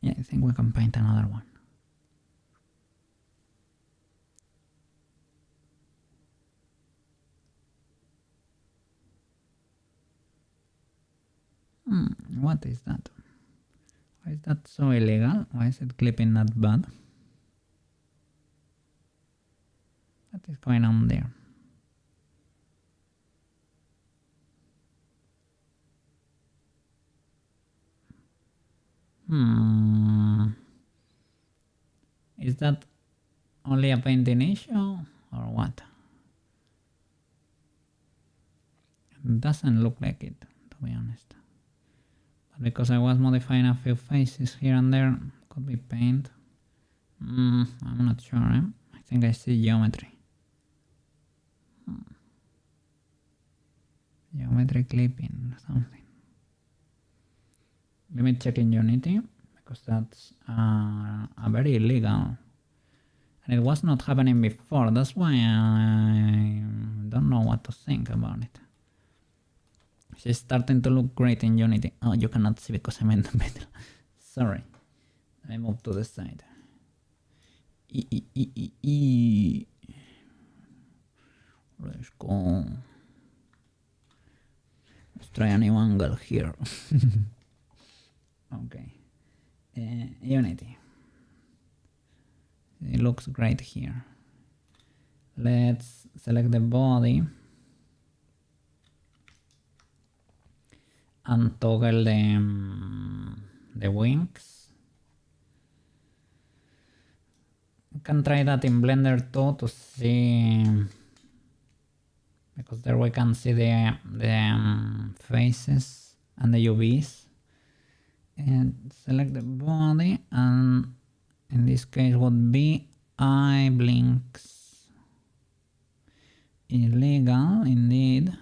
Speaker 1: Yeah, I think we can paint another one. What is that? Why is that so illegal? Why is it clipping that bad? What is going on there? Is that only a painting issue or what? It doesn't look like it, to be honest. But because I was modifying a few faces here and there, could be paint. I'm not sure. I think I see geometry. Geometry clipping or something. Let me check in Unity because that's a very illegal. And it was not happening before. That's why I don't know what to think about it. She's starting to look great in Unity. Oh, you cannot see because I'm in the middle. Sorry. I moved to the side. Let's go. Let's try a new angle here. Okay. Unity. It looks great here. Let's select the body and toggle the wings. You can try that in Blender too to see, because there we can see the faces and the UVs. And select the body, and in this case would be eye blinks. Illegal indeed.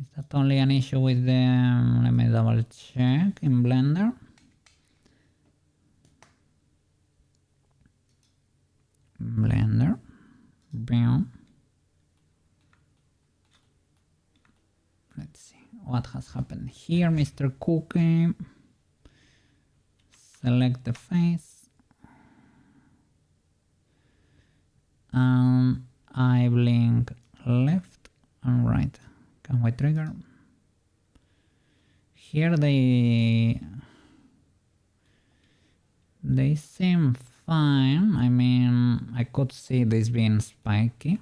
Speaker 1: Is that only an issue with the, let me double check in Blender. Blender, boom. Let's see what has happened here, Mr. Cookie. Select the face. And eye blink left and right. Can we trigger? Here they seem fine. I mean, I could see this being spiky.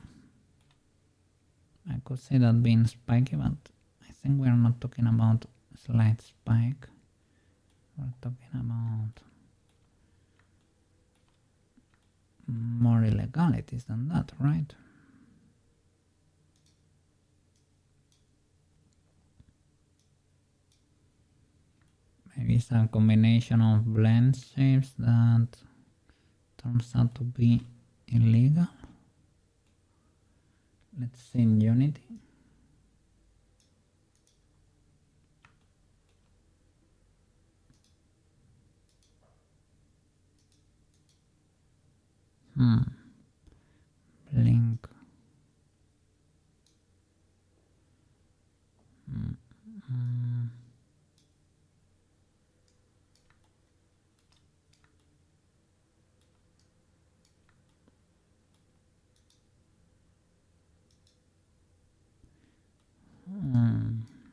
Speaker 1: I could see that being spiky, but I think we're not talking about slight spike. We're talking about more illegalities than that, right? Maybe it's a combination of blend shapes that turns out to be illegal. Let's see in Unity. Blink.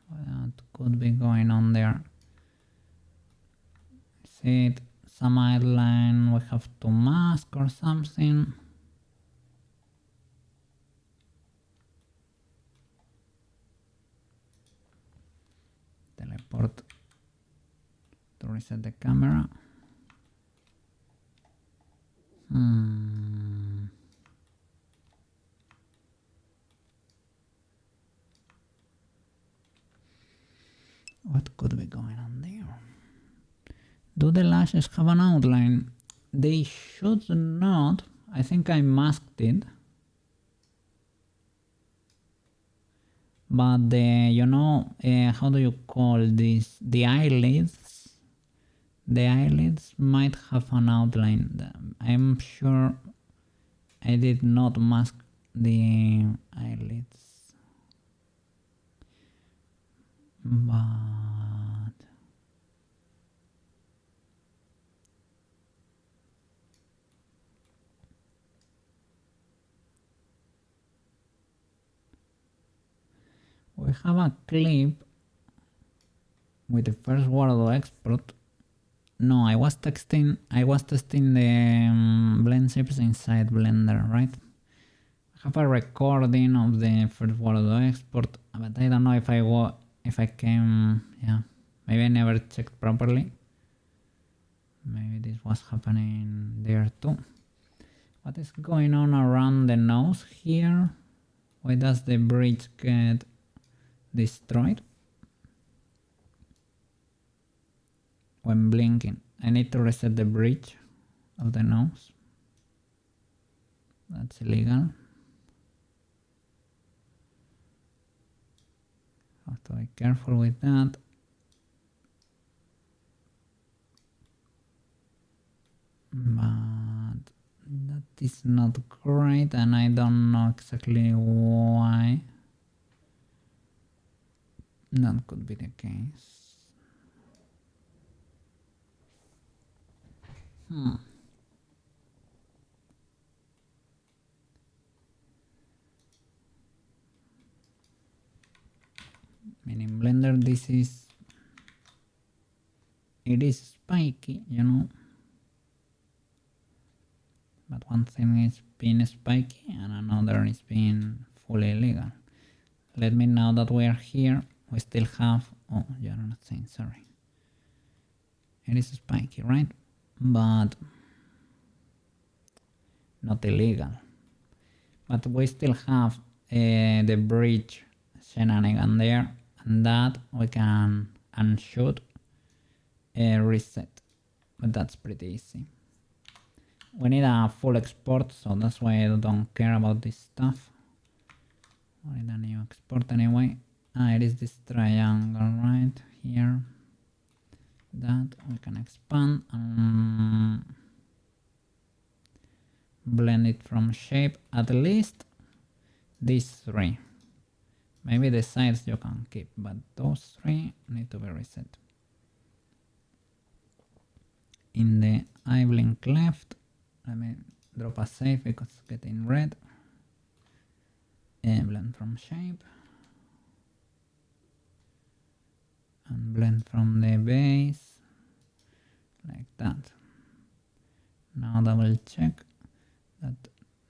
Speaker 1: What could be going on there? See it, some outline we have to mask or something. Teleport to reset the camera. What could be going on there? Do the lashes have an outline? They should not. I think I masked it. But how do you call this? The eyelids? The eyelids might have an outline. I'm sure I did not mask the eyelids. But we have a clip with the first Wordle export. No, I was testing the blend shapes inside Blender, right? I have a recording of the first Wordle export, but I don't know if I came, yeah, maybe I never checked properly. Maybe this was happening there too. What is going on around the nose here? Why does the bridge get destroyed when blinking? I need to reset the bridge of the nose. That's illegal. Have to be careful with that. But that is not great, and I don't know exactly why that could be the case. In Blender it is spiky, but one thing is being spiky and another is being fully legal. Let me, now that we are here, we still have, oh, you're not saying, sorry. It is spiky, right? But not illegal. But we still have the bridge shenanigan there, and that we can unshoot reset, but that's pretty easy. We need a full export, so that's why I don't care about this stuff. We need a new export anyway. It is this triangle right here that we can expand and blend it from shape, at least these three. Maybe the sides you can keep, but those three need to be reset. In the eye blink left, let me drop a save because it's getting red. Blend from shape. And blend from the base, like that. Now double check that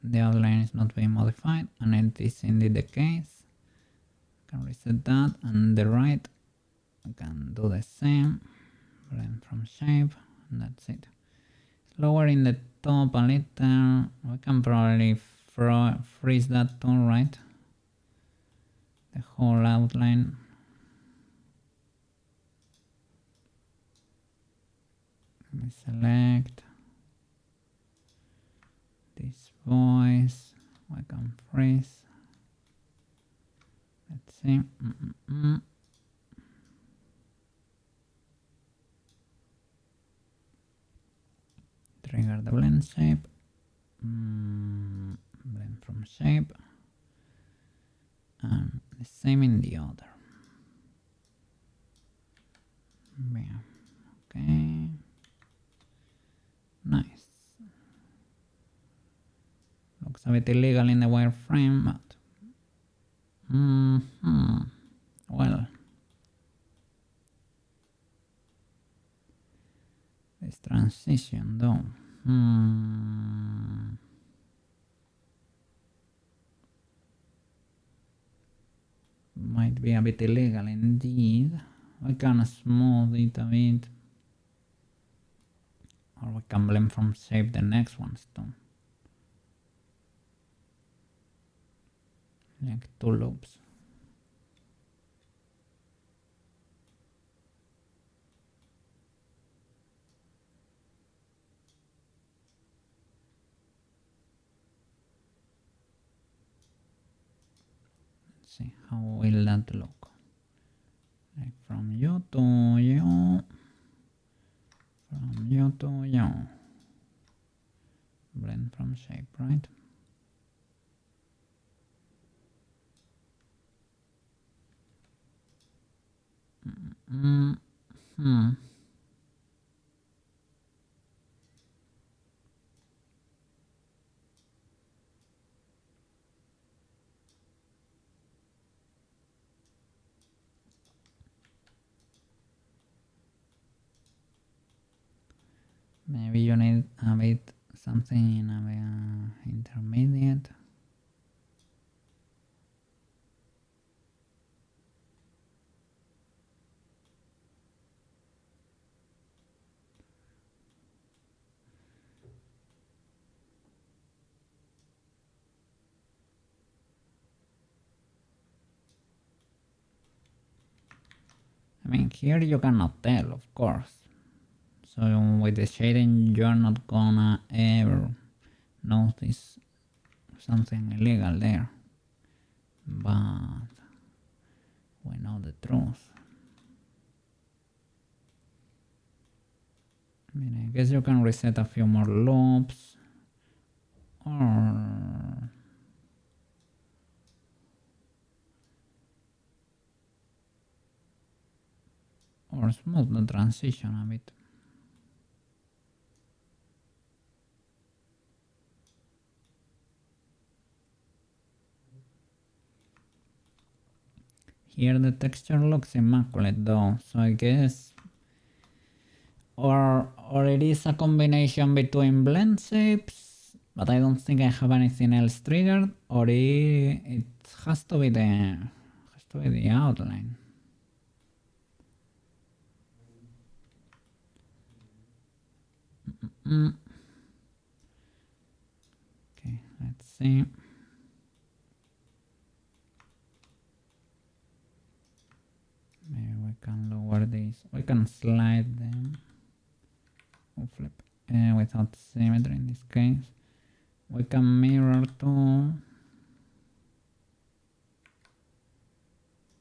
Speaker 1: the outline is not being modified, and it is indeed the case. Can reset that, and the right, I can do the same. Blend from shape, and that's it. Lower in the top a little. We can probably freeze that tool, right? The whole outline. Let me select this voice. I can freeze. Let's see. Trigger the blend shape. Blend from shape. And the same in the other. Yeah. Okay. Nice. Looks a bit illegal in the wireframe, but well, this transition though. Might be a bit illegal indeed. I can smooth it a bit. Or we can blend from shape the next ones too. Like two loops. see how will that look. Like from you to you, from you to you. Blend from shape, right? Maybe you need a bit something in a bit intermediate. I mean, here you cannot tell, of course. So with the shading, you're not gonna ever notice something illegal there. But we know the truth. I mean, I guess you can reset a few more loops, or smooth the transition a bit. Here the texture looks immaculate though, so I guess or it is a combination between blend shapes, but I don't think I have anything else triggered, or it has to be the outline. Okay, let's see. Maybe we can lower these. We can slide them. Or flip without symmetry in this case. We can mirror too.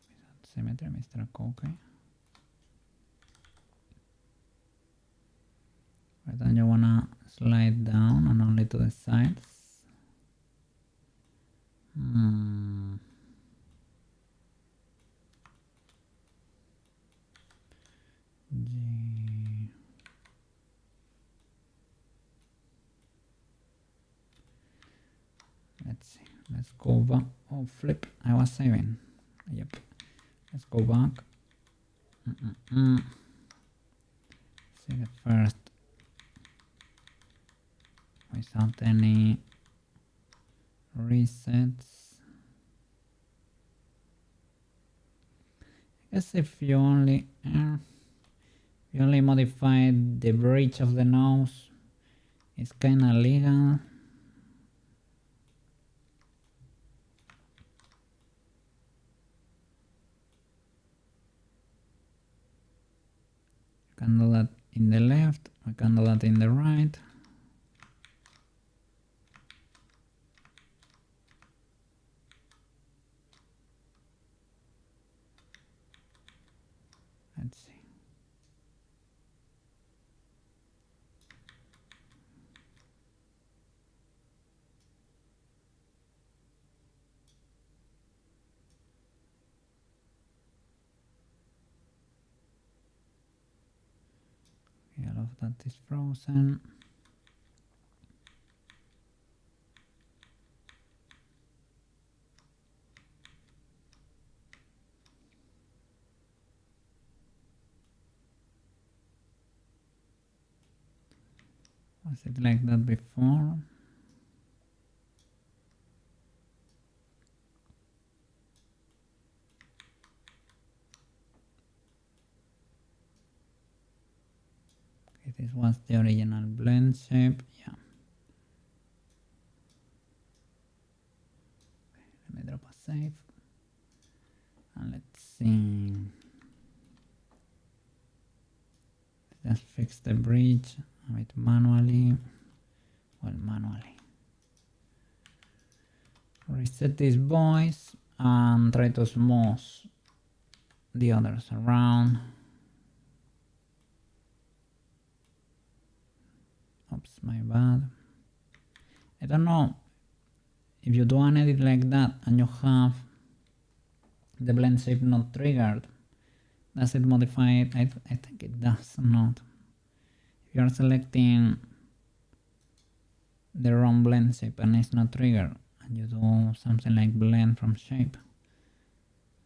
Speaker 1: Without symmetry, Mr. Koke. But then you wanna slide down and only to the sides. G. Let's see. Let's go back. Oh, flip. I was saving. Yep. Let's go back. See the first without any resets. I guess if you only modify the bridge of the nose, it's kinda legal. You can do that in the left, we can do that in the right. Let's see. Okay, all of that is frozen. Was it like that before? Okay, this was the original blend shape, yeah. Okay, let me drop a save. And let's see. Let's just fix the bridge a bit manually. Well, manually. Reset these boys and try to smooth the others around. Oops, my bad. I don't know if you do an edit like that and you have the blend shape not triggered, does it modify it? I think it does not. If you are selecting the wrong blend shape and it's not triggered and you do something like blend from shape,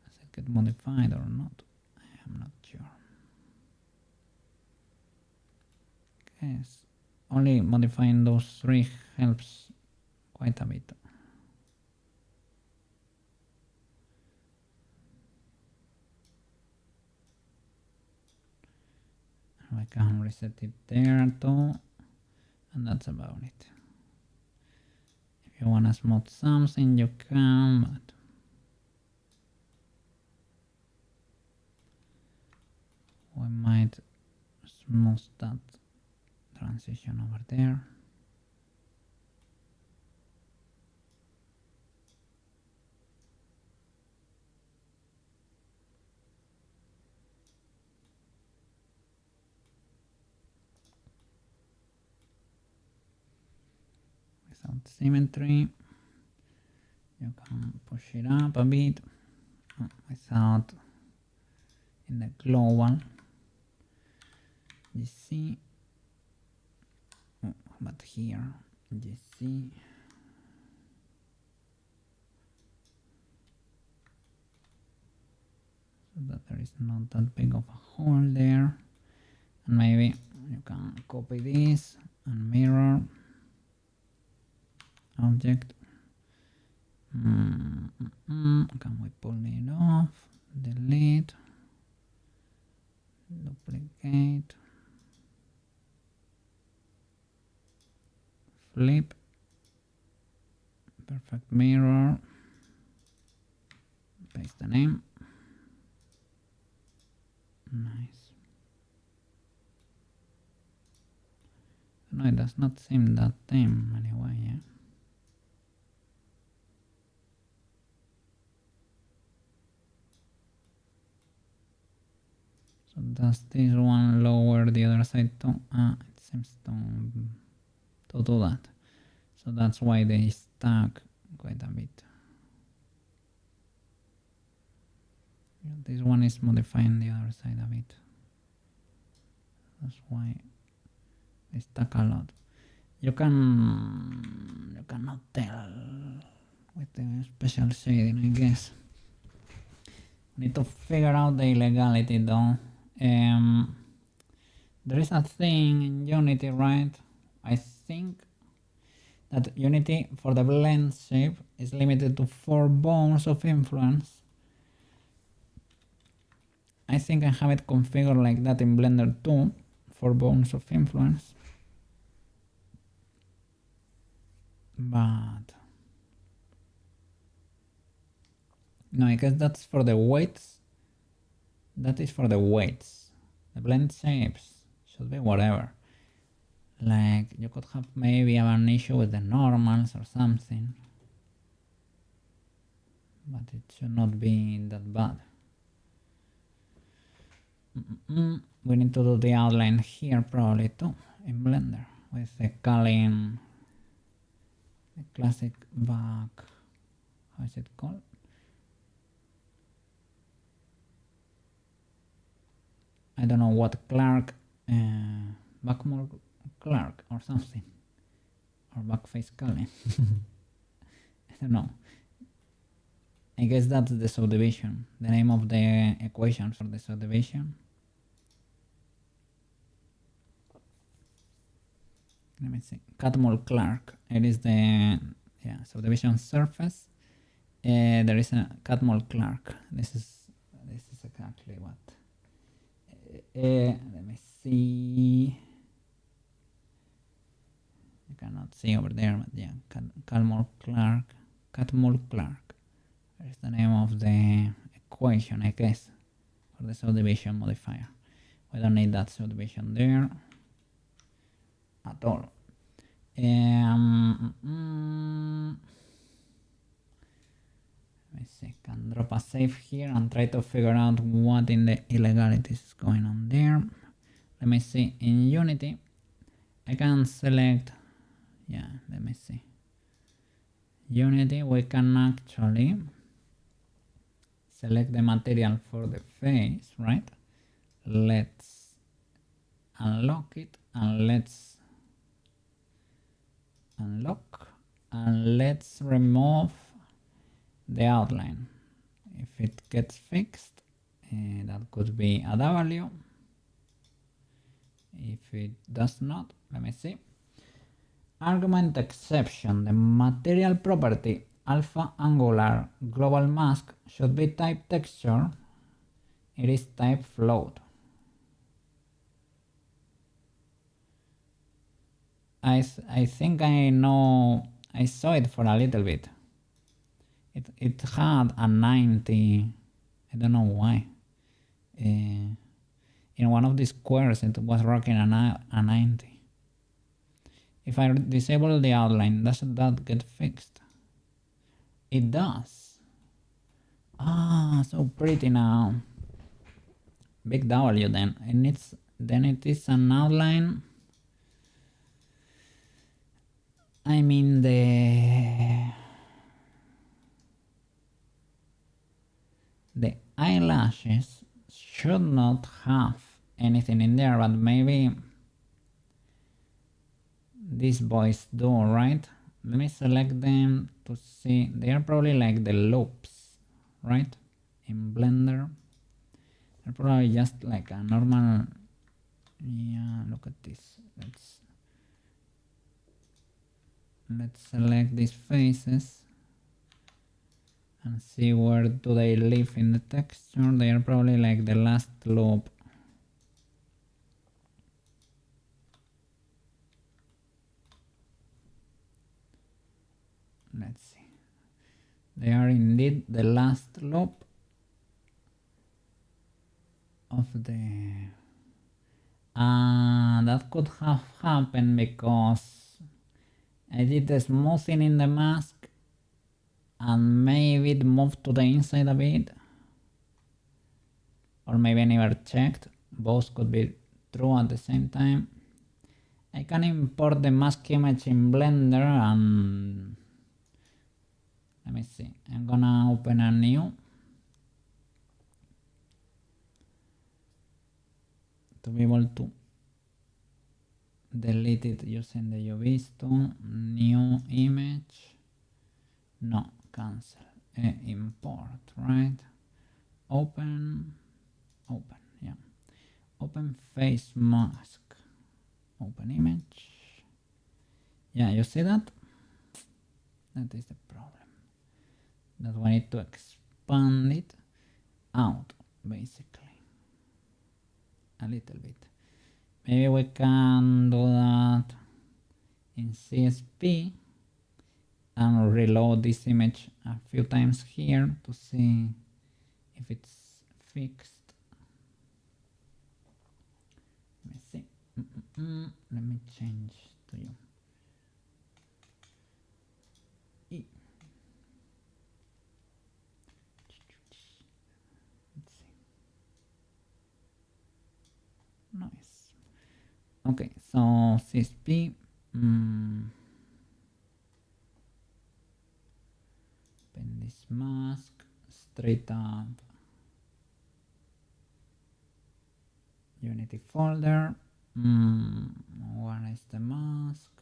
Speaker 1: does it get modified or not? I am not sure. Yes, only modifying those three helps quite a bit. I can reset it there too, and that's about it. If you want to smooth something, you can, but we might smooth that transition over there. Without symmetry, you can push it up a bit without in the global. You see, but here you see so that there is not that big of a hole there, and maybe you can copy this and mirror object. Can we pull it off? Delete, duplicate, flip, perfect mirror, paste the name. Nice. No, it does not seem that tame anyway, yeah. So does this one lower the other side too? It seems to do that. So that's why they stack quite a bit. This one is modifying the other side a bit. That's why they stack a lot. You cannot tell with the special shading, I guess. Need to figure out the illegality though. There is a thing in Unity, right? I think that Unity for the blend shape is limited to 4 bones of influence. I think I have it configured like that in Blender too, 4 bones of influence. But no, I guess that's for the weights. That is for the weights. The blend shapes should be whatever. Like you could have maybe an issue with the normals or something, but it should not be that bad. We need to do the outline here probably too in Blender with the culling, the classic back, how is it called? I don't know what Clark, Backmore Clark or something, or backface culling. I don't know. I guess that's the subdivision, the name of the equation for the subdivision. Let me see. Catmull Clark. It is the subdivision surface. There is a Catmull Clark. This is exactly what. Let me see. You cannot see over there, but yeah, Catmull Clark. Catmull Clark. That is the name of the equation, I guess, for the subdivision modifier. We don't need that subdivision there at all. Let me see, can drop a save here and try to figure out what in the illegalities is going on there. Let me see, in Unity, I can select, yeah, let me see. Unity, we can actually select the material for the face, right? Let's unlock it and let's unlock and let's remove the outline. If it gets fixed, that could be a W. If it does not, let me see. Argument exception, the material property alpha angular global mask should be type texture. It is type float. I think I know, I saw it for a little bit. It had a 90, I don't know why. In one of the squares it was rocking a 90. If I disable the outline, does that get fixed? It does. Ah, so pretty now. Big W then. And it is an outline. I mean the eyelashes should not have anything in there, but maybe these boys do, right? Let me select them to see. They are probably like the loops, right? In Blender. They're probably just like a normal, yeah, look at this. Let's select these faces and see where do they live in the texture. They are probably like the last loop. Let's see. They are indeed the last loop of the... that could have happened because I did the smoothing in the mask and maybe it moved to the inside a bit. Or maybe I never checked. Both could be true at the same time. I can import the mask image in Blender and... let me see. I'm gonna open a new to be able to delete it using the UV tool. New image. No, cancel. Import, right? Open, yeah. Open face mask. Open image. Yeah, you see that? That is the problem. That we need to expand it out, basically. A little bit. Maybe we can do that in CSP and reload this image a few times here to see if it's fixed. Let me see. Let me change to you. Let's see. Nice. Okay, so CSP. Open this mask straight up. Unity folder. Where is the mask?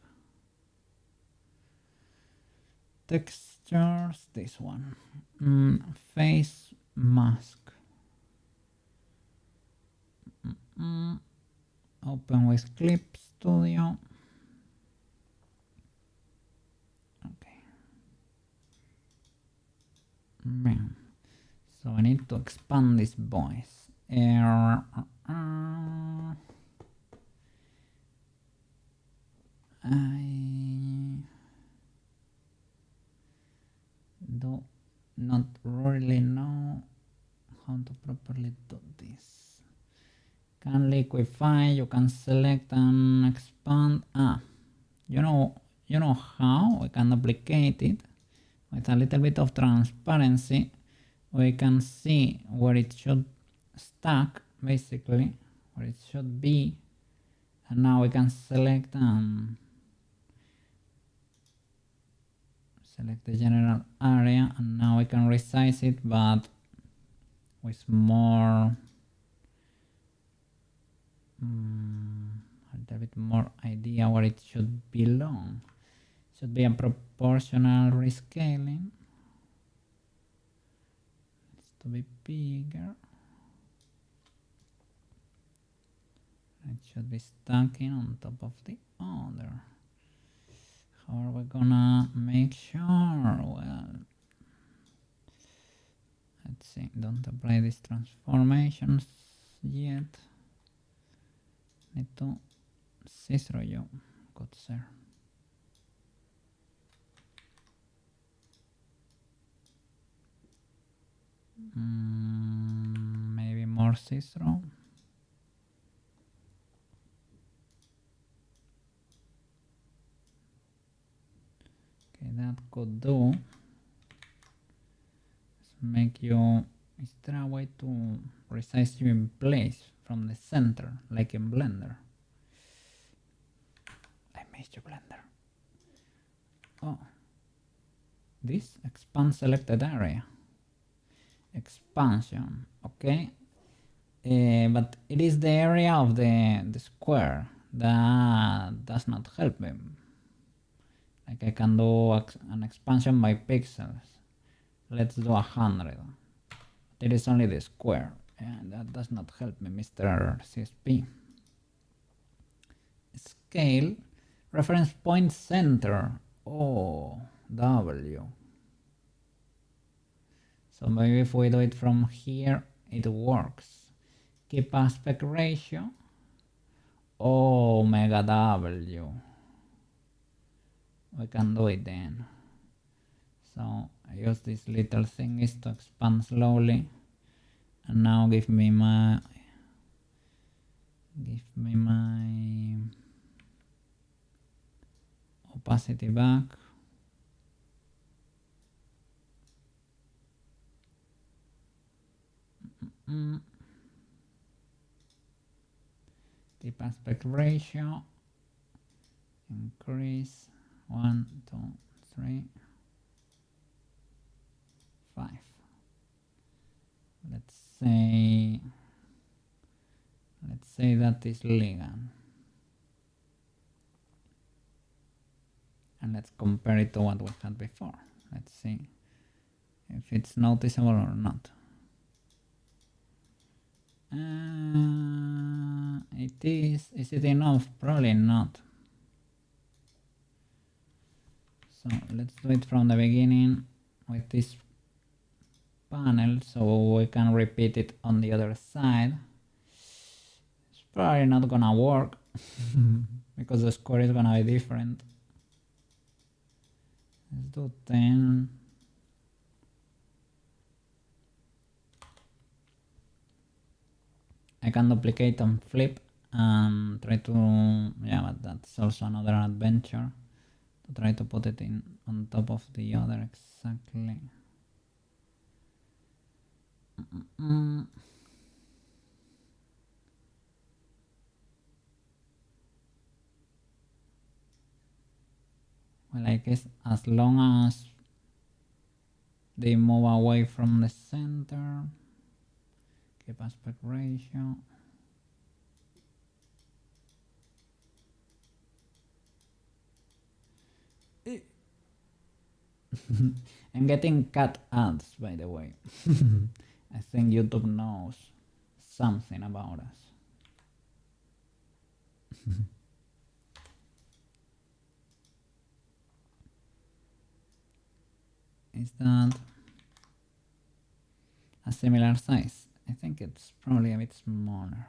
Speaker 1: Textures, this one. Face mask. Open with Clip Studio. Okay. So I need to expand this voice. I do not really know how to properly do this. Can liquify, you can select and expand. You know how we can duplicate it. with a little bit of transparency, we can see where it should stack, basically, where it should be. And now we can select the general area, and now we can resize it, but with more a little bit more idea where it should belong. Should be a proportional rescaling. It's to be bigger. It should be stacking on top of the other. How are we gonna make sure? Well, let's see, don't apply these transformations yet. Need to scissor you, good sir. Maybe more scissor. Okay, that could do. Let's make you. Is there a way to resize you in place from the center, like in Blender? I missed you, Blender. Oh, this expand selected area. Expansion, okay, but it is the area of the square that does not help me. Like I can do an expansion by pixels. Let's do 100. It is only the square, and that does not help me, Mr. CSP. Scale, reference point center. Oh, W. So maybe if we do it from here, it works. Keep aspect ratio. Omega W. We can do it then. So I use this little thingies to expand slowly. And now give me my opacity back. Keep aspect ratio, increase 1, 2, 3, 5. Let's say that is ligand, and let's compare it to what we had before. Let's see if it's noticeable or not. It is. Is it enough? Probably not. So let's do it from the beginning with this panel so we can repeat it on the other side. It's probably not gonna work because the square is gonna be different. Let's do 10. I can duplicate and flip and try to, yeah, but that's also another adventure to try to put it in on top of the other exactly. Well, I guess as long as they move away from the center, keep aspect ratio. I'm getting cat ads, by the way. I think YouTube knows something about us. Is that a similar size? I think it's probably a bit smaller.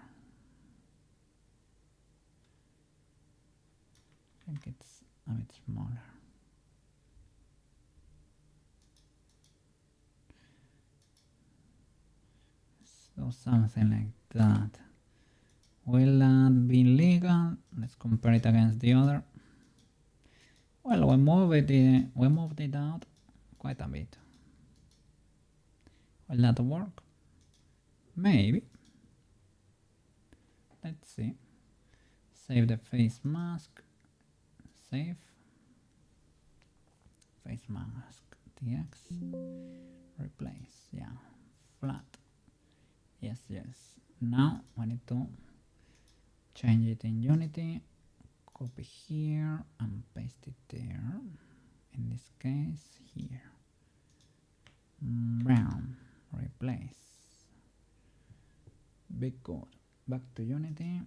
Speaker 1: I think it's a bit smaller. So something like that. Will that be legal? Let's compare it against the other. Well, we moved it out quite a bit. Will that work? Maybe. Let's see. Save the face mask. Save. Face mask. TX. Replace. Yeah. Flat. Yes, yes. Now we need to change it in Unity. Copy here and paste it there. In this case, here. Brown. Replace. Big good. Back to Unity.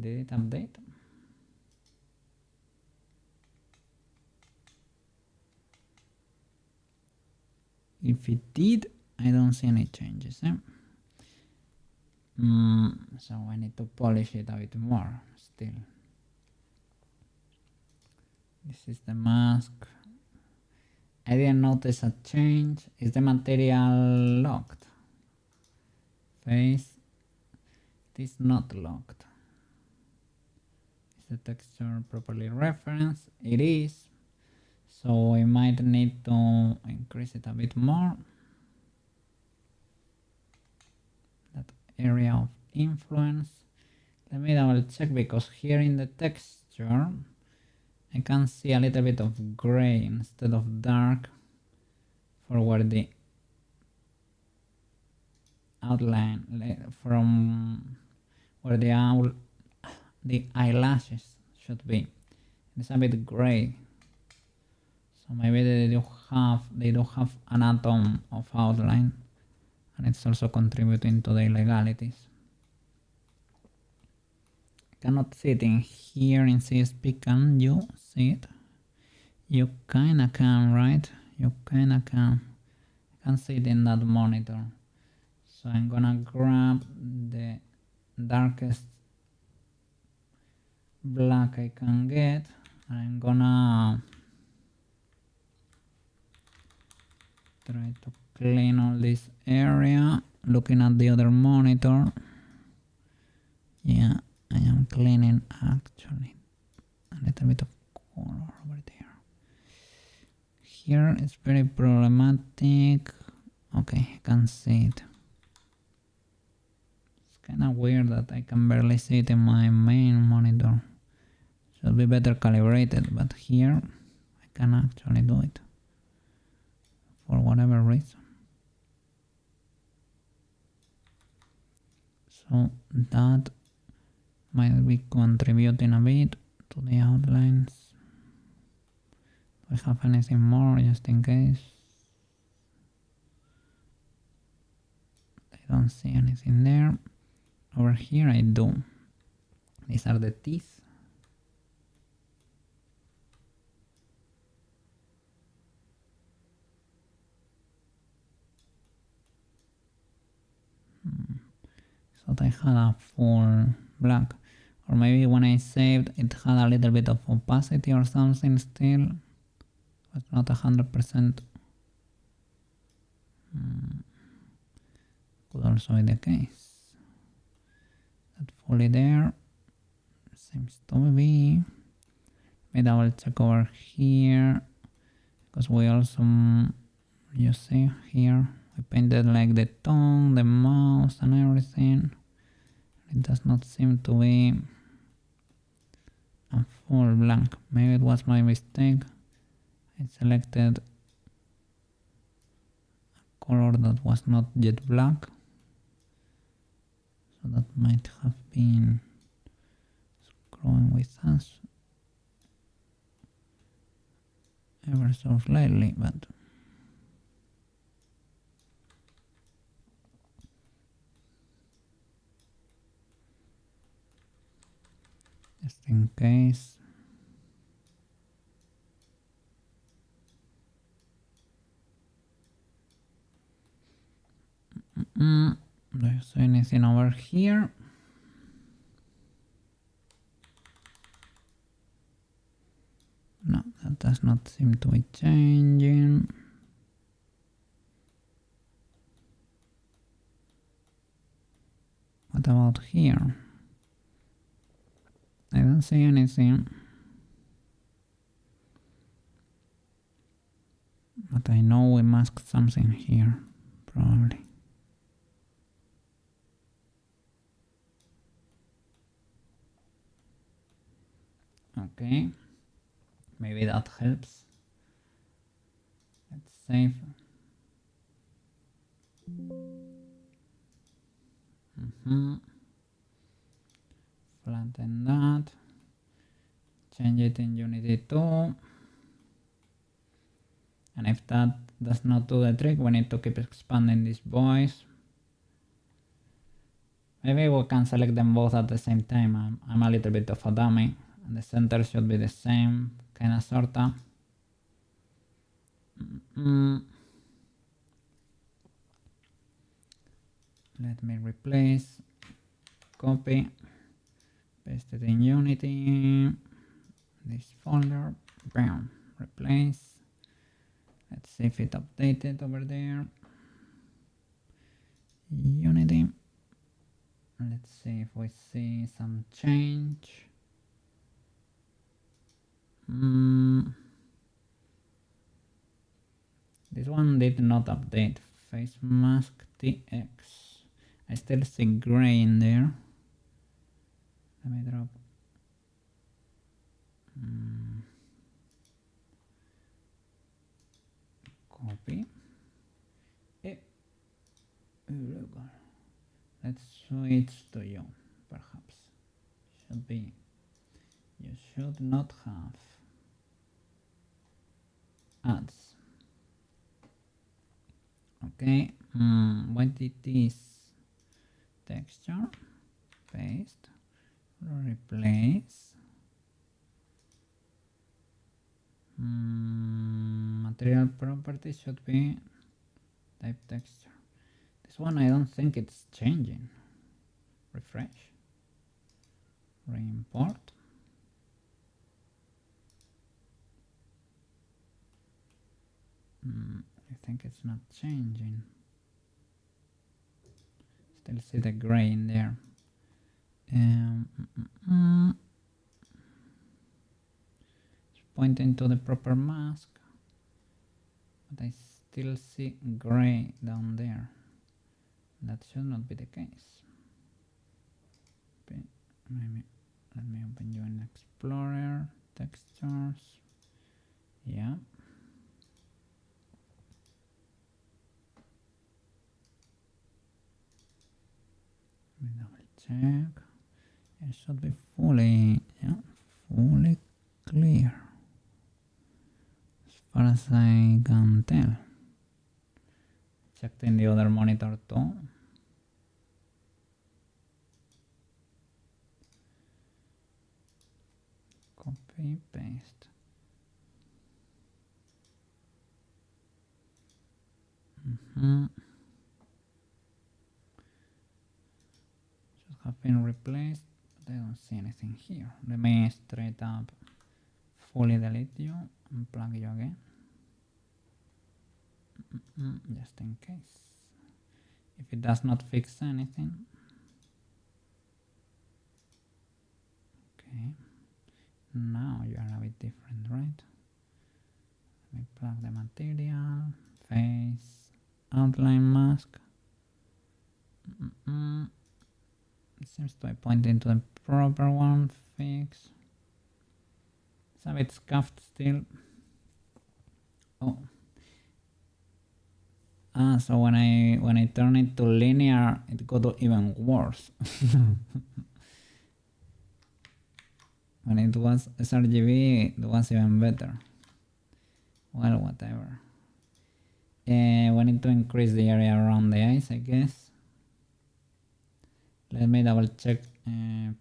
Speaker 1: Did it update? If it did, I don't see any changes. So I need to polish it a bit more still. This is the mask. I didn't notice a change. Is the material locked? Face. It is not locked. Is the texture properly referenced? It is. So we might need to increase it a bit more. That area of influence. Let me double check because here in the texture I can see a little bit of gray instead of dark for where the outline from where the eyelashes should be. It's a bit gray. So maybe they do have an atom of outline, and it's also contributing to the illegalities. I cannot see it in here in CSP. Can you see it? You kinda can, right? You kinda can. I can see it in that monitor. So I'm gonna grab the darkest black I can get. I'm gonna try to clean all this area. Looking at the other monitor, yeah, I am cleaning actually a little bit of color over there. Here it's very problematic. Okay, I can see it. It's kind of weird that I can barely see it in my main monitor. Should be better calibrated, but here I can actually do it for whatever reason. So that might be contributing a bit to the outlines. Do I have anything more just in case? I don't see anything there. Over here I do. These are the teeth. So I had a full black, or maybe when I saved it had a little bit of opacity or something still, but not 100%. Could also be the case. That fully there seems to be. Maybe I will check over here because we also, you see here, we painted like the tongue, the mouth and everything. It does not seem to be a full blank. Maybe it was my mistake. I selected a color that was not yet black. So that might have been screwing with us ever so slightly, but just in case. Do you see anything over here? No, that does not seem to be changing. What about here? I don't see anything. But I know we masked something here, probably. Okay, maybe that helps. Let's save. Flatten that. Change it in Unity 2. And if that does not do the trick, we need to keep expanding these boys. Maybe we can select them both at the same time. I'm a little bit of a dummy. And the center should be the same, kinda sorta. Let me replace, copy, paste it in Unity, this folder, bam, replace. Let's see if it updated over there. Unity. Let's see if we see some change. This one did not update. Face mask TX. I still see gray in there. Let me drop. Copy. Let's switch to you, perhaps. Should be. You should not have ads. Okay. What did this texture? Paste. Replace. Material property should be type texture. This one I don't think it's changing. Refresh. Re-import. I think it's not changing. Still see the gray in there. It's pointing to the proper mask, but I still see gray down there. That should not be the case. Maybe let me open you in Explorer, textures. Yeah. Let me double check. It should be fully clear as far as I can tell. Checked in the other monitor too. Copy, paste. Should have been replaced, but I don't see anything here. Let me straight up fully delete you and plug you again. Just in case. If it does not fix anything. Okay. Now you are a bit different, right? Let me plug the material, face, outline mask. It seems to be pointing to the proper one. Fix. It's a bit scuffed still. Oh. So when I turn it to linear, it got even worse. When it was sRGB, it was even better. Well, whatever. We need to increase the area around the eyes, I guess. Let me double check in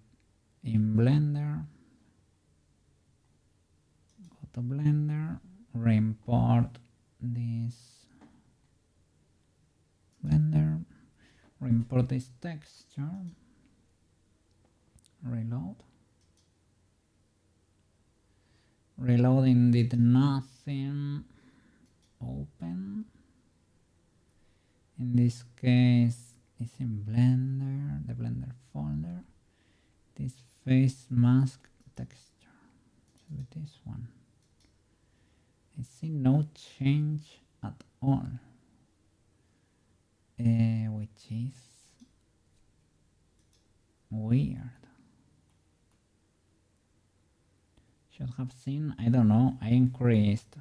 Speaker 1: Blender. Go to Blender, re-import this Blender, re-import this texture, reload. Reloading did nothing. Open. In this case, it's in Blender, the Blender folder. This face mask texture. Should be this one. I see no change at all, which is weird. Should have seen, I don't know, I increased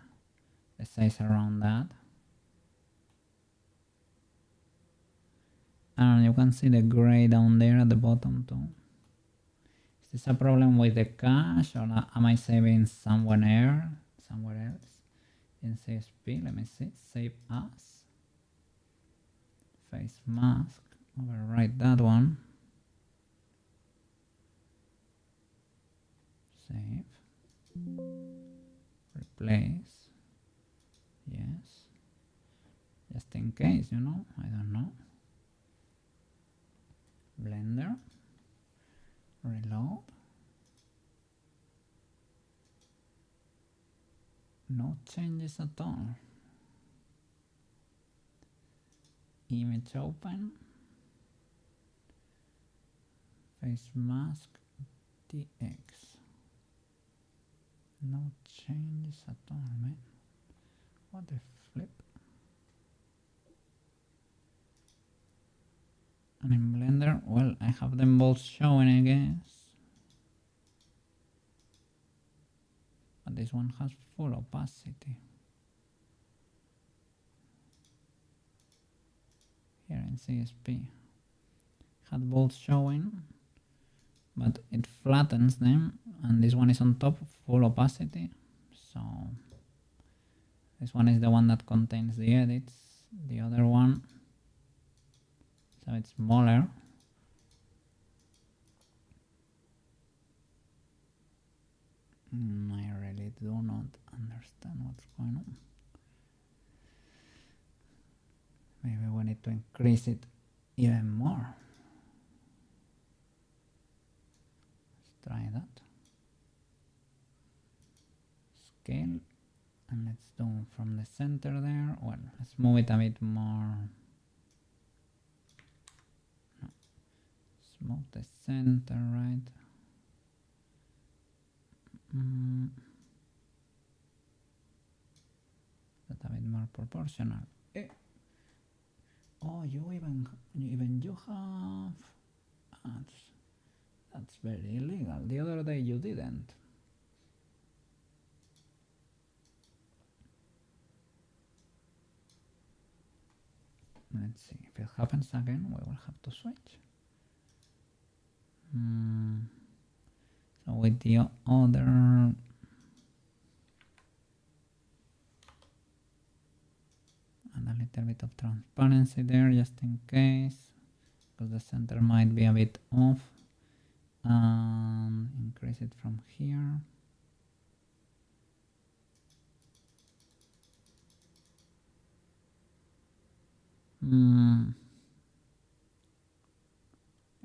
Speaker 1: the size around that. And you can see the gray down there at the bottom too. Is this a problem with the cache, or am I saving somewhere else? In CSP, let me see, save as. Face mask, overwrite that one. Save. Replace. Yes. Just in case, you know, I don't know. Blender. Reload. No changes at all. Image open. Face mask TX. No changes at all, man. What the flip? And in Blender, well, I have them both showing, I guess. But this one has full opacity. Here in CSP. Had both showing, but it flattens them, and this one is on top, full opacity. So this one is the one that contains the edits. The other one, so it's smaller. I really do not understand what's going on. Maybe we need to increase it even more. Let's try that. Scale, and let's do from the center there. Well, let's move it a bit more. No. Let's move the center right. That a bit more proportional. Oh, even you have ads. That's very illegal. The other day you didn't. Let's see, if it happens again, we will have to switch. So with the other, and a little bit of transparency there just in case, because the center might be a bit off, and increase it from here.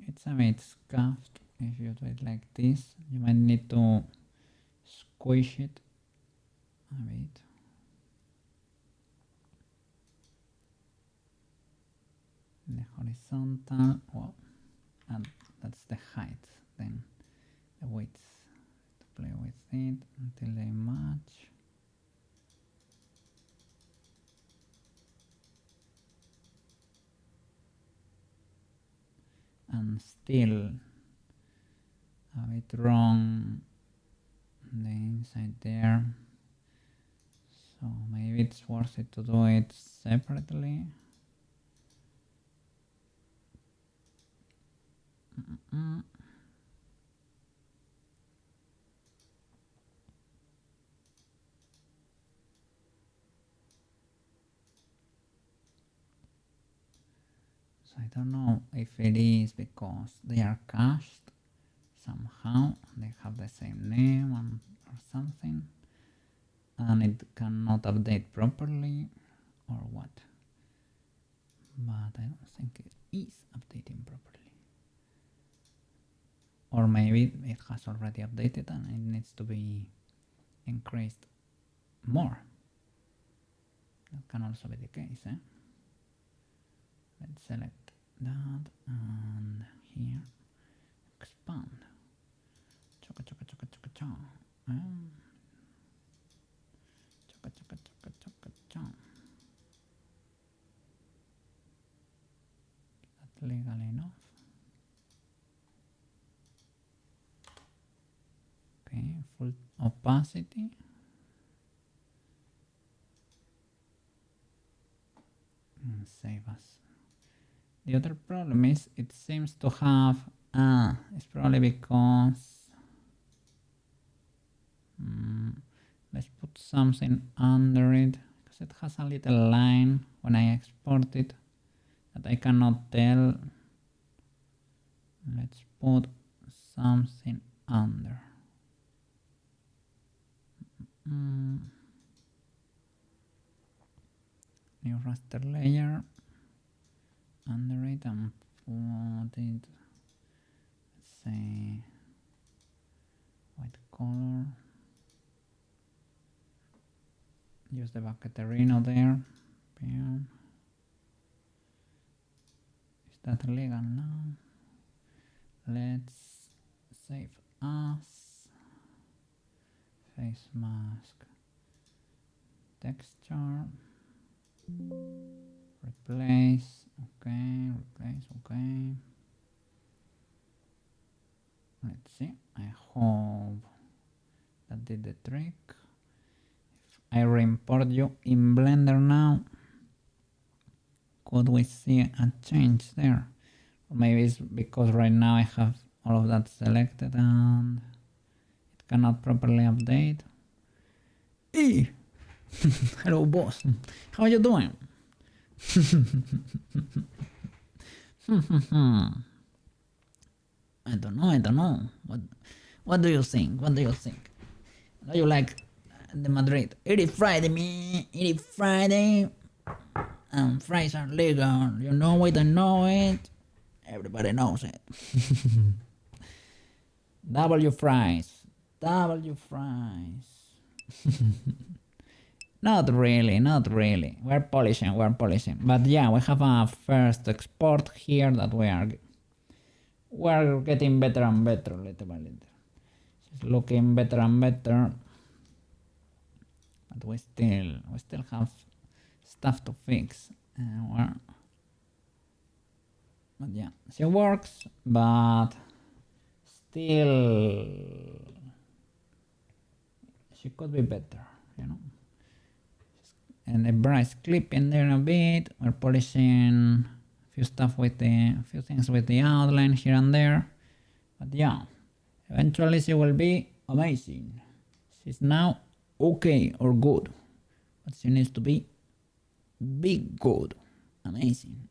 Speaker 1: It's a bit scuffed. If you do it like this, you might need to squish it a bit. The horizontal, well, and that's the height. Then the width, to play with it until they match. And still a bit wrong the inside there, so maybe it's worth it to do it separately. So I don't know if it is because they are cached somehow, they have the same name or something, and it cannot update properly, or what. But I don't think it is updating properly. Or maybe it has already updated and it needs to be increased more. That can also be the case, eh? Let's select that, and here, expand. cha. Chaka chaka chaka chaka cha. That's legal enough. Okay, full opacity. And save as. The other problem is it seems to have, it's probably because, let's put something under it, because it has a little line when I export it that I cannot tell. Let's put something under. New raster layer, under it and put it, let's say, white color. Use the Bucketerino there. Yeah. Is that legal now? Let's save as face mask, texture, replace, okay, let's see, I hope that did the trick. If I re-import you in Blender now, could we see a change there? Or maybe it's because right now I have all of that selected and it cannot properly update. Hey! Hello boss, how are you doing? I don't know. What do you think? Do you like the Madrid? It is Friday, me. It is Friday. And fries are legal. You know it, I know it. Everybody knows it. W fries. Not really. We're polishing. But yeah, we have a first export here that we're getting better and better little by little. It's looking better and better. But we still have stuff to fix. But yeah, she works, but still she could be better, you know. And the brush clipping there a bit. We're polishing a few things with the outline here and there. But yeah, eventually she will be amazing. She's now okay or good, but she needs to be big good, amazing.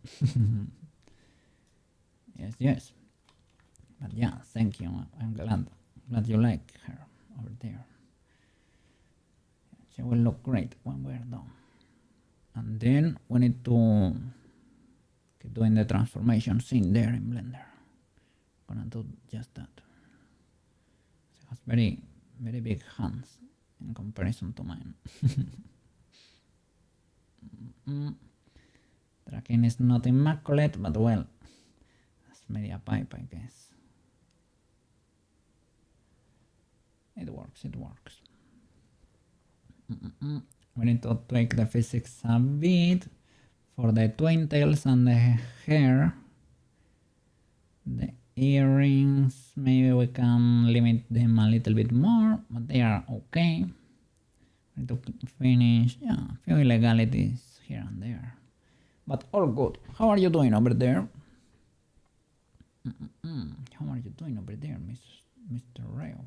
Speaker 1: Yes. But yeah, thank you. I'm glad you like her over there. She will look great when we're done. And then we need to keep doing the transformation scene there in Blender. I'm gonna do just that. She has very big hands in comparison to mine. Tracking is not immaculate, but well, that's media pipe, I guess. It works. We need to tweak the physics a bit for the twin tails and the hair. The earrings, maybe we can limit them a little bit more, but they are okay. We need to finish, a few illegalities here and there, but all good. How are you doing over there? How are you doing over there, Mr. Rayo?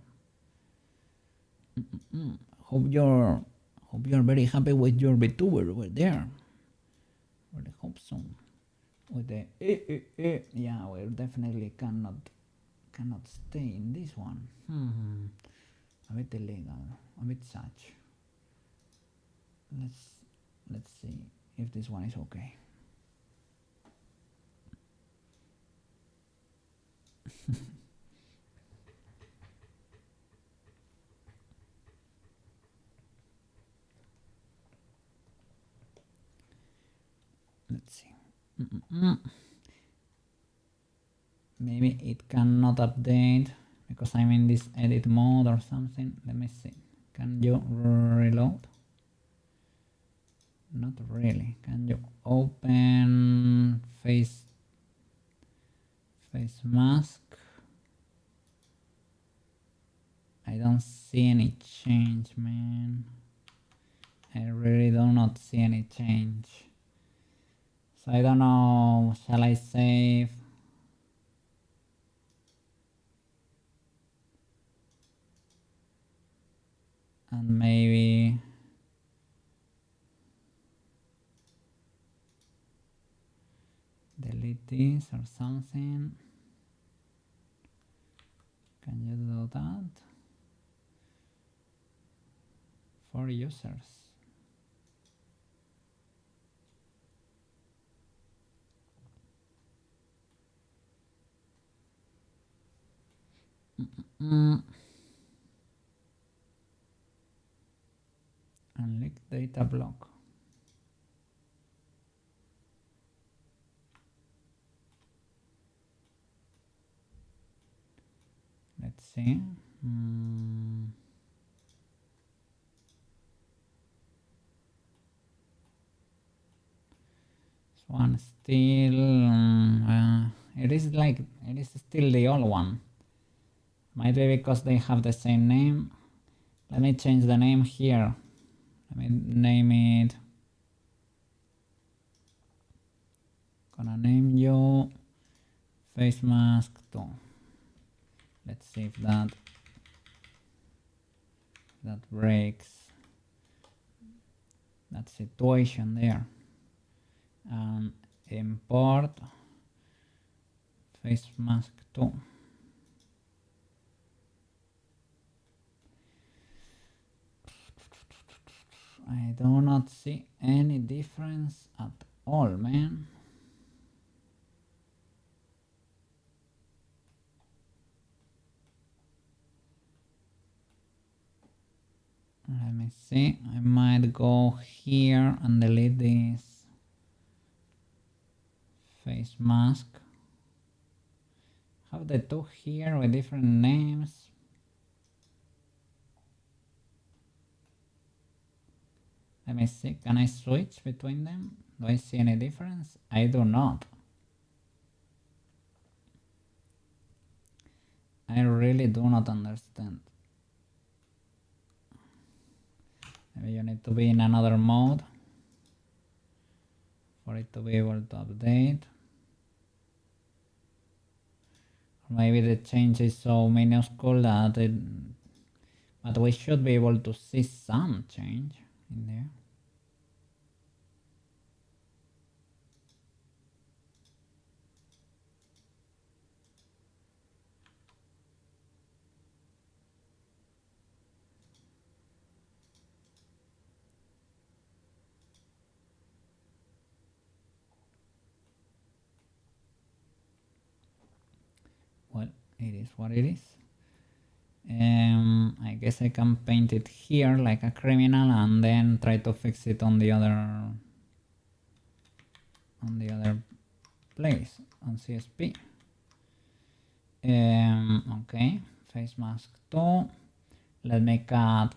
Speaker 1: Hope you're very happy with your VTuber over there. Really hope so. With the yeah, we definitely cannot stay in this one. A bit illegal, a bit such. Let's see if this one is okay. Let's see. Maybe it cannot update because I'm in this edit mode or something. Let me see. Can you reload? Not really. Can you open face mask? I don't see any change, man. I really do not see any change. So I don't know, shall I save? And maybe delete this or something. Can you do that? For users. Unlink data block. Let's see. This one still, it is still the old one. Might be because they have the same name. Let me change the name here. Let me name it. Gonna name you face mask 2. Let's see if that breaks that situation there. And import face mask 2. I do not see any difference at all, man. Let me see. I might go here and delete this face mask. Have the two here with different names. Let me see. Can I switch between them? Do I see any difference? I do not. I really do not understand. Maybe you need to be in another mode for it to be able to update. Or maybe the change is so minuscule that but we should be able to see some change in there. Well, it is what it is. I guess I can paint it here like a criminal and then try to fix it on the other place on CSP. Okay, face mask 2. Let me cut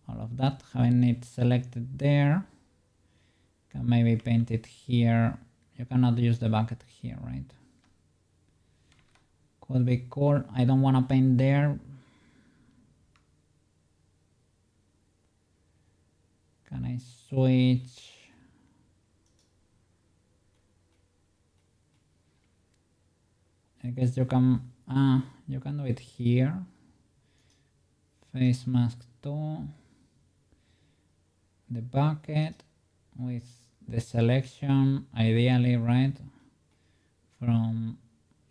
Speaker 1: all of that, having it selected there. Can maybe paint it here. You cannot use the bucket here, right? Could be cool. I don't want to paint there. Can I switch? I guess you can do it here. Face mask 2. The bucket with the selection, ideally, right? From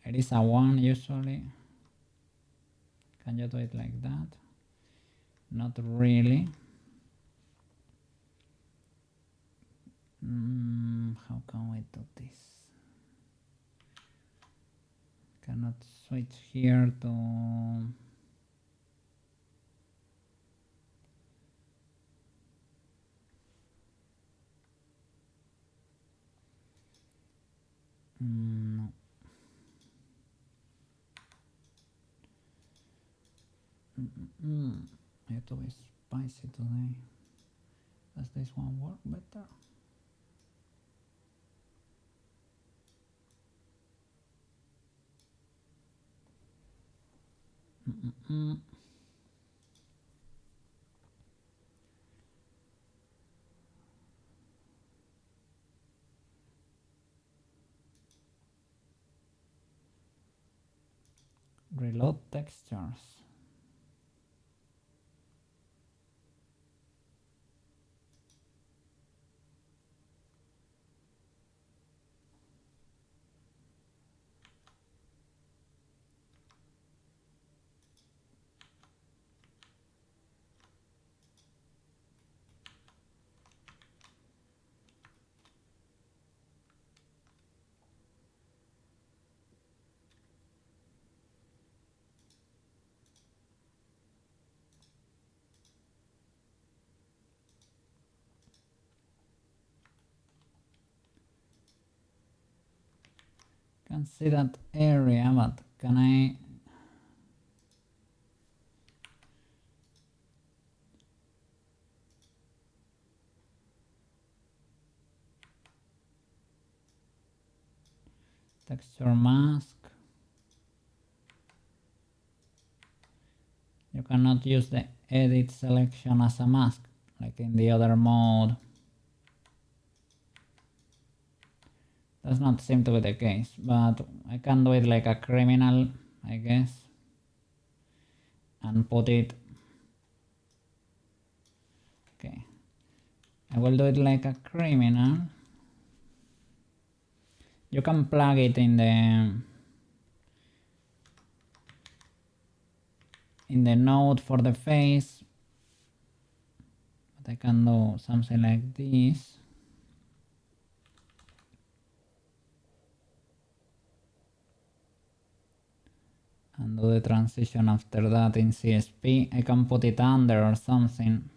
Speaker 1: it is a 1 usually. Can you do it like that? Not really. How can we do this? Cannot switch here to no. YouTube is spicy today. Does this one work better? Reload textures. Can see that area, but can I texture mask? You cannot use the edit selection as a mask like in the other mode. Does not seem to be the case, but I can do it like a criminal, I guess, and put it. Okay, I will do it like a criminal. You can plug it in the node for the face, but I can do something like this. And do the transition after that in CSP. I can put it under or something.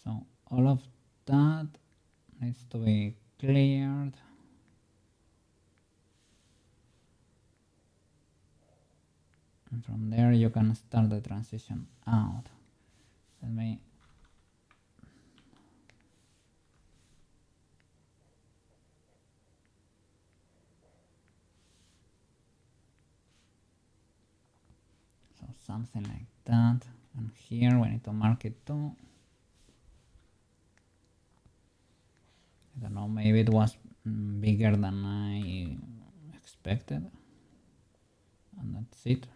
Speaker 1: So all of that needs to be cleared. And from there you can start the transition out. Let me something like that, and here we need to mark it too. I don't know, maybe it was bigger than I expected, and that's it.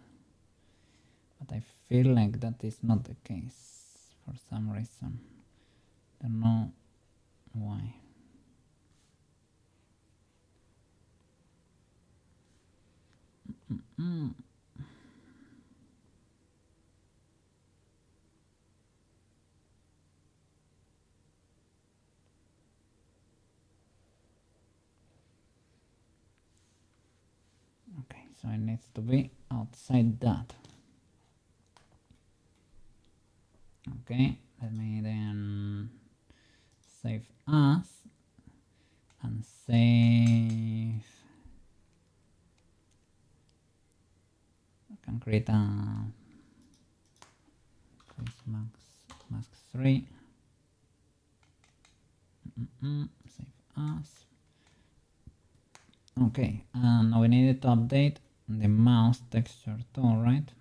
Speaker 1: But I feel like that is not the case for some reason. Don't know why. Okay, so it needs to be outside that. Okay, let me then save as and save. I can create a mask 3. Save as. Okay, and now we needed to update the mouse texture too, right?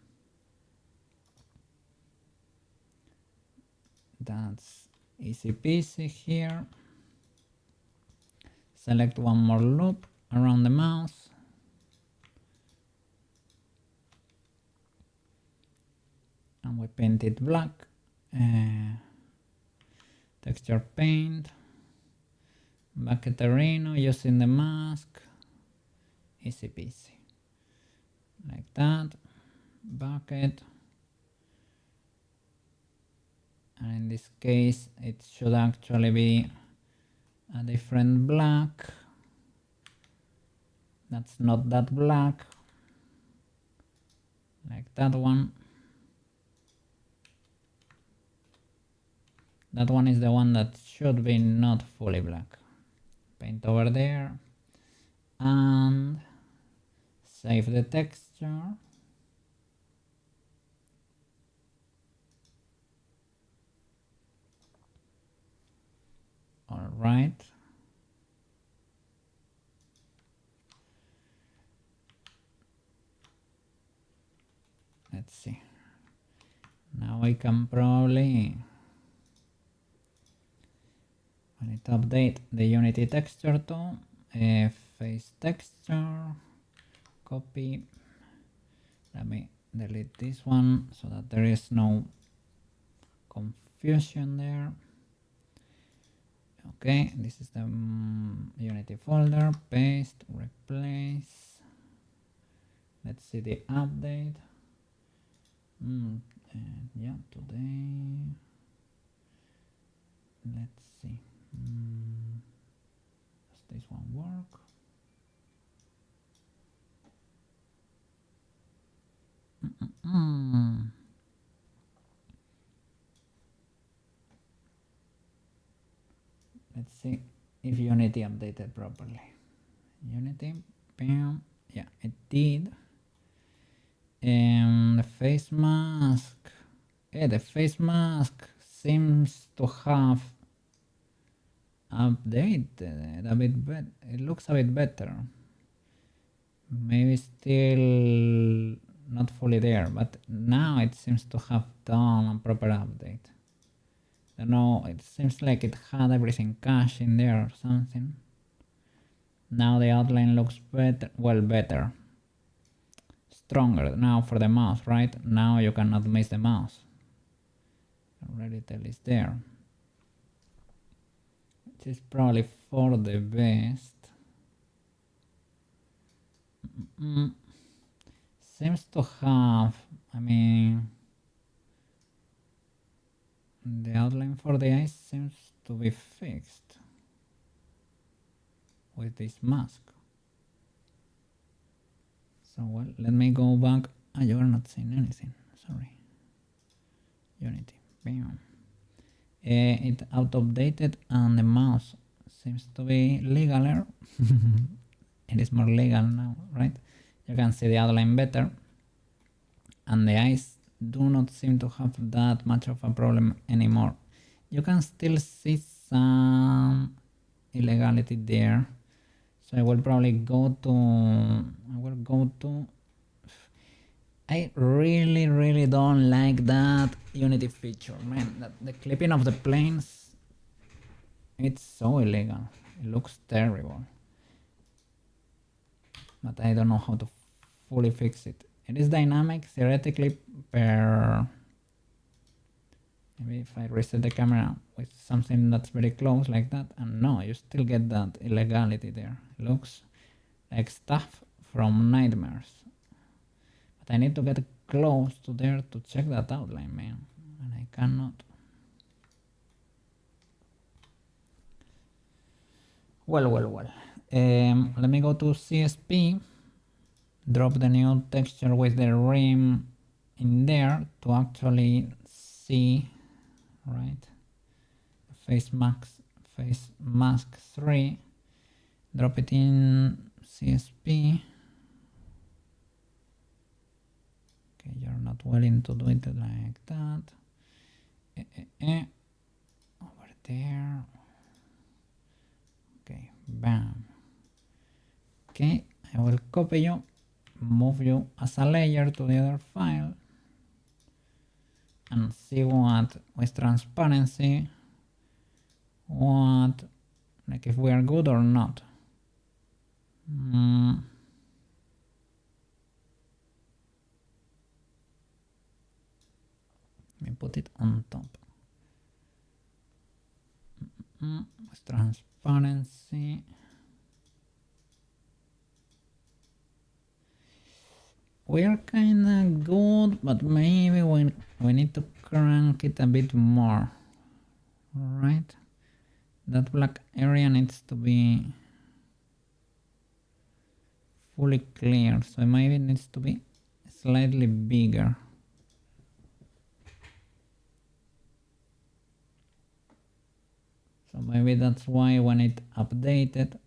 Speaker 1: That's easy peasy here. Select one more loop around the mouse. And we paint it black. Texture paint. Bucket Areno using the mask. Easy peasy. Like that. Bucket. And in this case it should actually be a different black. That's not that black. Like that one. That one is the one that should be not fully black. Paint over there and save the texture. All right. Let's see. Now I can probably, I need to update the Unity texture tool, face texture, copy. Let me delete this one so that there is no confusion there. Okay, this is the Unity folder, paste, replace. Let's see the update. And yeah, today, let's see. Does this one work? Let's see if Unity updated properly. Unity, bam, yeah, it did. The face mask, yeah, the face mask seems to have updated a bit better. It looks a bit better. Maybe still not fully there, but now it seems to have done a proper update. I don't know, it seems like it had everything cached in there or something. Now the outline looks better, well, better. Stronger now for the mouse, right? Now you cannot miss the mouse. Already tell is there. Which is probably for the best. Seems to have, I mean, the outline for the eyes seems to be fixed with this mask. So well, let me go back. You are not seeing anything, sorry. Unity, bam. It auto-updated and the mouse seems to be legaler. It is more legal now, right? You can see the outline better. And the eyes do not seem to have that much of a problem anymore. You can still see some illegality there. So I will probably go to, I really don't like that Unity feature, man. That the clipping of the planes, it's so illegal. It looks terrible. But I don't know how to fully fix it. It is dynamic theoretically per, maybe if I reset the camera with something that's very close like that, and no, you still get that illegality there. It looks like stuff from Nightmares. But I need to get close to there to check that outline, man, and I cannot. Well. Let me go to CSP, drop the new texture with the rim in there to actually see, right? Face mask 3, drop it in CSP. Okay, you're not willing to do it like that. Over there. Okay, bam. Okay, I will copy you, move you as a layer to the other file, and see what with transparency, what, like if we are good or not. Let me put it on top. With transparency. We're kinda good, but maybe we need to crank it a bit more. Alright. That black area needs to be fully clear, so maybe it needs to be slightly bigger. So maybe that's why when it updated,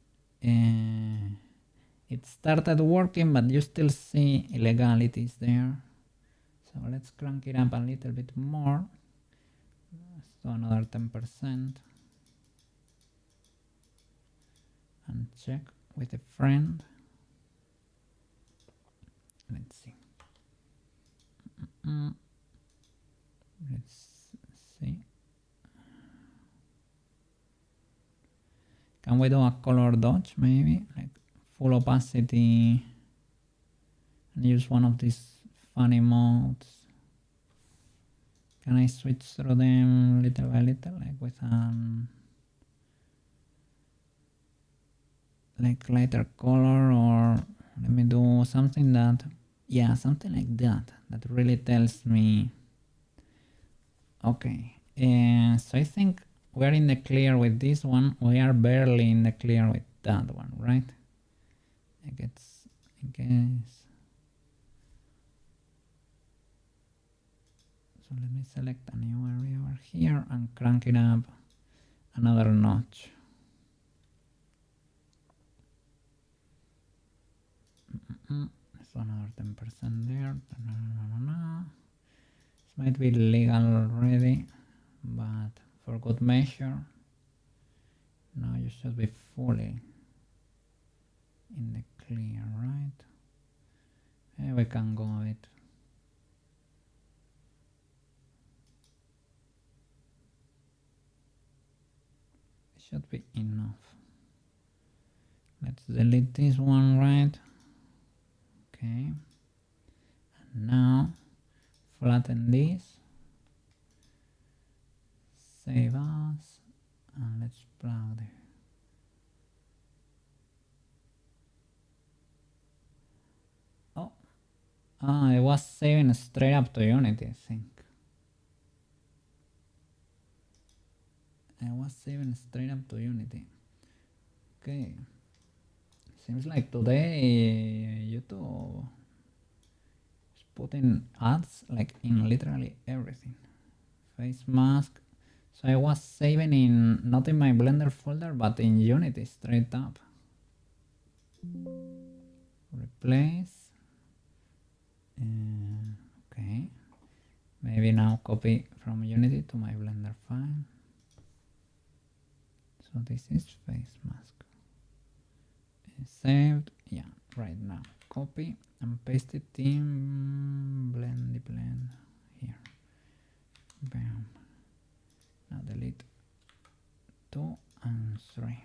Speaker 1: it started working, but you still see illegalities there. So let's crank it up a little bit more. So another 10%. And check with a friend. Let's see. Let's see. Can we do a color dodge maybe? Like full opacity and use one of these funny modes. Can I switch through them little by little, like with like lighter color, or let me do something that, yeah, something like that, that really tells me, okay, so I think we're in the clear with this one. We are barely in the clear with that one, right? I guess. So let me select a new area over here and crank it up another notch. So another 10% there. This might be legal already, but for good measure, now you should be fully in the clear, right? And we can go a bit. It should be enough. Let's delete this one, right? Okay. And now flatten this. Save as, and let's plug there. Oh, it was saving straight up to Unity, I think. I was saving straight up to Unity. Okay. Seems like today YouTube is putting ads like in literally everything. Face mask. So I was saving in, not in my Blender folder, but in Unity straight up. Replace. Okay. Maybe now copy from Unity to my Blender file. So this is face mask. Saved. Yeah, right now. Copy and paste it in blend here. Bam. Now delete 2 and 3.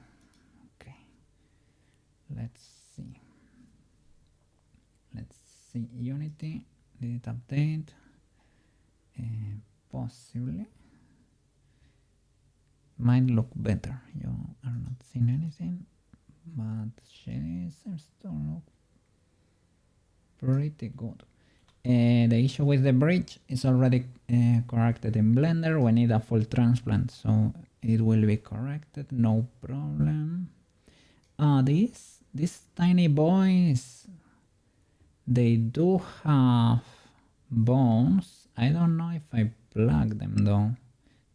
Speaker 1: Okay. Let's see. Unity. Did it update? Possibly. Might look better. You are not seeing anything, but she seems to look pretty good. The issue with the bridge is already corrected in Blender. We need a full transplant, so it will be corrected, no problem. These tiny boys, they do have bones. I don't know if I plug them though.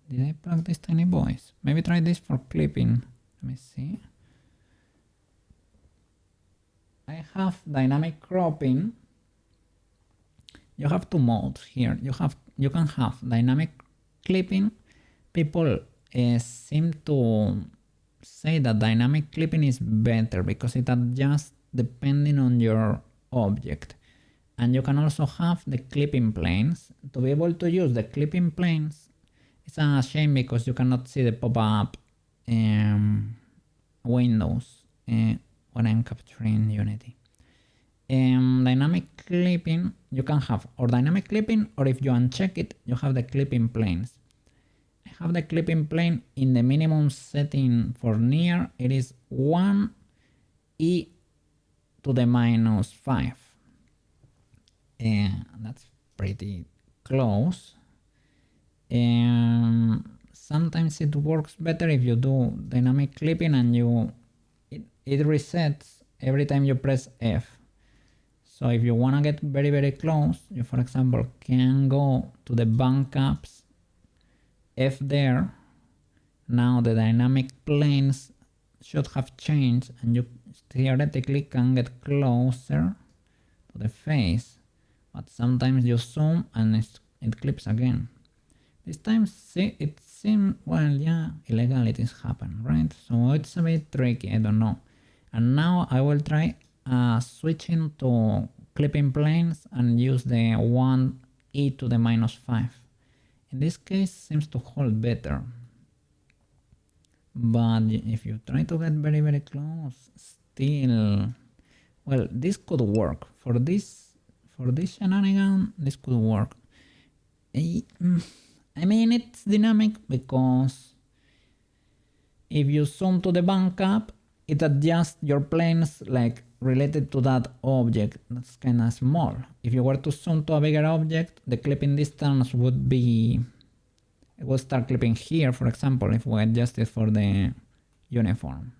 Speaker 1: Did I plug these tiny boys? Maybe try this for clipping. Let me see. I have dynamic cropping. You have two modes here. You can have dynamic clipping. People seem to say that dynamic clipping is better because it adjusts depending on your object. And you can also have the clipping planes. To be able to use the clipping planes, it's a shame because you cannot see the pop-up windows when I'm capturing Unity. Dynamic clipping, you can have or dynamic clipping, or if you uncheck it, you have the clipping planes. I have the clipping plane in the minimum setting for near. It is 1 e to the minus 5. That's pretty close. Sometimes it works better if you do dynamic clipping and it resets every time you press F. So if you want to get very, very close, you, for example, can go to the bank apps, F there, Now the dynamic planes should have changed and you theoretically can get closer to the face, but sometimes you zoom and it clips again. This time it seems, well, yeah, illegalities happen, right? So it's a bit tricky, I don't know. And now I will try switching to clipping planes and use the 1e to the -5. In this case seems to hold better. But if you try to get very very close, still, well, this could work. For this shenanigan, this could work. I mean, it's dynamic because if you zoom to the bank cap, it adjusts your planes like related to that object that's kind of small. If you were to zoom to a bigger object, the clipping distance would be, it will start clipping here, for example, if we adjust it for the uniform.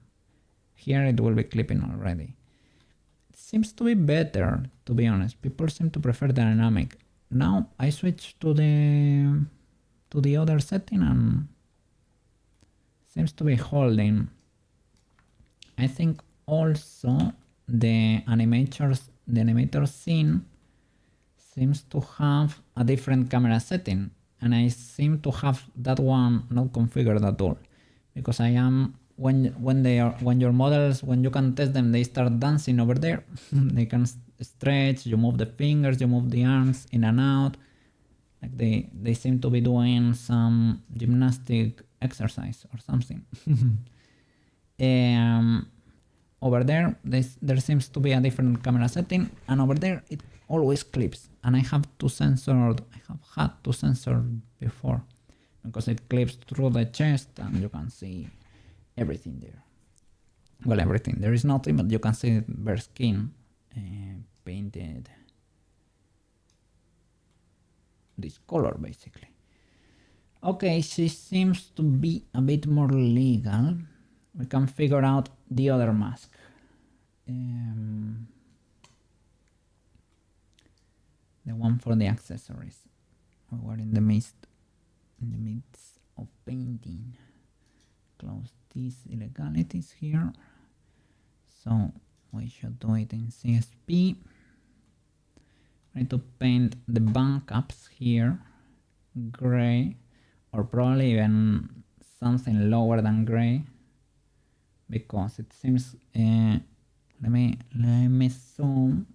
Speaker 1: Here it will be clipping already. It seems to be better, to be honest. People seem to prefer the dynamic. Now I switch to the other setting and seems to be holding. I think also the animator scene seems to have a different camera setting, and I seem to have that one not configured at all, because I am when your models, when you can test them, they start dancing over there. They can stretch, you move the fingers, you move the arms in and out, like they seem to be doing some gymnastic exercise or something. Over there seems to be a different camera setting, and over there it always clips, and I have had to censor before because it clips through the chest and you can see everything there. Well, everything, there is nothing, but you can see bare skin painted this color basically. Okay, she seems to be a bit more legal. We can figure out the other mask. The one for the accessories. We're in the midst of painting. Close these illegalities here. So we should do it in CSP. I need to paint the bank caps here gray, or probably even something lower than gray, because it seems let me zoom,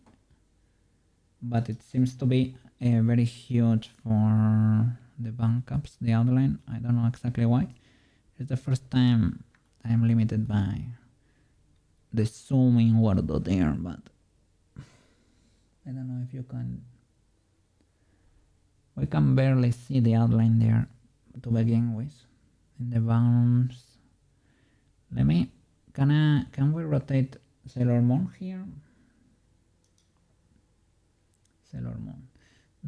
Speaker 1: but it seems to be very huge for the bank caps, the outline. I don't know exactly why. It's the first time I am limited by the zooming word there, but I don't know if you can. We can barely see the outline there to begin with in the bounds. Can we rotate Sailor Moon here? Sailor Moon.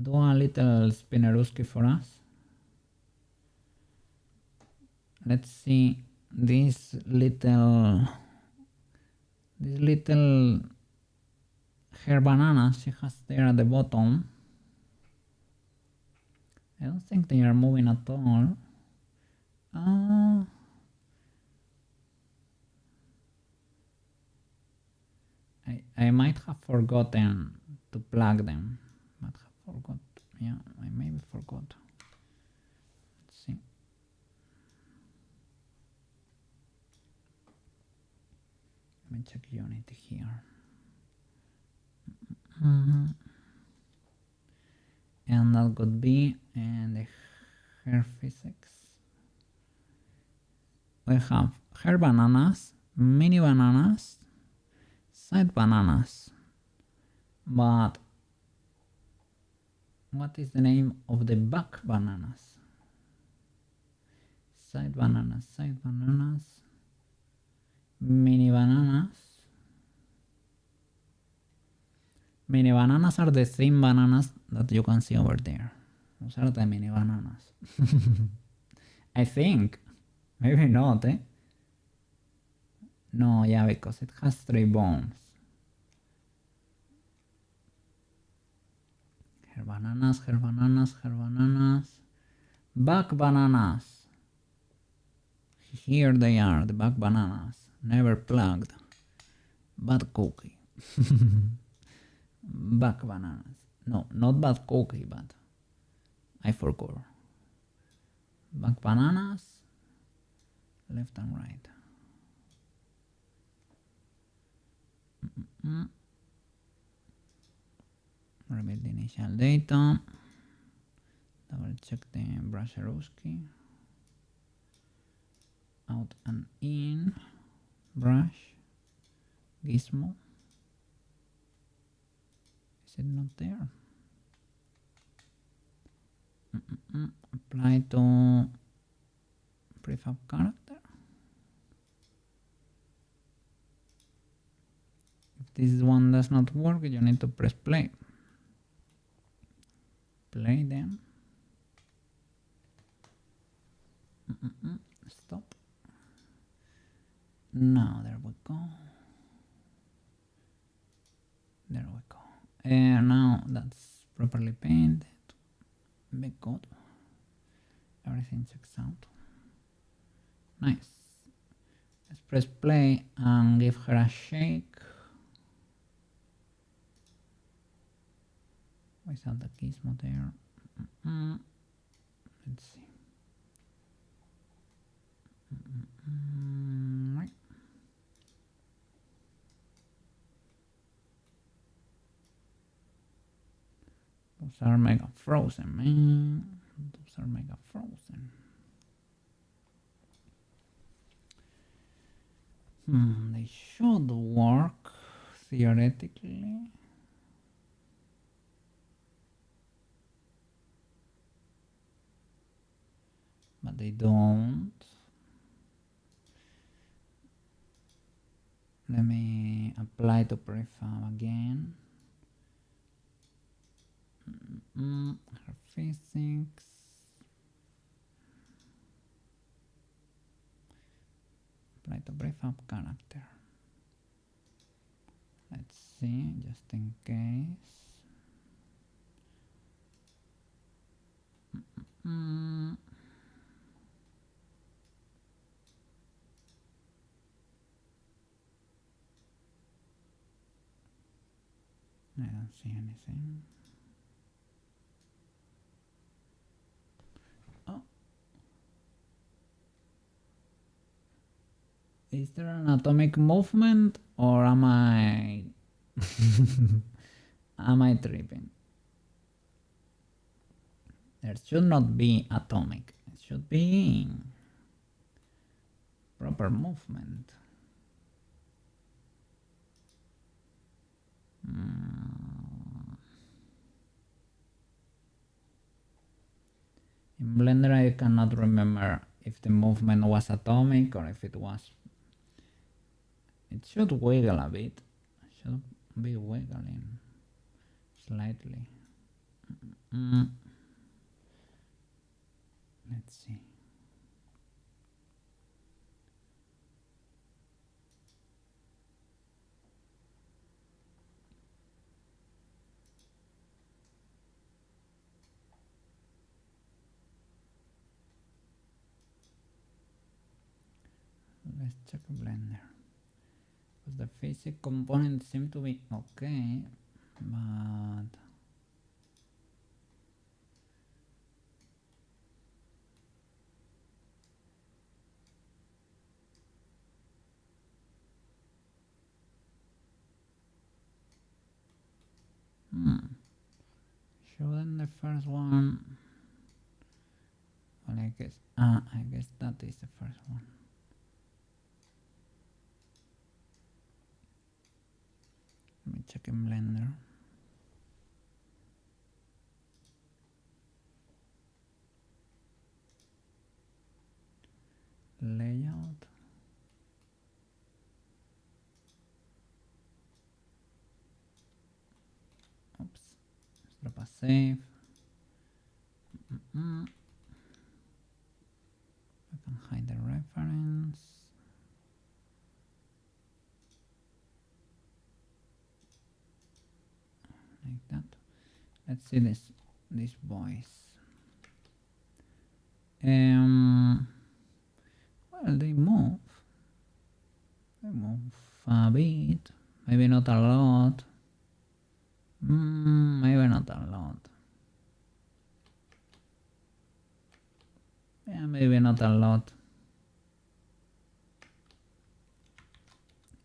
Speaker 1: Do a little spinneruski for us. Let's see this little hair banana she has there at the bottom. I don't think they are moving at all. I might have forgotten to plug them. Yeah, I maybe forgot. Let's see. Let me check Unity here. And that could be the hair physics. We have hair bananas, mini bananas, side bananas. But what is the name of the back bananas? Side bananas, mini bananas. Mini bananas are the thin bananas that you can see over there. Those are the mini bananas. I think. Maybe not, eh? No, yeah, because it has 3 bones. Hair bananas. Back bananas. Here they are, the back bananas, never plugged. Bad cookie. Back bananas. No, not bad cookie, but I forgot. Back bananas, left and right. Reveal the initial data. Double check the Brasherovsky. Out and in. Brush. Gizmo. Is it not there? Apply to prefab character. If this one does not work, you need to press play. Play them. Stop. Now there we go. There we go. And now that's properly painted. Be good. Everything checks out. Nice. Let's press play and give her a shake. Without the gizmo there. Let's see. Right. Those are mega frozen, man. Those are mega frozen. They should work theoretically. But they don't. Let me apply to prefab again. Her physics. Apply to prefab character. Let's see, just in case. I don't see anything. Oh. Is there an atomic movement or am I am I tripping? There should not be atomic. It should be proper movement. In Blender I cannot remember if the movement was atomic or if it was. It should wiggle a bit. It should be wiggling slightly. Let's see. Let's check Blender. Because the physics components seem to be okay, but shouldn't the first one? Well, I guess that is the first one. Let me check in Blender. Layout. Oops. Let's drop a save. I can hide the reference. Like that. Let's see this voice. Well, Well, they move. They move a bit. Maybe not a lot. Maybe not a lot. Yeah, maybe not a lot.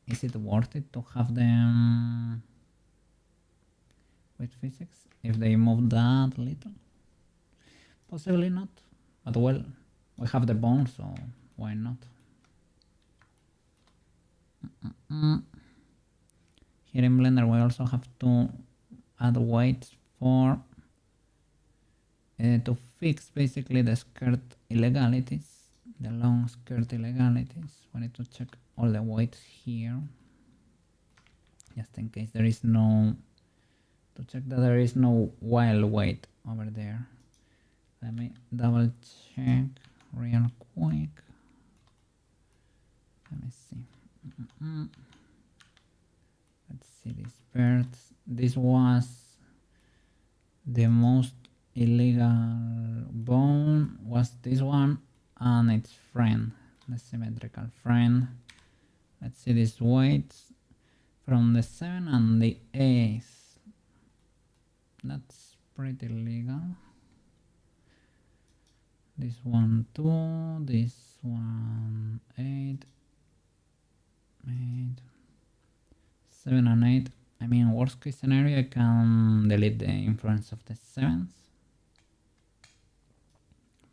Speaker 1: Is it worth it to have them with physics if they move that little? Possibly not. But well, we have the bone, so why not? Here in Blender we also have to add weights for to fix basically the skirt illegalities, the long skirt illegalities. We need to check all the weights here, just in case there is no, to check that there is no wild weight over there. Let me double check real quick. Let me see. Let's see these birds. This was the most illegal bone, was this one and its friend, the symmetrical friend. Let's see these weights from the 7 and the 8. That's pretty legal. This one 2, this one 8, 7 and 8. I mean, worst case scenario, I can delete the influence of the 7s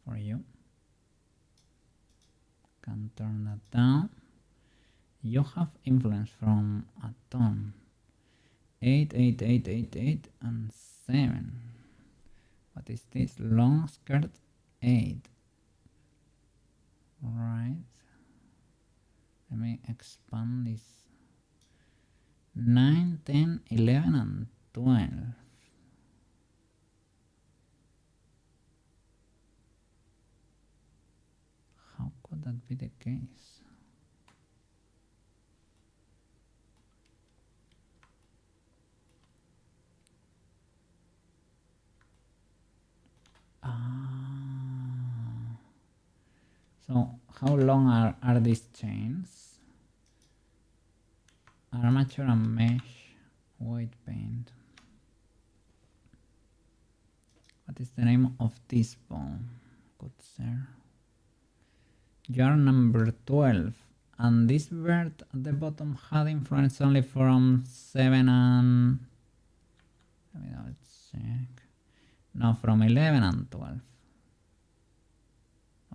Speaker 1: for you. Can turn that down. You have influence from a ton. 8, 8, 8, 8, 8, and 7. What is this? Long skirt 8. Right. Let me expand this. 9, 10, 11, and 12. How could that be the case? So how long are these chains? Armature and mesh, white paint. What is the name of this bone, good sir? Jar number 12. And this bird at the bottom had influence only from 7 and... let me double check. No, from 11 and 12.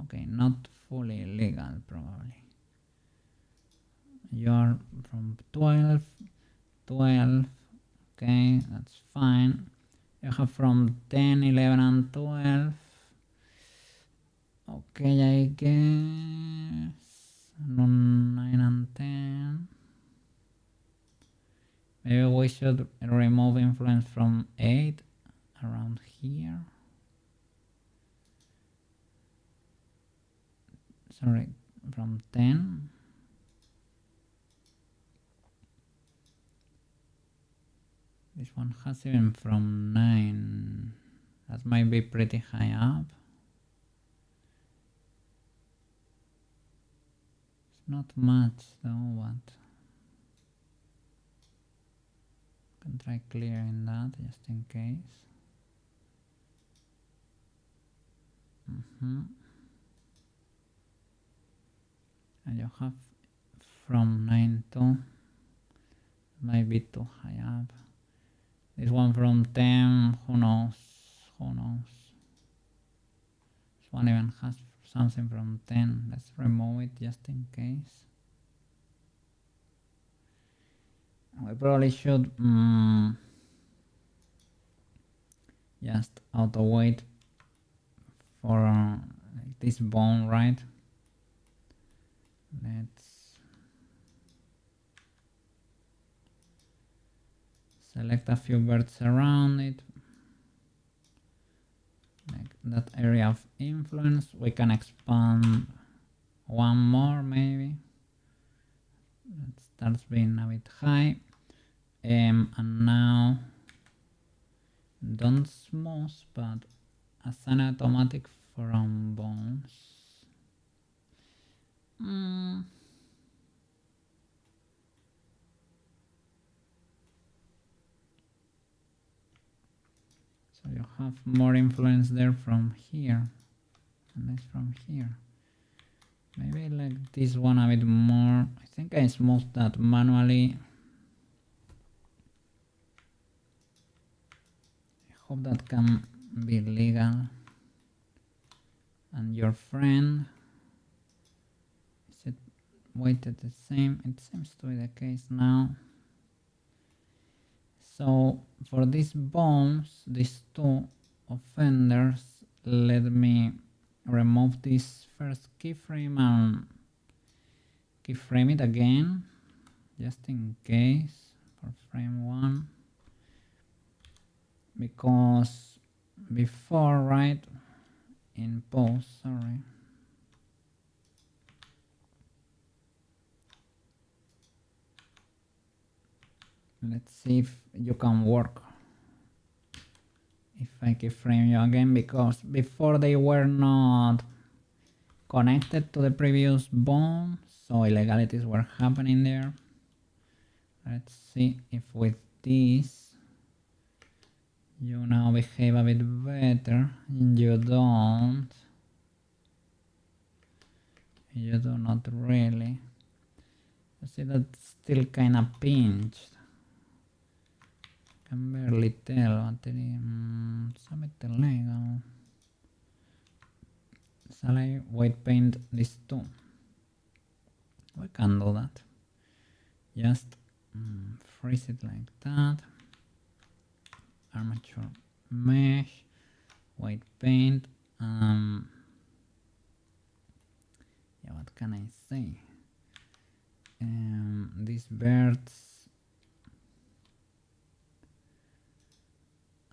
Speaker 1: Okay, not fully legal probably. You're from 12, 12, okay, that's fine. You have from 10, 11 and 12. Okay, I guess. No, 9 and 10. Maybe we should remove influence from 8 around here. Sorry, from 10. This one has even from 9. That might be pretty high up. It's not much though, but I can try clearing that just in case. And you have from 9 to, might be too high up. This one from 10, who knows, who knows. This one even has something from 10. Let's remove it just in case. We probably should just auto weight for this bone, right? Let's select a few birds around it, like that area of influence. We can expand one more maybe. That starts being a bit high. And now don't smooth, but assign automatic from bones. So you have more influence there from here and less from here. Maybe like this one a bit more. I think I smooth that manually. I hope that can be legal. And your friend, is it weighted the same? It seems to be the case now. So for these bombs, these two offenders, let me remove this first keyframe and keyframe it again, just in case, for frame 1, because before, right, in pose, sorry, let's see if you can work if I keyframe you again, because before they were not connected to the previous bomb, so illegalities were happening there. Let's see if with this you now behave a bit better. You don't. You do not really. You see that's still kind of pinched. Can barely tell what it is. It's a bit illegal. Shall I white paint this too? We can do that. Just freeze it like that. Armature mesh, white paint. Yeah, what can I say? These birds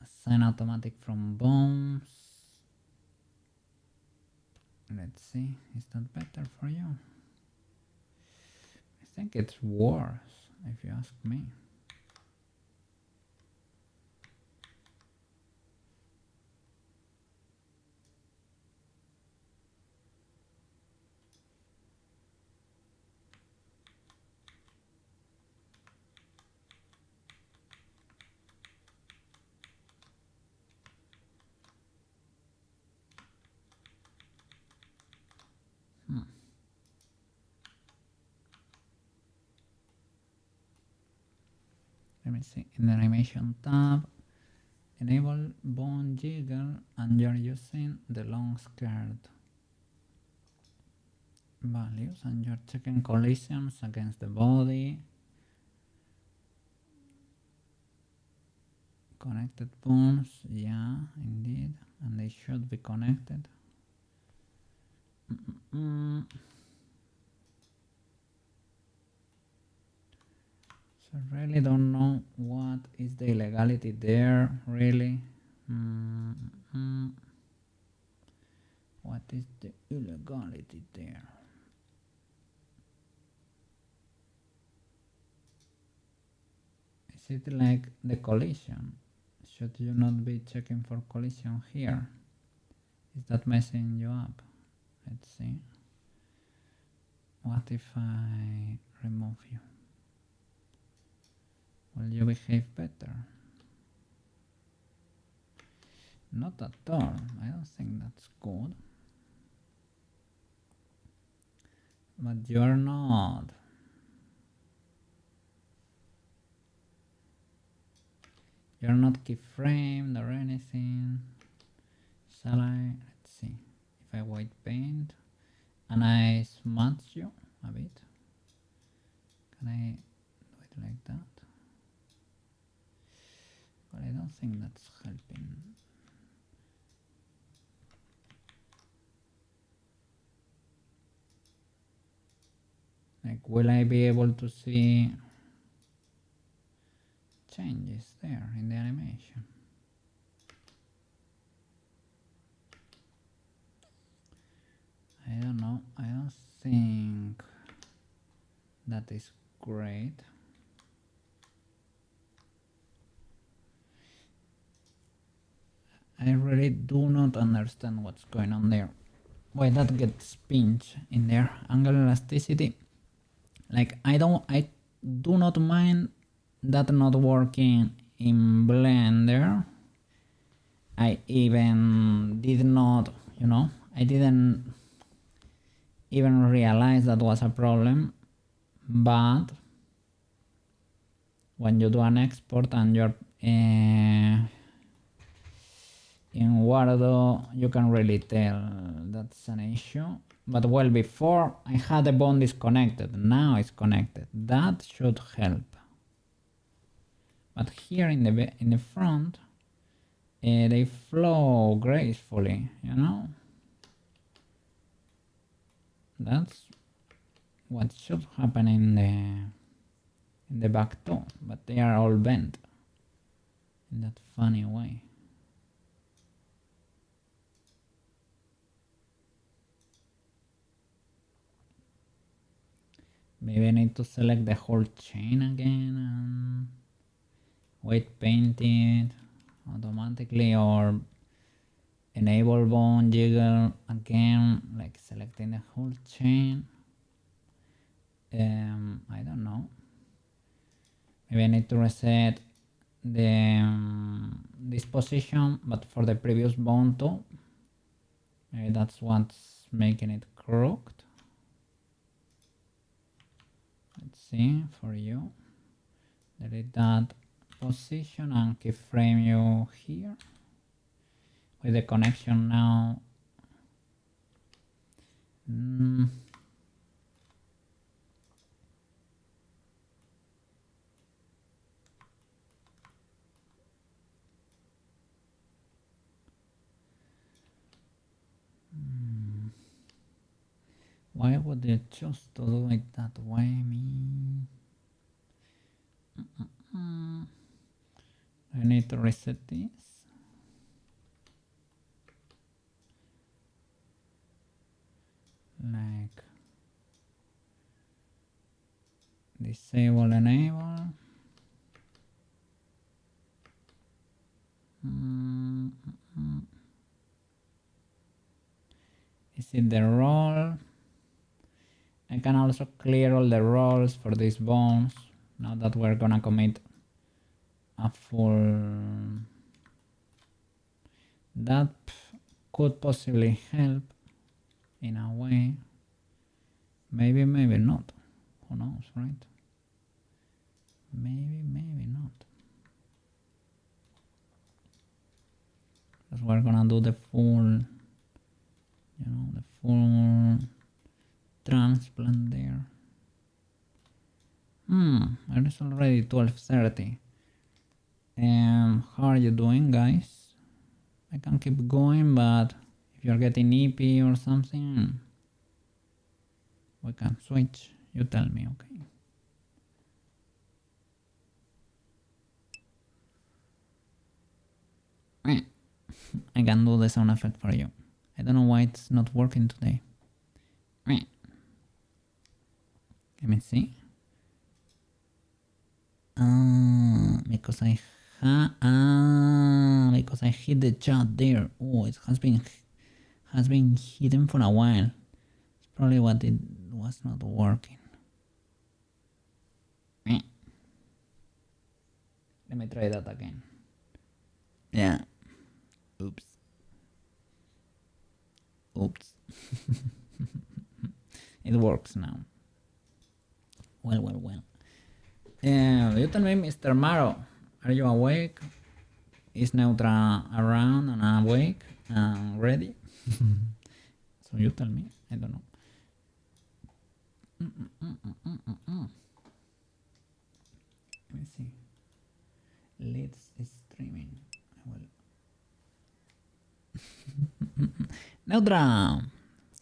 Speaker 1: assign automatic from bombs. Let's see, is that better for you? I think it's worse, if you ask me. Let me see, in the animation tab, enable bone jiggle, and you're using the long skirt values, and you're checking collisions against the body. Connected bones, yeah, indeed, and they should be connected. So I really don't know what is the illegality there, really. What is the illegality there? Is it like the collision? Should you not be checking for collision here? Is that messing you up? Let's see. What if I remove you? Will you behave better? Not at all. I don't think that's good. But you're not. You're not keyframed or anything. Shall I? Let's see. If I white paint and I smudge you a bit, can I do it like that? But I don't think that's helping. Like, will I be able to see changes there in the animation? I don't know. I don't think that is great. I really do not understand what's going on there. Why that gets pinch in there. Angle elasticity. Like I do not mind that not working in Blender. I even did not, I didn't even realize that was a problem. But when you do an export and you're in Wardo, you can really tell that's an issue. But well, before I had the bone disconnected, now it's connected. That should help. But here in the front, they flow gracefully, That's what should happen in the back too, but they are all bent in that funny way. Maybe I need to select the whole chain again and weight paint it automatically, or enable bone jiggle again, like selecting the whole chain. I don't know. Maybe I need to reset this position, but for the previous bone too. Maybe that's what's making it crooked. Let's see for you. Delete that position and keyframe you here with the connection now. Why would you choose to do it that way, me? I need to reset this. Like disable, enable. Is it the roll? I can also clear all the rolls for these bones now that we're gonna commit a full. That could possibly help in a way. Maybe, maybe not. Who knows, right? Maybe, maybe not. Because we're gonna do the full, the full transplant there. It is already 12:30. How are you doing, guys? I can keep going, but if you're getting EP or something, we can switch. You tell me, okay? I can do the sound effect for you. I don't know why it's not working today. Let me see. Because I hit the chat there. Oh, it has been hidden for a while. It's probably what it was not working. Let me try that again. Yeah. Oops. It works now. Well. You tell me, Mr. Maro, are you awake? Is Neutra around and awake and ready? So you tell me. I don't know. Let me see. Let's streaming. Neutra,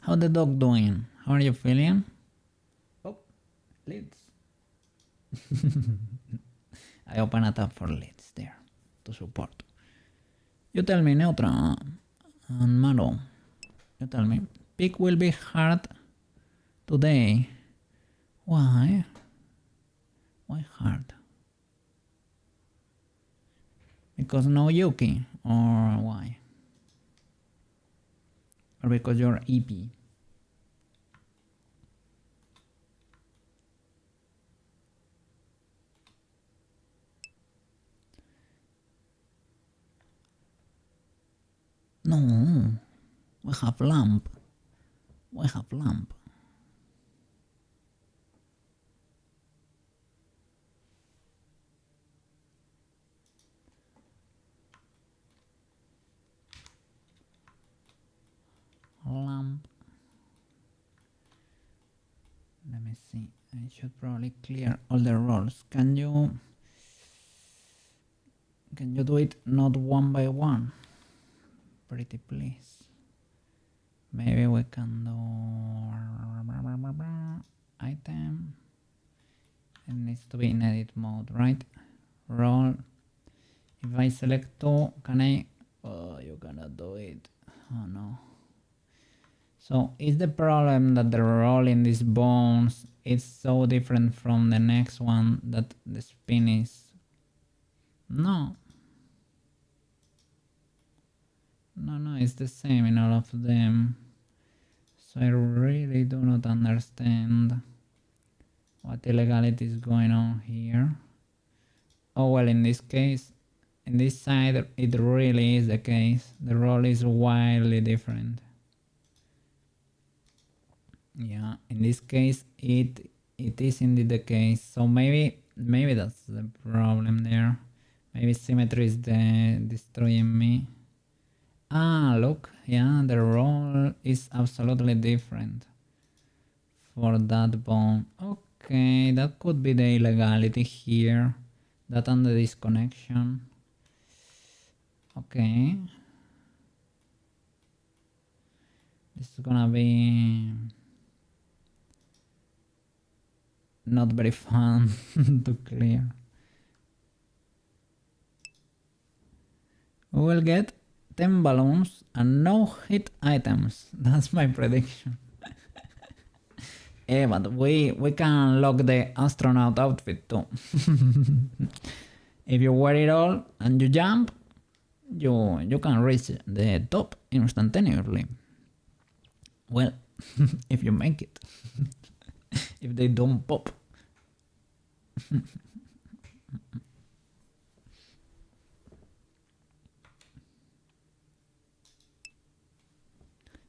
Speaker 1: how the dog doing? How are you feeling? Oh, leads. I open a tab for leads there to support. You tell me, Neutra and Malo. You tell me. Pick will be hard today. Why? Why hard? Because no Yuki, or why? or because you're EP? No, we have lamp. We have lamp. Lamp. Let me see. I should probably clear all the roles. Can you do it not one by one? Pretty please. Maybe we can do item. It needs to be in edit mode, right? Role. If I select 2, can I? Oh, you cannot do it. Oh no. So is the problem that the role in these bones is so different from the next one that the spin is? No. No, it's the same in all of them. So I really do not understand what illegality is going on here. Oh well, in this case, in this side, it really is the case. The role is wildly different. Yeah, in this case, it is indeed the case. So maybe that's the problem there. Maybe symmetry is destroying me. Ah, look, yeah, the role is absolutely different for that bone. Okay, that could be the illegality here. That and the disconnection. Okay. This is gonna be not very fun to clear. We will get 10 balloons and no hit items. That's my prediction. Yeah, but we can unlock the astronaut outfit too. If you wear it all and you jump, you can reach the top instantaneously. Well, if you make it. If they don't pop.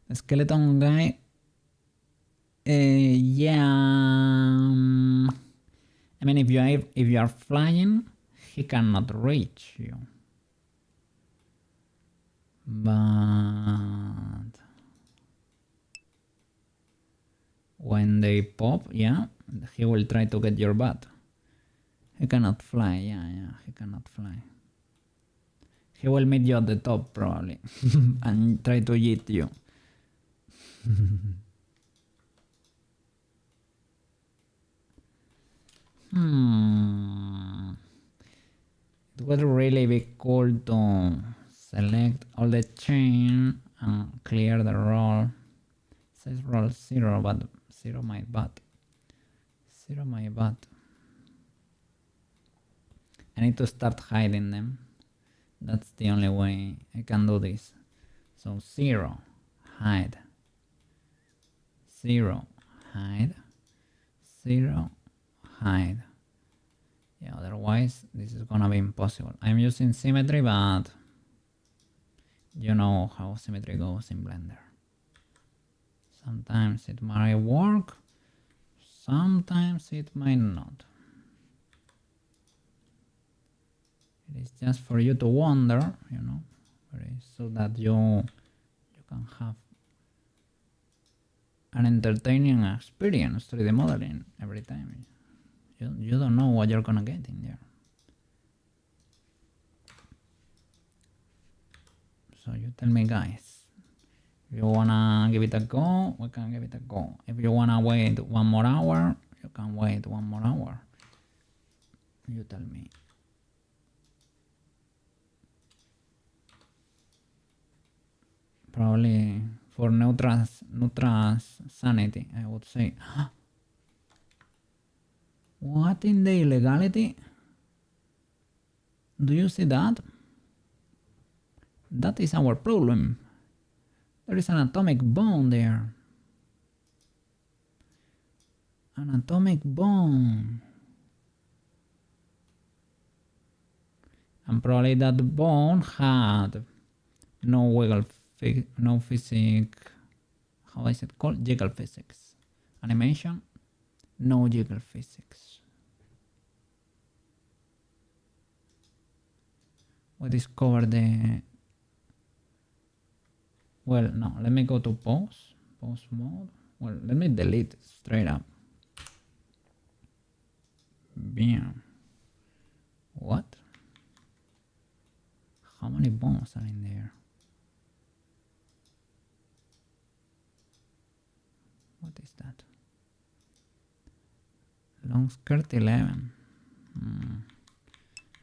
Speaker 1: The skeleton guy. Yeah. I mean, if you are flying, he cannot reach you. But when they pop, yeah, he will try to get your butt. He cannot fly. Yeah, he cannot fly. He will meet you at the top probably and try to eat you. It would really be cool to select all the chain and clear the roll. It says roll 0, but 0 my butt. 0 my butt. I need to start hiding them. That's the only way I can do this. So 0, hide. 0, hide. 0, hide. Yeah, otherwise this is gonna be impossible. I'm using symmetry, but you know how symmetry goes in Blender. Sometimes it might work, sometimes it might not. It is just for you to wonder, you know, so that you can have an entertaining experience 3D modeling every time. You don't know what you're gonna get in there. So you tell me, guys. If you wanna give it a go, we can give it a go. If you wanna wait 1 more hour, you can wait 1 more hour. You tell me. Probably for Neutra's sanity, I would say. What in the illegality? Do you see that? That is our problem. There is an atomic bomb there. An atomic bomb. And probably that bomb had no no physics. How is it called? Jiggle physics. Animation? No jiggle physics. We discover the... Well, no, let me go to pause mode. Well, let me delete it straight up. Bam. What? How many bombs are in there? What is that? Long skirt 11.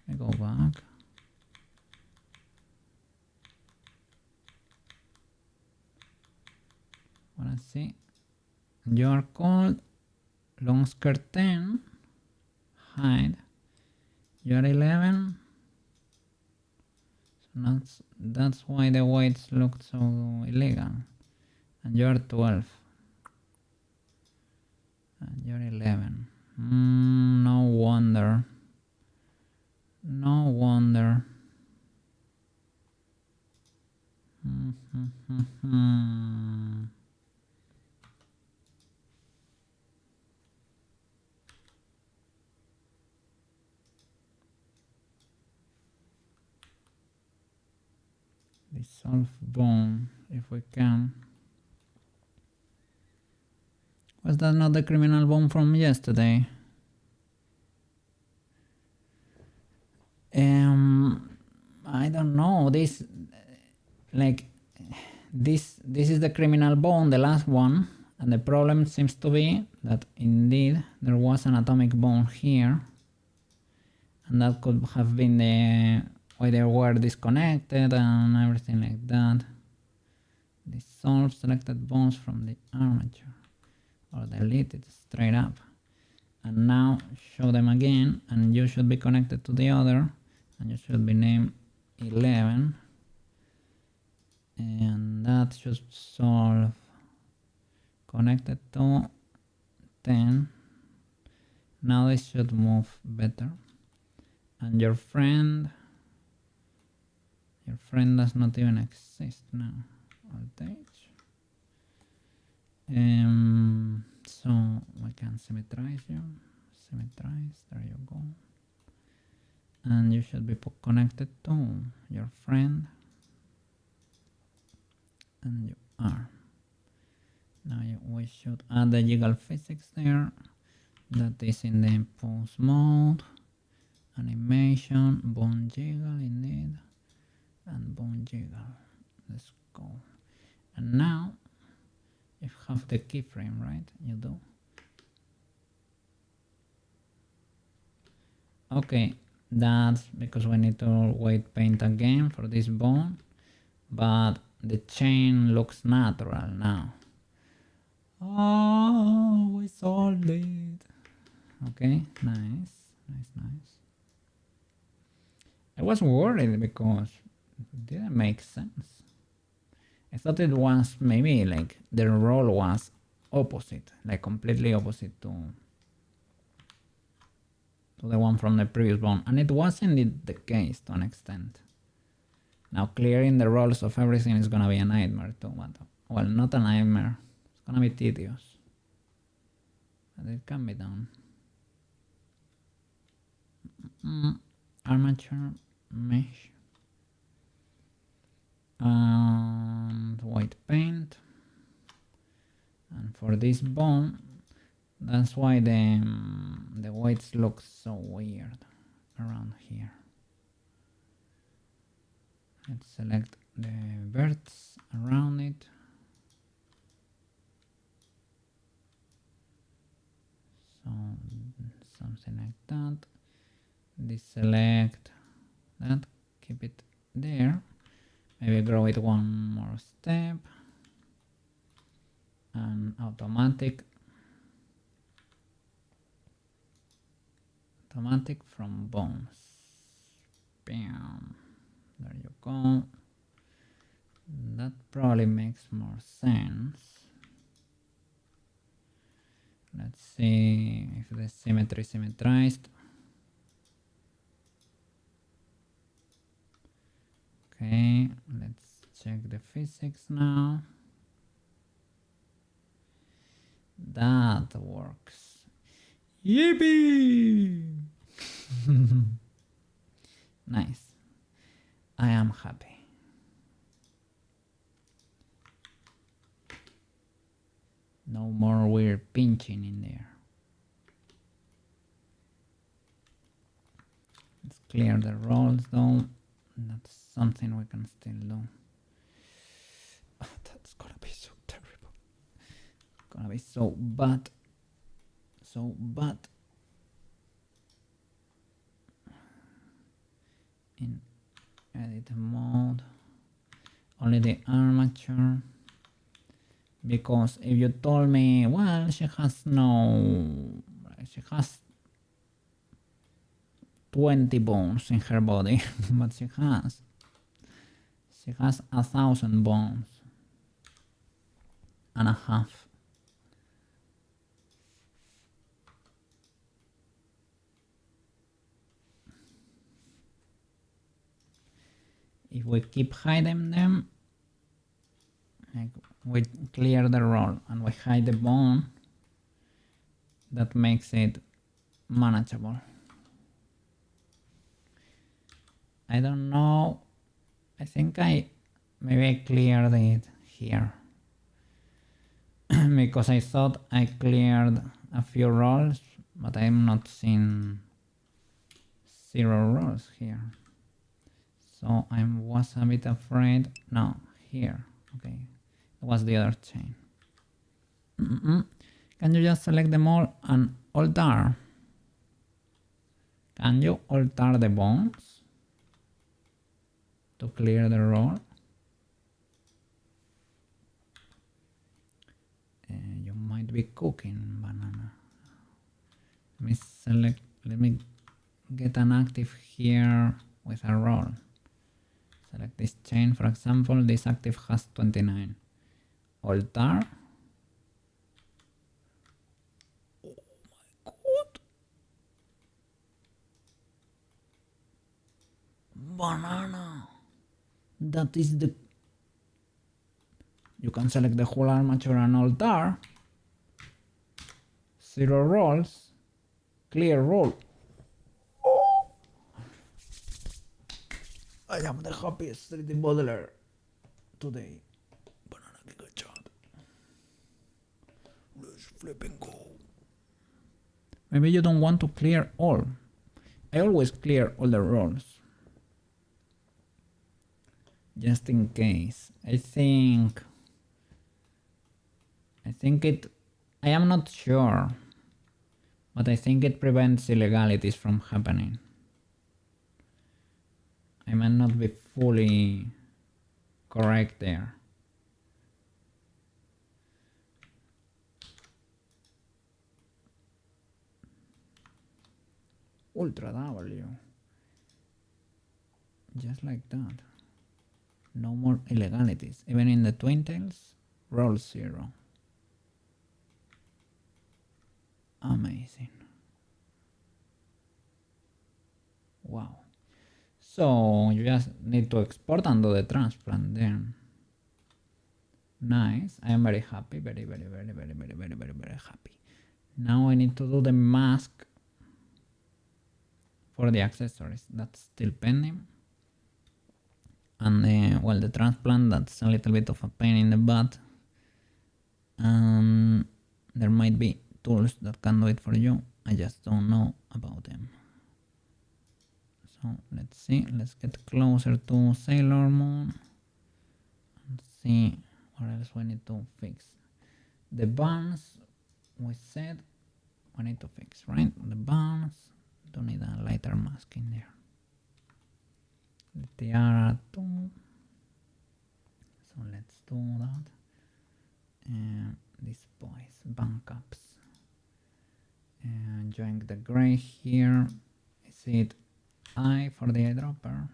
Speaker 1: I go back. Wanna see? You are called long skirt 10. Hide. You are 11. So that's why the weights look so illegal. And you are 12. And you're 11. No wonder. No wonder. Dissolve bone, if we can. Was that not the criminal bomb from yesterday? I don't know. This is the criminal bomb, the last one, and the problem seems to be that indeed there was an atomic bomb here, and that could have been the why they were disconnected and everything like that. Dissolve selected bombs from the armature, or delete it straight up. And now show them again, and you should be connected to the other, and you should be named 11, and that should solve connected to 10. Now this should move better. And your friend does not even exist now. Voltage. So we can symmetrize you. Symmetrize, there you go. And you should be connected to your friend. And you are. Now we should add the jiggle physics there. That is in the pause mode. Animation, bone jiggle indeed. And bone jiggle. Let's go. And now you have the keyframe, right? You do. Okay, that's because we need to weight paint again for this bone, but the chain looks natural now. Oh, we solved it. Okay, nice. I was worried because it didn't make sense. I thought it was maybe like the roll was opposite, like completely opposite to the one from the previous bone, and it was indeed the case to an extent. Now clearing the rolls of everything is gonna be a nightmare too, but well, not a nightmare, it's gonna be tedious, but it can be done. Armature mesh and white paint, and for this bone, that's why the weights look so weird around here. Let's select the verts around it. So something like that. Deselect that, keep it there. Maybe grow it one more step. And automatic from bones. Bam. There you go. That probably makes more sense. Let's see if the symmetry is symmetrized. Okay, let's check the physics now. That works. Yippee! Nice. I am happy. No more weird pinching in there. Let's clear the rolls though. That's something we can still do. Oh, that's gonna be so terrible. Gonna be so bad. So bad. In edit mode. Only the armature. Because if you told me, well, she has 20 bones in her body, but she has 1,000 bones and a half. If we keep hiding them, like we clear the roll and we hide the bone, that makes it manageable. I don't know. I think maybe I cleared it here because I thought I cleared a few rolls, but I'm not seeing 0 rolls here. So I was a bit afraid. No, here. Okay, it was the other chain. Can you just select them all and alter? Can you alter the bones to clear the roll? You might be cooking, banana. Let me get an active here with a roll. Select this chain, for example. This active has 29. Alter. Oh my god. Banana. That is the... You can select the whole armature and alter. 0 rolls. Clear roll. Oh. I am the happiest 3D modeler today. Banana Giga Chat. Let's flip and go. Maybe you don't want to clear all. I always clear all the rolls. Just in case. I think I am not sure, but I think it prevents illegalities from happening. I might not be fully correct there. Ultra W. Just like that. No more illegalities. Even in the twin tails, roll 0. Amazing. Wow. So you just need to export and do the transplant then. Nice. I am very happy. Very happy. Now I need to do the mask for the accessories. That's still pending. And well, the transplant, that's a little bit of a pain in the butt. There might be tools that can do it for you. I just don't know about them. So let's see. Let's get closer to Sailor Moon and see what else we need to fix. The buns, we said we need to fix, right? The buns. Don't need a lighter mask in there. The tiara too. So let's do that. And these boys, bun caps. And join the gray here. Is it I for the eyedropper?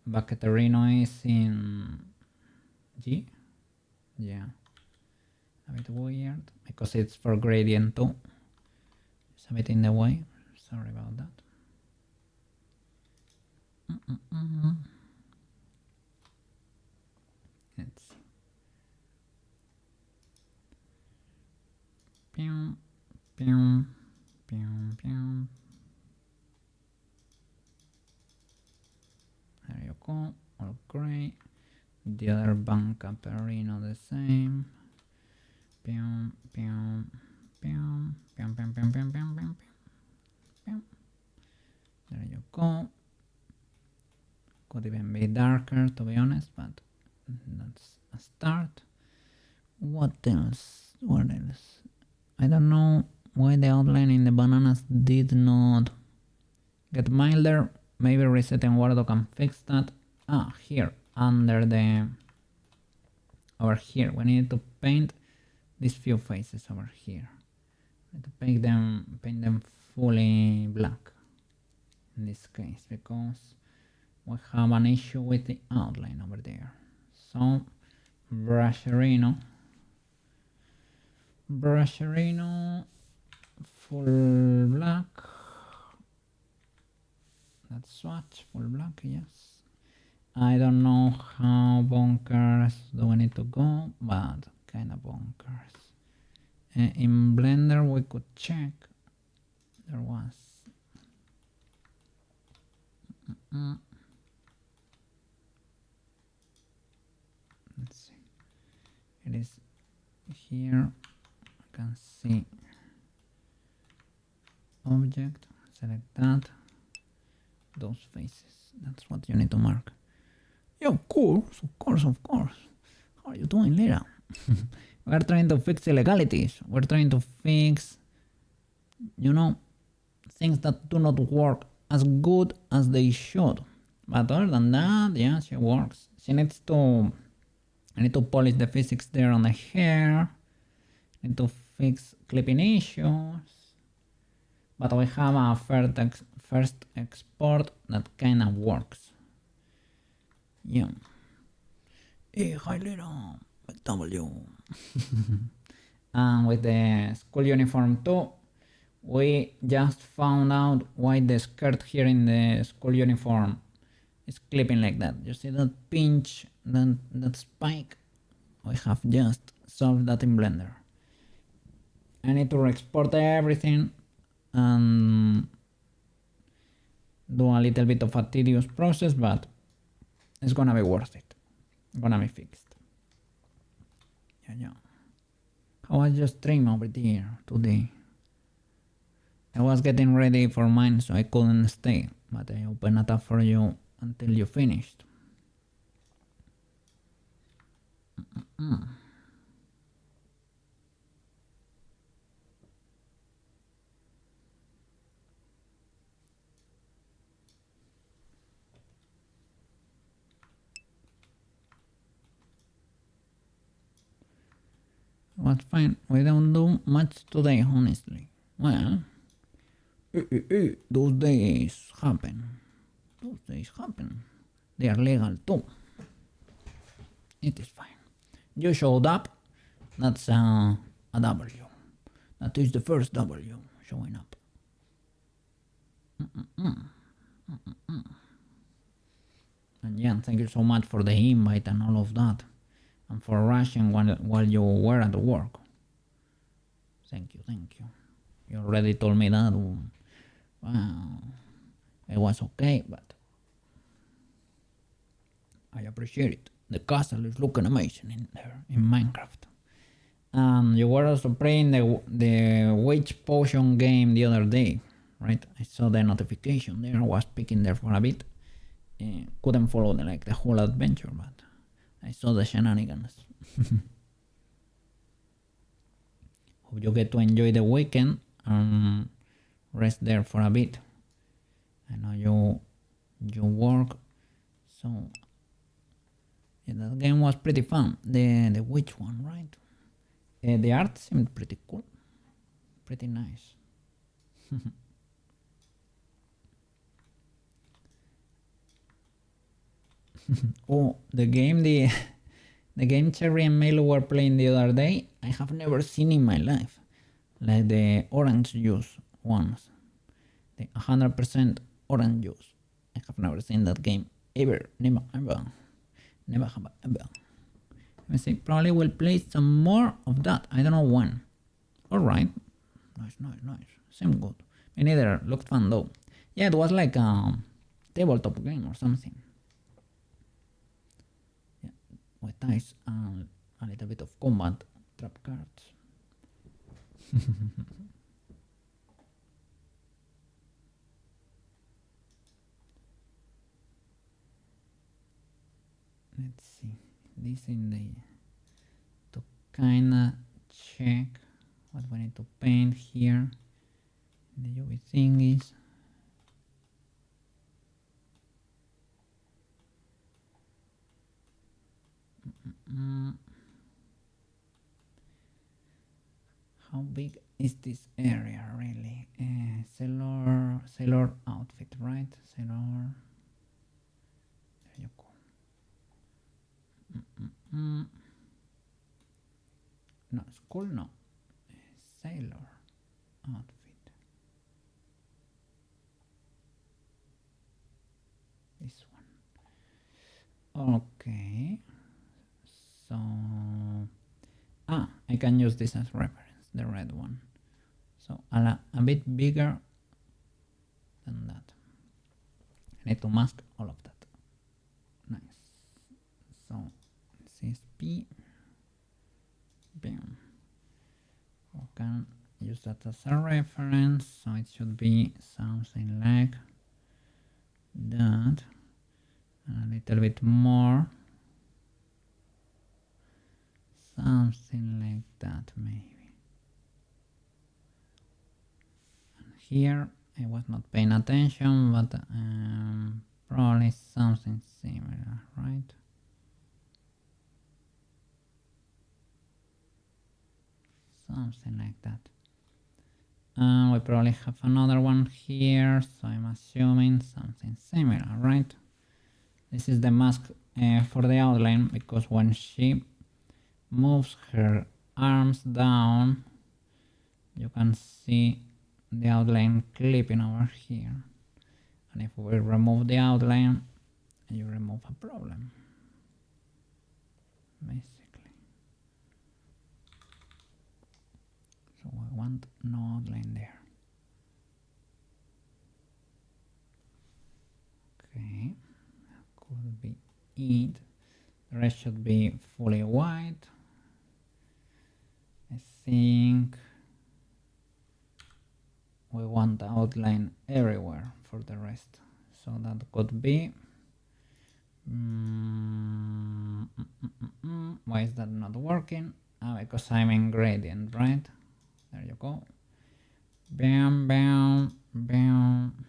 Speaker 1: Bucketerino is in G. Yeah, a bit weird because it's for gradient too. It's a bit in the way. Sorry about that. Let's see. Pew, pew, pew, pew. There you go. All gray. The other Banca Perino the same. Pew, pew, pew, pew, pew, pew, pew, pew, pew, pew. There you go. Could even be darker, to be honest, but that's a start. What else? What else? I don't know why the outline in the bananas did not get milder. Maybe resetting Wardo can fix that. Ah, here, under the... over here, we need to paint these few faces over here. We need to paint them fully black in this case, because we have an issue with the outline over there. So, Brusherino, full black. That's swatch, full black, yes. I don't know how bonkers do we need to go, but kind of bonkers. In Blender we could check. There was. Let's see. It is here. I can see object. Select that. Those faces. That's what you need to mark. Yeah, of course. How are you doing, Lira? We're trying to fix illegalities. We're trying to fix, you know, things that do not work as good as they should. But other than that, yeah, she works. She needs to... I need to polish the physics there on the hair. I need to fix clipping issues. But we have a first export that kind of works. Yeah. Hey, hi Lira. W. And with the school uniform too, we just found out why the skirt here in the school uniform is clipping like that. You see that pinch, that spike? We have just solved that in Blender. I need to export everything and do a little bit of a tedious process, but it's gonna be worth it. Gonna be fixed. Yeah. How was your stream over there today? I was getting ready for mine, so I couldn't stay, but I opened it up for you until you finished. Was fine. We don't do much today, honestly. Well, those days happen. They are legal too. It is fine. You showed up. That's a W. That is the first W showing up. And yeah, thank you so much for the invite and all of that. And for rushing while you were at work. Thank you. You already told me that. Well, it was okay, but I appreciate it. The castle is looking amazing in there, in Minecraft. You were also playing the witch potion game the other day, right? I saw the notification there. I was peeking there for a bit. Couldn't follow the whole adventure, but I saw the shenanigans. Hope you get to enjoy the weekend and rest there for a bit. I know you work, so yeah, that game was pretty fun. The witch one, right? The art seemed pretty cool, pretty nice. Oh, the game, The game Cherry and Milo were playing the other day, I have never seen in my life. Like the orange juice ones. The 100% orange juice. I have never seen that game ever. Never ever. Never have ever. Let me see. Probably will play some more of that. I don't know when. Alright. Nice. Seemed good. Me neither. Looked fun though. Yeah, it was like a tabletop game or something. Yeah, with dice and a little bit of combat, trap cards. Let's see. This in the to kinda check what we need to paint here. The UV thingies. How big is this area really? Sailor outfit, right? Sailor. There you go. No, school no. Sailor outfit. This one. Okay. So I can use this as reference, the red one. So a bit bigger than that. I need to mask all of that. Nice. So CSP. Bam. We can use that as a reference. So it should be something like that. And a little bit more. Something like that maybe. And here I was not paying attention, but probably something similar, right? Something like that. We probably have another one here, so I'm assuming something similar, right? This is the mask for the outline, because when she moves her arms down, you can see the outline clipping over here. And if we remove the outline, you remove a problem, basically. So I want no outline there. Okay, that could be it. The rest should be fully white. I think we want the outline everywhere for the rest. So that could be why is that not working? Because I'm in gradient, right? There you go. Bam, bam, bam.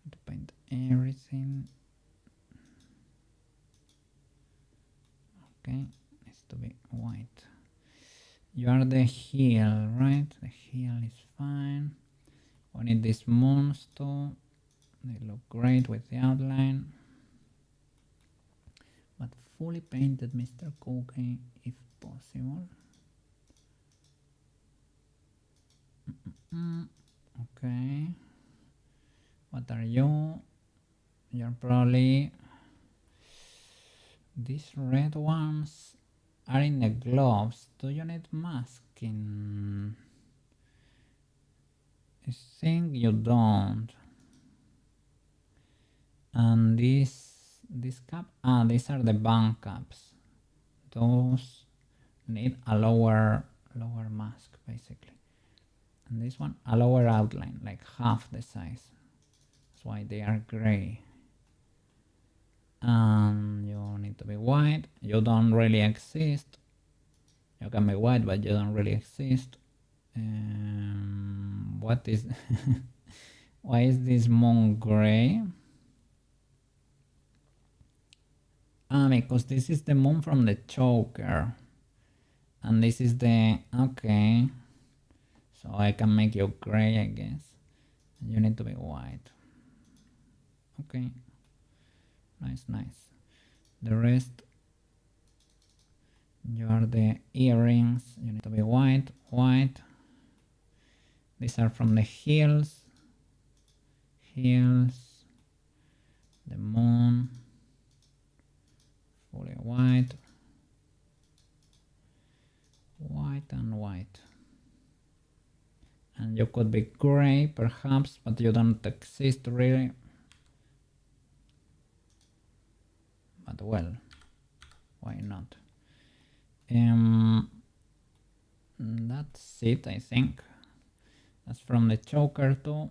Speaker 1: To paint everything. Okay, needs to be white. You are the heel, right? The heel is fine. We need these moons too. They look great with the outline. But fully painted Mr. Cookie if possible. Okay. What are you? You're probably... These red ones are in the gloves. Do you need masking? I think you don't. And this cap, these are the bank caps. Those need a lower mask basically. And this one a lower outline, like half the size. That's why they are gray. And you need to be white. You don't really exist. You can be white, but you don't really exist. What is why is this moon gray? Because this is the moon from the choker, and this is the... okay, so I can make you gray, I guess. You need to be white. Okay, nice. The rest You are the earrings. You need to be white, white. These are from the heels. Heels. The moon. Fully white. White and white. And you could be gray perhaps, but you don't exist really. But well, why not? That's it, I think. That's from the choker too.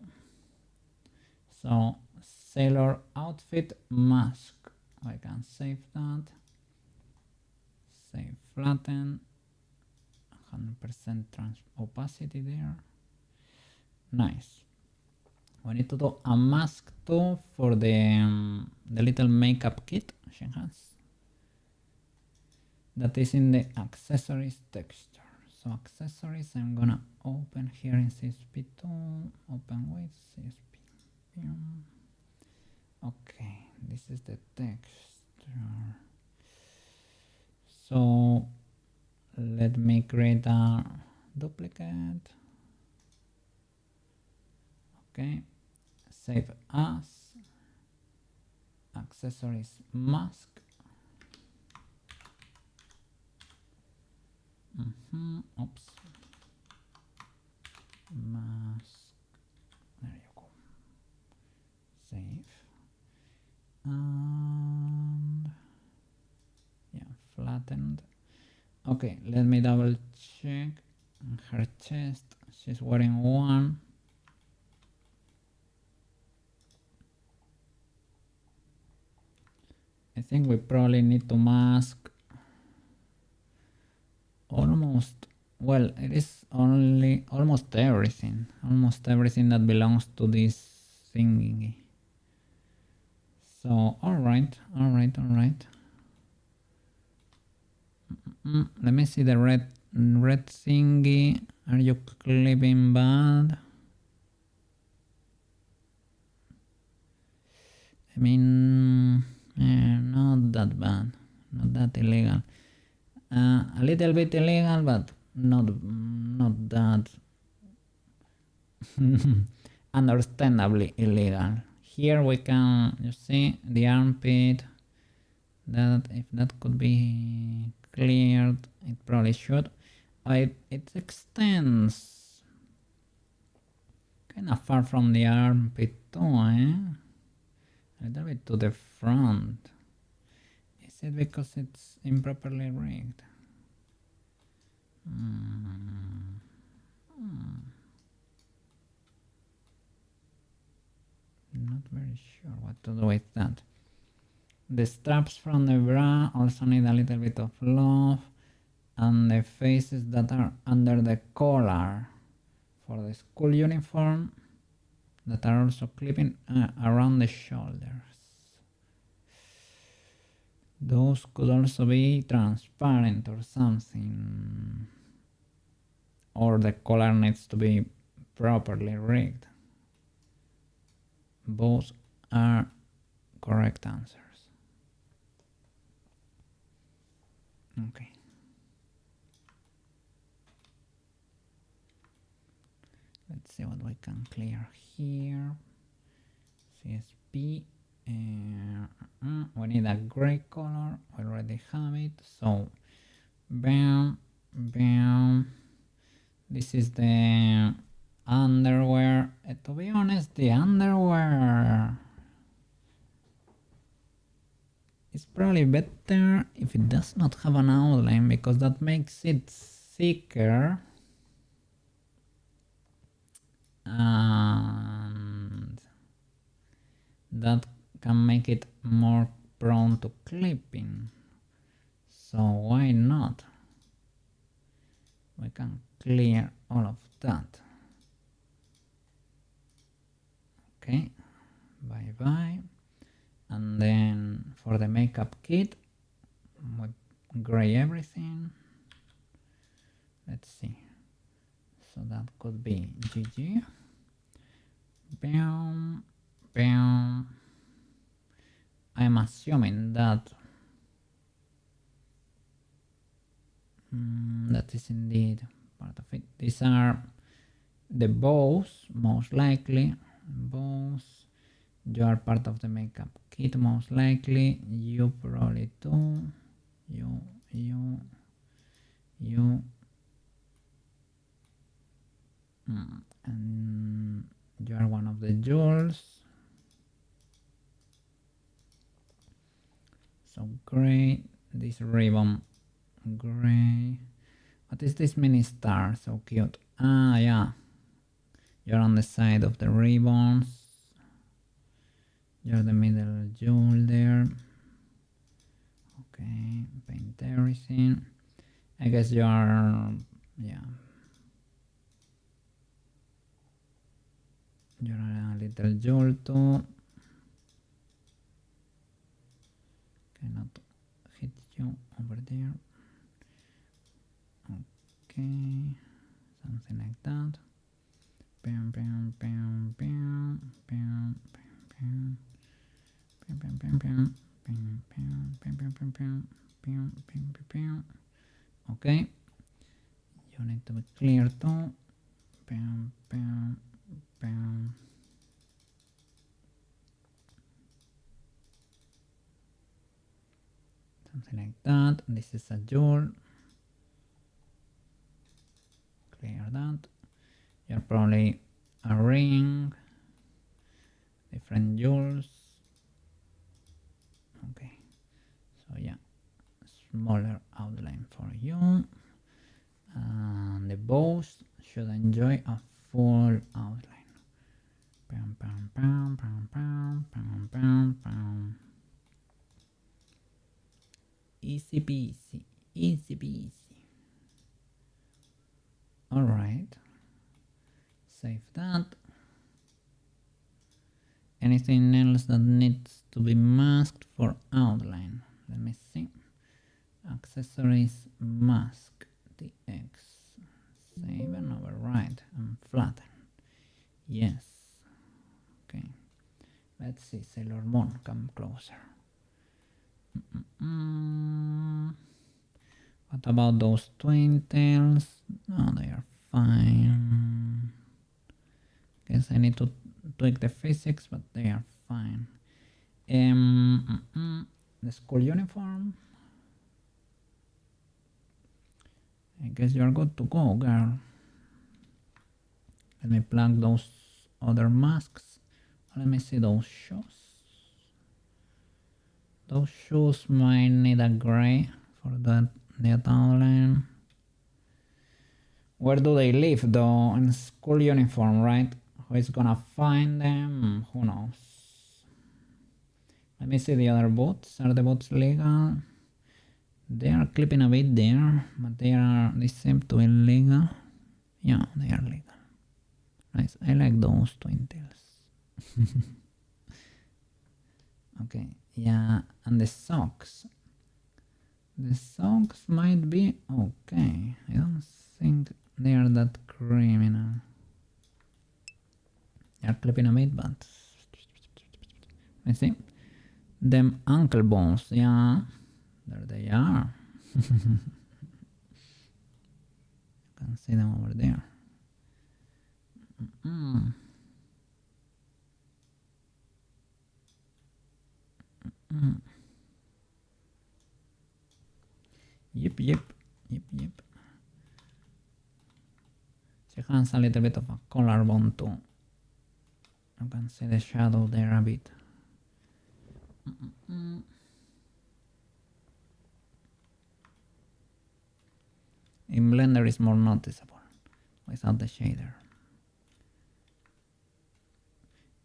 Speaker 1: So sailor outfit mask. I can save that. Save flatten. 100% opacity there. Nice. We need to do a mask too for the little makeup kit she has. That is in the accessories texture. So accessories, I'm gonna open here in CSP2, open with CSP. Okay, this is the texture. So let me create a duplicate. Okay, save as accessories mask. Oops. Mask. There you go. Save. And yeah, flattened. Okay, let me double check her chest. She's wearing one. I think we probably need to mask almost, well, it is only almost everything that belongs to this thingy. So all right. Let me see the red thingy. Are you clipping bad? I mean, not that bad, not that illegal. A little bit illegal, but not that understandably illegal. Here we can, you see, the armpit. That if that could be cleared, it probably should. It extends kind of far from the armpit too, eh? A little bit to the front. Is it because it's improperly rigged? Not very sure what to do with that. The straps from the bra also need a little bit of love, and the faces that are under the collar for the school uniform that are also clipping around the shoulders. Those could also be transparent or something, or the collar needs to be properly rigged. Both are correct answers. Okay. Let's see what we can clear here. CSP. We need a gray color. We already have it. So, bam. This is the underwear. To be honest, the underwear is probably better if it does not have an outline, because that makes it thicker. And that can make it more prone to clipping. So why not? We can clear all of that. Okay, bye. And then for the makeup kit, we gray everything. Let's see. So that could be GG. Bam. I'm assuming that That is indeed part of it. These are the bows, most likely. Bows. You are part of the makeup kit, most likely. You probably too. You. And you are one of the jewels. So gray. This ribbon. Gray. What is this mini star? So cute. Ah, yeah. You're on the side of the ribbons. You're the middle jewel there. Okay, paint everything. I guess you are, yeah. You're a little jewel too. Cannot hit you over there. Okay, something like that. Bam, bam, bam, bam, bam, bam, bam, bam, bam, bam, bam, bam, bam, bam, bam, bam, bam, bam, bam, bam. Okay, you need to be clear too. Bam, bam, bam. Something like that. This is a jewel. Clear that. You're probably a ring. Different jewels. Okay. So yeah, smaller outline for you. And the bows should enjoy a full outline. Pam, pam, pam, pam, pam, pam, pam, pam. Easy peasy, easy peasy. Alright. Save that. Anything else that needs to be masked for outline? Let me see. Accessories, mask, TX. Save and override and flatten. Yes. Okay. Let's see. Sailor Moon, come closer. What about those twin tails? No, they are fine. Guess I need to tweak the physics, but they are fine. The school uniform. I guess you're good to go, girl. Let me plug those other masks. Let me see those shoes. Those shoes might need a gray for that outline. Where do they live though? In school uniform, right? Who is gonna find them? Who knows? Let me see the other boots. Are the boots legal? They are clipping a bit there, but they seem to be legal. Yeah, they are legal. Nice. I like those twin tails. Okay, yeah, and the socks. The socks might be okay. I don't think they are that criminal. They are clipping a bit, but I see. Them ankle bones, yeah. There they are. You can see them over there. Yep. She has a little bit of a collarbone too. You can see the shadow there a bit. In Blender is more noticeable without the shader.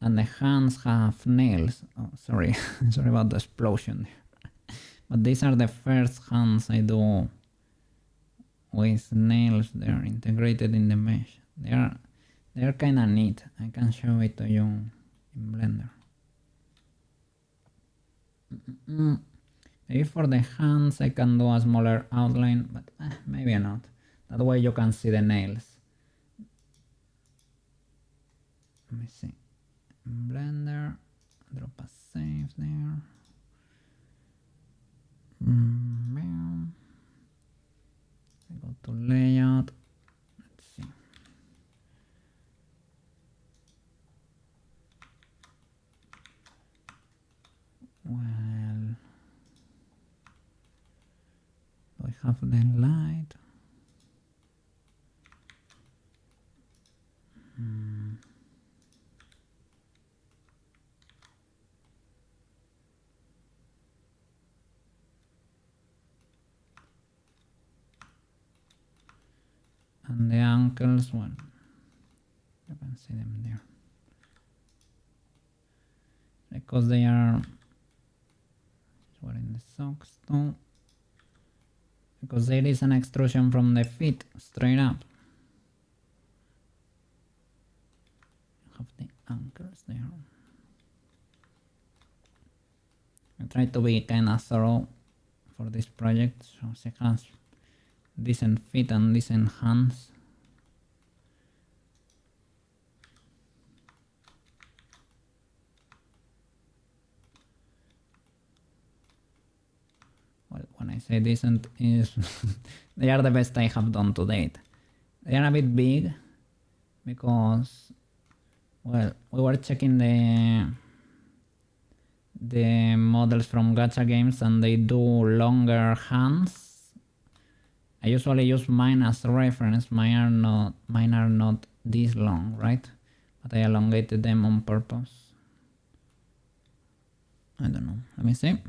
Speaker 1: And the hands have nails. Oh, sorry. Sorry about the explosion. But these are the first hands I do with nails. They're integrated in the mesh. They're kind of neat. I can show it to you in Blender. Maybe for the hands I can do a smaller outline, but maybe not. That way you can see the nails. Let me see. Blender, drop a save there. Well, do I have the light? And the ankles, well, you can see them there. Because they are wearing the socks too. Because there is an extrusion from the feet straight up. You have the ankles there. I tried to be kind of thorough for this project, so she has decent feet and decent hands. Well, when I say decent is they are the best I have done to date. They are a bit big because, well, we were checking the models from Gacha games and they do longer hands. I usually use mine as a reference. Mine are not this long, right? But I elongated them on purpose. I don't know. Let me see.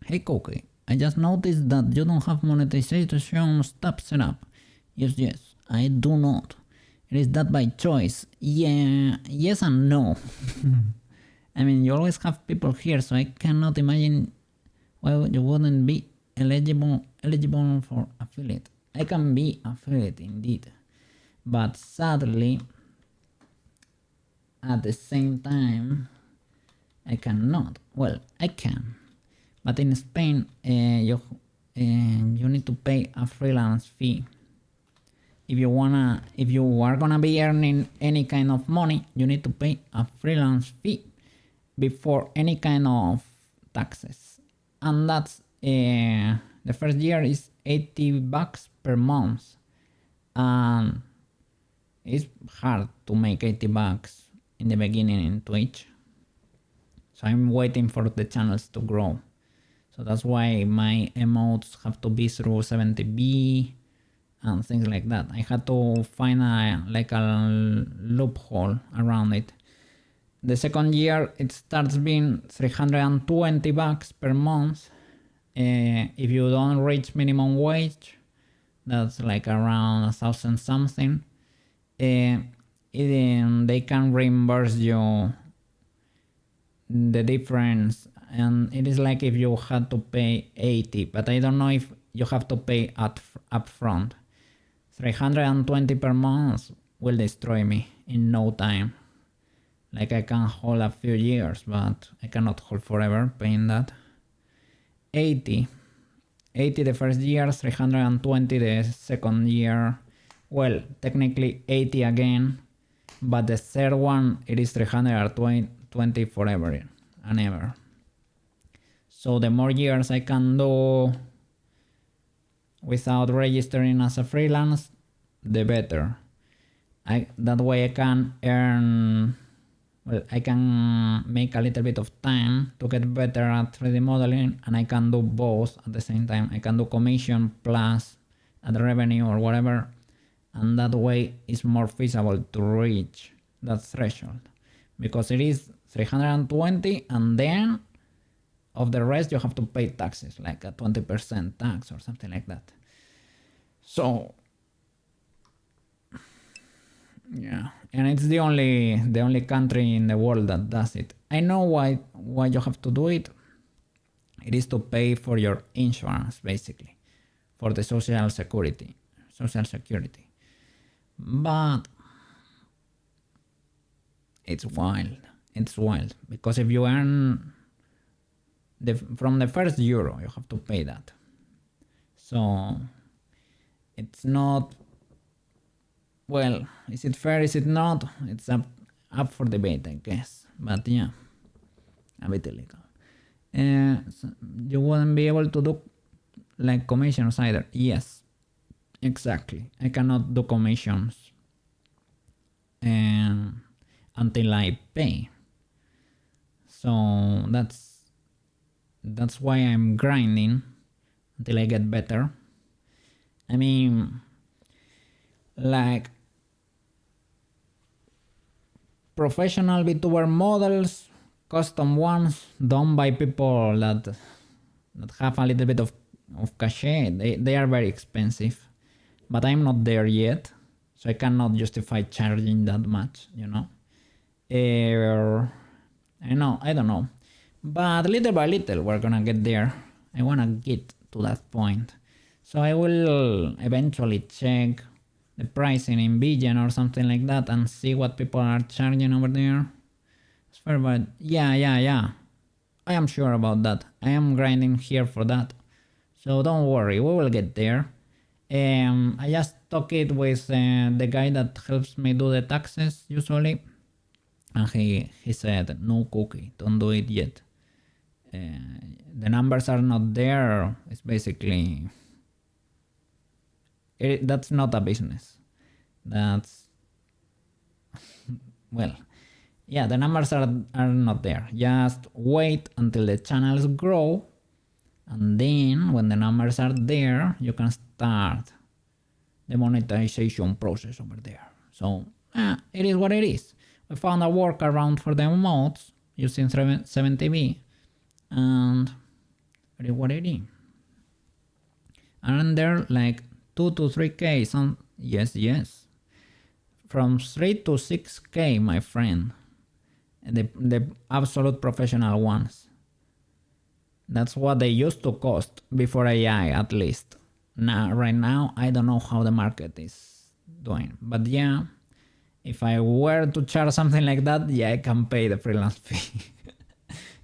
Speaker 1: Hey Cookie, I just noticed that you don't have monetization step set up. Yes, I do not. It is that by choice. Yeah, yes and no. I mean, you always have people here, so I cannot imagine why you wouldn't be eligible for affiliate. I can be affiliate indeed, but sadly, at the same time, I cannot. Well, I can, but in Spain, you need to pay a freelance fee. If you are gonna be earning any kind of money, you need to pay a freelance fee before any kind of taxes, and that's the first year is $80 per month, and it's hard to make $80 in the beginning in Twitch. So I'm waiting for the channels to grow. So that's why my emotes have to be through 70B and things like that. I had to find a loophole around it. The second year it starts being $320 per month. If you don't reach minimum wage, that's like around 1,000 something. They can reimburse you the difference, and it is like if you had to pay 80, but I don't know if you have to pay upfront. 320 per month will destroy me in no time. Like I can hold a few years, but I cannot hold forever paying that. 80 the first year, 320 the second year. Well, technically 80 again, but the third one it is 320 forever and ever. So the more years I can do without registering as a freelance, the better. That way I can earn, well, I can make a little bit of time to get better at 3D modeling, and I can do both at the same time. I can do commission plus ad revenue or whatever, and that way it's more feasible to reach that threshold, because it is 320 and then of the rest you have to pay taxes, like a 20% tax or something like that. So yeah, and it's the only country in the world that does it. I know why you have to do it. It is to pay for your insurance, basically, for the social security. But it's wild. Because if you earn from the first euro, you have to pay that. So it's not, well, is it fair, is it not? It's up for debate, I guess. But yeah, a bit illegal. So you wouldn't be able to do like commissions either. Yes, exactly. I cannot do commissions until I pay. So that's that's why I'm grinding until I get better. I mean, like professional VTuber models, custom ones done by people that have a little bit of cachet, they are very expensive. But I'm not there yet, so I cannot justify charging that much, you know. I don't know. But little by little, we're gonna get there. I wanna get to that point. So I will eventually check the pricing in Bigen or something like that and see what people are charging over there. It's fair, but yeah. I am sure about that. I am grinding here for that. So don't worry, we will get there. I just talked it with the guy that helps me do the taxes usually. And he said, no cookie, don't do it yet. The numbers are not there. It's basically... that's not a business. That's... well, yeah, the numbers are not there. Just wait until the channels grow, and then when the numbers are there, you can start the monetization process over there. So it is what it is. We found a workaround for the mods using 70B, and it is what it is. Aren't there like 2 to 3k? Some yes. From 3 to 6k, my friend. The absolute professional ones. That's what they used to cost before AI, at least. Now, right now, I don't know how the market is doing, but yeah, if I were to charge something like that, yeah, I can pay the freelance fee.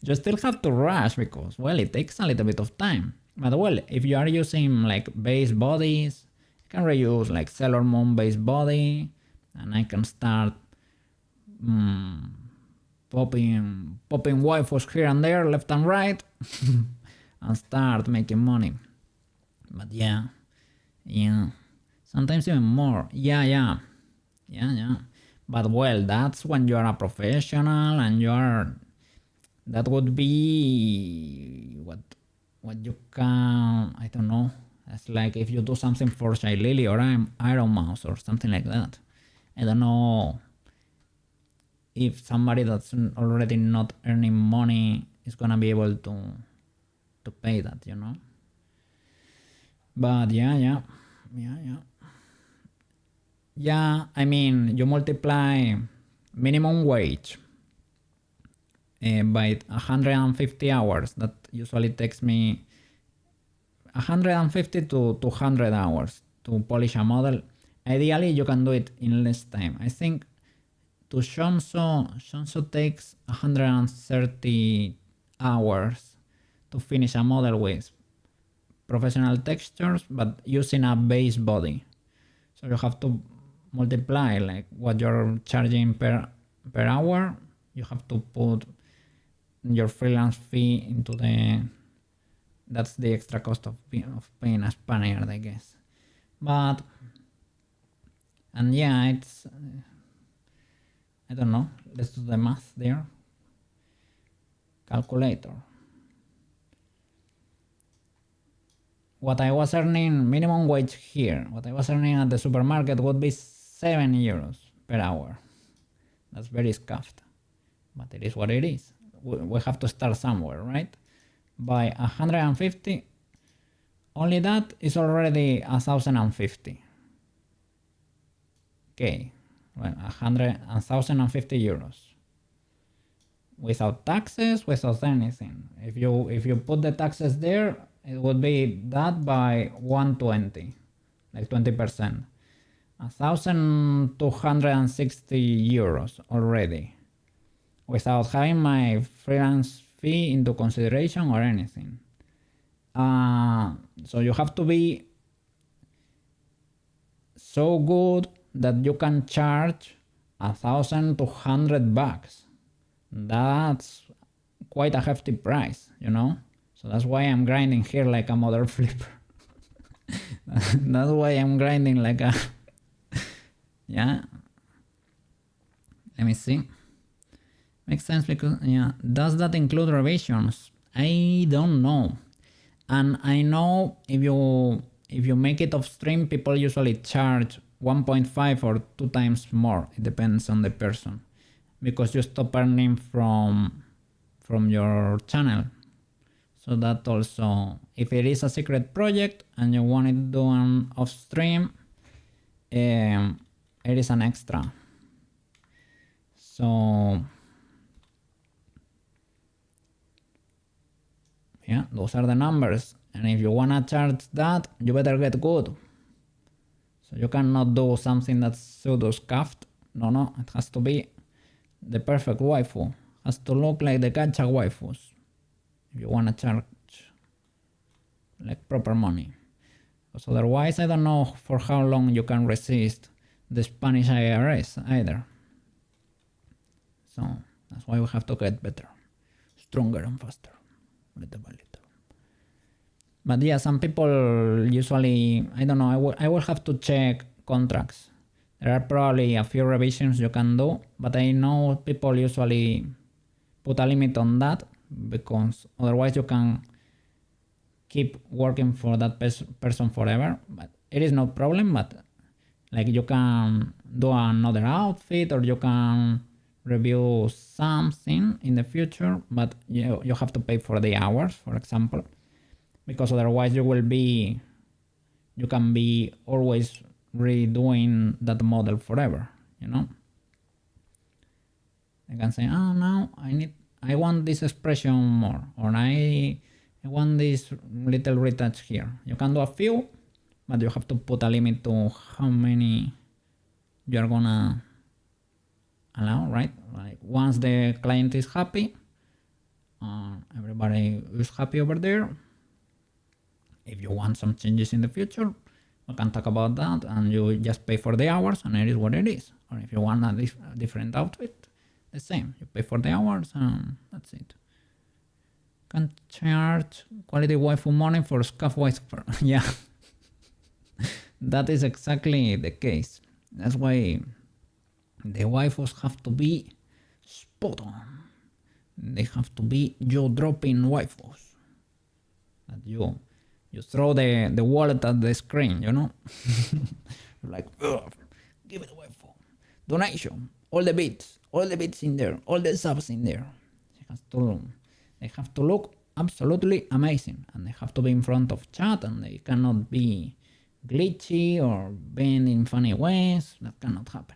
Speaker 1: You still have to rush because, well, it takes a little bit of time. But well, if you are using like base bodies, you can reuse like Sailor Moon base body, and I can start popping waifus here and there, left and right, and start making money. But yeah, sometimes even more. Yeah. But well, that's when you are a professional and you are. That would be what you can. I don't know. It's like if you do something for Shylily or Iron Mouse or something like that. I don't know if somebody that's already not earning money is gonna be able to pay that, you know. But yeah. I mean, you multiply minimum wage by 150 hours. That usually takes me 150 to 200 hours to polish a model. Ideally, you can do it in less time. I think to Shonso takes 130 hours to finish a model with professional textures, but using a base body. So you have to multiply like what you're charging per hour. You have to put your freelance fee into the... That's the extra cost of paying a Spaniard, I guess. But... and yeah, it's... I don't know. Let's do the math there. Calculator. What I was earning minimum wage here, what I was earning at the supermarket would be 7 euros per hour. That's very scuffed, but it is what it is. We have to start somewhere, right? By 150, only that is already 1,050. Okay, well, 1,050 euros. Without taxes, without anything. If you put the taxes there, it would be that by 120, like 20%. 1,260 euros already, without having my freelance fee into consideration or anything. So you have to be so good that you can charge 1,200 bucks. That's quite a hefty price, you know? So that's why I'm grinding here like a mother flipper. That's why I'm grinding like a... yeah. Let me see. Makes sense because, yeah. Does that include revisions? I don't know. And I know if you make it off stream, people usually charge 1.5 or 2 times more. It depends on the person, because you stop earning from your channel. So that also, if it is a secret project and you want it done off stream, it is an extra. So yeah, those are the numbers. And if you wanna charge that, you better get good. So you cannot do something that's pseudo scuffed. No, it has to be the perfect waifu. It has to look like the gacha waifus. If you wanna charge like proper money. Because otherwise, I don't know for how long you can resist the Spanish IRS either. So that's why we have to get better, stronger and faster, little by little. But yeah, some people usually, I don't know, I will have to check contracts. There are probably a few revisions you can do, but I know people usually put a limit on that, because otherwise you can keep working for that person forever. But it is no problem, but like you can do another outfit, or you can review something in the future, but you have to pay for the hours, for example, because otherwise you can be always redoing that model forever, you know. I can say, oh no, I want this expression more, or I want this little retouch here. You can do a few, but you have to put a limit to how many you're gonna allow, right? Like once the client is happy, everybody is happy over there. If you want some changes in the future, we can talk about that, and you just pay for the hours, and it is what it is. Or if you want a different outfit, the same. You pay for the hours, and that's it. Can charge quality waifu money for scuff waifu. Yeah, that is exactly the case. That's why the waifus have to be spot on. They have to be jaw-dropping waifus. That you throw the wallet at the screen, you know? Like, give it away for donation. All the bits in there, all the subs in there. They have to look absolutely amazing, and they have to be in front of chat, and they cannot be glitchy or bend in funny ways. That cannot happen.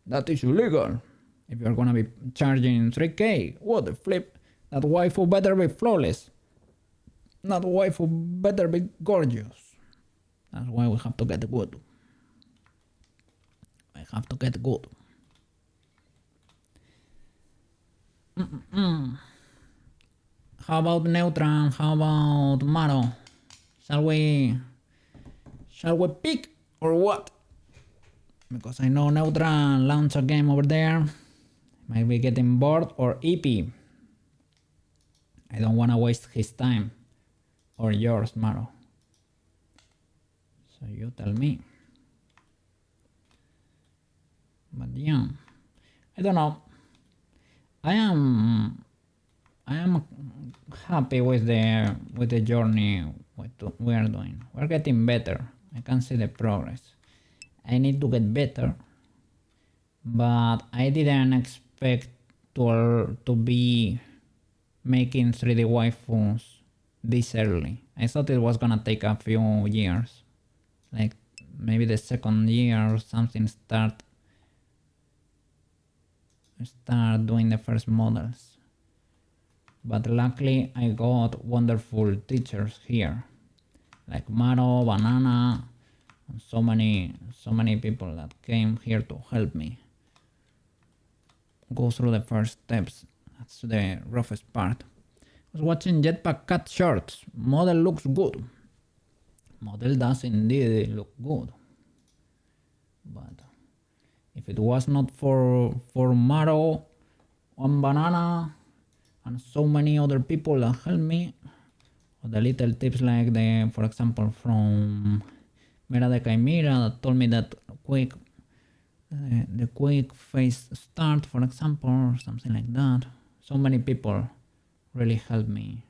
Speaker 1: That is illegal. If you're gonna be charging 3K, what the flip? That waifu better be flawless. That waifu better be gorgeous. That's why we have to get good. I have to get good. How about Neutron? How about Maro? Shall we pick or what? Because I know Neutron launched a game over there. Might be getting bored, or EP. I don't wanna waste his time. Or yours, Maro. So you tell me. But yeah, I don't know. I am happy with the journey we are doing. We're getting better. I can see the progress. I need to get better, but I didn't expect to be making 3D waifus this early. I thought it was gonna take a few years, like maybe the second year or something, start doing the first models. But luckily I got wonderful teachers here, like Maro, Banana, and so many people that came here to help me go through the first steps. That's the roughest part. I was watching Jetpack Cat shorts. Model looks good. Model does indeed look good. But if it was not for Maro, One Banana, and so many other people that helped me, or the little tips like for example, from Mera de Chimera, that told me that the quick face start, for example, or something like that. So many people really helped me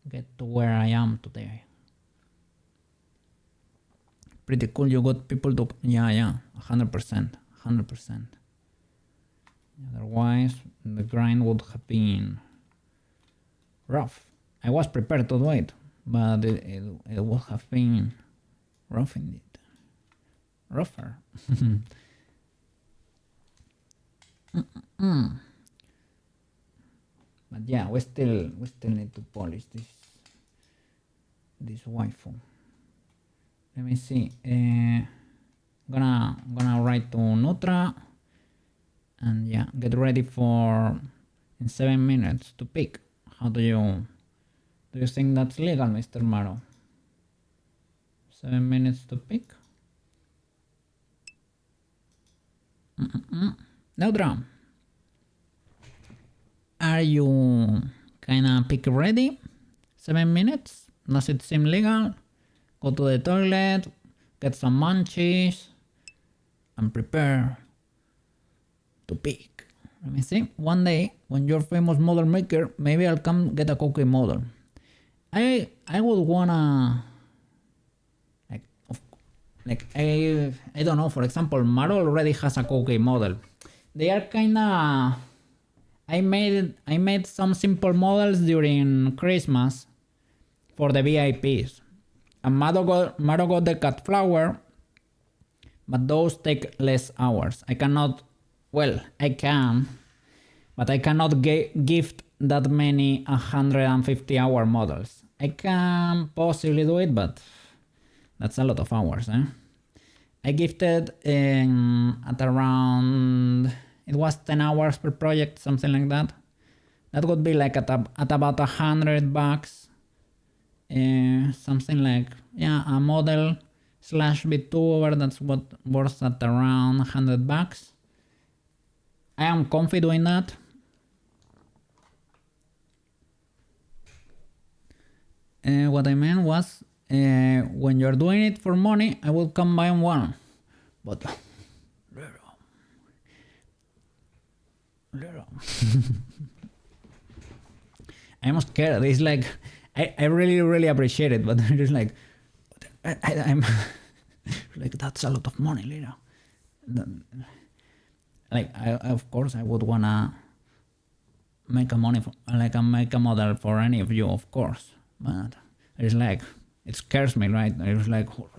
Speaker 1: get to where I am today. Pretty cool. You got people to 100%. Otherwise, the grind would have been rough. I was prepared to do it, but it would have been rough indeed. Rougher. But yeah, we still need to polish this waifu. Let me see. Gonna write to Nutra, and yeah, get ready for in 7 minutes to pick. How do you think that's legal, Mr. Maro? 7 minutes to pick. Nutra, are you kinda pick ready? 7 minutes? Does it seem legal? Go to the toilet, get some munchies, and prepare to pick. Let me see. One day, when you're famous model maker, maybe I'll come get a cookie model. I would wanna I don't know. For example, Maro already has a cookie model. They are kinda. I made some simple models during Christmas for the VIPs. And Maro got the cat flower, but those take less hours. I cannot, well, I can, but I cannot gift that many 150-hour models. I can possibly do it, but that's a lot of hours, eh? I gifted at around, it was 10 hours per project, something like that. That would be like at about $100. Something like, yeah, a model / VTuber, that's what worth at around $100. I am comfy doing that. What I meant was, when you're doing it for money, I will come buy one. But little. I'm scared. It's like I really appreciate it, but it's like I'm like, that's a lot of money, little. Like of course I would wanna make a model for any of you, of course, but it's like, it scares me, right? It's like, oh,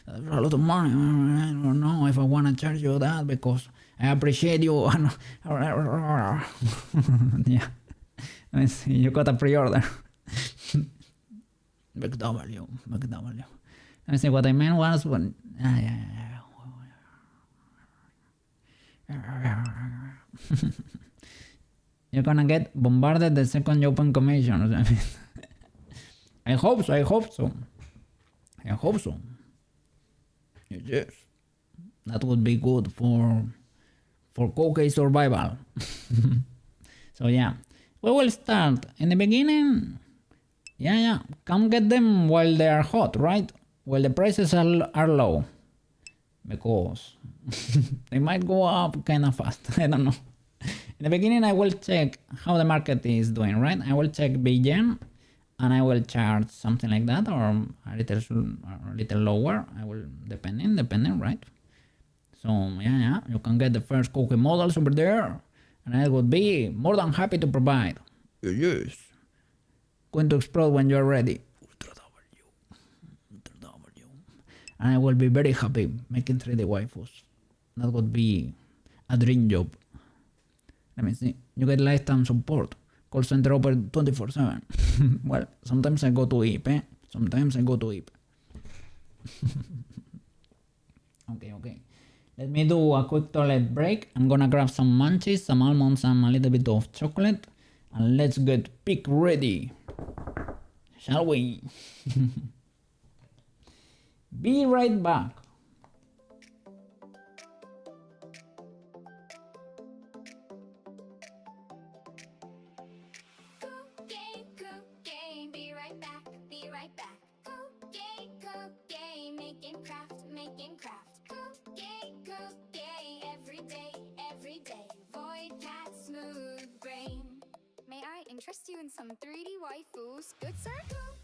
Speaker 1: that's a lot of money. I don't know if I wanna charge you that because I appreciate you. Yeah, I mean, you got a pre-order. McW. Let me see, what I meant was when you're gonna get bombarded the second you open commissions. I mean, I hope so. Yes. That would be good for Cookie survival. So yeah, we will start in the beginning. Yeah, come get them while they are hot, right? While the prices are low, because they might go up kind of fast. I don't know. In the beginning, I will check how the market is doing, right? I will check BGen, and I will charge something like that, or a little lower. I will depending, right? So yeah, you can get the first cookie models over there, and I would be more than happy to provide. Yes. Going to explode when you're ready. Ultra W. And I will be very happy making 3D waifus. That would be a dream job. Let me see. You get lifetime support. Call center open 24/7. Well, sometimes I go to IP. Okay. Let me do a quick toilet break. I'm gonna grab some munchies, some almonds, and a little bit of chocolate. And let's get pick ready. Shall we? Be right back.
Speaker 2: Making craft. Every day. Void cat smooth brain. May I interest you in some 3D waifus. Good sir? Go